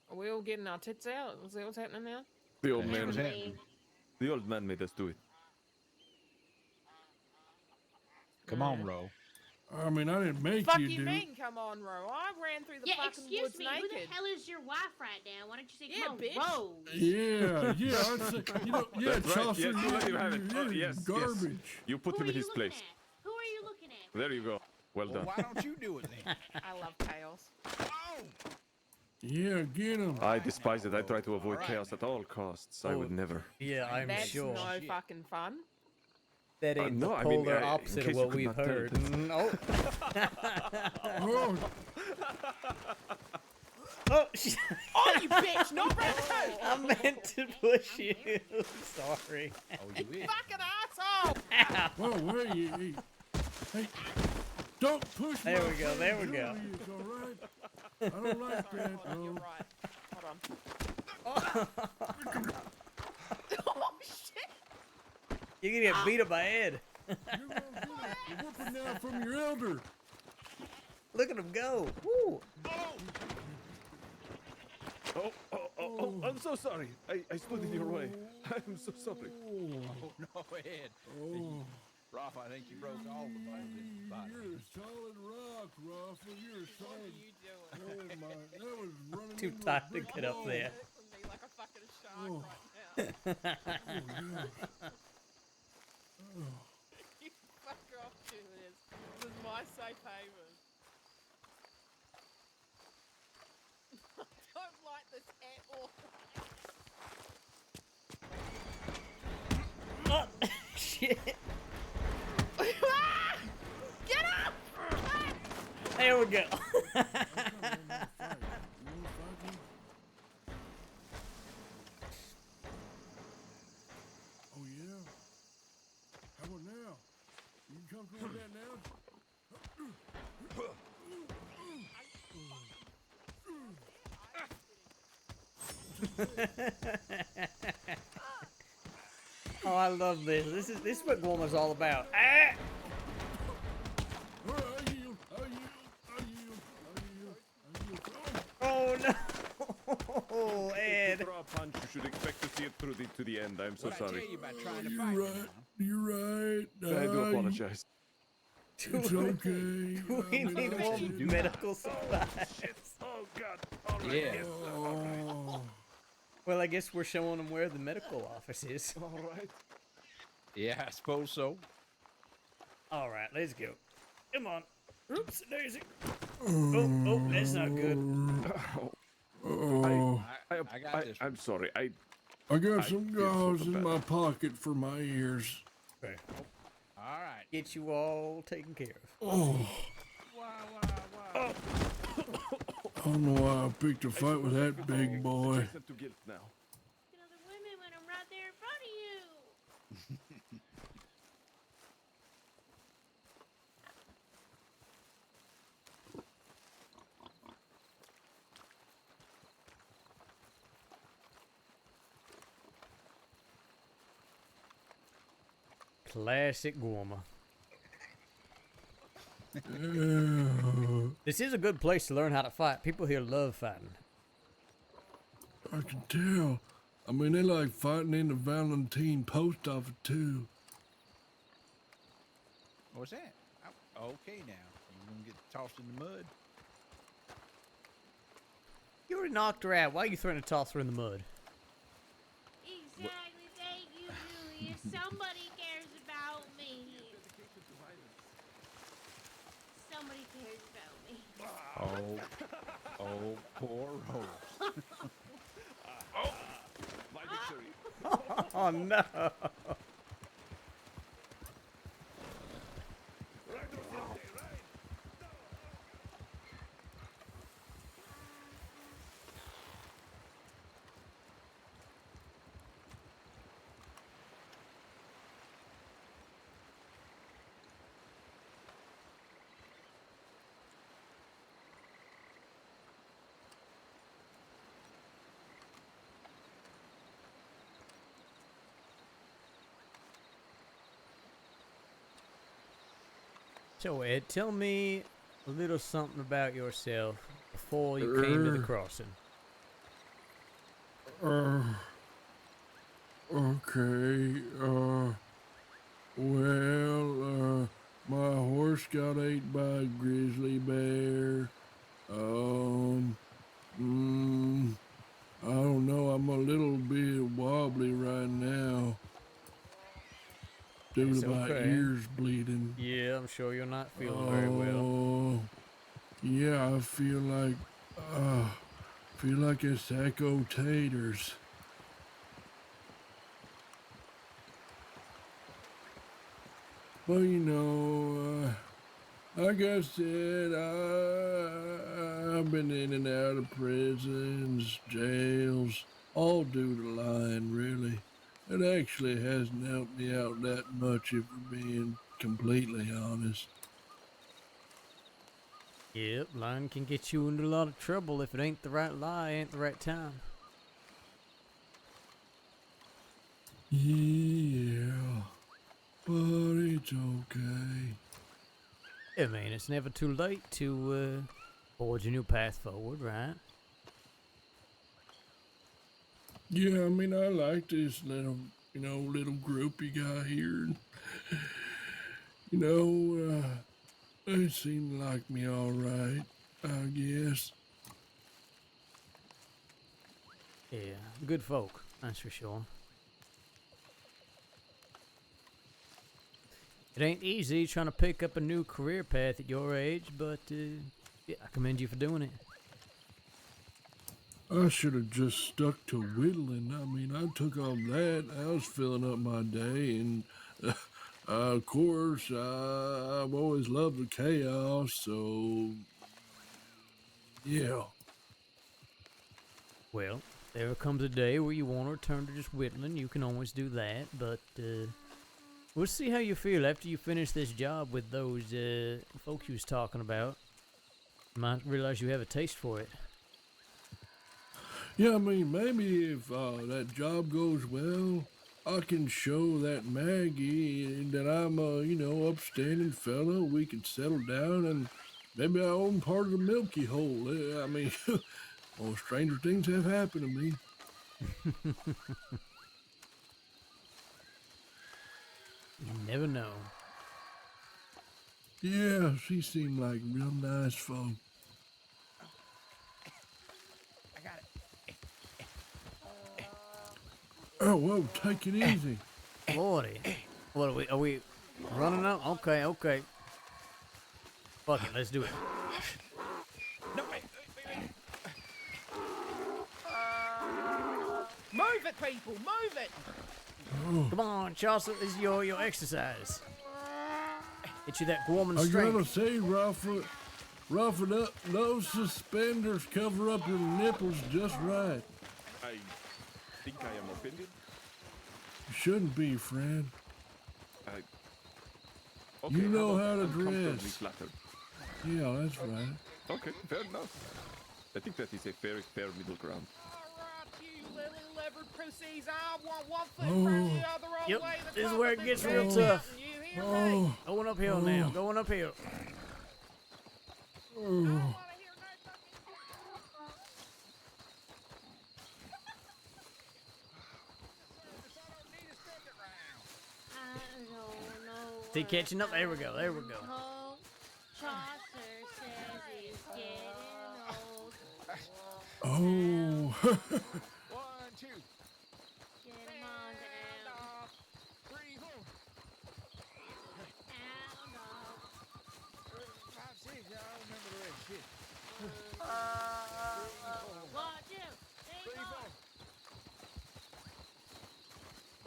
Are we all getting our tits out? Is that what's happening now? The old Yeah, man. what's happening? The old man made us do it. Come on, Ro. I mean, I didn't make Fuck you you do. mean, come on, Ro. I ran through the Yeah, fucking excuse woods me. naked. Who the hell is your wife right now? Why don't you say, Yeah, come on, bitch. Rose? Yeah, I'd say, yeah, That's right, Chaucer, yes, you let him have it. you're Oh, yes, garbage. yes. You put Who him are in you his looking place. at? Who are you looking at? There you go. Well Well, done. why don't you do it then? I love chaos. Yeah, get him. I despise it. I try to avoid All right, chaos at all costs. I would never. Yeah, I'm That's sure. no Shit. fucking fun. That ain't no, the I mean, polar in opposite case of you what could we've not tell, heard. Oh, Oh, she, Oh, you bitch! No bread too! I meant to push you. Sorry. Oh, you is. Fucking asshole! Ow. whoa, where you? Hey, don't push There my we go, there we friend go. Julius, all right? I don't like Sorry, that, hold on, you're bro. right. Hold on. Oh, shit! You're gonna get beat up by Ed. You're gonna get it. You're whooping now from your elder. Look at him go. Woo. I'm so sorry. I stood in your way. I'm so sorry. Oh, no, Ed. Oh, Rafa, I think you broke all the bones in his body. you're a solid rock, Rafa. You're a What are solid. you doing? Oh my, that was running Too into a tight to brick get up wall. there. Tickling me like a fucking shark Oh. right now. Oh, yeah. You fuck off, Julius. This is my safe haven. I don't like this at all. shit. Get up! There we go. Oh yeah. How about now? You comfortable with that now? Oh, I love this. This is what Guoma's all about. Ah! Oh no! Ed. If you throw a punch, you should expect to see it through to the end. I'm so sorry. You're right. You're right. I do apologize. It's okay. Do we need more medical supplies? Oh God! All right. Yeah. Yes. Oh. Well, I guess we're showing them where the medical office is. All right. Yeah, I suppose so. All right, let's go. Come on. Oops, Daisy. Oh, that's not good. Oh. I got this. I'm sorry. I got some feel so gauze in bad. my pocket for my ears. Okay. All right. Get you all taken care of. Oh. I don't know why I picked a fight with that big boy. To guilt now. Other women when I'm right there in front of you. Classic Guoma. Yeah, This is a good place to learn how to fight. People here love fighting. I can tell. I mean, they like fighting in the Valentine post office too. What's that? Okay, now you gonna get tossed in the mud? You already knocked her out. Why are you threatening to toss her in the mud? Exactly. Thank you, Julius. Somebody cares about me. Somebody cares about me. Oh, poor Rose. My victory. Oh no! So Ed, tell me a little something about yourself before you came to the crossing. Okay. Well, my horse got ate by a grizzly bear. I don't know. I'm a little bit wobbly right now. Due It's to my okay. ears bleeding. Yeah, I'm sure you're not feeling very well. Oh, yeah, I feel like it's Echo Taters. Well, you know, like I said, I've been in and out of prisons, jails, all due to lying, really. It actually hasn't helped me out that much, if we're being completely honest. Yep, lying can get you into a lot of trouble if it ain't the right lie, ain't the right time. Yeah, but it's okay. I mean, it's never too late to forge a new path forward, right? Yeah, I mean, I like this little group you got here. They seem to like me all right, I guess. Yeah, good folk, that's for sure. It ain't easy trying to pick up a new career path at your age, but yeah, I commend you for doing it. I should have just stuck to whittling. I mean, I took all that. I was filling up my day, and Of course, I've always loved the chaos, so yeah. Well, if there comes a day where you want to return to just whittling, you can always do that. But we'll see how you feel after you finish this job with those folks you was talking about. You might realize you have a taste for it. Yeah, I mean, maybe if that job goes well, I can show that Maggie that I'm a, upstanding fella. We can settle down and maybe I own part of the Milky Hole. I mean, well, stranger things have happened to me. You never know. Yeah, she seemed like real nice folk. I got it. Oh, whoa, take it easy. Lordy. What are we running up? Okay. Fuck it, let's do it. No, move it, people, move it. Come on, Chaucer, this is your exercise. Get you that woman I strength. gotta say, roughen up. Those suspenders cover up your nipples just right. I think I am offended. You shouldn't be, friend. Okay, You know how to uncomfortably dress. flattered. Yeah, that's right. Okay, fair enough. I think that is a very fair middle ground. Proceeds. I want one foot Oh. from the other all Yep, the way. The this is top where of it this gets real mountain. tough. You hear me? Oh. Going uphill now, going uphill. Oh. See, catching up. There we go. Oh, Chaucer says he's getting old. Oh. 1, 2. Get him on down. 3, 4. Down, dog. 5, 6. I don't remember the rest. Shit. 1, 2, 3, 4.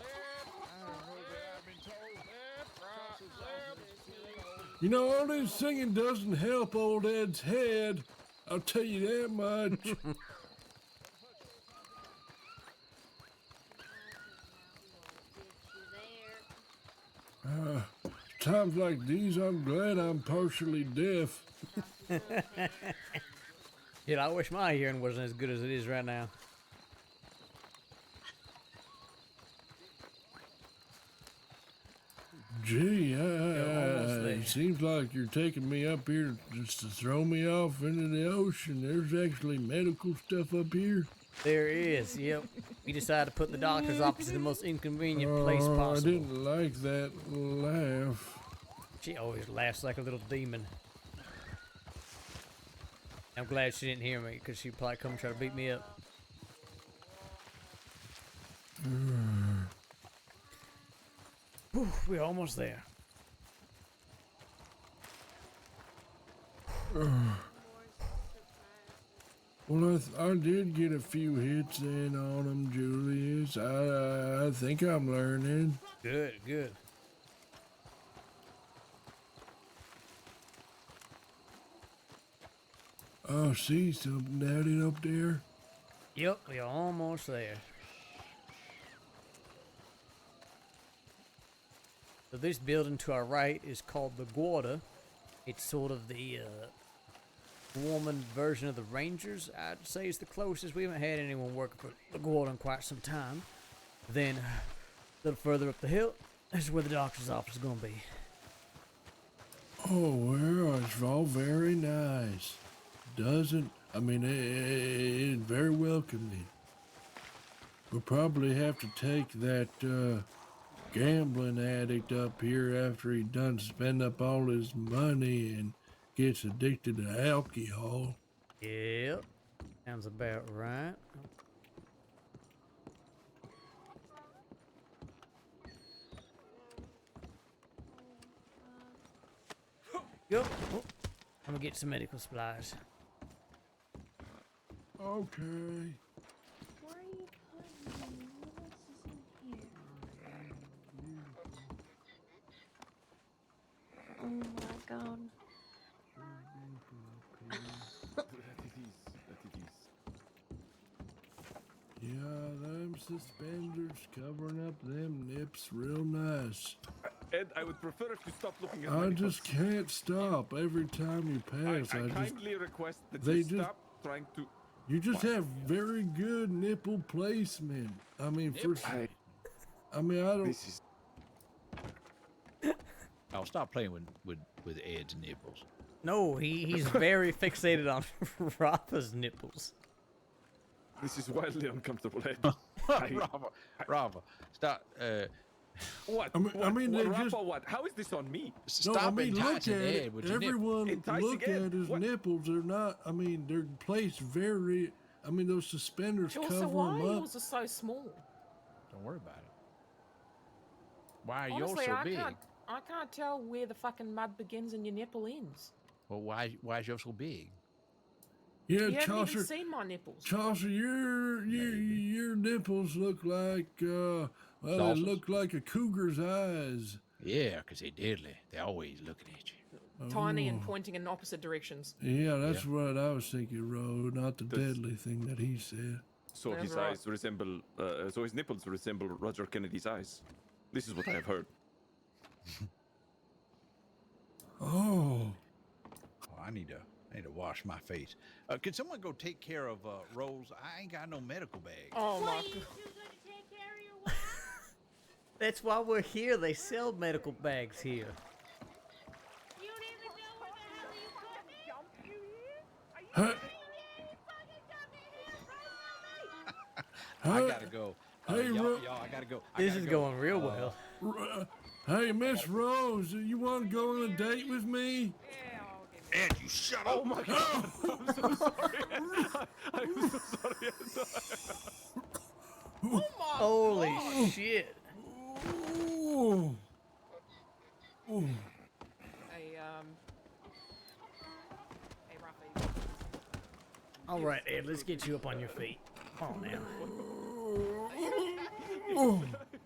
I don't know that I've been told. Left, right, left. You know, all this singing doesn't help old Ed's head. I'll tell you that much. Times like these, I'm glad I'm partially deaf. Yeah, I wish my hearing wasn't as good as it is right now. Gee, almost there. it seems like you're taking me up here just to throw me off into the ocean. There's actually medical stuff up here. There is, yep. We decided to put the doctor's office in the most inconvenient place possible. I didn't like that laugh. She always laughs like a little demon. I'm glad she didn't hear me, because she'd probably come try to beat me up. Whew, we're almost there. Well, I did get a few hits in on them, Julius. I think I'm learning. Good. Oh, see something down up there? Yep, we're almost there. So this building to our right is called the Guarda. It's sort of the woman version of the Rangers. I'd say it's the closest. We haven't had anyone working for the Guarda in quite some time. Then a little further up the hill, this is where the doctor's office is going to be. Oh, well, it's all very nice. It's very welcoming. We'll probably have to take that gambling addict up here after he done spend up all his money and gets addicted to alcohol. Yep, sounds about right. Yep. Oh, I'm gonna get some medical supplies. Okay. Where are you putting me? What else is in here? suspenders covering up them nips real nice. Ed, I would prefer if you stop looking at I my just nipples. can't stop. Every time you pass, I I just kindly request that they you just- stop trying to. you just have very good nipple placement. I mean, first, I mean, I don't. This is. I'll stop playing with Ed's nipples. No, he's very fixated on Rafa's nipples. This is wildly uncomfortable, Ed. Rafa, stop. What? I mean, what, they Rafa, just- what? How is this on me? No, I mean, look at enticing it. Ed with your nipple. Everyone Enticing look Ed? at his What? nipples. They're not. I mean, they're placed very. I mean, those suspenders Sure, cover so why them up. yours are so small? Don't worry about it. Why are Honestly, yours so big? I can't tell where the fucking mud begins and your nipple ends. Well, why is yours so big? Yeah, You haven't Chaucer. even seen my nipples. Chaucer, your nipples look like well, they Sausage? look like a cougar's eyes. Yeah, 'cause they're deadly. They're always looking at you. Tiny and Oh. pointing in opposite directions. Yeah, that's what I was thinking, Ro. Not the deadly thing that he said. So That's his right. eyes resemble. So his nipples resemble Roger Kennedy's eyes. This is what I have heard. Oh. I need to wash my face. Can someone go take care of Rose? I ain't got no medical bag. Oh my god. That's why we're here. They sell medical bags here. Huh? I gotta go. Hey, y'all, I gotta go. I This gotta is go. going real well. Hey, Miss Rose, you want to go on a date with me? Ed, you shut Oh up. my god! I'm so sorry. I'm so sorry. Oh my Holy god. shit. Ooh. Ooh. Hey, Rafa. All right, Ed, let's get you up on your feet. Come on now.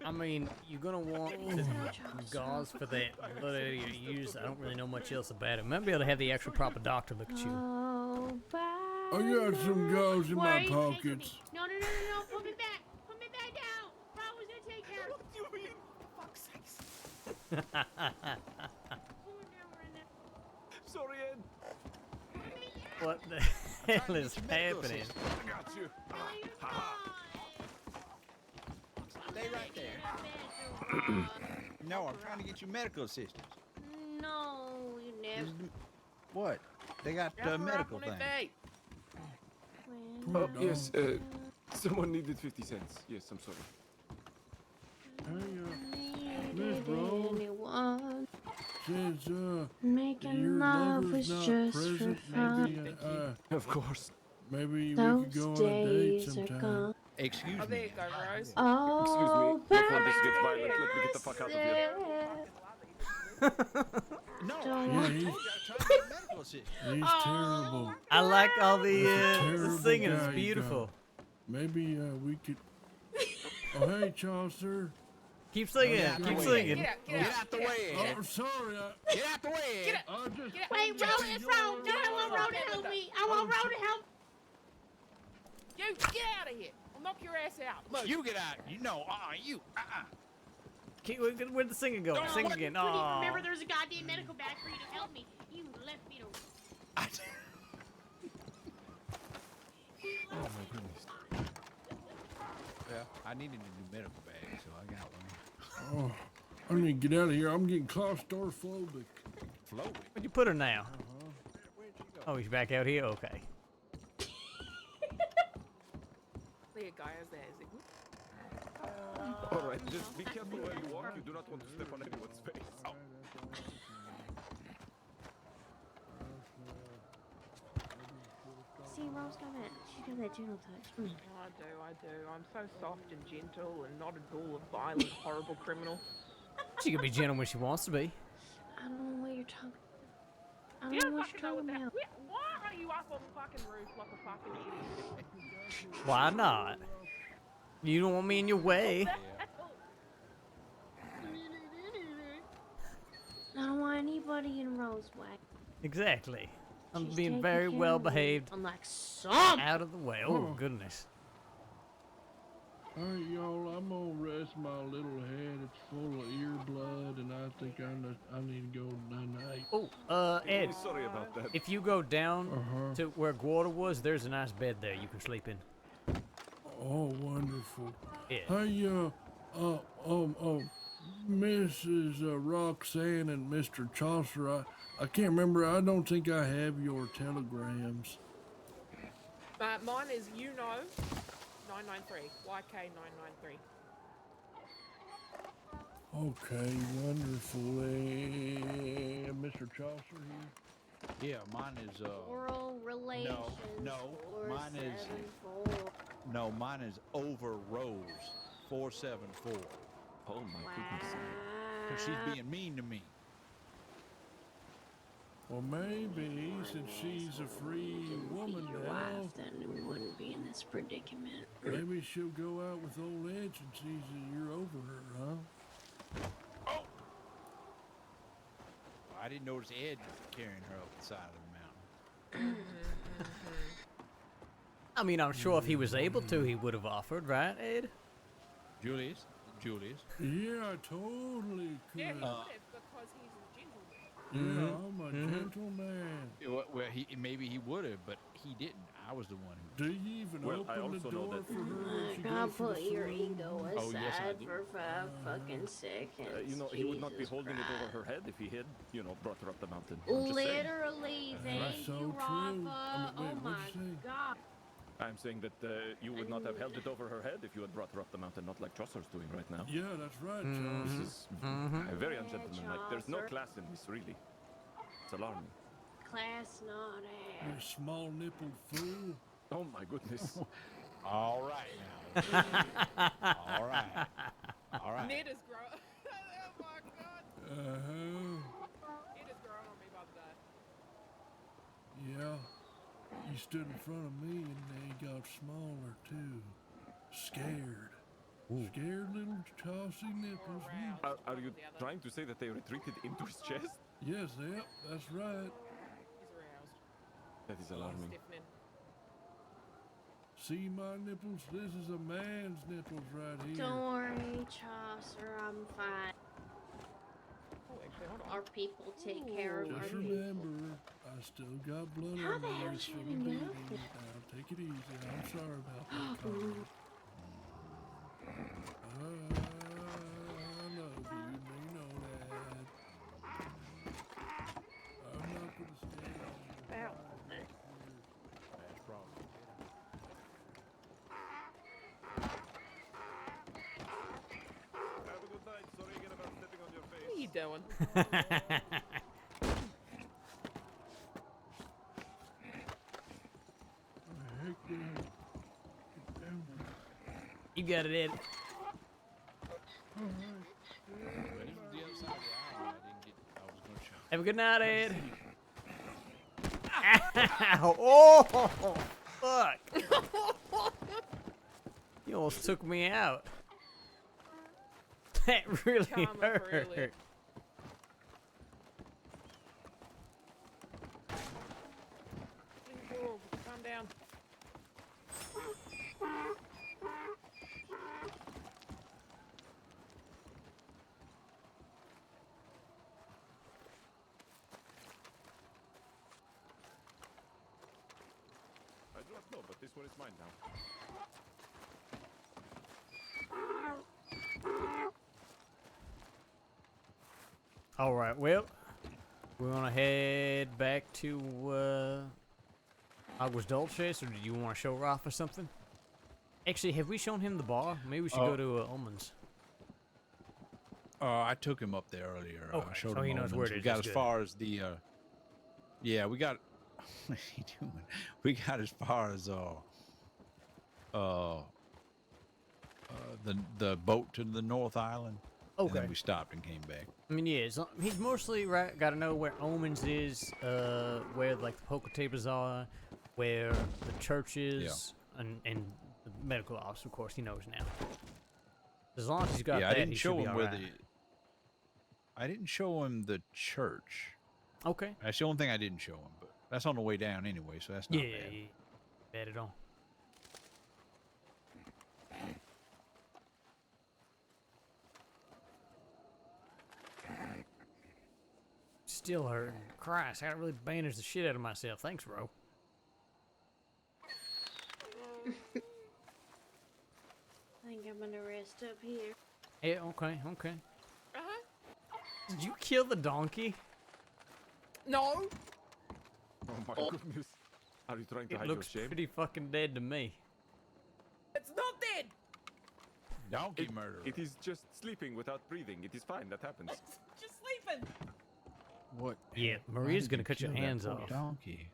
I mean, you're gonna want the gauze for that blood area you use. I don't really know much else about it. Might be able to have the actual proper doctor look at you. I got some gauze in Where my are you taking me? pockets. No, put me back. Put me back down. Bro was gonna take care of it. What do you mean? For fuck's sakes. Sorry, Ed. What the hell is happening? I got you. Stay right there. No, I'm trying to get you medical assistance. No, you never. What? They got medical thing. Oh, yes, someone needed 50 cents. Yes, I'm sorry. Miss Rose, Anyone since making your love lover's was not just present, for fun. Of course. maybe we Those could go on a date days are sometime. gone. Excuse Oh, there me. you go, Rose. Oh, Excuse me. Before this gets violent, let me get the fuck out of here. No, Don't I Yeah, told he's, you I was trying to get medical assistance. he's terrible. I like all That's a the terrible singing. guy It's you beautiful. got. Maybe we could. Oh, hey, Chaucer. Keep singing. Yeah, Keep get singing. Get out the way. Oh, sorry. Get out the way. Get out. I just. Get out. wait, Ro, it's Ro. No, I want Ro to help me. I want Ro to help. You get out of here. I'll knock your ass out. Look. You get out. You know, you. Where'd the singing go? Sing again. Couldn't even Oh. remember there's a goddamn medical bag for you to help me. You left me to. Oh my goodness. Well, I needed a new medical bag, so I got one. Oh, I need to get out of here. I'm getting claustrophobic. Floating. Where'd you put her now? Oh, he's back out here? Okay. There you go. How's that? Is it good? All right, just be careful where you walk. You do not want to step on anyone's face. Oh. See, Ro's got that. She's got that gentle touch. I do. I'm so soft and gentle and not at all a violent, horrible criminal. She can be gentle when she wants to be. I don't know what you're talking. I You don't don't know what fucking you're know talking what that. about. Why are you up on the fucking roof like a fucking idiot? Why not? You don't want me in your way. I don't want anybody in Ro's way. Exactly. I'm She's being taking very care well of me. behaved. I'm like, some. Out of the way. Oh, goodness. All right, y'all, I'm gonna rest my little head. It's full of ear blood, and I think I need to go night. Oh, Ed. Sorry about that. If you go down Uh-huh. to where Guarda was, there's a nice bed there you can sleep in. Oh, wonderful. Yeah. Hey, Mrs. Roxanne and Mr. Chaucer, I can't remember. I don't think I have your telegrams. Mine is 993. YK993. Okay, wonderful. Mr. Chaucer here? Yeah, mine is Oral relations. mine is over Rose 474. Oh my goodness. Cause she's being mean to me. Well, maybe since she's a free woman Your now, wife, then we wouldn't be in this predicament. maybe she'll go out with old Edge and sees that you're over her, huh? Oh! I didn't notice Ed carrying her up the side of the mountain. I mean, I'm sure if he was able to, he would have offered, right, Ed? Julius. Yeah, I totally could. Yeah, he would have because he's a gentleman. Yeah, I'm a gentleman. Well, maybe he would have, but he didn't. I was the one who. Do you even Well, I open the also know door that- for her when she God, goes to the put your saloon? ego Oh, yes, I aside do. for 5 fucking seconds. You know, he would not be Jesus holding it over Christ. her head if he had, brought her up the mountain. I'm just saying. Literally, That's thank so you, true. Rafa. Wait, Oh my what'd you say? God. I'm saying that you would not have held it over her head if you had brought her up the mountain, not like Chaucer's doing right now. Yeah, that's right, This Chaucer. is very ungentlemanlike. There's no class in this, really. It's alarming. Class not You ass. small nippled fool. Oh my goodness. All right now. All right. All right. Ned is growing. Oh my god. Uh-huh. Ned is growing on me by the day. Yeah. You stood in front of me and they got smaller too. Scared. Scared little Chaucy nipples. Are you trying to say that they retreated into his chest? Yes, yep, that's right. He's aroused. That is alarming. Stiffening. See my nipples? This is a man's nipples right here. Don't worry, Chaucer. I'm fine. Oh, actually, hold on. Our people take care of our Just people. remember, I still got blood How on the my hell wrist did from you the know beating. Now, take it easy. I'm sorry about that. Conrad. I love you. You know that. I'm not gonna stay on your Ow. That's probably. Have a good night. Sorry again about stepping on your face. What are you doing? heck yeah. Get down. You got it, Ed. But it was the other side of the island. I was going to show. Have a good night, Ed. Ow. Oh, fuck. You almost took me out. That really Karma for hurt. Elliot. Whoa, calm down. I do not know, but this one is mine now. All right, well, we want to head back to Aguas Dulces, or do you want to show Rafa something? Actually, have we shown him the bar? Maybe we should go to Ullman's. I took him up there earlier. Okay, I showed so him he knows Almonds. where it We is, got that's as good. far as the. Yeah, we got. What are you doing? We got as far as the boat to the North Island. And Okay. then we stopped and came back. I mean, yeah, he's mostly got to know where Omens is, where like the poker tables are, where the church is, and the medical office. Of course, he knows now. As long as he's got Yeah, that, I didn't he show should be him where alright. I didn't show him the church. Okay. That's the only thing I didn't show him, but that's on the way down anyway, so that's not Yeah, bad. bad at all. still hurting. Christ, I really bandaged the shit out of myself. Thanks, bro. I think I'm gonna rest up here. Yeah, okay. Uh-huh. Did you kill the donkey? No. Oh my goodness. Are you trying to It hide looks your shame? pretty fucking dead to me. It's not dead. Donkey murder. It is just sleeping without breathing. It is fine. That happens. It's just sleeping. What? Yeah, Why Maria's did gonna you cut your kill that hands poor off. Donkey.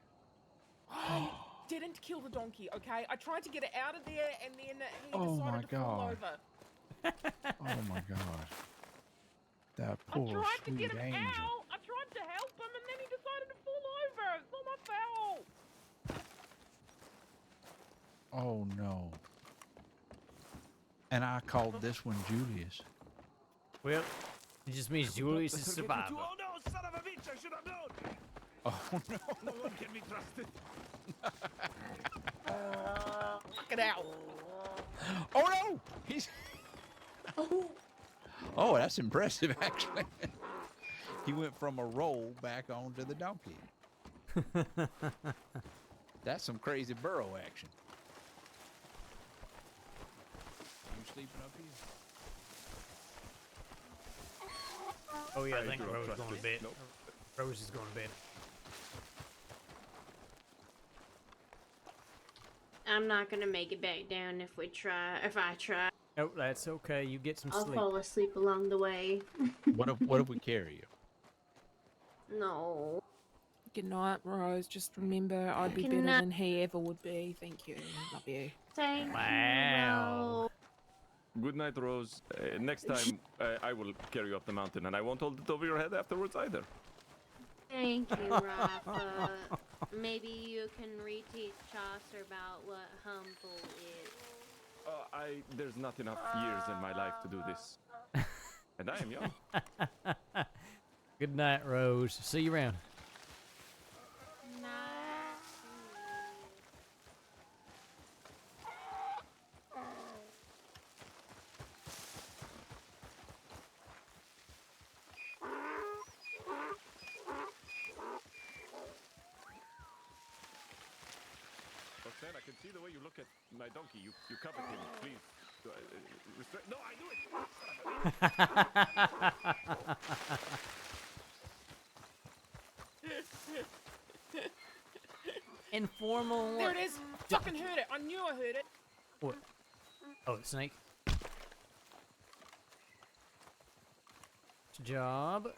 I didn't kill the donkey, okay? I tried to get it out of there, and then he Oh my decided to fall God. over. Oh my God. That I poor tried to sweet get him angel. out. I tried to help him, and then he decided to fall over. It's not my fault. Oh no. And I called this one Julius. Well, it just means Julius is survivor. Oh no, son of a bitch! I should have known. Oh no. No one can be trusted. Knock it out. Oh no! He's. Oh, that's impressive, actually. He went from a roll back onto the donkey. That's some crazy burrow action. You sleeping up here? Oh yeah, I I think don't Rose is trust going to this. bed. Nope. Rose is going to bed. I'm not gonna make it back down if I try. Oh, that's okay. You get some I'll sleep. fall asleep along the way. What if we carry you? No. Good night, Rose. Just remember, I'd be Good better night. than he ever would be. Thank you. Love you. Thank Wow. you. Good night, Rose. Next time, I will carry you up the mountain, and I won't hold it over your head afterwards either. Thank you, Rafa. Maybe you can reteach Chaucer about what humble is. There's not enough years in my life to do this. And I am young. Good night, Rose. See you around. Roxanne, I can see the way you look at my donkey. You covet him, please. No, I knew it! Informal. There it is. Fucking heard it. I knew I heard it. What? Oh, the snake. Good job.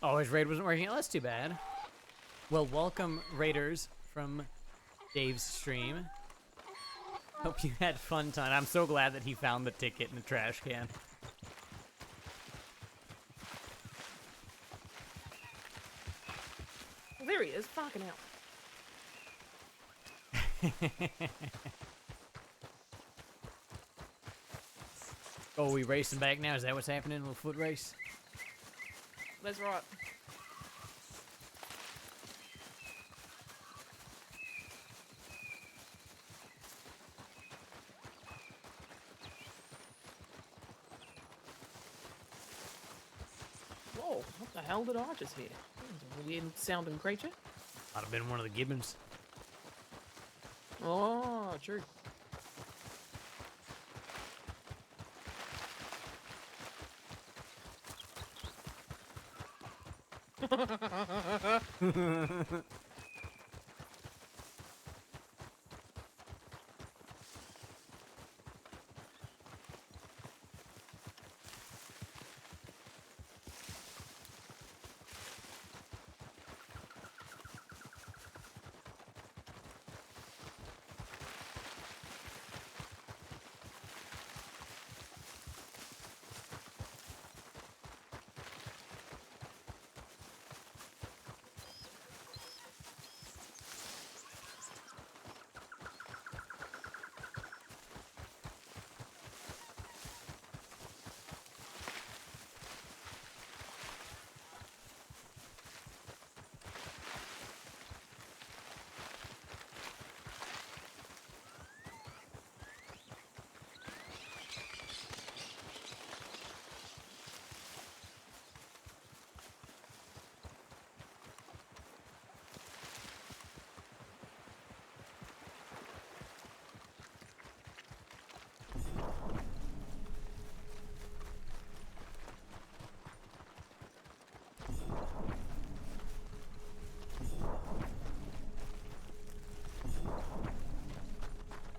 Oh, his raid wasn't working. Oh, that's too bad. Well, welcome, raiders, from Dave's stream. Hope you had fun time. I'm so glad that he found the ticket in the trash can. Well, there he is. Fucking hell. Oh, we racing back now? Is that what's happening? A little foot race? That's right. Whoa, what the hell did I just hear? That was a weird sounding creature. Might have been one of the gibbons. Oh, true.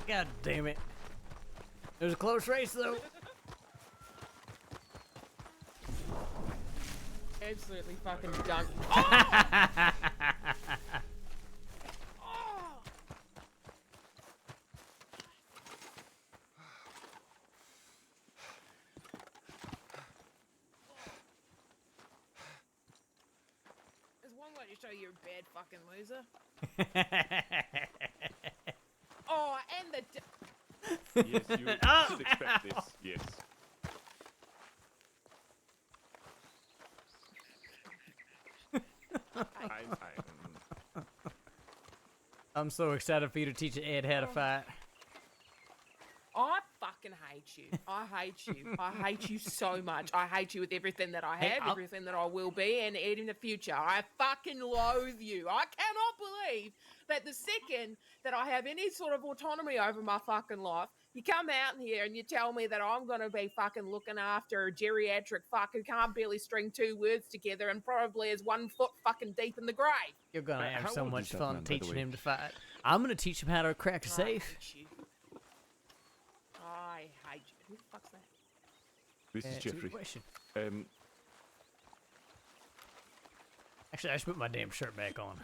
God damn it. It was a close race, though. Absolutely fucking done. There's one way to show you're a bad fucking loser. Oh, and the. Yes, you should expect this. Yes. I'm so excited for you to teach Ed how to fight. I fucking hate you. I hate you. I hate you so much. I hate you with everything that I Hey, have, everything that I will be, and in the future. I fucking loathe you. I cannot believe that the second that I have any sort of autonomy over my fucking life, you come out in here and you tell me that I'm going to be fucking looking after a geriatric fuck who can't barely string two words together and probably is 1 foot fucking deep in the grave. You're gonna have how so old much is that fun man, by the teaching way? him to fight. I'm gonna teach him how to crack a safe. I hate you. Who the fuck's that? This is It's a good Jeffrey. question. Actually, I should put my damn shirt back on.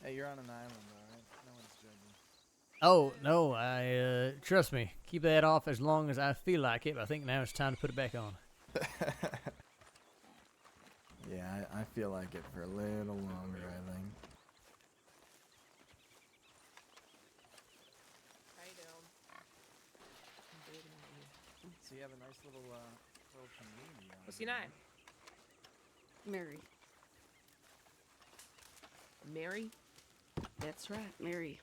Hey, you're on an island, alright? No one's judging. Oh, no, I, trust me, keep that off as long as I feel like it, but I think now it's time to put it back on. Yeah, I feel like it for a little longer, I think. How you doing? So you have a nice little community. What's your name? Mary. Mary? That's right, Mary.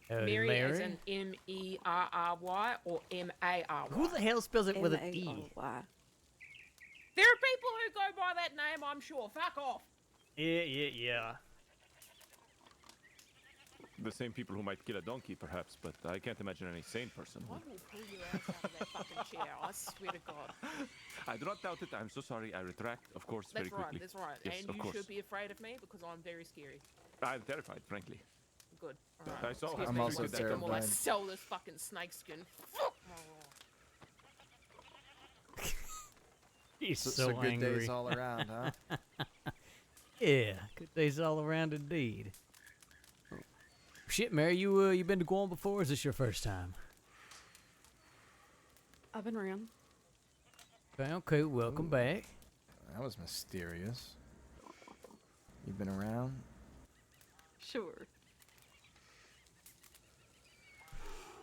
Mary as in M-E-R-R-Y or M-A-R-Y? Who the hell spells it with an E? M-A-R-Y. There are people who go by that name, I'm sure. Fuck off. Yeah. The same people who might kill a donkey, perhaps, but I can't imagine any sane person. I will pull your ass out of that fucking chair. I swear to God. I do not doubt it. I'm so sorry. I retract, of course, That's very quickly. That's right. Yes, And of you course. should be afraid of me because I'm very scary. I'm terrified, frankly. Good. All right. I saw Excuse how me you for a did that. second while I terrified. sell this fucking snake skin. He's So so good angry. days all around, huh? Yeah, good days all around indeed. Shit, Mary, you been to Guam before? Or is this your first time? I've been around. Okay, welcome back. That was mysterious. You've been around? Sure.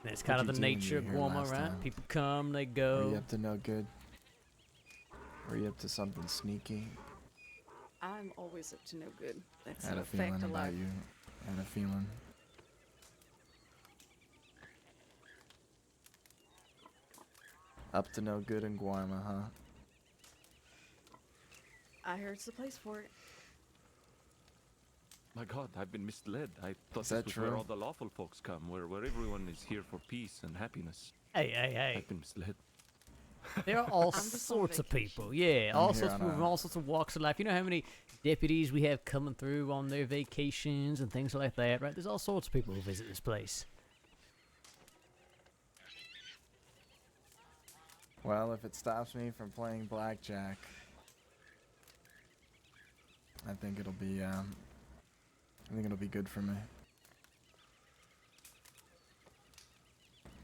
That's kind of What'd the you do when nature you of were here Guam, last right? time? People come, they Were go. you up to no good? Were you up to something sneaky? I'm always up to no good. That's Had a a feeling fact of about life. you. Had a feeling. Up to no good in Guarma, huh? I heard it's the place for it. My God, I've been misled. I thought Is this that was where true? all the lawful folks come, where everyone is here for peace and happiness. Hey. I've been misled. There are all I'm just on sorts of vacation. people. Yeah, I'm all here sorts of on people from a- all sorts of walks of life. You know how many deputies we have coming through on their vacations and things like that, right? There's all sorts of people who visit this place. Well, if it stops me from playing blackjack, I think it'll be good for me.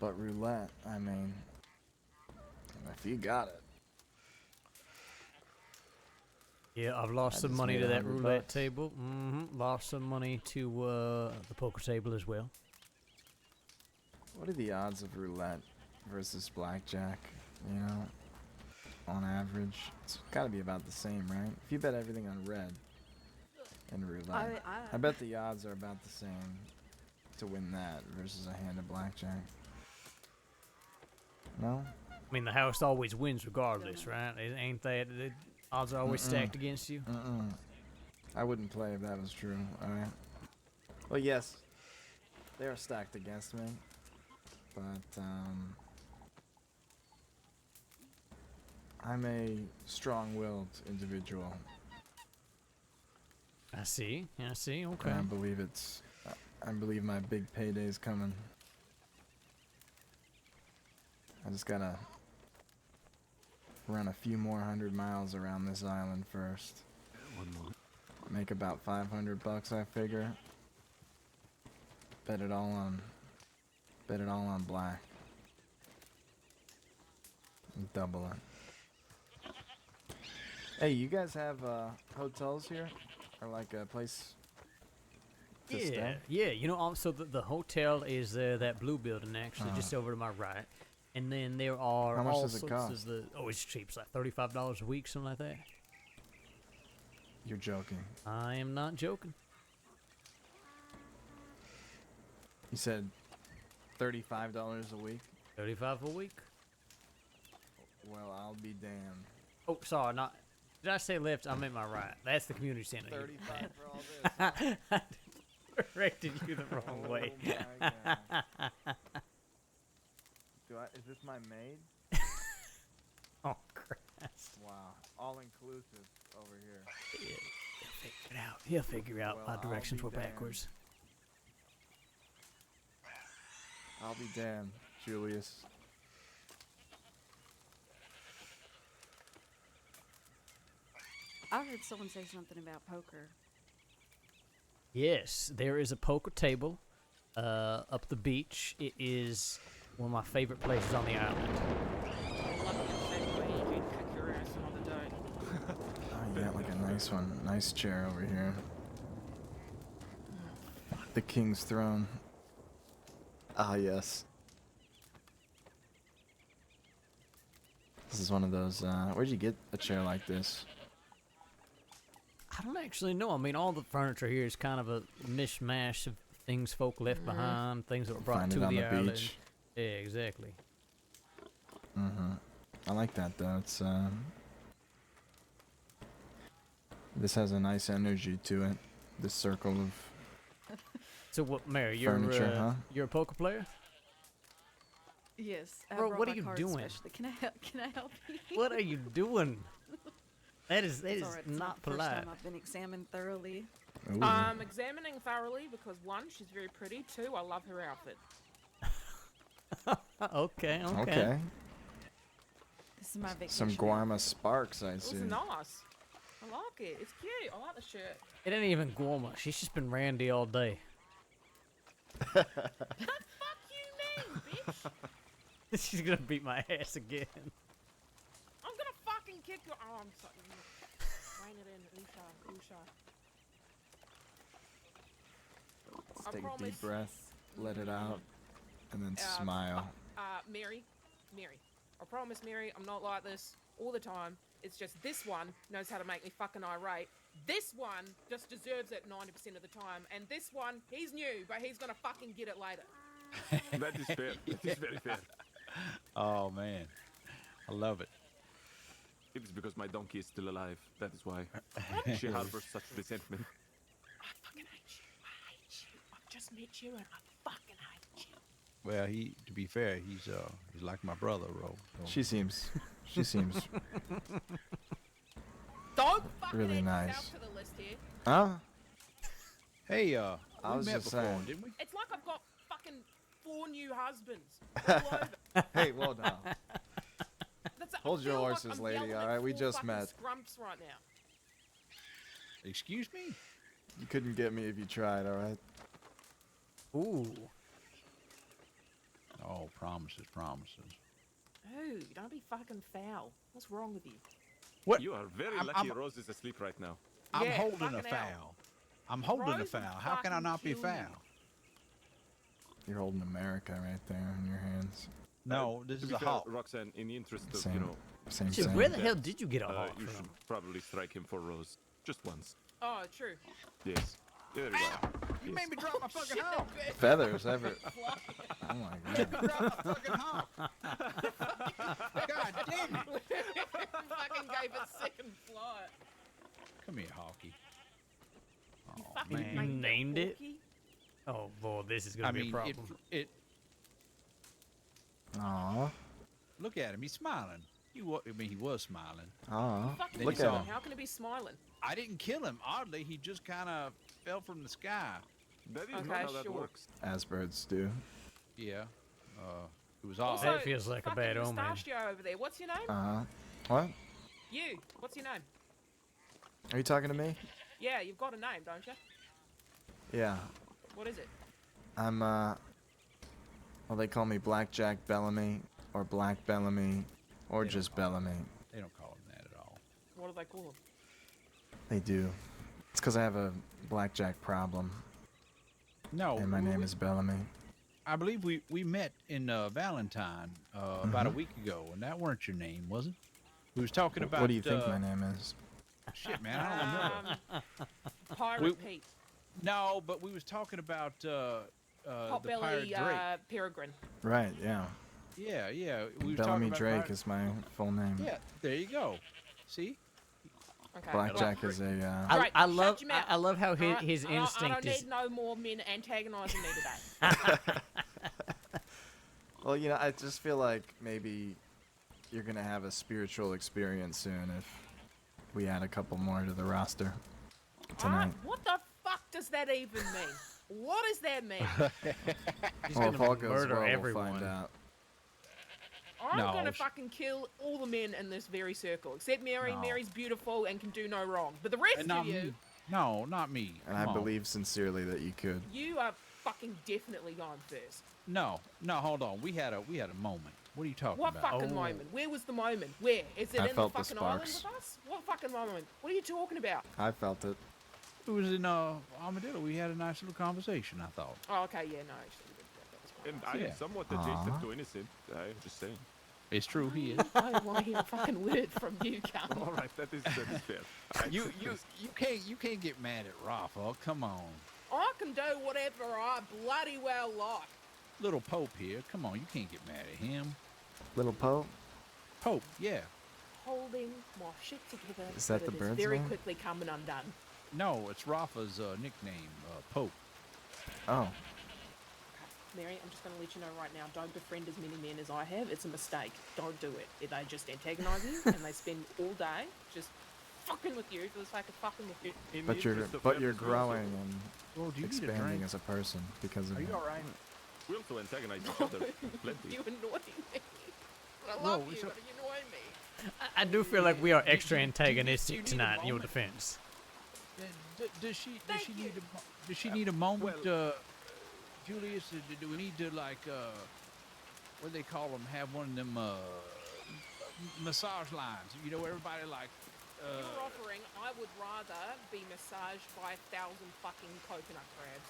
But roulette, I mean, if you got it. Yeah, I've lost I some just money made to that $100 roulette table. Lost some money to the poker table as well. What are the odds of roulette versus blackjack? You know, on average, it's got to be about the same, right? If you bet everything on red in roulette, I bet the odds are about the same to win that versus a hand of blackjack. No? I mean, the house always wins regardless, right? Ain't that the odds are always stacked against you? I wouldn't play if that was true. All right. Well, yes, they are stacked against me, but I'm a strong-willed individual. I see. Okay. And I believe it's I believe my big payday's coming. I just gotta run a few more 100 miles around this island first. One more. Make about 500 bucks, I figure. Bet it all on black. Double it. Hey, you guys have hotels here, or like a place to Yeah, stay? yeah. You know, so the hotel is that blue building actually, just over to my right. And then there are How much all does it sorts cost? of it's cheap. It's like $35 a week, something like that. You're joking. I am not joking. You said $35 a week? 35 a week. Well, I'll be damned. Oh, sorry, not. Did I say left? I meant my right. That's the community center. 35 for all this. I directed you the wrong way. My God. Is this my maid? Oh, Christ. Wow. All inclusive over here. Yeah, he'll figure it out. He'll figure out Well, my I'll directions be were damned. backwards. I'll be damned, Julius. I heard someone say something about poker. Yes, there is a poker table up the beach. It is one of my favorite places on the island. Oh, yeah, like a nice one. Nice chair over here. The king's throne. Ah, yes. This is one of those, where'd you get a chair like this? I don't actually know. I mean, all the furniture here is kind of a mishmash of things folk left behind, things that were brought Find to it on the the island. beach. Yeah, exactly. Mm-hmm. I like that, though. It's, this has a nice energy to it. This circle of So what, Mary? You're furniture, huh? you're a poker player? Yes. I Bro, brought what my are you card doing? Especially. Can I help you? What are you doing? That is It's all right, it's not the first polite. time I've been examined thoroughly. Ooh. I'm examining thoroughly because one, she's very pretty. Two, I love her outfit. Okay. Okay. This is my vacation. Some Guarma Sparks, I It see. was nice. I like it. It's cute. I like the shirt. It ain't even Guarma. She's just been randy all day. The fuck you mean, bitch? She's gonna beat my ass again. I'm gonna fucking kick your arm. Rein it in, Usha. Let's I take a promise. deep breath, let it out, and then Uh, smile. Mary, I promise, Mary, I'm not like this all the time. It's just this one knows how to make me fucking irate. This one just deserves it 90% of the time. And this one, he's new, but he's gonna fucking get it later. That is fair. That is very fair. Oh man, I love it. It is because my donkey is still alive. That is why she harbors such resentment. I fucking hate you. I hate you. I've just met you and I fucking hate you. Well, to be fair, he's like my brother, Ro. So. She seems Don't fucking really add nice. yourself to the list here. Huh? Hey, I we was met just before, saying. didn't we? It's like I've got fucking 4 new husbands all over. Hey, well now. I Hold your feel like horses, I'm lady, yelling at alright? We 4 just fucking met. Scrumps right now. Excuse me? You couldn't get me if you tried, alright? Ooh. Oh, promises. Ooh, don't be fucking foul. What's wrong with you? What? You are very I'm- lucky I'm- Rose is asleep right now. I'm Yeah, holding a fucking hell. foul. I'm holding a Rose would foul. How can I fucking not be kill you. foul? You're holding America right there in your hands. No, this To is be a fair, hawk. Roxanne, in the interest of, Same. Same, Shit, same. where the hell did you get a hawk you from? should probably strike him for Rose. Just once. Oh, true. Yes. There we go. You Yes. made me drop my fucking hawk. Feathers, ever. Oh my god. Drop my fucking hawk. God damn it. Fucking gave it second flight. Come here, Hawky. Oh, Fucking You man. named it? Porky. Oh, boy, this is gonna I be a mean, problem. Aw. Look at him. He's smiling. He was smiling. Aw. Fucking Look Then at he him. How can it be smiling? I didn't kill him. Oddly, he just kind of fell from the sky. That is Okay, not how that sure. works. As birds do. Yeah. It was odd. Also, That feels like a fucking bad omen. Mustachio over there. What's your name? What? You. What's your name? Are you talking to me? Yeah, you've got a name, don't you? Yeah. What is it? I'm, well, they call me Blackjack Bellamy, or Black Bellamy, or They don't just call him- Bellamy. They don't call him that at all. What do they call him? They do. It's because I have a blackjack problem, No. and my name is Bellamy. I believe we met in Valentine about a week ago, and that weren't your name, was it? We was talking about. What do you think my name is? Shit, man, I don't remember. Pirate Pete. No, but we was talking about the Pirate Potbelly Drake. Peregrine. Right, yeah. Yeah. We was Bellamy talking about Drake Pirate- is my full name. Yeah, there you go. See? Okay. Blackjack is a, Right, I shut love your mouth. I love how Alright, his I don't instinct is. need no more men antagonising me today. Well, I just feel like maybe you're gonna have a spiritual experience soon if we add a couple more to the roster tonight. What the fuck does that even mean? What does that mean? Well, if all goes murder well, everyone. we'll find out. I'm No, gonna sh- fucking kill all the men in this very circle, except Mary. No. Mary's beautiful and can do no wrong. But the rest And not of you, me. No, not me. And Come I on. believe sincerely that you could. you are fucking definitely going first. No, hold on. We had a moment. What are you talking What about? fucking moment? Where was the moment? Where? Is it I in the felt the fucking island sparks. with us? What fucking moment? What are you talking about? I felt it. It was in Armadillo. We had a nice little conversation, I thought. Oh, okay, yeah, no, actually, that was quite And nice. I Yeah. am somewhat Aw. adjacent to innocent. I'm just saying. It's true, he is. I don't want to hear a fucking word from you, cunt. All right, that is fair. I you accept this. can't get mad at Rafa. Come on. I can do whatever I bloody well like. Little Pope here. Come on, you can't get mad at him. Little Pope? Pope, yeah. Holding my shit together. Is that but the it is bird's very name? quickly coming undone. No, it's Rafa's nickname, Pope. Oh. Mary, I'm just going to let you know right now, don't befriend as many men as I have. It's a mistake. Don't do it. They just antagonise you, and they spend all day just fucking with you for the sake of fucking with you. In But the you're interest of but you're fairness, we also- growing and Well, do you need a expanding drink? as a person because of Are you it. all right? We also antagonize each other plenty. You annoy me. I Whoa, love you, so- but you annoy me. I do feel like we are extra do you antagonistic need a tonight in your moment? defense. Does she Thank you. need a moment, Well- Julius? Do we need to what do they call them? Have one of them massage lines? You know, everybody like. You're offering, I would rather be massaged by 1,000 fucking coconut crabs.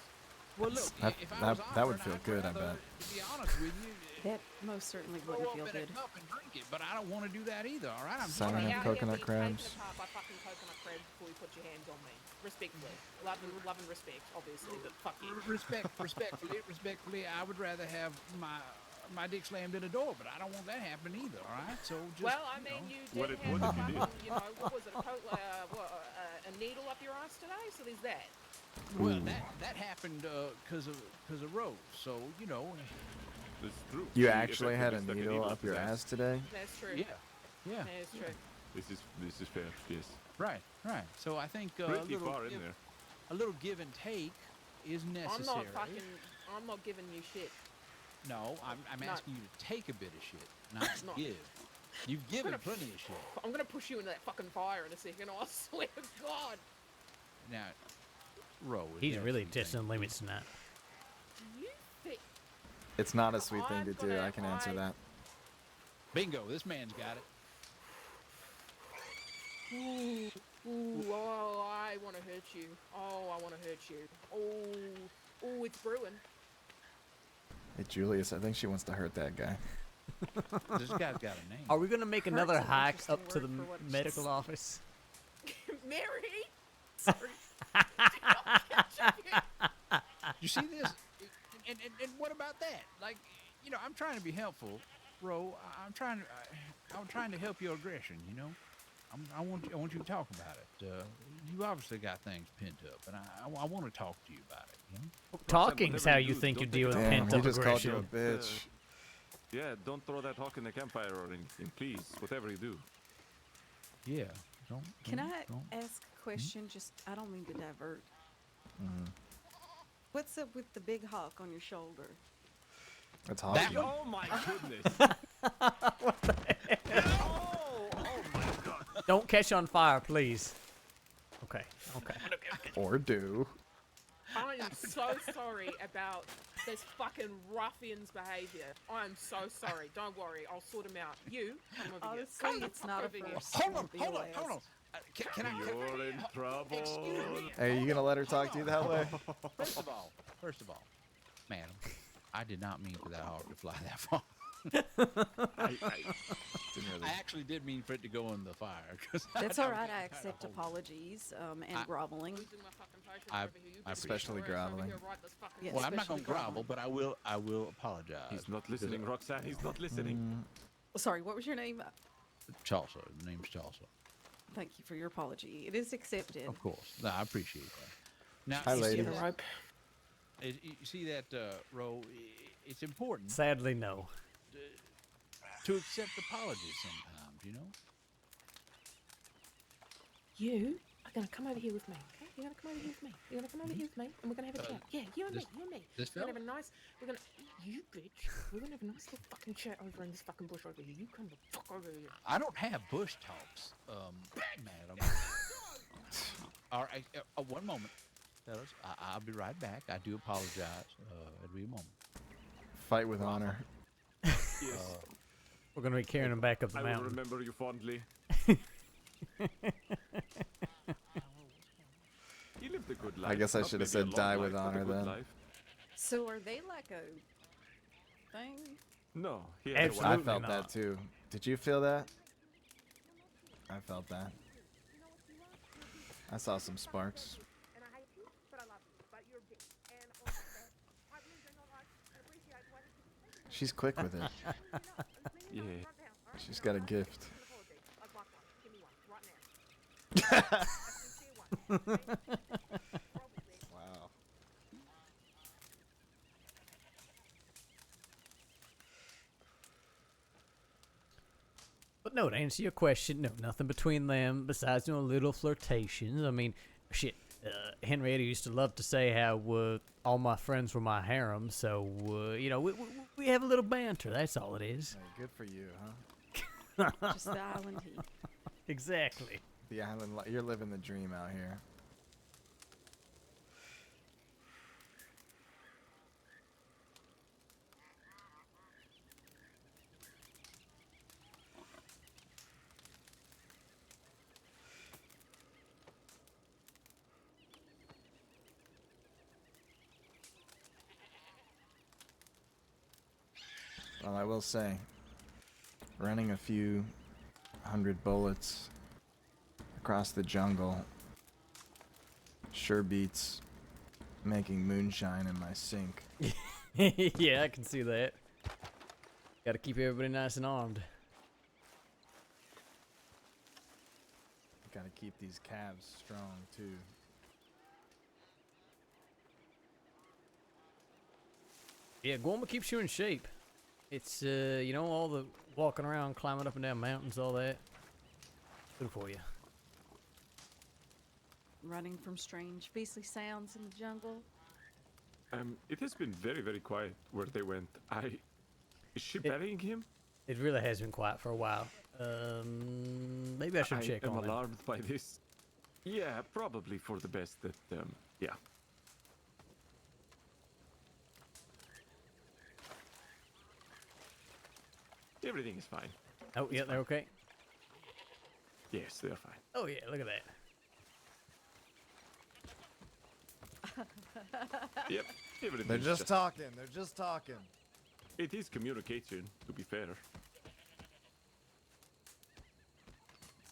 Well, look, That- if I that- was that would offering, feel I'd good, I rather, bet. To be honest with you, That most certainly throw wouldn't up feel in good. a cup and drink it, but I don't want to do that either. All right, I'm Signing sorry. up Out coconut here being crabs. taken apart by fucking coconut crabs before you put your hands on me. Respectfully. Love and respect, obviously, but fuck you. Respectfully, I would rather have my dick slammed in a door, but I don't want that happen either. All right, so just. Well, I mean, you did What have if you a did? fucking, you know, what was it, a needle up your ass today, so there's that. Well, that happened because of Rose. So you know. That's true. You She actually had a effectively stuck needle up your his ass today? That's true. Yeah. That is true. This is fair. Yes. Right. So I think Pretty far in there. a little give and take is necessary. I'm not giving you shit. No, I'm No. asking you to take a bit of shit, not Not- give. You've given gonna- plenty of shit. I'm gonna push you into that fucking fire in a second, I swear to God. Now, Ro. if He's that's really what you testing think. the limits tonight. You think It's not a sweet thing I'm to do. gonna- I can answer that. Bingo. This man's got it. oh, I want to hurt you. Oh, I want to hurt you. Oh, it's brewing. Hey, Julius, I think she wants to hurt that guy. This guy's got a name. Are we gonna make another Hurt's an hike interesting up to the word for what medical she's- office? Mary! Sorry. You see this? And what about that? Like, you know, I'm trying to be helpful, Ro. I'm trying to help your aggression. You know, I want you to talk about it. You obviously got things pent up, and I want to talk to you about it. You know? Talking's whatever how you you do, think you don't deal with take it Damn, pent he up just called you a aggression. bitch. Yeah, don't throw that hawk in the campfire or anything, please. Whatever you do. Yeah. Don't. Can I don't. ask a question? Just, I don't mean to divert. Mhm. What's up with the big hawk on your shoulder? That's hawk. Oh my goodness. Don't catch on fire, please. Okay. Okay. Or do. I am so sorry about this fucking ruffian's behaviour. I am so sorry. Don't worry, I'll sort him out. You, come over here. Honestly, Come it's not a over here. first. Hold on, It'll be hold a on, hold on. last. Can I? You're in trouble. Hey, you gonna let her talk to you that way? First of all, madam, I did not mean for that hawk to fly that far. I actually did mean for it to go in the fire. That's all right. I accept apologies and groveling. Especially groveling. Yeah, Well, I'm not especially gonna grovel, but I will apologize. He's not listening, Roxanne. He's not listening. Sorry, what was your name? Chaucer. The name's Chaucer. Thank you for your apology. It is accepted. Of course. No, I appreciate that. Now, Hi, lady. You see that, Ro? It's important Sadly, no. to accept apologies sometimes, you know? You are going to come over here with me, okay? You're going to come over here with me. You're going to come over here with me, and we're going to have a chat. Yeah, you and me, you and me. This We're fella? going to have a nice, you bitch. We're going to have a nice little fucking chat over in this fucking bush over here. You come the fuck over here. I don't have bush talks, madam. All right, one moment, fellas. I'll be right back. I do apologize. It'll be a moment. Fight with honor. Yes. We're gonna be carrying him back up the I will mountain. remember you fondly. He lived a good life. I guess I Not should have maybe a said long die life, with but a honor good then. life. So are they like a thing? No, he had a wife. I felt that too. Did you feel that? I felt that. I saw some sparks. She's quick with it. Yeah. She's got a gift. Wow. But no, to answer your question, no, nothing between them besides, little flirtations. I mean, shit, Henrietta used to love to say how all my friends were my harem, so, we have a little banter. That's all it is. Hey, good for you, huh? Just the island heat. Exactly. The island, you're living the dream out here. Well, I will say, running a few 100 bullets across the jungle sure beats making moonshine in my sink. Yeah, I can see that. Gotta keep everybody nice and armed. Gotta keep these calves strong, too. Yeah, Guama keeps you in shape. It's, all the walking around, climbing up and down mountains, all that. Good for you. Running from strange, beastly sounds in the jungle. It has been very, very quiet where they went. Is she burying him? It really has been quiet for a while. Maybe I should check on I'm it. alarmed by this. Yeah, probably for the best that, yeah. Everything is fine. Oh, yeah, they're okay? Yes, they're fine. Oh, yeah, look at that. Yep, everything. They're just talking. They're just talking. It is communication, to be fair.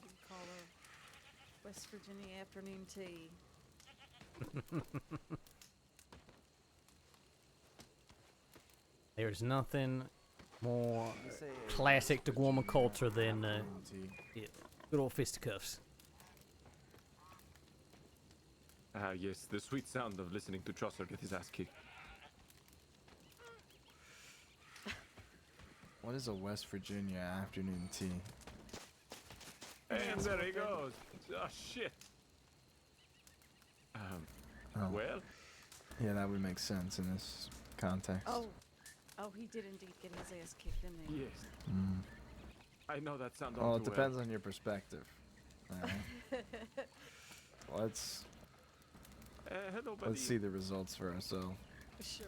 We call a West Virginia afternoon tea. There's nothing more classic to Guama culture than good old fisticuffs. Yes, the sweet sound of listening to Chaucer get his ass kicked. What is a West Virginia afternoon tea? And there he goes. Oh, shit. Well, Yeah, that would make sense in this context. Oh, he did indeed get his ass kicked in there. Yes. Mm. I know that sounds Well, all it too depends on your perspective. Let's hello, buddy. let's see the results for ourselves. Sure.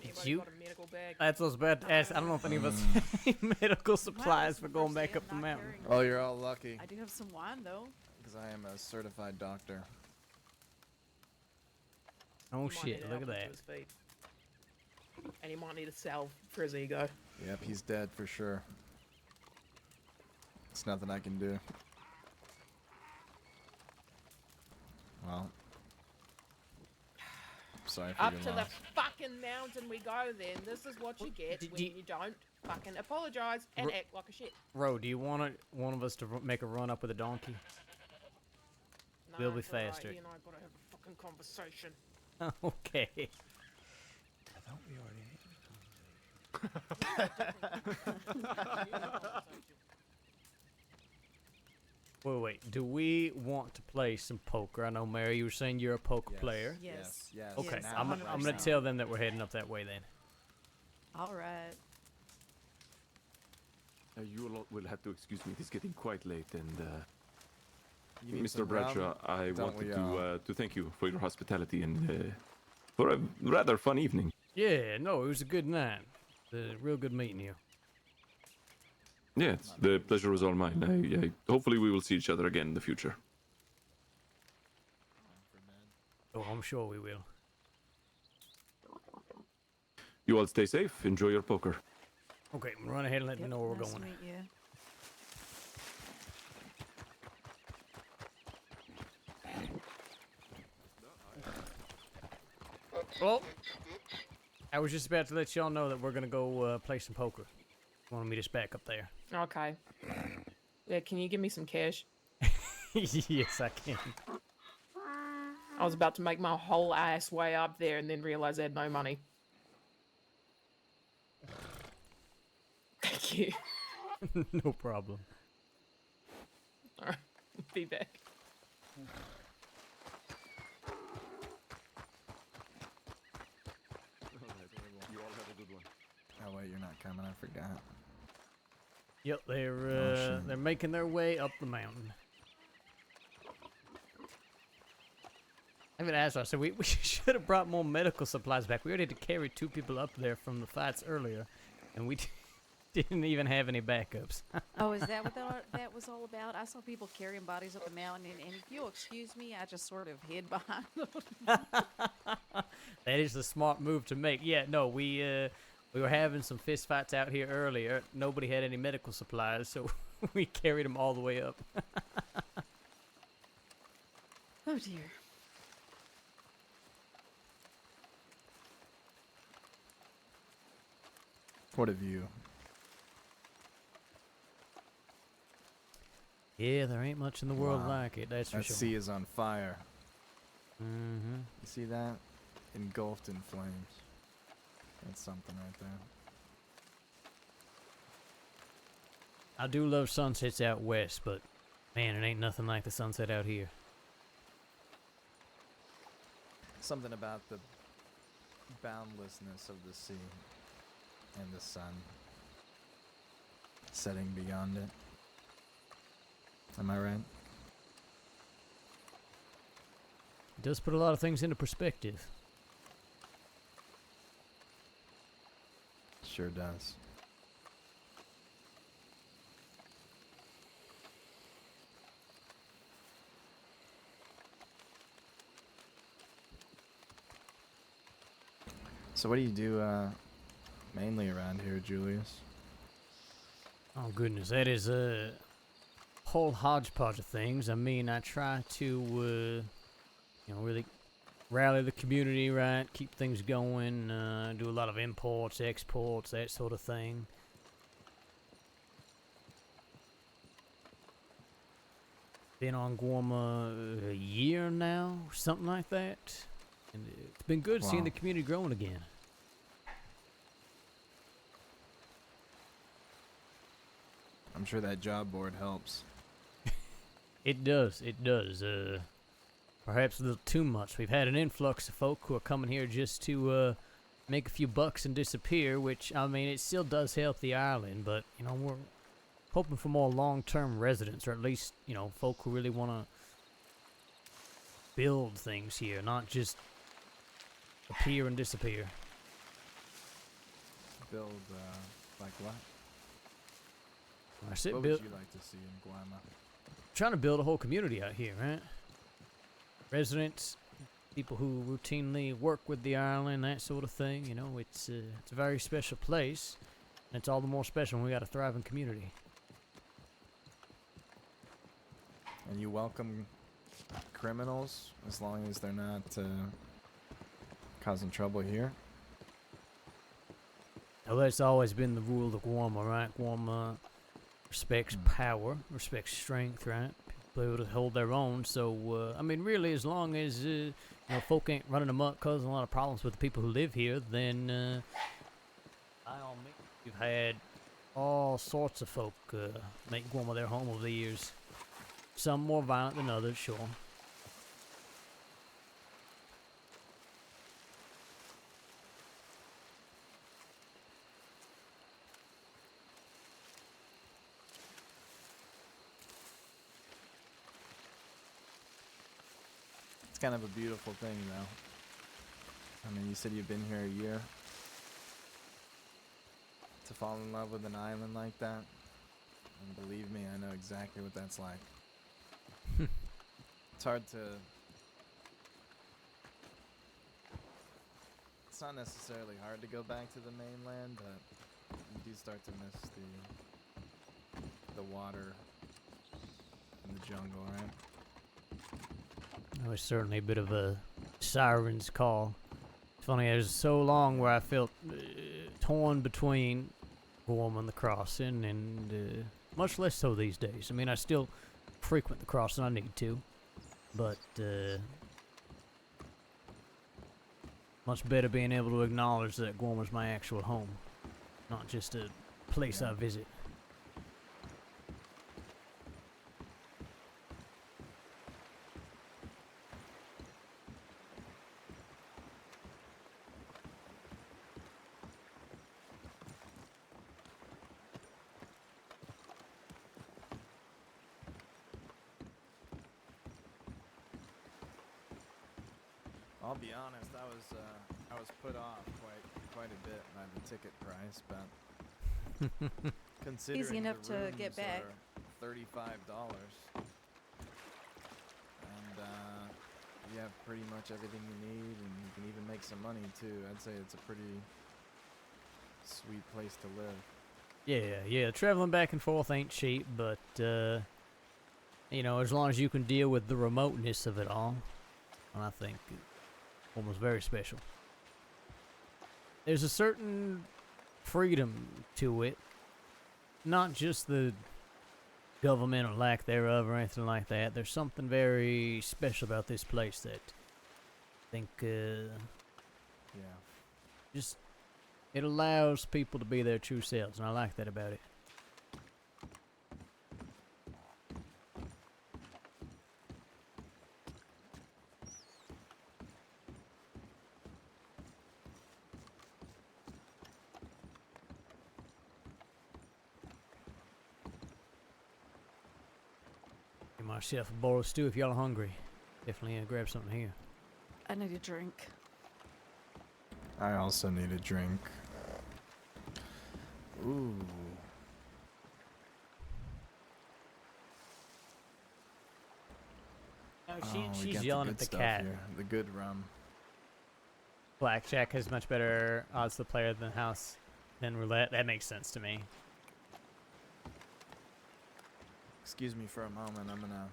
Anybody You? got a medical bag? That's what I was about to ask. I don't know if any of us have medical supplies for going back up the mountain. Oh, you're all lucky, I do have some wine though. because I am a certified doctor. Oh He might shit! need Look at help that. to his feet. And he might need a salve for his ego. Yep, he's dead for sure. It's nothing I can do. Well, sorry for Up your to the loss. fucking mountain we go then. This is what you get when you don't fucking apologize and act like a shit. Ro, do you want one of us to make a run up with a donkey? We'll be it's alright, faster. He and I gotta have a fucking conversation. Okay. I thought we already had Wait. Do we want to play some poker? I know, Mary, you were saying you're a poker player. Yes. Okay, Yes, I'm gonna 100%. tell them that we're heading up that way then. All right. You will have to excuse me. It is getting quite late, and You need Mr. some rum? Bradshaw, I Don't wanted we to thank you for your hospitality and for a rather fun evening. Yeah, no, it was a good night. Real good meeting you. Yes, the pleasure was all mine. Hopefully we will see each other again in the future. Oh, I'm sure we will. You all stay safe. Enjoy your poker. Okay, run ahead and let me know where we're Nice going. to meet you. Well, I was just about to let y'all know that we're gonna go play some poker. Want to meet us back up there? Okay. Yeah, can you give me some cash? Yes, I can. I was about to make my whole ass way up there and then realize I had no money. Thank you. No problem. Alright, be back. You all have a good one. Oh wait, you're not coming. I forgot. Yep, shit. they're making their way up the mountain. I even asked her, I said, we should have brought more medical supplies back. We already had to carry 2 people up there from the fights earlier, and we didn't even have any backups. Oh, is that what that was all about? I saw people carrying bodies up the mountain, and if you'll excuse me, I just sort of hid behind them. That is the smart move to make. Yeah, no, we were having some fist fights out here earlier. Nobody had any medical supplies, so we carried them all the way up. Oh dear. What a view. Yeah, there ain't much in the world Wow. like it, that's for That sure. sea is on fire. Mm-hmm. You see that? Engulfed in flames. That's something right there. I do love sunsets out west, but man, it ain't nothing like the sunset out here. Something about the boundlessness of the sea and the sun setting beyond it. Am I right? It does put a lot of things into perspective. Sure does. So what do you do mainly around here, Julius? Oh goodness, that is a whole hodgepodge of things. I mean, I try to, really rally the community, right? Keep things going. Do a lot of imports, exports, that sort of thing. Been on Guarma a year now, something like that. And it's been good seeing Wow. the community growing again. I'm sure that job board helps. It does. perhaps a little too much. We've had an influx of folk who are coming here just to make a few bucks and disappear, which, I mean, it still does help the island, but, you know, we're hoping for more long-term residents, or at least, you know, folk who really want to build things here, not just appear and disappear. Build, like what? I said What build. would you like to see in Guayma? Trying to build a whole community out here, right? Residents, people who routinely work with the island, that sort of thing. You know, it's a very special place, and it's all the more special when we got a thriving community. And you welcome criminals as long as they're not causing trouble here? Well, that's always been the rule of Guarma, right? Guarma respects power, respects strength, right? People able to hold their own. So, I mean, really, as long as you know, folk ain't running amok, causing a lot of problems with the people who live here, then by all means, we've had all sorts of folk make Guarma their home over the years. Some more violent than others, sure. It's kind of a beautiful thing, though. I mean, you said you've been here a year. To fall in love with an island like that, and believe me, I know exactly what that's like. It's hard to... It's not necessarily hard to go back to the mainland, but you do start to miss the water and the jungle, right? It was certainly a bit of a siren's call. It's funny, there's so long where I felt torn between Guarma and the crossing, and much less so these days. I mean, I still frequent the crossing, I need to, but much better being able to acknowledge that Guarma's my actual home, not just a place I visit. I'll be honest, I was put off quite a bit by the ticket price, but considering Easy enough the to rooms get back. are $35, and you have pretty much everything you need, and you can even make some money too. I'd say it's a pretty sweet place to live. Yeah, traveling back and forth ain't cheap, but you know, as long as you can deal with the remoteness of it all, I think almost very special. There's a certain freedom to it, not just the government or lack thereof or anything like that. There's something very special about this place that I think just it allows people to be their true selves, and I like that about it. Get myself a bowl of stew if y'all are hungry. Definitely grab something here. I need a drink. I also need a drink. Ooh. She, we she's got yelling the at good the stuff cat. here. The good rum. Blackjack has much better odds to player than house than roulette. That makes sense to me. Excuse me for a moment. I'm gonna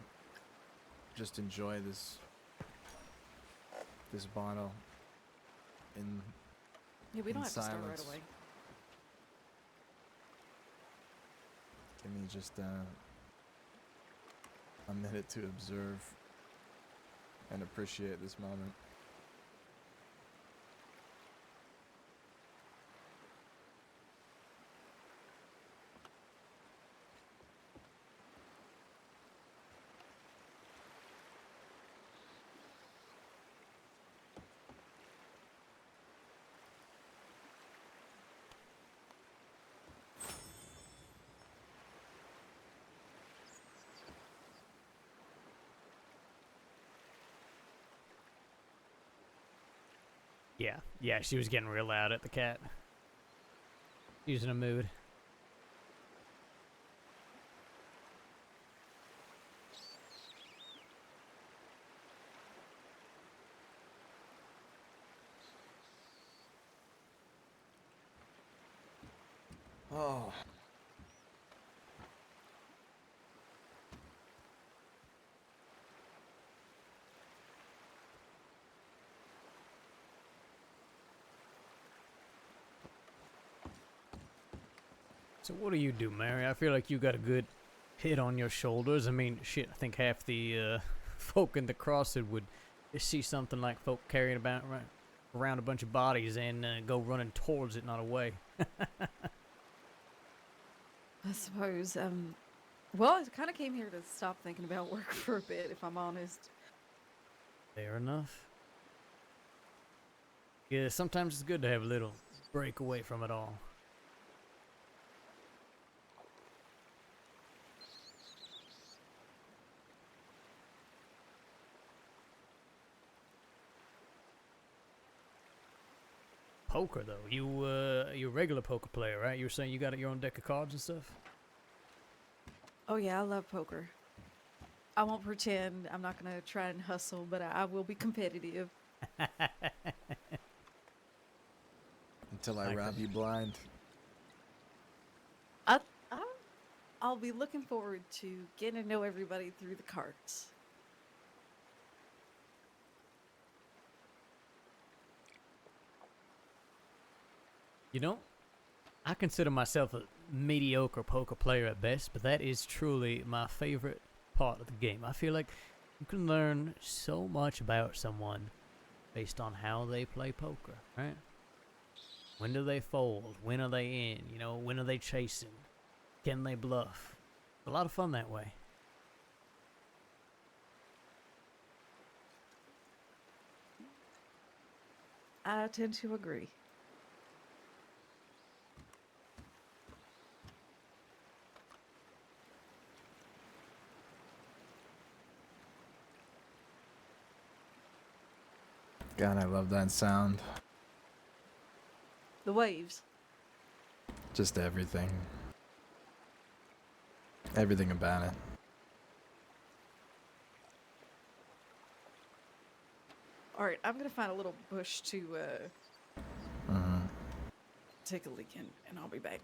just enjoy this bottle in Yeah, we don't have to start right silence. away. Give me just a minute to observe and appreciate this moment. Yeah, she was getting real loud at the cat. She was in a mood. Oh. So what do you do, Mary? I feel like you got a good hit on your shoulders. I mean, shit, I think half the folk in the crossing would see something like folk carrying about around a bunch of bodies and go running towards it, not away. I suppose. Well, I kind of came here to stop thinking about work for a bit, if I'm honest. Fair enough. Yeah, sometimes it's good to have a little break away from it all. Poker though, you're a regular poker player, right? You were saying you got your own deck of cards and stuff. Oh yeah, I love poker. I won't pretend. I'm not gonna try and hustle, but I will be competitive. Until I rob you blind. I'll be looking forward to getting to know everybody through the cards. You know, I consider myself a mediocre poker player at best, but that is truly my favorite part of the game. I feel like you can learn so much about someone based on how they play poker, right? When do they fold? When are they in? You know, when are they chasing? Can they bluff? It's a lot of fun that way. I tend to agree. God, I love that sound. The waves. Just everything. Everything about it. All right, I'm gonna find a little bush to take a leak in, and I'll be back.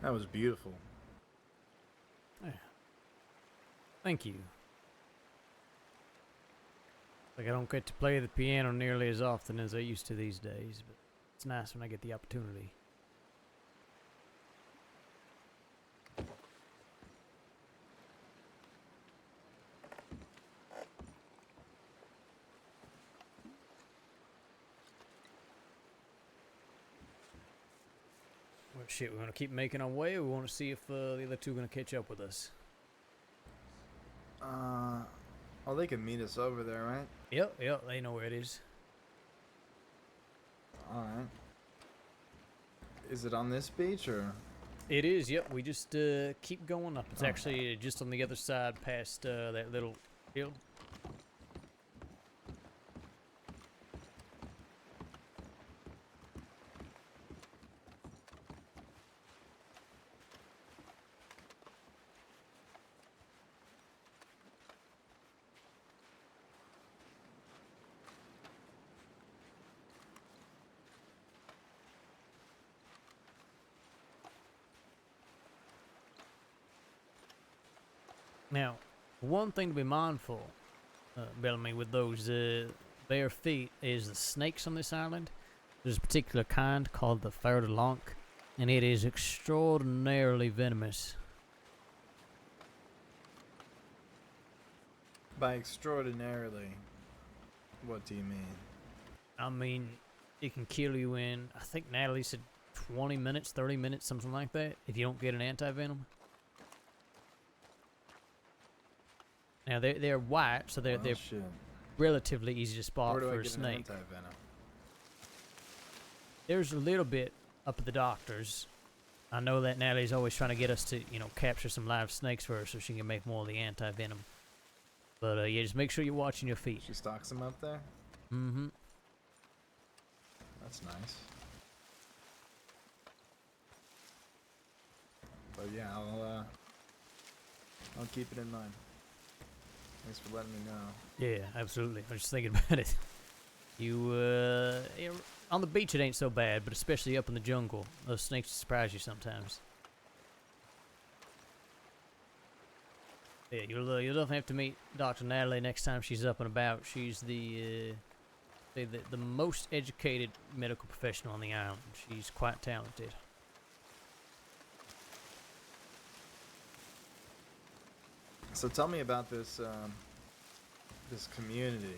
That was beautiful. Yeah. Thank you. Like I don't get to play the piano nearly as often as I used to these days, but it's nice when I get the opportunity. Well, shit, we want to keep making our way, or we want to see if the other two are going to catch up with us? Oh, they can meet us over there, right? Yep, they know where it is. Alright. Is it on this beach, or? It is, yep. We just keep going up. It's actually just on the other side past that little hill. Now, one thing to be mindful, Bellamy, with those bare feet is the snakes on this island. There's a particular kind called the fer de lanque, and it is extraordinarily venomous. By extraordinarily, what do you mean? I mean, it can kill you in, I think Natalie said 20 minutes, 30 minutes, something like that, if you don't get an anti-venom. Now, they're white, so they're Shit. relatively easy to spot Where do for I a get an snake. anti-venom? There's a little bit up at the doctor's. I know that Natalie's always trying to get us to, capture some live snakes for her so she can make more of the anti-venom. But, yeah, just make sure you're watching your feet. She stocks them up there? Mm-hmm. That's nice. But yeah, I'll keep it in mind. Thanks for letting me know. Yeah, absolutely. I was just thinking about it. On the beach it ain't so bad, but especially up in the jungle, those snakes surprise you sometimes. Yeah, you'll definitely have to meet Dr. Natalie next time she's up and about. She's the most educated medical professional on the island. She's quite talented. So tell me about this this community.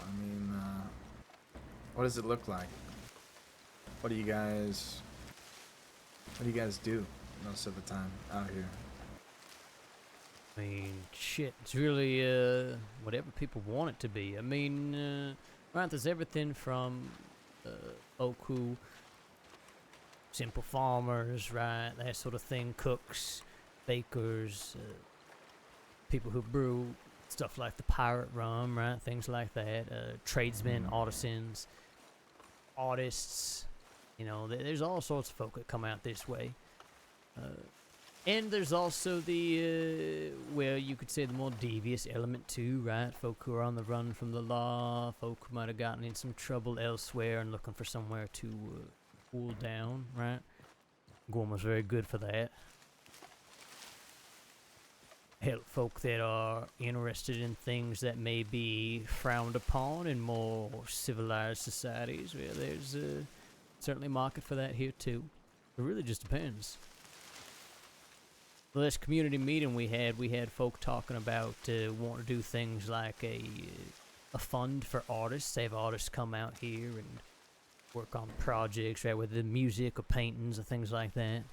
I mean, what does it look like? What do you guys do most of the time out here? I mean, shit, it's really whatever people want it to be. I mean, right, there's everything from folk who, simple farmers, right, that sort of thing, cooks, bakers, people who brew stuff like the pirate rum, right, things like that, tradesmen, artisans, artists, there's all sorts of folk that come out this way. And there's also the, you could say the more devious element too, right? Folk who are on the run from the law, folk who might have gotten in some trouble elsewhere and looking for somewhere to cool down, right? Gorma's very good for that. Help folk that are interested in things that may be frowned upon in more civilized societies. Well, there's certainly a market for that here too. It really just depends. The last community meeting we had folk talking about wanting to do things like a fund for artists. They have artists come out here and work on projects, right, with the music or paintings or things like that.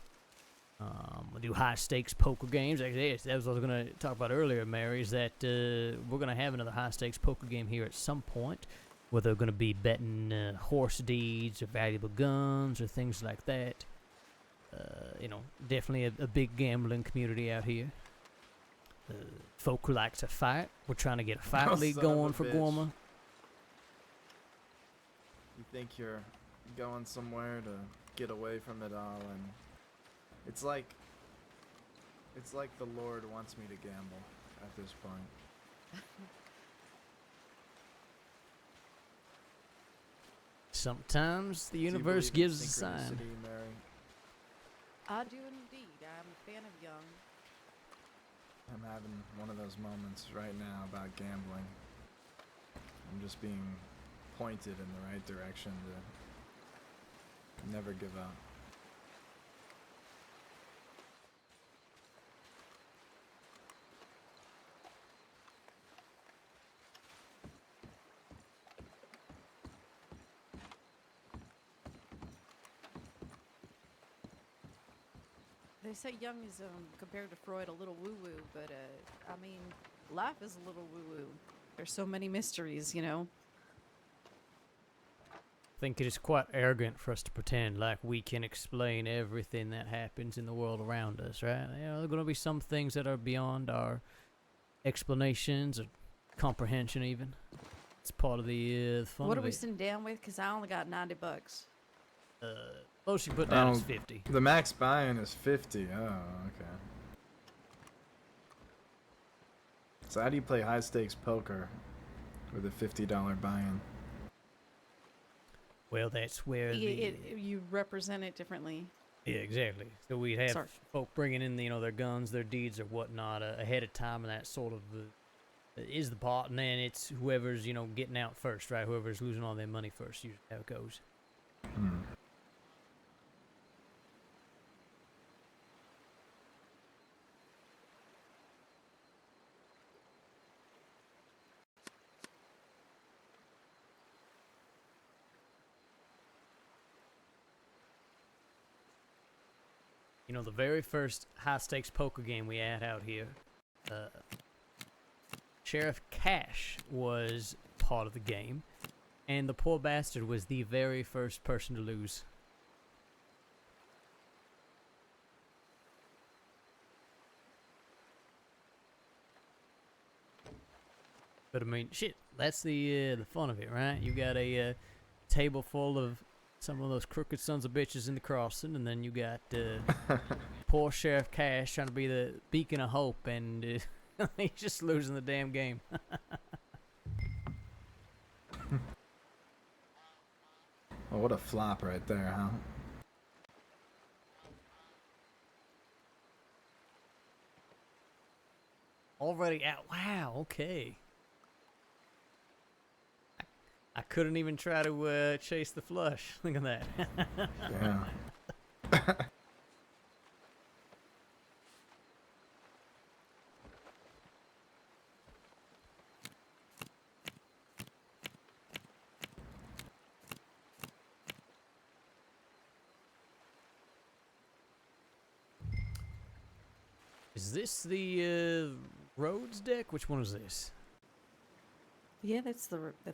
We do high stakes poker games. Actually, that was what I was going to talk about earlier, Mary, is that we're going to have another high stakes poker game here at some point, where they're going to be betting horse deeds or valuable guns or things like that. Definitely a big gambling community out here. Folk who like to fight. We're trying to get a fight league going for Gorma. You think you're going somewhere to get away from it all, and it's like the Lord wants me to gamble at this point. Sometimes the universe gives a sign. Mary? I do indeed. I'm a fan of Young. I'm having one of those moments right now about gambling. I'm just being pointed in the right direction to never give up. They say Young is, compared to Freud, a little woo-woo, but, I mean, life is a little woo-woo. There's so many mysteries, you know? I think it is quite arrogant for us to pretend like we can explain everything that happens in the world around us, right? You know, there are going to be some things that are beyond our explanations or comprehension even. It's part of the fun What of are we it. sitting down with? Because I only got $90. Most you put down is 50. The max buy-in is 50. Oh, okay. So how do you play high-stakes poker with a $50 buy-in? Well, that's where You represent it differently. Yeah, exactly. So we'd have Sorry. folk bringing in, their guns, their deeds, or whatnot ahead of time, and that sort of is the pot. And then it's whoever's, getting out first, right? Whoever's losing all their money first. Usually how it goes. The very first high-stakes poker game we had out here, Sheriff Cash was part of the game, and the poor bastard was the very first person to lose. But I mean, shit, that's the fun of it, right? You got a table full of some of those crooked sons of bitches in the crossing, and then you got poor Sheriff Cash trying to be the beacon of hope, and he's just losing the damn game. Oh, what a flop right there, huh? Already out. Wow, okay. I couldn't even try to chase the flush. Look at that. Yeah. Is this the Rhodes deck? Which one is this? Yeah, that's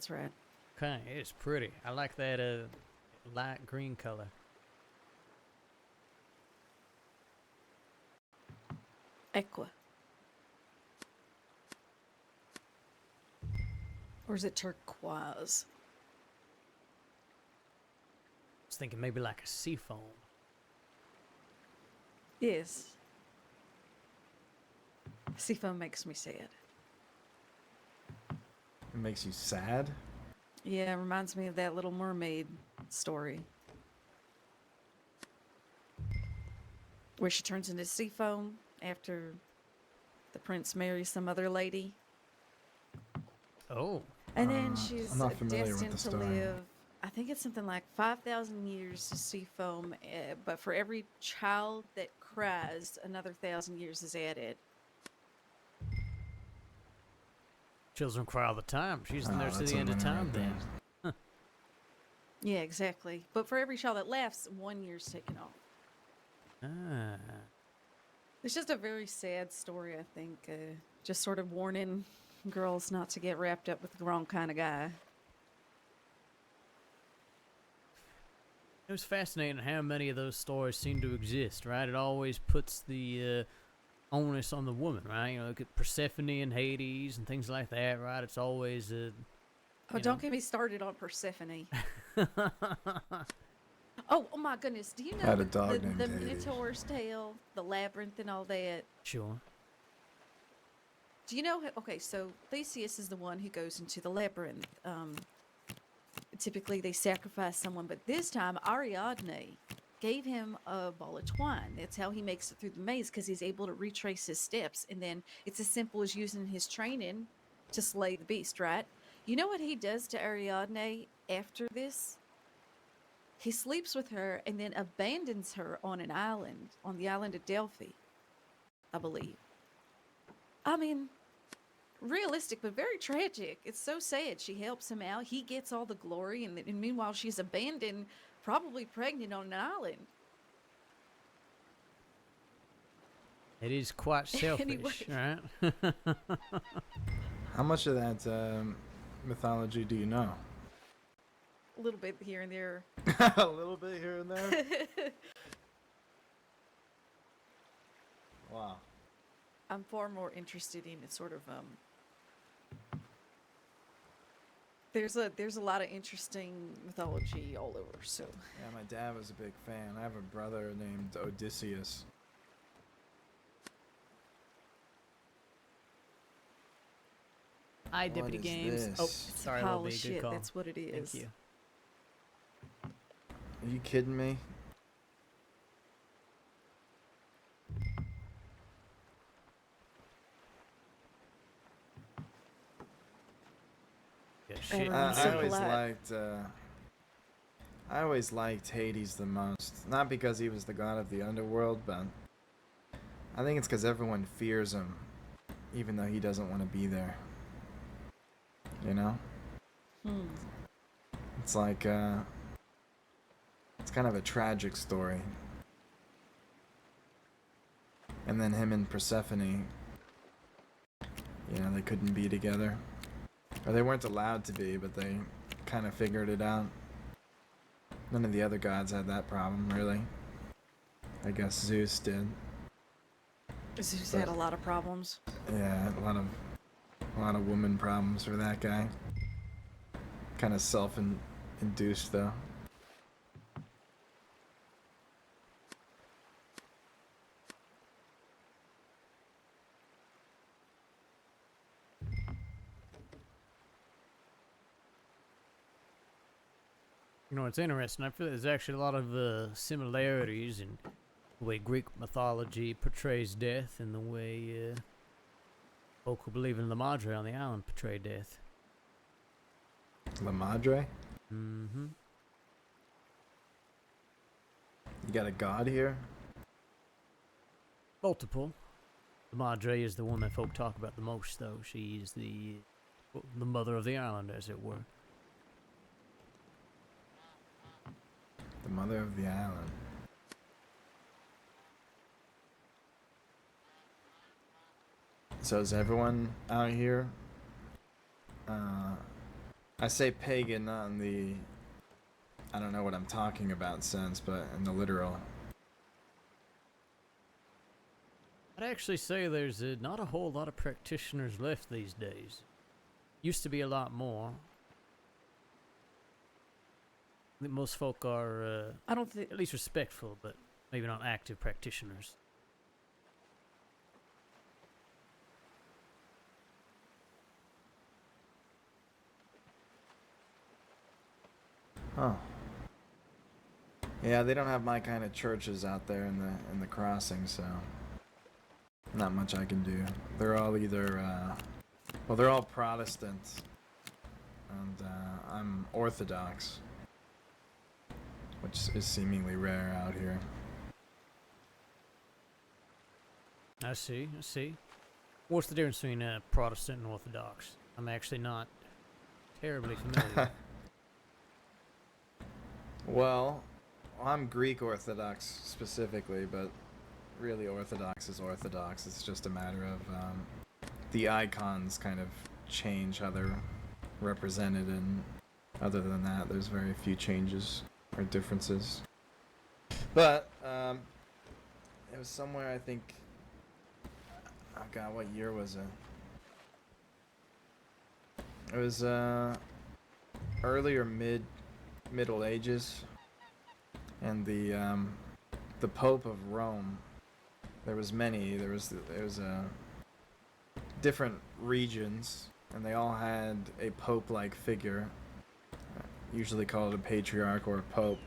right. Okay, it's pretty. I like that light green color. Aqua. Or is it turquoise? I was thinking maybe like a seafoam. Yes. Seafoam makes me sad. It makes you sad? Yeah, it reminds me of that Little Mermaid story. Where she turns into seafoam after the prince marries some other lady. Oh. And then she's I'm not familiar with destined the to story. live, I think it's something like 5,000 years to seafoam, but for every child that cries, another 1,000 years is added. Children cry all the time. She's in there to that's the end a of winner time right then. there. Yeah, exactly. But for every child that laughs, 1 year's taken off. Ah. It's just a very sad story, I think. Just sort of warning girls not to get wrapped up with the wrong kind of guy. It was fascinating how many of those stories seem to exist, right? It always puts the onus on the woman, right? Look at Persephone and Hades and things like that, right? It's always Oh, don't get me started on Persephone. Oh my goodness. Do you know Had a dog named the Hades. Minotaur's tale, the labyrinth and all that? Sure. Do you know? Okay, so Theseus is the one who goes into the labyrinth. Typically they sacrifice someone, but this time Ariadne gave him a ball of twine. That's how he makes it through the maze, because he's able to retrace his steps. And then it's as simple as using his training to slay the beast, right? You know what he does to Ariadne after this? He sleeps with her and then abandons her on an island, on the island of Delphi, I believe. I mean, realistic, but very tragic. It's so sad. She helps him out. He gets all the glory, and meanwhile, she's abandoned, probably pregnant on an island. It is quite selfish, Anyway. right? How much of that mythology do you know? A little bit here and there. A little bit here and there? Wow. I'm far more interested in it sort of there's a lot of interesting mythology all over, so Yeah, my dad was a big fan. I have a brother named Odysseus. Hi, What Deputy is Games. this? Oh, It's a sorry, pile LB, of good shit. call. That's what it is. Thank you. Are you kidding me? Yeah, shit. Everyone's I so always polite. I always liked Hades the most. Not because he was the god of the underworld, but I think it's because everyone fears him, even though he doesn't want to be there. You know? It's like, it's kind of a tragic story. And then him and Persephone, you know, they couldn't be together. Or they weren't allowed to be, but they kind of figured it out. None of the other gods had that problem, really. I guess Zeus did. Zeus had a lot of problems. Yeah, a lot of woman problems for that guy. Kind of self-induced, though. You know, it's interesting. I feel there's actually a lot of similarities in the way Greek mythology portrays death and the way folk who believe in La Madre on the island portray death. La Madre? Mm-hmm. You got a god here? Multiple. La Madre is the one that folk talk about the most, though. She is the mother of the island, as it were. The mother of the island. So is everyone out here? I say pagan, not in the I don't know what I'm talking about sense, but in the literal. I'd actually say there's not a whole lot of practitioners left these days. Used to be a lot more. I think most folk are I don't think at least respectful, but maybe not active practitioners. Huh. Yeah, they don't have my kind of churches out there in the crossing, so not much I can do. They're all either well, they're all Protestant, and I'm Orthodox, which is seemingly rare out here. I see, I see. What's the difference between Protestant and Orthodox? I'm actually not terribly familiar. Well, I'm Greek Orthodox specifically, but really Orthodox is Orthodox. It's just a matter of the icons kind of change how they're represented, and other than that, there's very few changes or differences. But it was somewhere, I think, oh god, what year was it? It was early or Middle Ages, and the Pope of Rome. There was many. There was different regions, and they all had a pope-like figure, usually called a patriarch or a pope.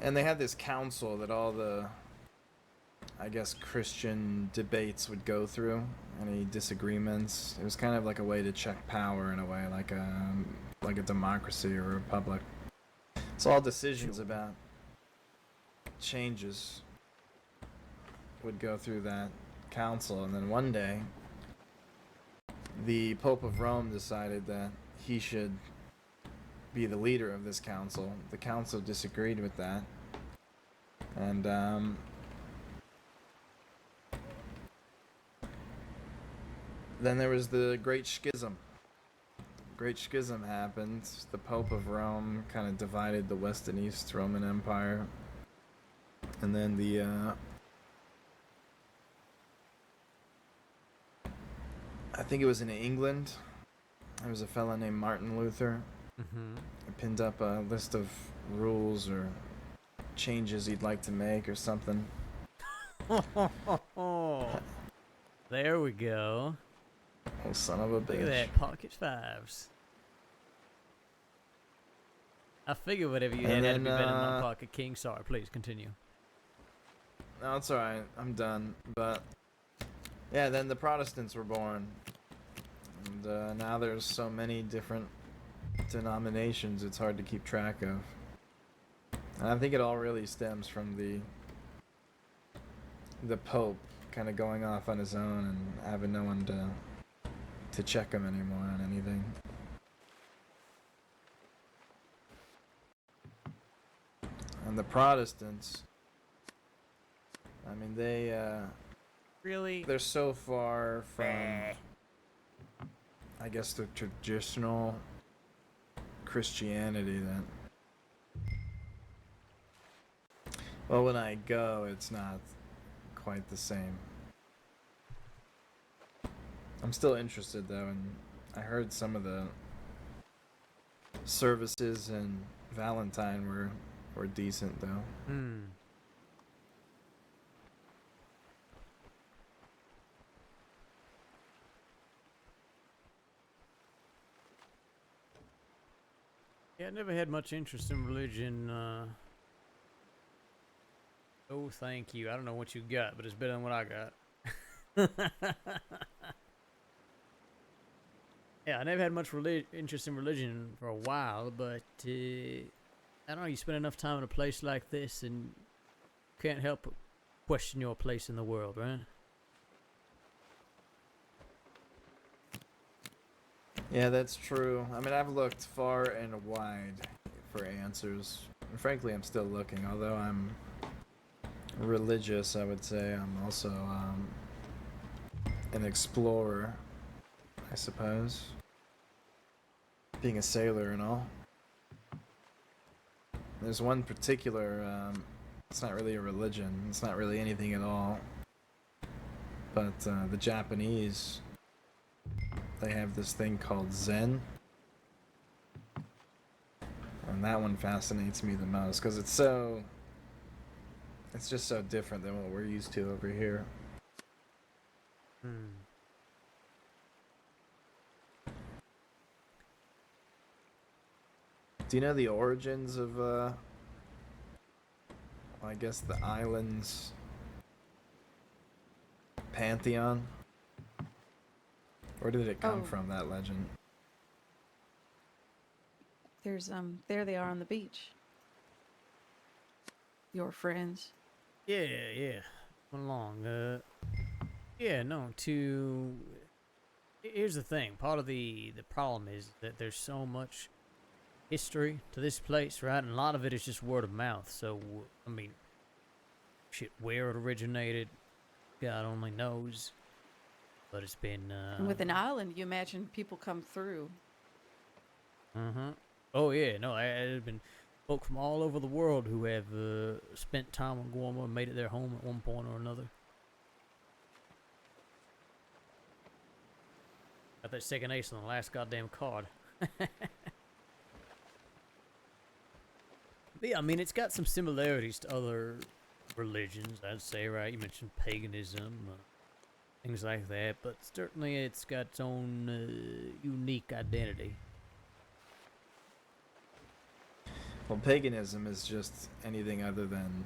And they had this council that all the, I guess, Christian debates would go through, any disagreements. It was kind of like a way to check power in a way, like a democracy or a republic. So all decisions about changes would go through that council, and then one day the Pope of Rome decided that he should be the leader of this council. The council disagreed with that, and then there was the Great Schism. Great Schism happened. The Pope of Rome kind of divided the West and East Roman Empire, and then I think it was in England. There was a fella named Martin Luther. Mm-hmm. He pinned up a list of rules or changes he'd like to make or something. There we go. Oh, son of a bitch. Look at that, pocket fives. I figured whatever you had to be better than my pocket king. Sorry, please continue. No, it's alright. I'm done. But, yeah, then the Protestants were born. And now there's so many different denominations, it's hard to keep track of. And I think it all really stems from the Pope kind of going off on his own and having no one to check him anymore on anything. And the Protestants, I mean, they're so far from, I guess, the traditional Christianity that, well, when I go, it's not quite the same. I'm still interested, though, and I heard some of the services in Valentine were decent, though. Hmm. Yeah, I never had much interest in religion. Oh, thank you. I don't know what you got, but it's better than what I got. Yeah, I never had much interest in religion for a while, but I don't know, you spend enough time in a place like this and can't help but question your place in the world, right? Yeah, that's true. I mean, I've looked far and wide for answers. And frankly, I'm still looking. Although I'm religious, I would say I'm also an explorer, I suppose. Being a sailor and all. There's one particular, it's not really a religion. It's not really anything at all. But the Japanese, they have this thing called Zen. And that one fascinates me the most because it's just so different than what we're used to over here. Hmm. Do you know the origins of, I guess the island's pantheon? Where did it come from, that legend? There's there they are on the beach. Your friends. Yeah. Come along. Yeah, no, here's the thing. Part of the problem is that there's so much history to this place, right? And a lot of it is just word of mouth. So, I mean, shit, where it originated, God only knows. But it's been, And with an island, you imagine people come through. Uh-huh. Oh, yeah, no, there's been folk from all over the world who have spent time on Guam and made it their home at one point or another. Got that second ace on the last goddamn card. But yeah, I mean, it's got some similarities to other religions, I'd say, right? You mentioned paganism, things like that, but certainly it's got its own unique identity. Well, paganism is just anything other than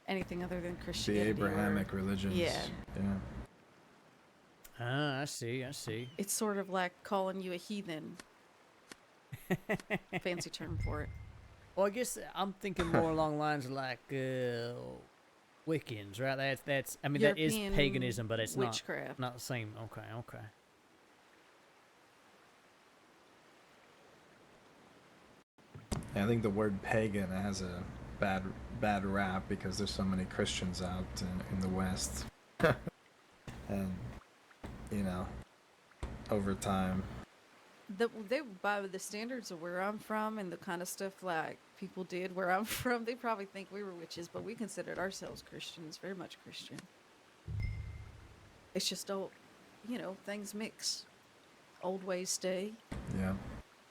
Anything other than the Christianity. Abrahamic religions. Yeah. Yeah. Ah, I see. I see. It's sort of like calling you a heathen. Fancy term for it. Well, I guess I'm thinking more along lines like Wiccans, right? That's. I mean, that is European paganism, but it's witchcraft. not the same. Okay, okay. Yeah, I think the word pagan has a bad rap because there's so many Christians out in the West. And, you know, over time. They, by the standards of where I'm from and the kind of stuff like people did where I'm from, they probably think we were witches, but we considered ourselves Christians, very much Christian. It's just old, things mix. Old ways stay. Yeah.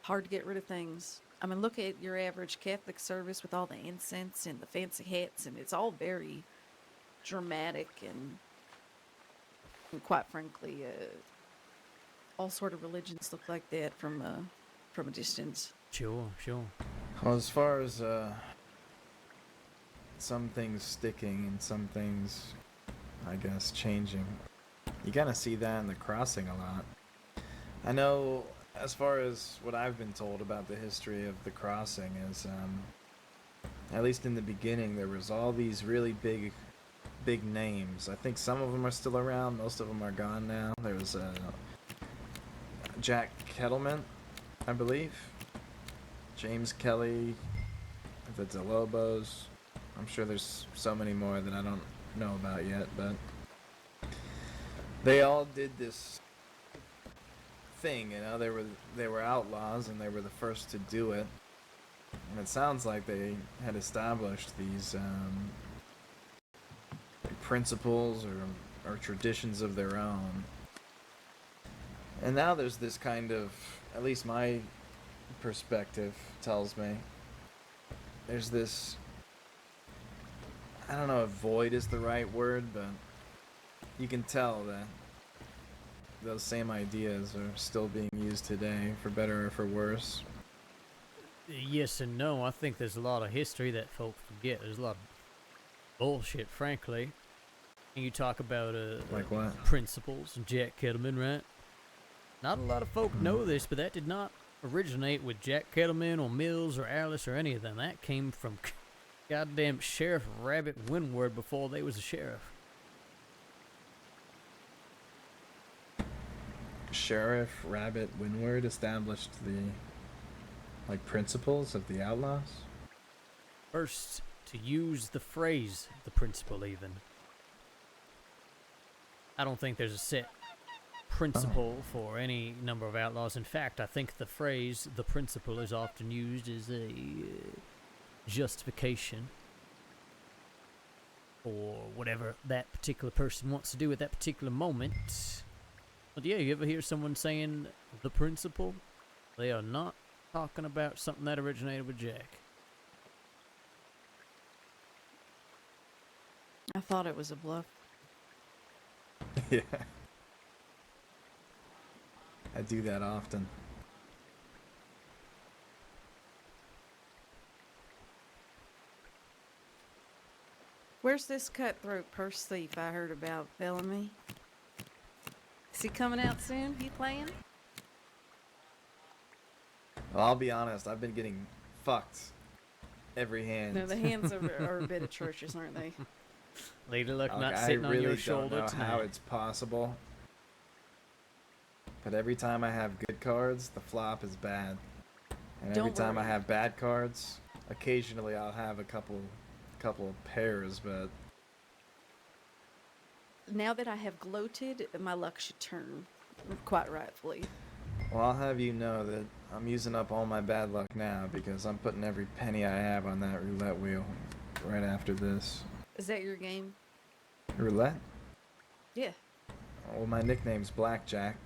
Hard to get rid of things. I mean, look at your average Catholic service with all the incense and the fancy hats, and it's all very dramatic and quite frankly, all sort of religions look like that from a distance. Sure. Well, as far as some things sticking and some things, I guess, changing, you kind of see that in the crossing a lot. I know, as far as what I've been told about the history of the crossing is, at least in the beginning, there was all these really big names. I think some of them are still around. Most of them are gone now. There was Jack Kettleman, I believe. James Kelly, the DeLobos. I'm sure there's so many more that I don't know about yet, but they all did this thing, they were outlaws and they were the first to do it. And it sounds like they had established these principles or traditions of their own. And now there's this kind of, at least my perspective tells me, there's this, I don't know if void is the right word, but you can tell that those same ideas are still being used today, for better or for worse. Yes and no. I think there's a lot of history that folks forget. There's a lot of bullshit, frankly. And you talk about like what? Principles and Jack Kettleman, right? Not a lot of folk know this, but that did not originate with Jack Kettleman or Mills or Alice or any of them. That came from goddamn Sheriff Rabbit Windward before they was a sheriff. Sheriff Rabbit Windward established the principles of the outlaws? First to use the phrase the principle even. I don't think there's a set principle for any number of outlaws. In fact, I think the phrase the principle is often used as a justification for whatever that particular person wants to do at that particular moment. But yeah, you ever hear someone saying the principle? They are not talking about something that originated with Jack. I thought it was a bluff. Yeah. I do that often. Where's this cutthroat purse thief I heard about, Bellamy? Is he coming out soon? He playing? Well, I'll be honest, I've been getting fucked every hand. No, the hands are a bit atrocious, aren't they? Lady Luck Like, not sitting on your I shoulder really don't know how tonight. it's possible. But every time I have good cards, the flop is bad. And every Don't time I worry. have bad cards, occasionally I'll have a couple pairs, but Now that I have gloated, my luck should turn, quite rightfully. well, I'll have you know that I'm using up all my bad luck now because I'm putting every penny I have on that roulette wheel right after this. Is that your game? Roulette? Yeah. Well, my nickname's Blackjack.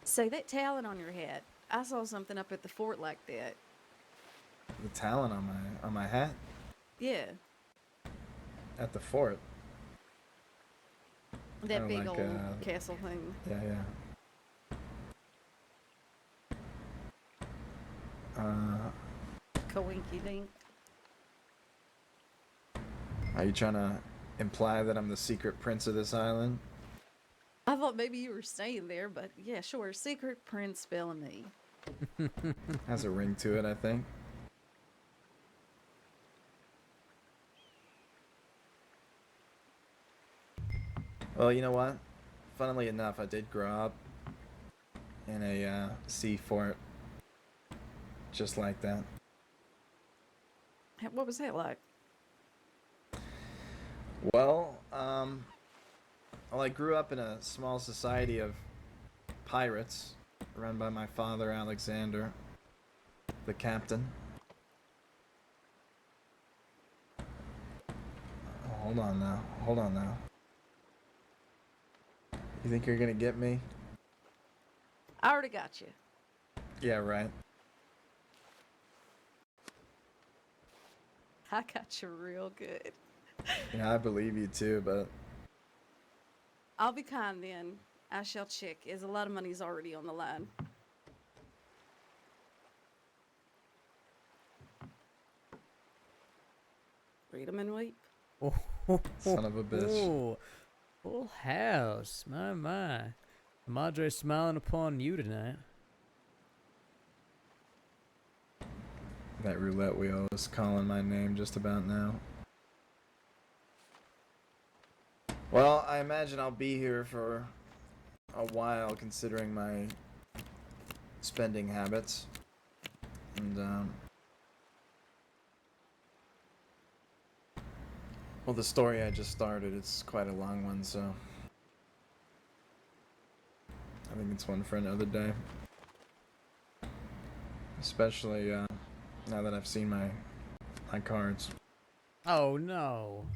Say that talon on your head. I saw something up at the fort like that. The talon on my hat Yeah. at the fort. That Oh, big like, old castle thing. Yeah. Coinky dink. Are you trying to imply that I'm the secret prince of this island? I thought maybe you were staying there, but yeah, sure. Secret Prince Bellamy. Has a ring to it, I think. Well, you know what? Funnily enough, I did grow up in a sea fort just like that. What was that like? Well, I grew up in a small society of pirates run by my father, Alexander, the captain. Hold on now. You think you're gonna get me? I already got you. Yeah, right. I got you real good. Yeah, I believe you too, but I'll be kind then. I shall check, as a lot of money's already on the line. Read 'em and weep. son of a bitch. Oh, full house. My. Madre's smiling upon you tonight. That roulette wheel is calling my name just about now. Well, I imagine I'll be here for a while, considering my spending habits. And, well, the story I just started, it's quite a long one, so I think it's one for another day. Especially, now that I've seen my cards. Oh no.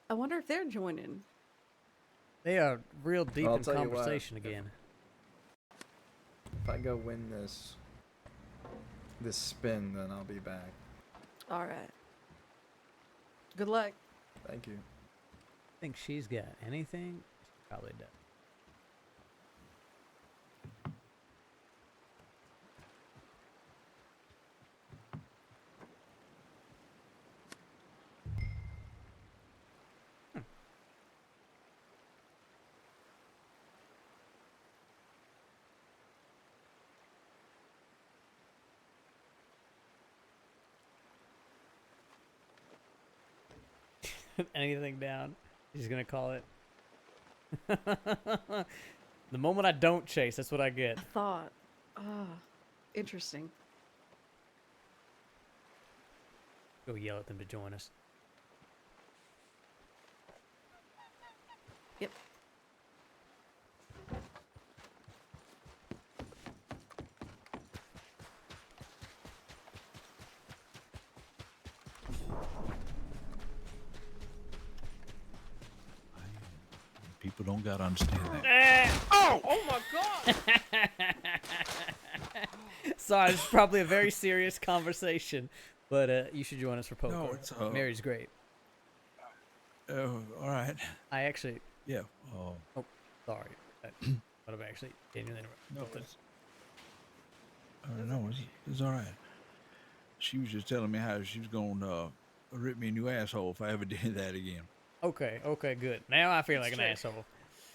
I wonder if they're joining. They are real deep Well, I'll in tell you what, conversation again. If I go win this spin, then I'll be back. All right. Good luck. Thank you. Think she's got anything? She probably does. Anything down. She's gonna call it. The moment I don't chase, that's what I get. I thought. Interesting. Go yell at them to join us. Yep. People don't gotta understand that. Oh my god! Sorry, this is probably a very serious conversation, but you should join us for poker. No, it's Mary's great. Oh, all right. I actually. Yeah. Oh, sorry. But I'm actually genuinely interrupted. No, it's all right. She was just telling me how she was gonna rip me a new asshole if I ever did that again. Okay, good. Now I feel like an asshole.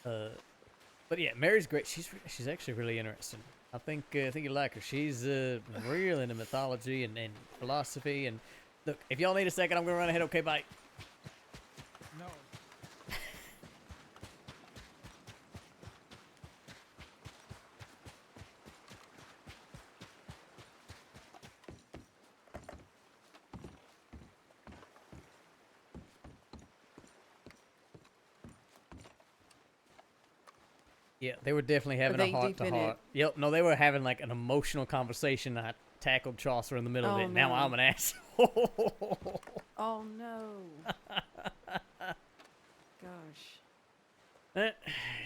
But yeah, Mary's great. She's actually really interesting. I think you like her. She's real into mythology and philosophy. And look, if y'all need a second, I'm gonna run ahead. Okay, bye. No. Yeah, they were definitely having a they heart deep to in heart. Yep, no, they were having like an emotional conveation. I tackled Chaucer in the middle of Oh, it. Now no. I'm an asshole. Oh no. Gosh.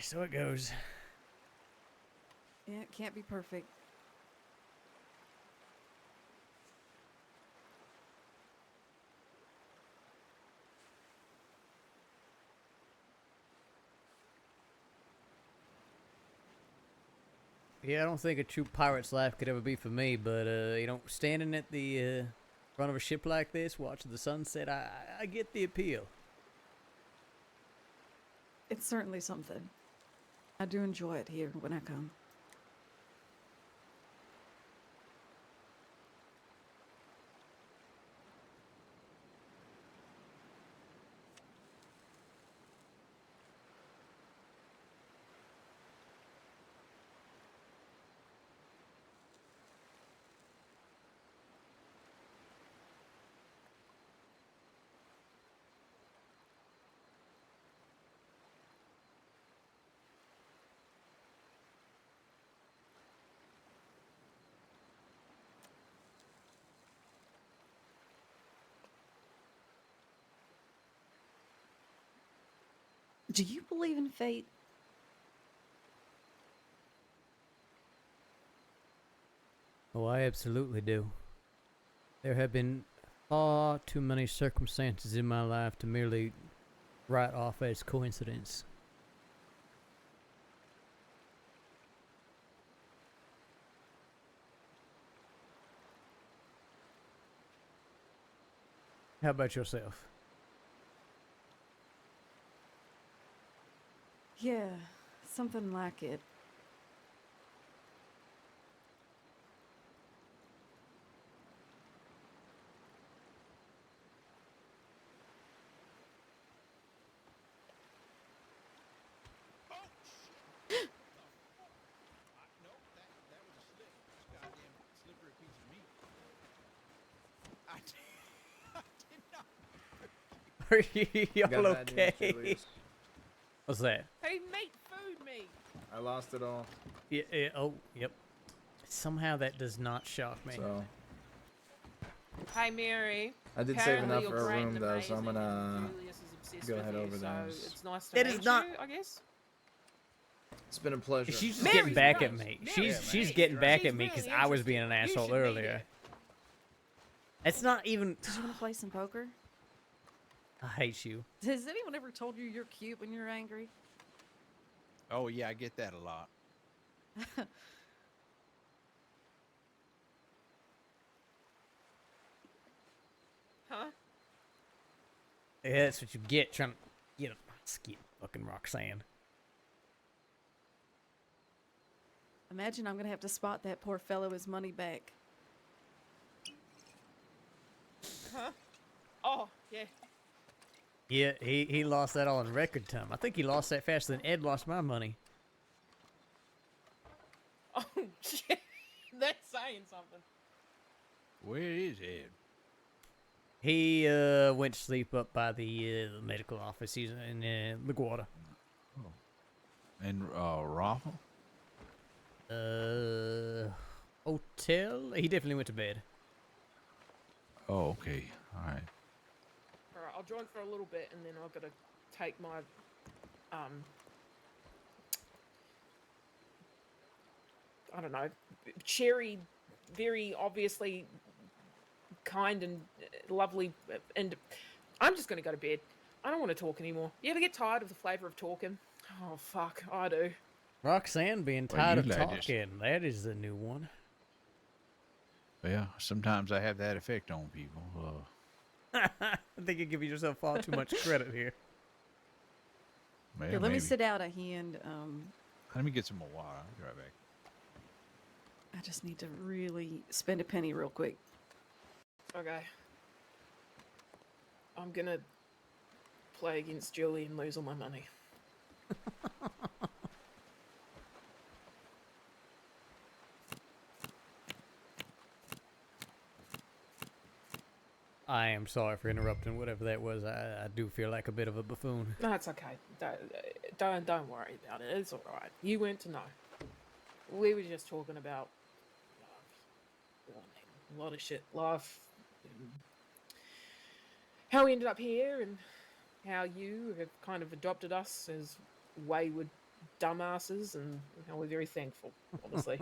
So it goes. Yeah, it can't be perfect. Yeah, I don't think a true pirate's life could ever be for me, but standing at the front of a ship like this, watching the sunset, I get the appeal. It's certainly something. I do enjoy it here when I come. Do you believe in fate? Oh, I absolutely do. There have been far too many circumstances in my life to merely write off as coincidence. How about yourself? Yeah, something like it. Are y'all Got bad news, okay? Julius. What's that? Hey, mate, food me. I lost it all. Yeah, oh, yep. Somehow that does not shock me. So Hey, Mary. I did save enough for a room though, so I'm gonna go head over there. It's nice to That meet is not- you, I guess. It's been a pleasure. She's just Mary's getting back nice. at me. Mary's She's nice. getting back She's at me because really I was being an interesting. You asshole should meet earlier. her. It's not even. Did you want to play some poker? I hate you. Has anyone ever told you you're cute when you're angry? Oh yeah, I get that a lot. Huh? Yeah, that's what you get trying to get a skip fucking Roxanne. Imagine I'm gonna have to spot that poor fellow his money back. Huh? Oh, yeah. Yeah, he lost that all in record time. I think he lost that faster than Ed lost my money. Oh, shit. That's saying something. Where is Ed? He went to sleep up by the medical office. He's in LaGuardia. And Raffle? Hotel? He definitely went to bed. Oh, okay. All right. All right, I'll join for a little bit, and then I've got to take my I don't know, cherry, very obviously kind and lovely, and I'm just going to go to bed. I don't want to talk anymore. You ever get tired of the flavor of talking? Oh, fuck, I do. Roxanne being Well, tired you of ladies. talking. That is the new one. Yeah, sometimes I have that effect on people. I think you're giving yourself far too much credit here. Well, Here, let me maybe. sit out a hand. Let me get some more water. I'll be right back. I just need to really spend a penny real quick. Okay. I'm going to play against Julie and lose all my money. I am sorry for interrupting whatever that was. I do feel like a bit of a buffoon. No, it's okay. Don't worry about it. It's all right. You weren't to know. We were just talking about a lot of shit, life, and how we ended up here, and how you have kind of adopted us as wayward dumbasses, and how we're very thankful, obviously.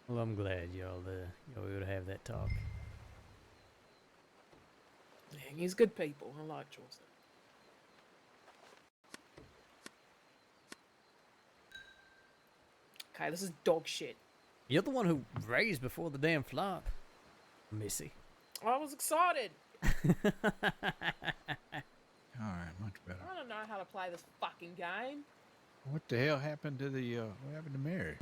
Well, I'm glad y'all were able to have that talk. Yeah, he's good people. I like Chaucer. okay? This is dog shit. You're the one who raised before the damn flop, Missy. I was excited. All right, much better. I don't know how to play this fucking game. What the hell happened to the what happened to Mary?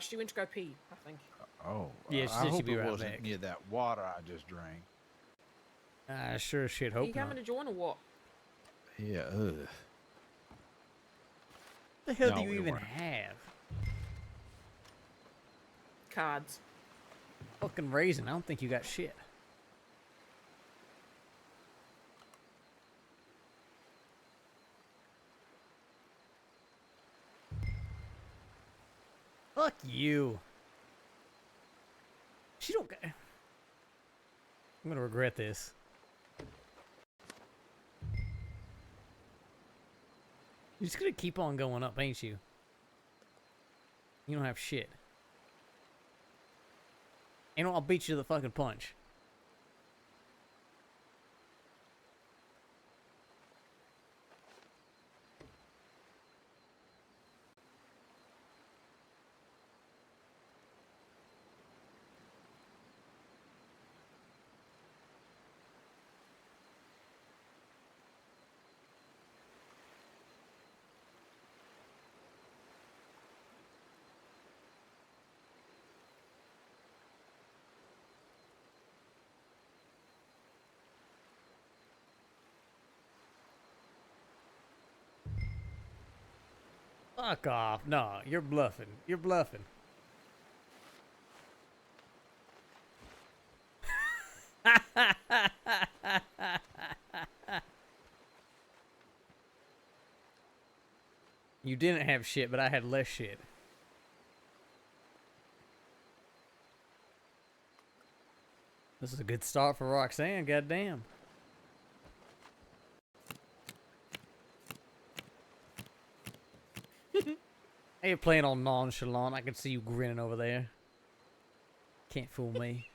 She went to go pee, I think. Oh, Yeah, she I said hope she'd be it right wasn't back. near that water I just drank. I sure as shit Are you hope not. coming to join or what? Yeah, What the hell No, do you we even weren't. have? Cards. Fucking raisin. I don't think you got shit. Fuck you. She don't. I'm gonna regret this. You're just gonna keep on going up, ain't you? You don't have shit. You know, I'll beat you to the fucking punch. Fuck off. No, you're bluffing. You're bluffing. You didn't have shit, but I had less shit. This is a good start for Roxanne, goddamn. Hey, you're playing all nonchalant. I can see you grinning over there. Can't fool me.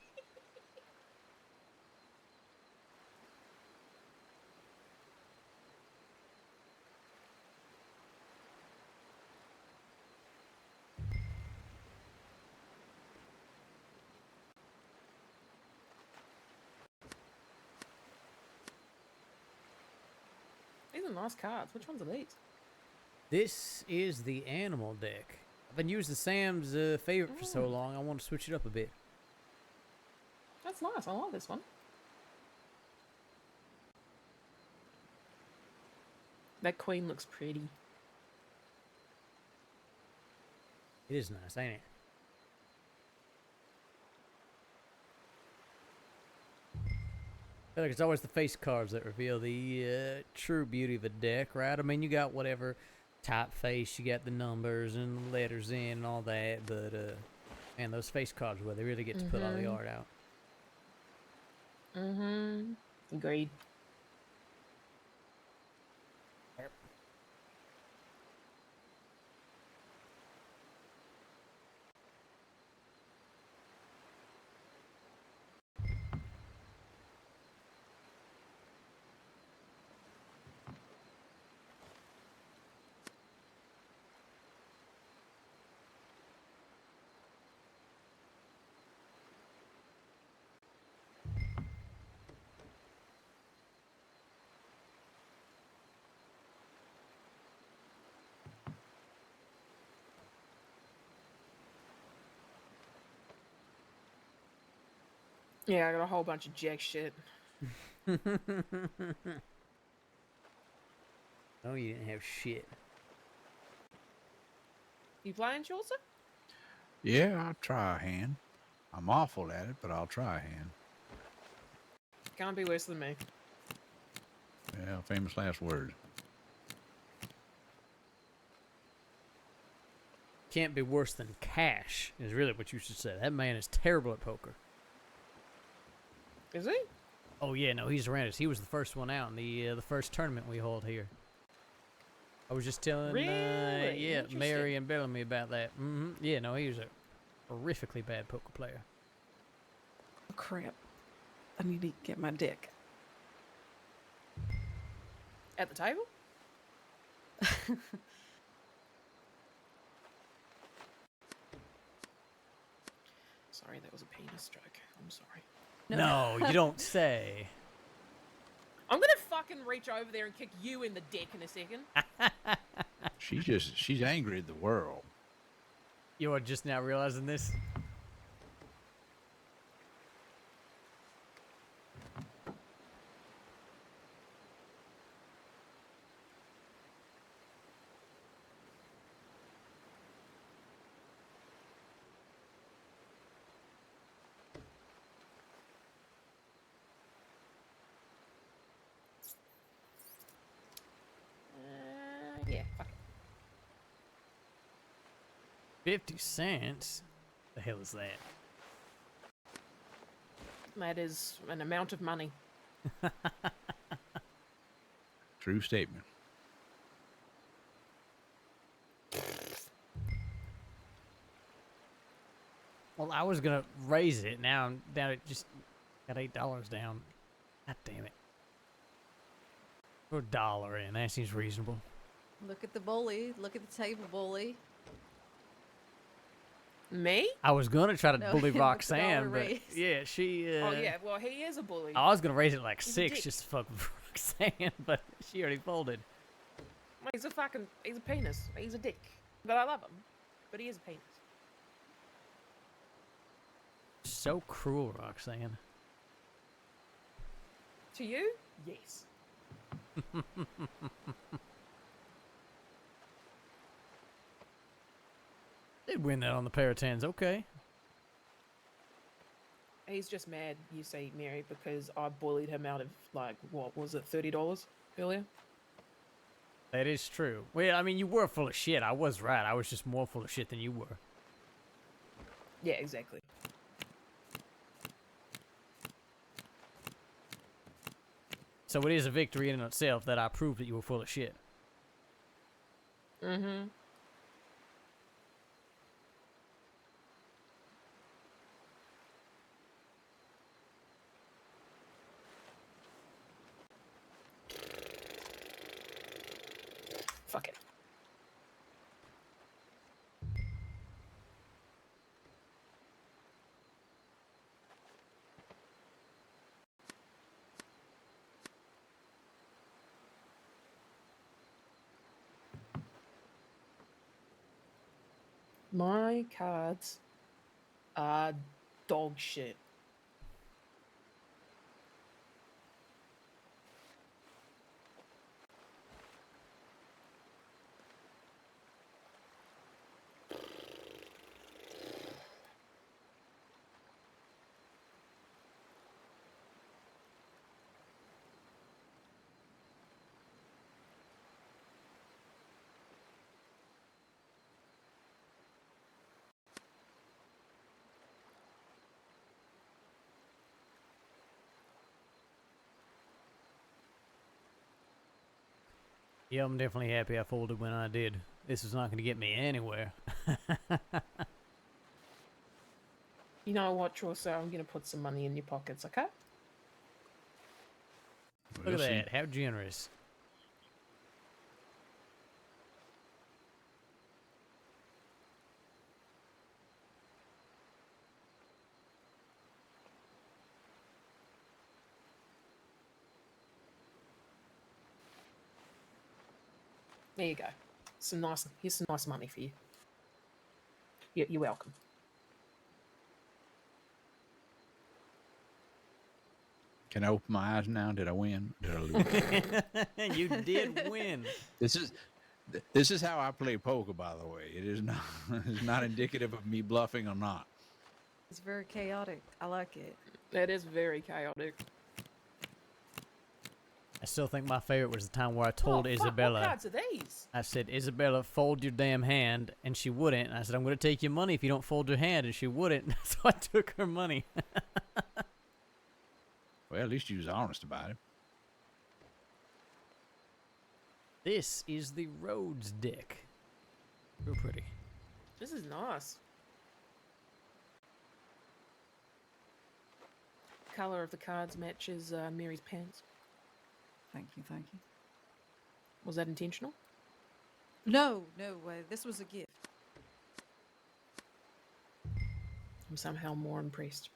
These are nice cards. Which ones are these? This is the animal deck. I've been using Sam's favorite for so long, I want to switch it up a bit. That's nice. I like this one. That queen looks pretty. It is nice, ain't it? I feel like it's always the face cards that reveal the true beauty of a deck, right? I mean, you got whatever typeface, you got the numbers and the letters in and all that, but man, those face cards where they really get to put all the art out. Agreed. Yeah, I got a whole bunch of jack shit. No, you didn't have shit. You playing, Chaucer? Yeah, I'll try a hand. I'm awful at it, but I'll try a hand. Can't be worse than me. Yeah, famous last words. Can't be worse than Cash, is really what you should say. That man is terrible at poker. Is he? Oh yeah, no, he's horrendous. He was the first one out in the first tournament we hold here. I was just telling Really? yeah, Interesting. Mary and Bellamy about that. Yeah, no, he was a horrifically bad poker player. Oh, crap. I need to get my deck. At the table? Sorry, that was a penis joke. I'm sorry. No, you don't say. I'm gonna fucking reach over there and kick you in the dick in a second. She's angry at the world. You are just now realizing this? Yeah, fuck it. 50 cents? The hell is that? That is an amount of money. True statement. Well, I was gonna raise it. Now I'm down at just got $8 down. God damn it. Put $1 in. That seems reasonable. Look at the bully. Look at the table bully. Me? I was gonna try to No, bully with the Roxanne, dollar but raise. yeah, she. Oh yeah, well he is a bully. I was gonna raise it like He's a 6 dick. just to fuck with Roxanne, but she already folded. Well, he's a penis. He's a dick. But I love him. But he is a penis. So cruel, Roxanne. To you? Yes. Did win that on the pair of tens. Okay. He's just mad, you see, Mary, because I bullied him out of, like, what was it, $30 earlier? That is true. Well, I mean, you were full of shit. I was right. I was just more full of shit than you were. Yeah, exactly. So it is a victory in and of itself that I proved that you were full of shit. Mm-hmm. Fuck it. My cards are dog shit. Yeah, I'm definitely happy I folded when I did. This is not going to get me anywhere. You know what, Chaucer? I'm gonna put some money in your pockets, okay? Look at that. How generous. There you go. Here's some nice money for you. You're welcome. Can I open my eyes now? Did I win? Did I lose? You did win. This is how I play poker, by the way. It is not it's not indicative of me bluffing or not. It's very chaotic. I like it. That is very chaotic. I still think my favorite was the time where I told Oh, fuck, Isabella. what cards are these? I said, Isabella, fold your damn hand, and she wouldn't. And I said, I'm going to take your money if you don't fold your hand, and she wouldn't. So I took her money. Well, at least you was honest about it. This is the Rhodes deck. Real pretty. This is nice. Color of the cards matches Mary's pants. Thank you, thank you. Was that intentional? No, no way. This was a gift. I'm somehow more impressed.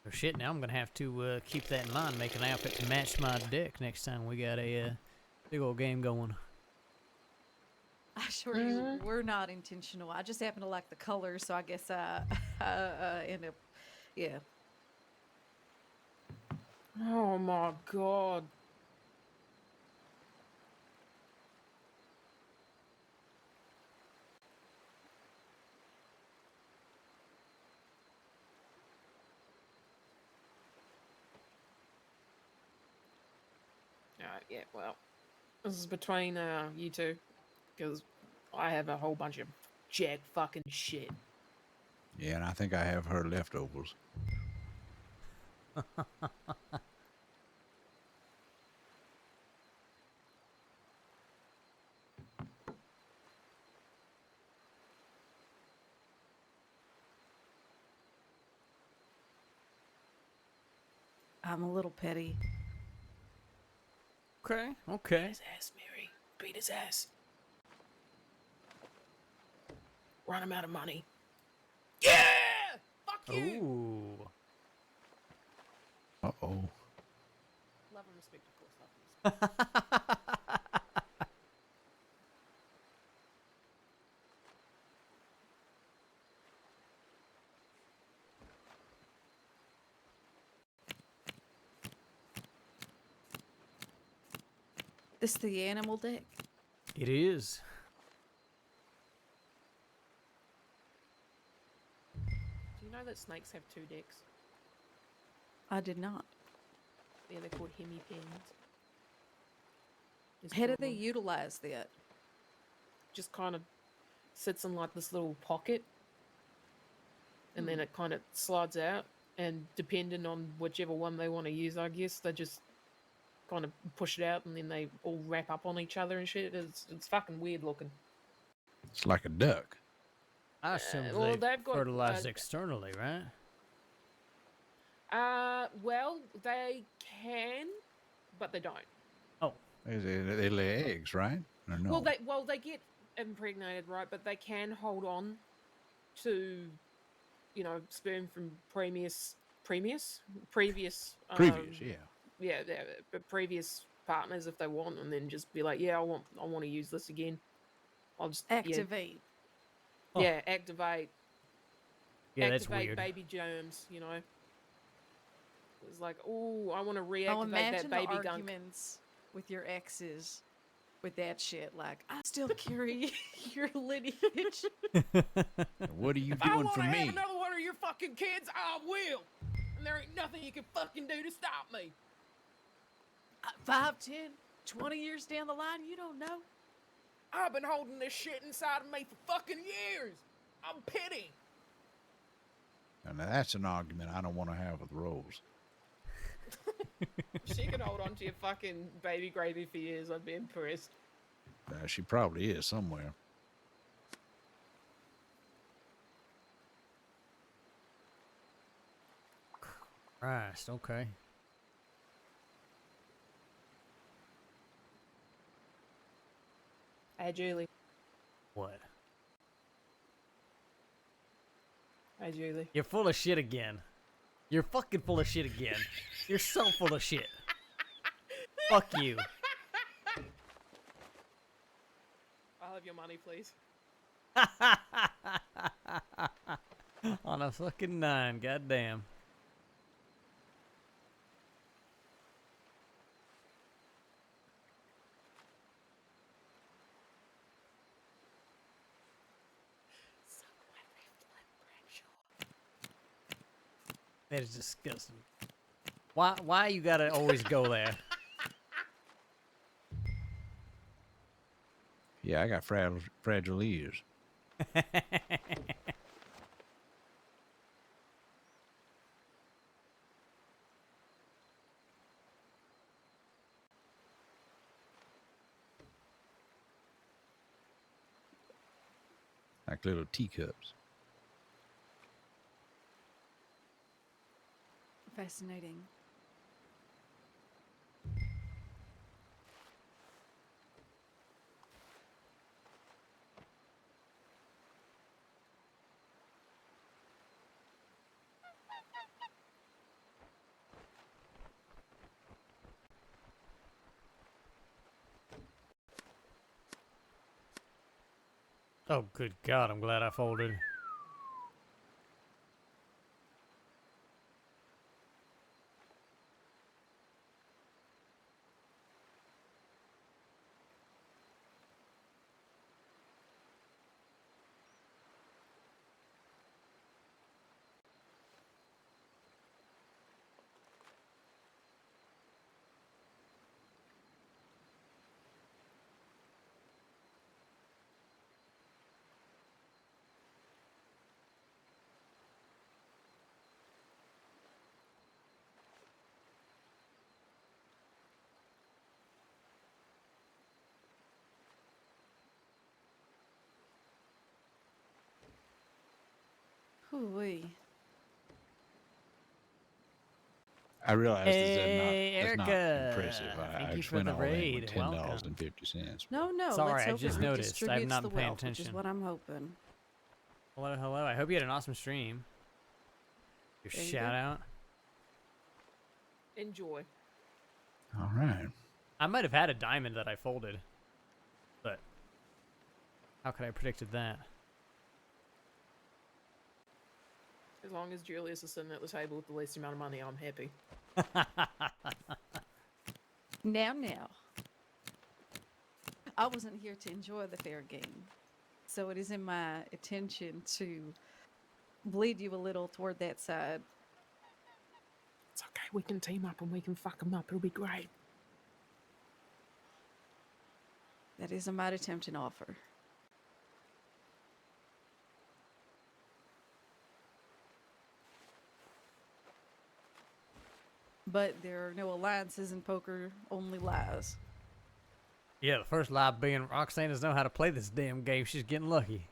Oh shit, now I'm gonna have to keep that in mind, make an outfit to match my deck next time we got a big old game going. I assure you, we're not intentional. I just happen to like the colors, so I guess I end up, yeah. Oh my god. Yeah, well, this is between you two, because I have a whole bunch of jack fucking shit. Yeah, and I think I have her leftovers. I'm a little petty. Okay. Beat his ass, Mary. Beat his ass. Run him out of money. Yeah! Fuck you! Ooh. Uh-oh. Love and respect, of course. Love and respect. This the animal deck? It is. Do you know that snakes have 2 decks? I did not. Yeah, they're called hemipens. How do they utilize that? Just kind of sits in like this little pocket, and then it kind of slides out, and depending on whichever one they want to use, I guess they just kind of push it out, and then they all wrap up on each other and shit. It's fucking weird looking. It's like a duck. I assume well, they they've got, fertilized externally, right? Well, they can, but they don't. Oh. They lay eggs, right? Or no? Well, they get impregnated, right? But they can hold on to, sperm from previous, previous partners if they want, and then just be like, yeah, I want to use this again. I'll just activate. Yeah, activate. Yeah, activate that's weird. Baby germs. It's like, oh, I want to reactivate Oh, imagine that baby the gunk. arguments with your exes with that shit. Like, I still carry your lineage. What are you If I doing want for to have me? another one of your fucking kids, I will. And there ain't nothing you can fucking do to stop me. 5, 10, 20 years down the line, you don't know. I've been holding this shit inside of me for fucking years. I'm pity. And that's an argument I don't want to have with Rose. She can hold on to your fucking baby gravy for years. I'd be impressed. She probably is somewhere. Christ, okay. Hey, Julie. What? Hey, Julie. You're full of shit again. You're fucking full of shit again. You're so full of shit. Fuck you. I'll have your money, please. On a fucking 9, goddamn. That is disgusting. Why you gotta always go there? Yeah, I got fragile ears. Like little teacups. Fascinating. Oh, good God, I'm glad I folded. Hoo-wee. I realize Hey, that's not Erica. impressive. Thank I you just for went the all in raid. with $10.50. Welcome. No, no. Sorry, let's I hope just it noticed. I have redistributes not the been paying wealth, which is attention. what I'm hoping. Hello, hello. I hope you had an awesome stream. Your There you shout go. out. Enjoy. All right. I might have had a diamond that I folded, but how could I have predicted that? As long as Julius is sitting at the table with the least amount of money, I'm happy. Now. I wasn't here to enjoy the fair game, so it is in my intention to bleed you a little toward that side. It's okay. We can team up and we can fuck them up. It'll be great. That is a mighty tempting offer. But there are no alliances in poker, only lies. Yeah, the first lie being Roxanne doesn't know how to play this damn game. She's getting lucky.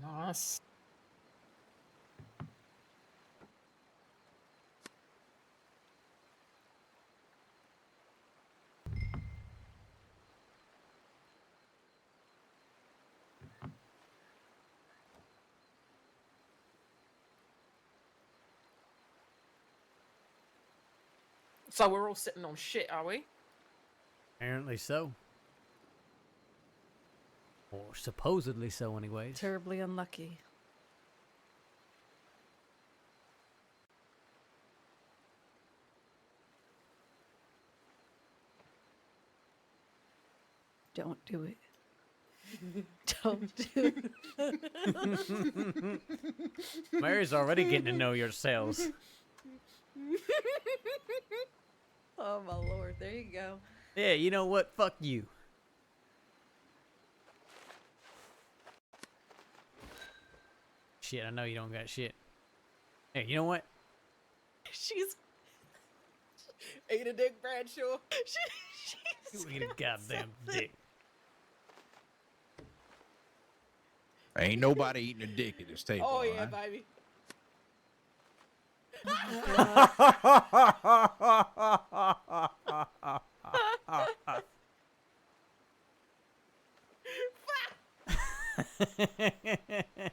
Nice. So we're all sitting on shit, are we? Apparently so. Or supposedly so, anyways. Terribly unlucky. Don't do it. Don't do it. Mary's already getting to know your sales. Oh my lord, there you go. Yeah, you know what? Fuck you. Shit, I know you don't got shit. Hey, you know what? She's eat a dick, Bradshaw. You eat a goddamn dick. Ain't nobody eating a dick at this table. Oh yeah, all right? baby.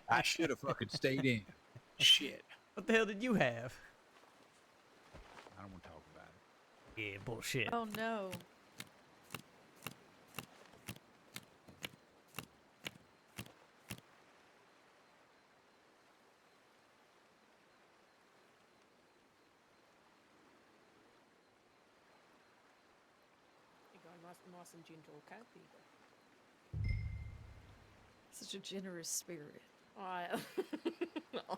I should have fucking stayed in. Shit. What the hell did you have? I don't want to talk about it. Yeah, bullshit. Oh no. You go nice and gentle, okay? There you go. Such a generous spirit.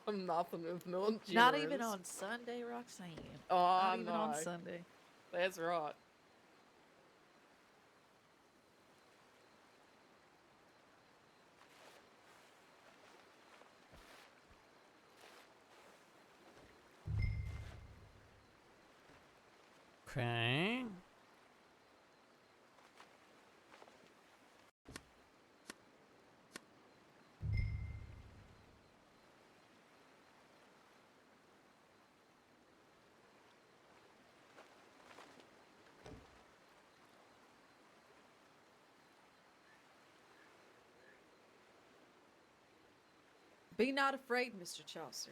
I'm nothing if not generous. Not even on Sunday, Roxanne. Oh, Not even no. on Sunday. That's right. Okay. Be not afraid, Mr. Chaucer.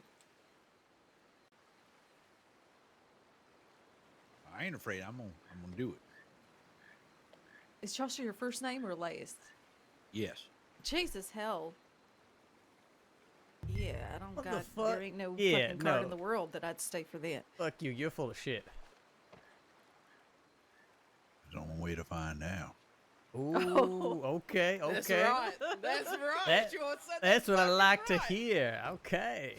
I ain't afraid. I'm gonna do it. Is Chaucer your first name or last? Yes. Jesus hell. Yeah, I don't What the got. fuck? There ain't no Yeah, fucking card no. in the world that I'd stay for that. Fuck you. You're full of shit. There's only way to find out. Ooh, okay, okay. That's right. That's right. That- Chaucer, That's what I fucking like right. to hear. Okay.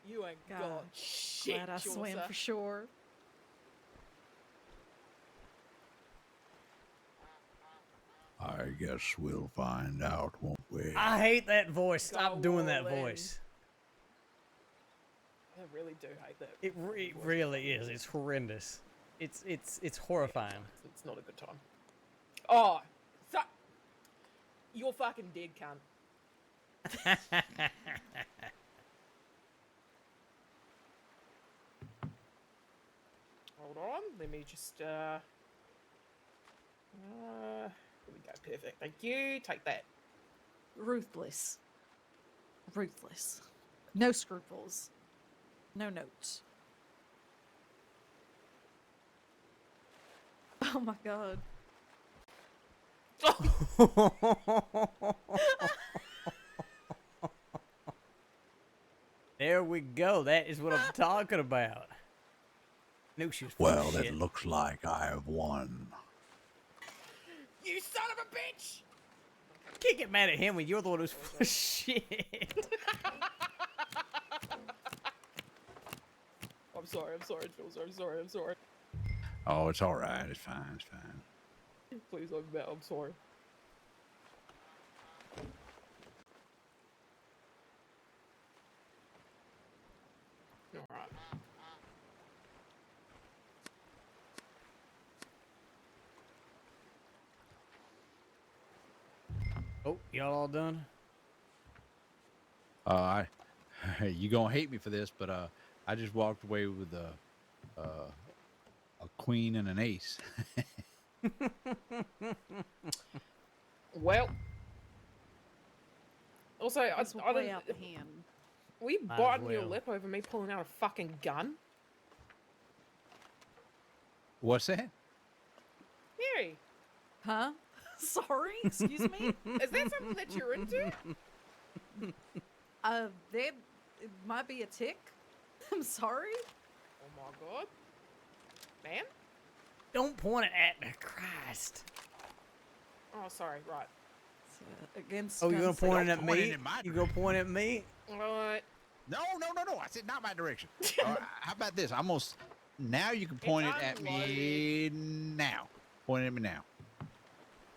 You ain't God, got shit, Glad I swam Chaucer. for sure. I guess we'll find out, won't we? I hate that voice. Stop Go doing that all in. voice. I really do hate that. It really is. It's horrendous. It's horrifying. It's not a good time. Oh, you're fucking dead, cunt. Hold on, let me just here we go, perfect. Thank you. Take that. Ruthless. Ruthless. No scruples. No notes. Oh my god. There we go. That is what I'm talking about. Knew she was full Well, of it shit. looks like I have won. You son of a bitch! Can't get mad at him when you're the one who's full of shit. I'm sorry, Jules. I'm sorry. Oh, it's all right. It's fine. It's fine. Please, I'm sorry. Alright. Oh, y'all all done? You gonna hate me for this, but I just walked away with a queen and an ace. Well. Also, I This will play didn't. out the hand. Were you Might as biting your well. lip over me pulling out a fucking gun? What's that? Mary, Huh? Sorry? Excuse me? is that something that you're into? That it might be a tick. I'm sorry. Oh my god. Man? Don't point it at me, Christ. Oh, sorry, right. It's, against Oh, you gonna consent. point it at Don't point it me? in my You gonna point at me? Alright. No. I said not my direction. How about this? Now you can point it at me now. Point it at me now. What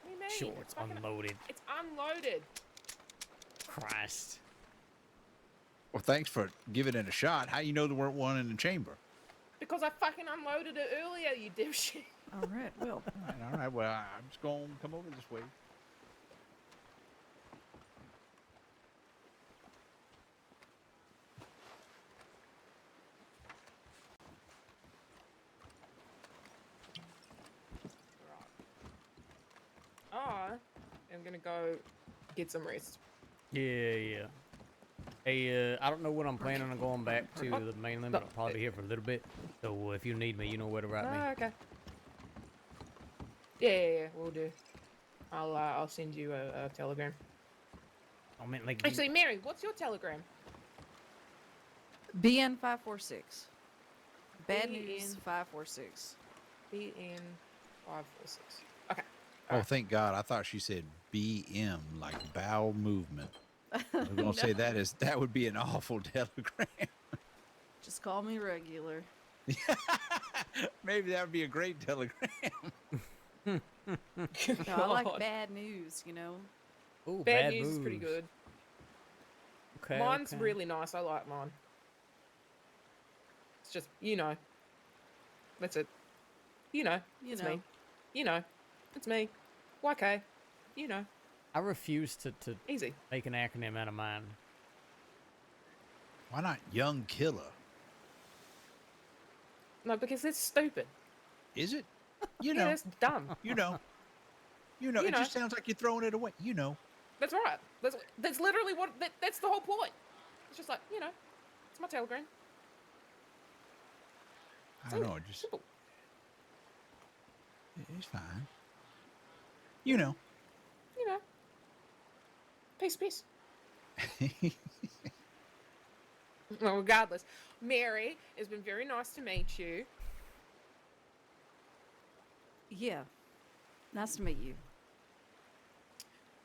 do you mean? Sure, it's unloaded. It's unloaded. Christ. Well, thanks for giving it a shot. How you know there weren't one in the chamber? Because I fucking unloaded it earlier, you dipshit. All right, well. All right. Well, I'm just going to come over this way. I am gonna go get some rest. Yeah. Hey, I don't know when I'm planning on going back to the mainland, but I'll probably be here for a little bit. So if you need me, you know where to write me. Okay. Yeah, we'll do. I'll send you a telegram. I meant like Actually, Mary, what's your telegram? BN 546. Bad BN. news 546. BN 546. Okay. Oh, thank God. I thought she said BM, like bowel movement. I was going to say that would be an awful telegram. Just call me regular. Maybe that would be a great telegram. No, I like bad news, you know. Ooh, Bad news is pretty good. Okay. Mine's okay. really nice. I like mine. It's just, That's it. It's me. It's me. YK. I refuse to Easy. make an acronym out of mine. Why not Young Killer? No, because it's stupid. Is it? Yeah, it's dumb. You know. You know, You it know. just sounds like you're throwing it away. You know. That's right. That's literally what. That's the whole point. It's just like, it's my telegram. I don't know. It just Simple. it's fine. You know. Peace. Well, regardless, Mary, it's been very nice to meet you. Yeah. Nice to meet you.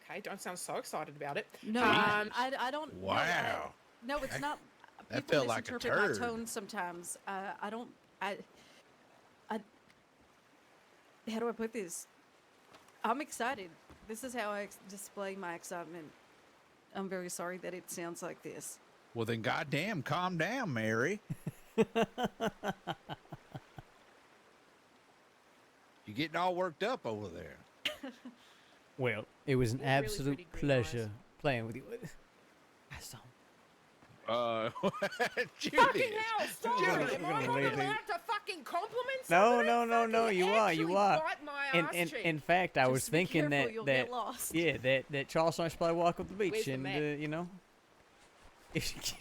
Okay, don't sound so excited about it. No, I don't. Wow. No, it's not. That People felt like a misinterpret turd. my tone sometimes. I don't. How do I put this? I'm excited. This is how I display my excitement. I'm very sorry that it sounds like this. Well, then, goddamn, calm down, Mary. You're getting all worked up over there. Well, it was an You're really absolute pretty green pleasure playing with you. Julius. Fucking hell, stop it! Am I We're gonna not leave allowed to fucking compliment No, somebody? no. You are. Actually bite my ass cheek. In fact, I was Just be thinking careful, you'll that get lost. yeah, that Charles and I should probably walk up the beach Where's the and map? you know.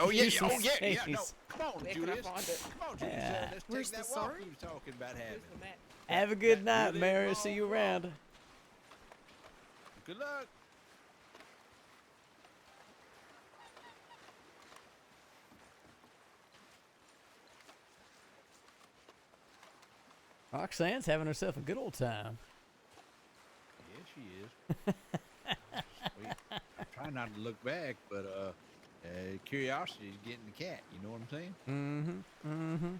Oh yeah, use some yeah. No, space. come on, Where can I Julius. find it? Come on, Julius. Yeah. Let's Where's take the that walk sword? you was talking about having. Where's the map? Have a good night, Julius, Mary. See you around. Good luck. Roxanne's having herself a good old time. Yeah, she is. I'm trying not to look back, but curiosity is getting the cat. You know what I'm saying? Mm-hmm.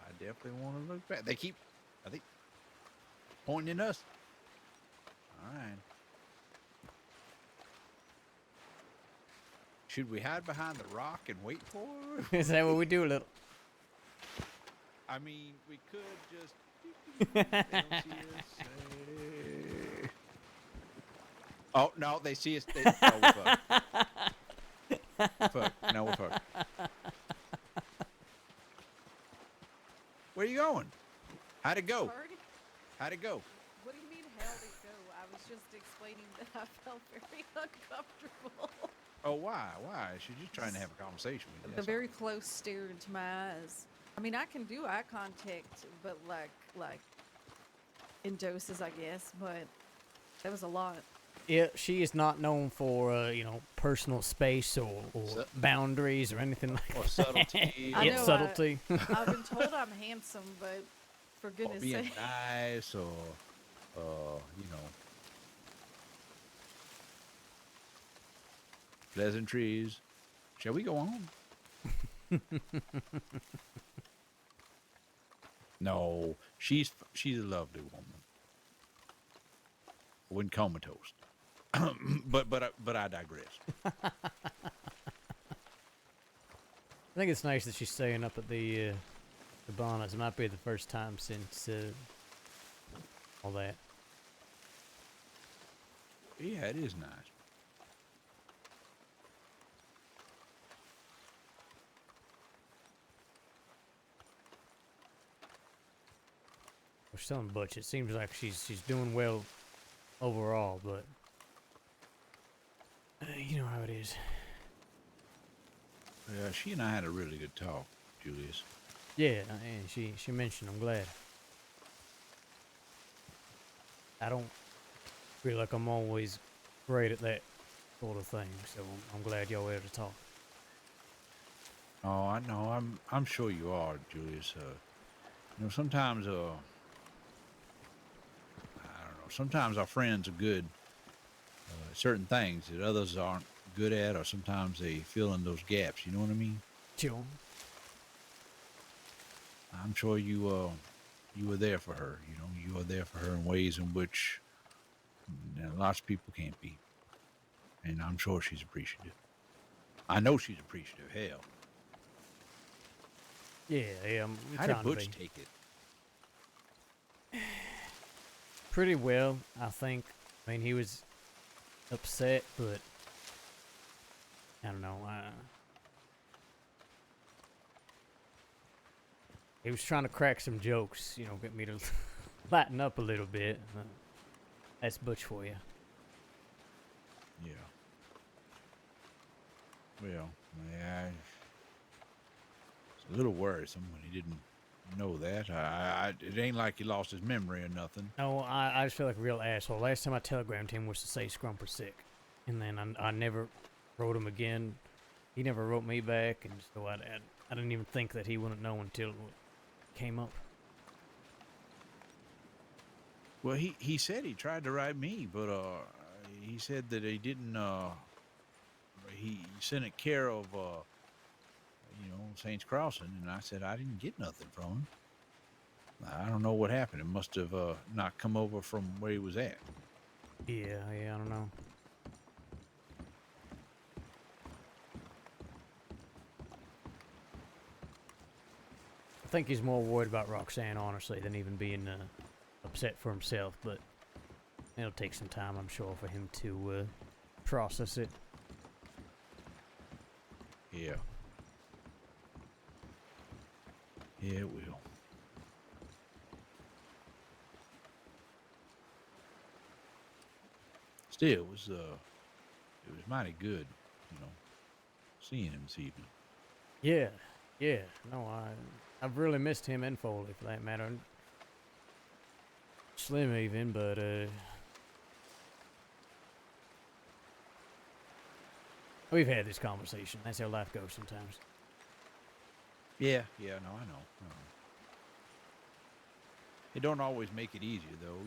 I definitely want to look back. They keep, I think, pointing at us. All right. Should we hide behind the rock and wait for her? Is that what we do, little? I mean, we could just. They don't see us. Oh no, they see us. No, we're fucked. We're fucked. No, we're fucked. Where you going? How'd it go? Sorry? How'd it go? What do you mean, how'd it go? I was just explaining that I felt very uncomfortable. Oh, why? Why? She's just trying to have a conversation with you. The that's very close stare into my eyes. I mean, I can do eye contact, but like in doses, I guess. But that was a lot. Yeah, she is not known for personal space or boundaries or anything like or that. subtlety. I know, subtlety. I've been told I'm handsome, but for Or goodness being sake. nice, or pleasantries. Shall we go on? No, she's a lovely woman. When comatose. but I digress. I think it's nice that she's staying up at the Bonnet. It might be the first time since all that. Yeah, it is nice. We're telling Butch, it seems like she's doing well overall, but you know how it is. Yeah, she and I had a really good talk, Julius. Yeah, and she mentioned. I'm glad. I don't feel like I'm always great at that sort of thing, so I'm glad y'all were able to talk. Oh, I know. I'm sure you are, Julius. Sometimes I don't know. Sometimes our friends are good at certain things that others aren't good at, or sometimes they fill in those gaps. You know what I mean? Sure. I'm sure you were there for her. You were there for her in ways in which lots of people can't be. And I'm sure she's appreciative. I know she's appreciative. Hell. Yeah. I'm How trying did Butch to be. take it? Pretty well, I think. I mean, he was upset, but I don't know. He was trying to crack some jokes, get me to lighten up a little bit. That's Butch for you. Yeah. Well, yeah, it's a little worrisome when he didn't know that. It ain't like he lost his memory or nothing. No, I just feel like a real asshole. Last time I telegrammed him was to say Scrumper's sick. And then I never wrote him again. He never wrote me back, and so I didn't even think that he wouldn't know until it came up. Well, he said he tried to write me, but he said that he didn't. He sent it care of Saints Crossing, and I said I didn't get nothing from him. I don't know what happened. It must have not come over from where he was at. Yeah, I don't know. I think he's more worried about Roxanne, honestly, than even being upset for himself, but it'll take some time, I'm sure, for him to process it. Yeah. Yeah, it will. Still, it was mighty good, seeing him this evening. Yeah. No, I've really missed him and Foley, for that matter. Slim even, but we've had this conversation. That's how life goes sometimes. Yeah, no, I know. It don't always make it easier, though,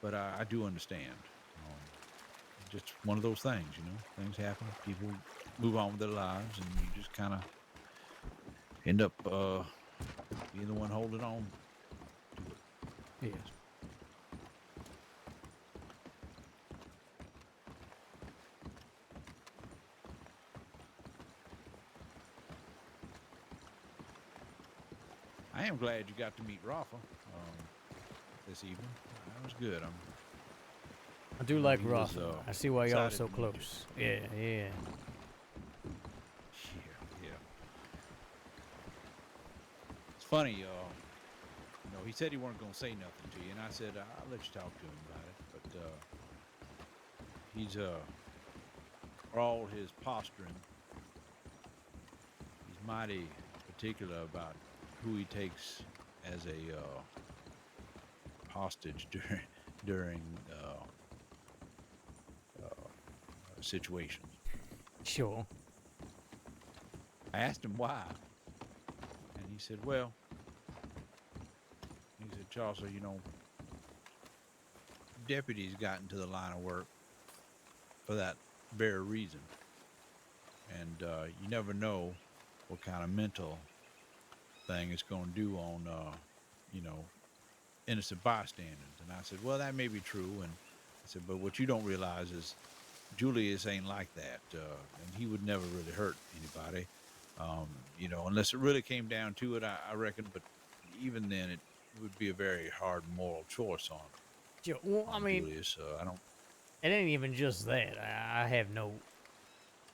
but I do understand. Just one of those things, Things happen. People move on with their lives, and you just kind of end up being the one holding on to it. Yes. I am glad you got to meet Rafa this evening. That was good. I do like he was, Rafa. I see why y'all are excited so to meet you. close. Yeah. Yeah. It's funny, he said he weren't going to say nothing to you, and I said, I'll let you talk to him about it, but he's, for all his posturing, he's mighty particular about who he takes as a hostage during situations. Sure. I asked him why, and he said, well, Chaucer, deputies got into the line of work for that very reason, and you never know what kind of mental thing it's going to do on innocent bystanders. And I said, well, that may be true, and I said, but what you don't realize is Julius ain't like that, and he would never really hurt anybody, unless it really came down to it, I reckon. But even then, it would be a very hard moral choice on Well, I mean, Julius. I don't. It ain't even just that. I have no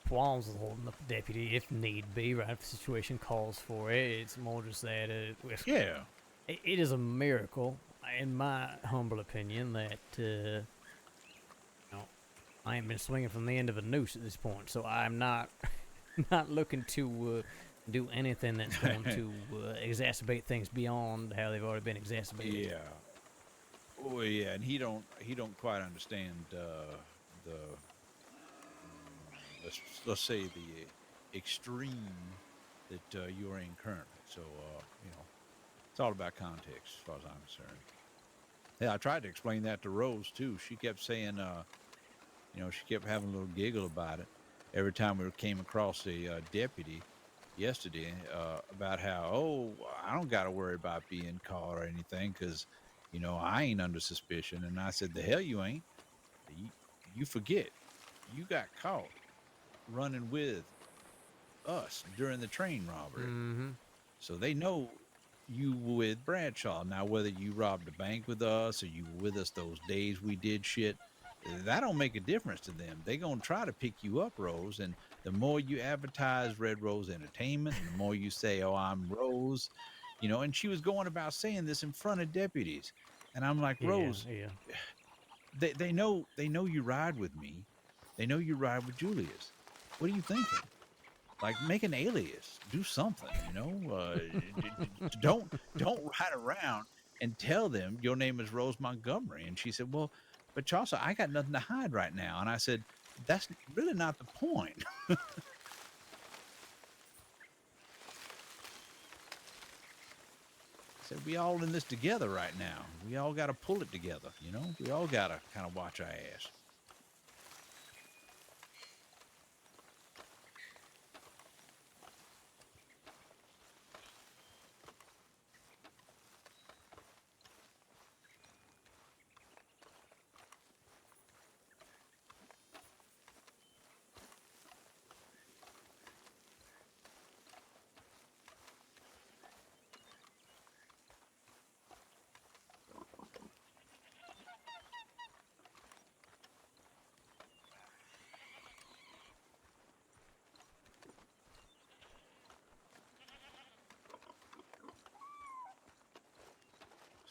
qualms with holding up a deputy if need be, right? If the situation calls for it. It's more just that. Yeah. It is a miracle, in my humble opinion, that I ain't been swinging from the end of a noose at this point. So I'm not looking to do anything that's going to exacerbate things beyond how they've already been exacerbated. Yeah. Oh yeah, and he don't quite understand let's say the extreme that you're in currently. So it's all about context as far as I'm concerned. Yeah, I tried to explain that to Rose too. She kept saying, she kept having a little giggle about it every time we came across a deputy yesterday about how, I don't got to worry about being caught or anything because, I ain't under suspicion. And I said, the hell you ain't. You forget. You got caught running with us during the train robbery. Mm-hmm. So they know you were with Bradshaw. Now, whether you robbed a bank with us or you were with us those days we did shit, that don't make a difference to them. They gonna try to pick you up, Rose. And the more you advertise Red Rose Entertainment, and the more you say, "Oh, I'm Rose," and she was going about saying this in front of deputies, and I'm like, Rose, they know you ride with me. They know you ride with Julius. What are you thinking? Like, make an alias, do something, you know. Don't ride around and tell them your name is Rose Montgomery. And she said, well, but Chaucer, I got nothing to hide right now. And I said, that's really not the point. I said, we all in this together right now. We all got to pull it together, you know. We all got to kind of watch our ass.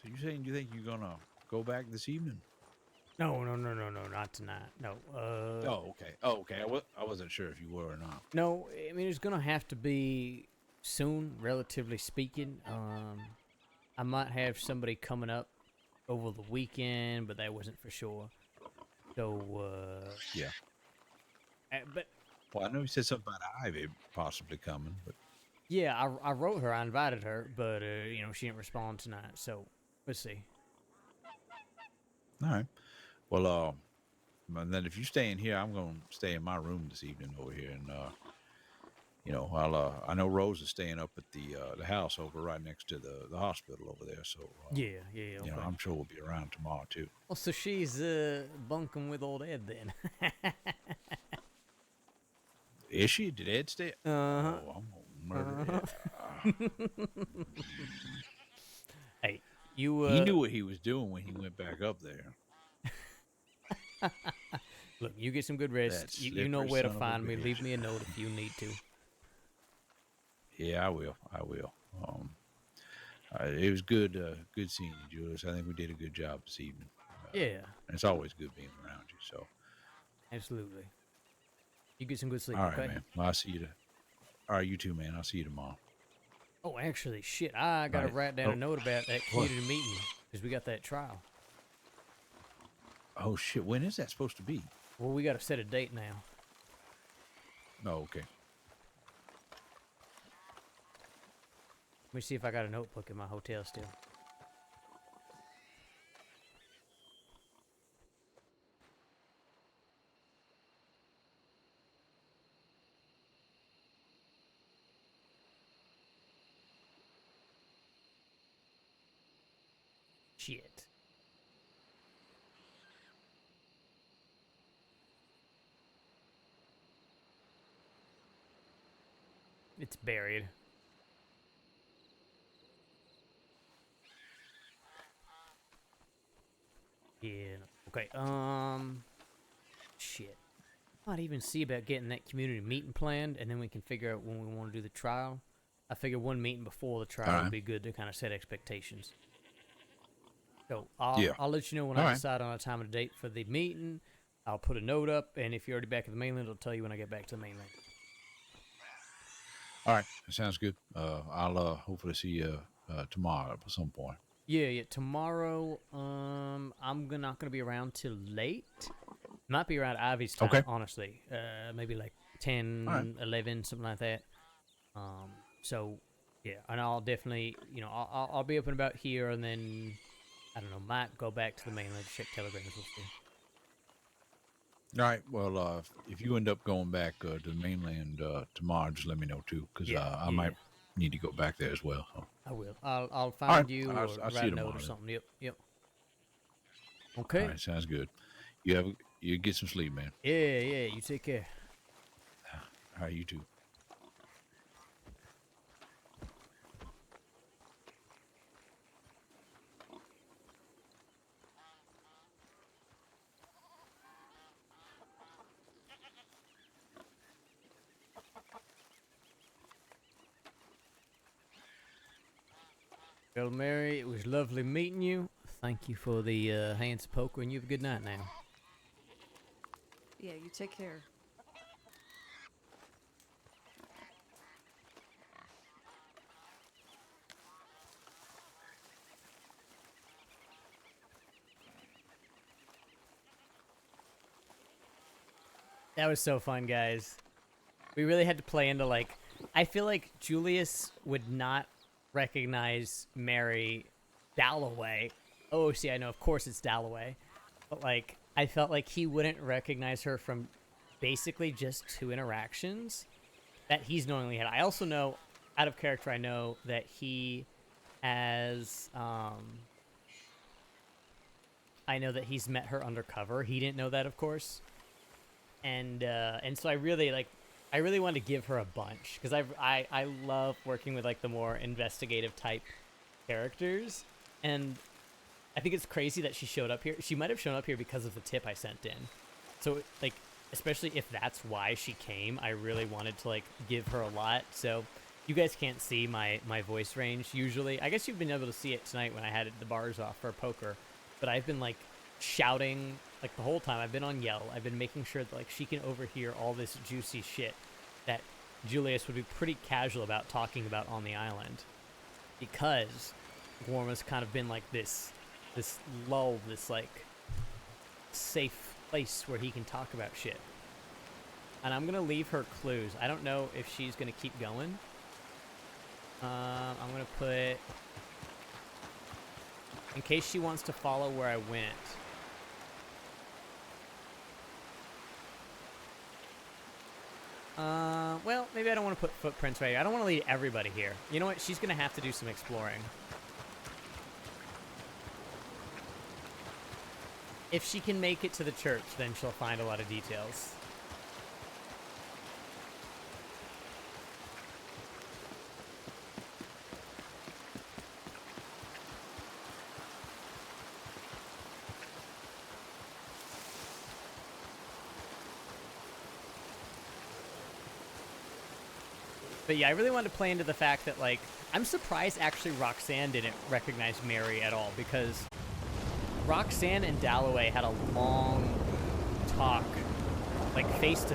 So you saying you think you're gonna go back this evening? No, not tonight. No. Oh, okay. I wasn't sure if you were or not. No, I mean it's gonna have to be soon, relatively speaking. I might have somebody coming up over the weekend, but that wasn't for sure. So, yeah. But well, I know you said something about Ivy possibly coming, but yeah, I wrote her, I invited her, but you know she didn't respond tonight. So let's see. All right. Well, and then if you stay in here, I'm gonna stay in my room this evening over here, and you know, I know Rose is staying up at the house over right next to the hospital over there. So yeah, you okay. know, I'm sure we'll be around tomorrow too. Oh, so she's bunking with old Ed then? Is she? Did Ed stay? Uh-huh. Oh, I'm gonna murder Ed. Hey, you. He knew what he was doing when he went back up there. Look, you get some good rest. You know where to find me. Leave me a note if you need to. Yeah, I will. It was good seeing you, Julius. I think we did a good job this evening. Yeah. And it's always good being around you. So. Absolutely. You get some good sleep. All right, okay? man. Well, I'll see you. All right, you too, man. I'll see you tomorrow. Oh, actually, shit. I got to write down a note about that community meeting because we got that trial. Oh shit! When is that supposed to be? Well, we got to set a date now. Oh, okay. Let me see if I got a notebook in my hotel still. Shit. It's buried. Yeah. Okay. Shit. Might even see about getting that community meeting planned, and then we can figure out when we want to do the trial. I figure one meeting before the trial would be good to kind of set expectations. So I'll let you know when I decide on a time and a date for the meeting. I'll put a note up, and if you're already back at the mainland, I'll tell you when I get back to the mainland. All right, that sounds good. I'll hopefully see you tomorrow at some point. Yeah. Tomorrow, I'm not gonna be around till late. Might be around Ivy's time, honestly. Maybe like 10, 11, something like that. So yeah, and I'll definitely, you know, I'll be up and about here, and then I don't know, might go back to the mainland to check telegrams. We'll see. All right. Well, if you end up going back to the mainland tomorrow, just let me know too, because I might need to go back there as well. So. I will. I'll find you or I'll write a note or something. Yep. Okay. All right. Sounds good. You get some sleep, man. Yeah. You take care. All right. You too. Well, Mary, it was lovely meeting you. Thank you for the hands poker, and you have a good night now. Yeah, you take care. That was so fun, guys. We really had to play into, like, I feel like Julius would not recognize Mary Dalloway. Oh, see, I know, of course it's Dalloway. But, like, I felt like he wouldn't recognize her from basically just 2 interactions that he's knowingly had. I also know, out of character, I know that he has, I know that he's met her undercover. He didn't know that, of course. And so I really wanted to give her a bunch because I love working with like the more investigative type characters, and I think it's crazy that she showed up here. She might have shown up here because of the tip I sent in. So like, especially if that's why she came, I really wanted to like give her a lot. So you guys can't see my voice range usually. I guess you've been able to see it tonight when I had the bars off for poker, but I've been like shouting like the whole time. I've been on yell. I've been making sure that like she can overhear all this juicy shit that Julius would be pretty casual about talking about on the island, because Warma's kind of been like this lull, this like safe place where he can talk about shit. And I'm gonna leave her clues. I don't know if she's gonna keep going. I'm gonna put, in case she wants to follow where I went. Well, maybe I don't want to put footprints right here. I don't want to lead everybody here. You know what? She's going to have to do some exploring. If she can make it to the church, then she'll find a lot of details. But yeah, I really wanted to play into the fact that, like, I'm surprised actually Roxanne didn't recognize Mary at all, because Roxanne and Dalloway had a long talk, like face to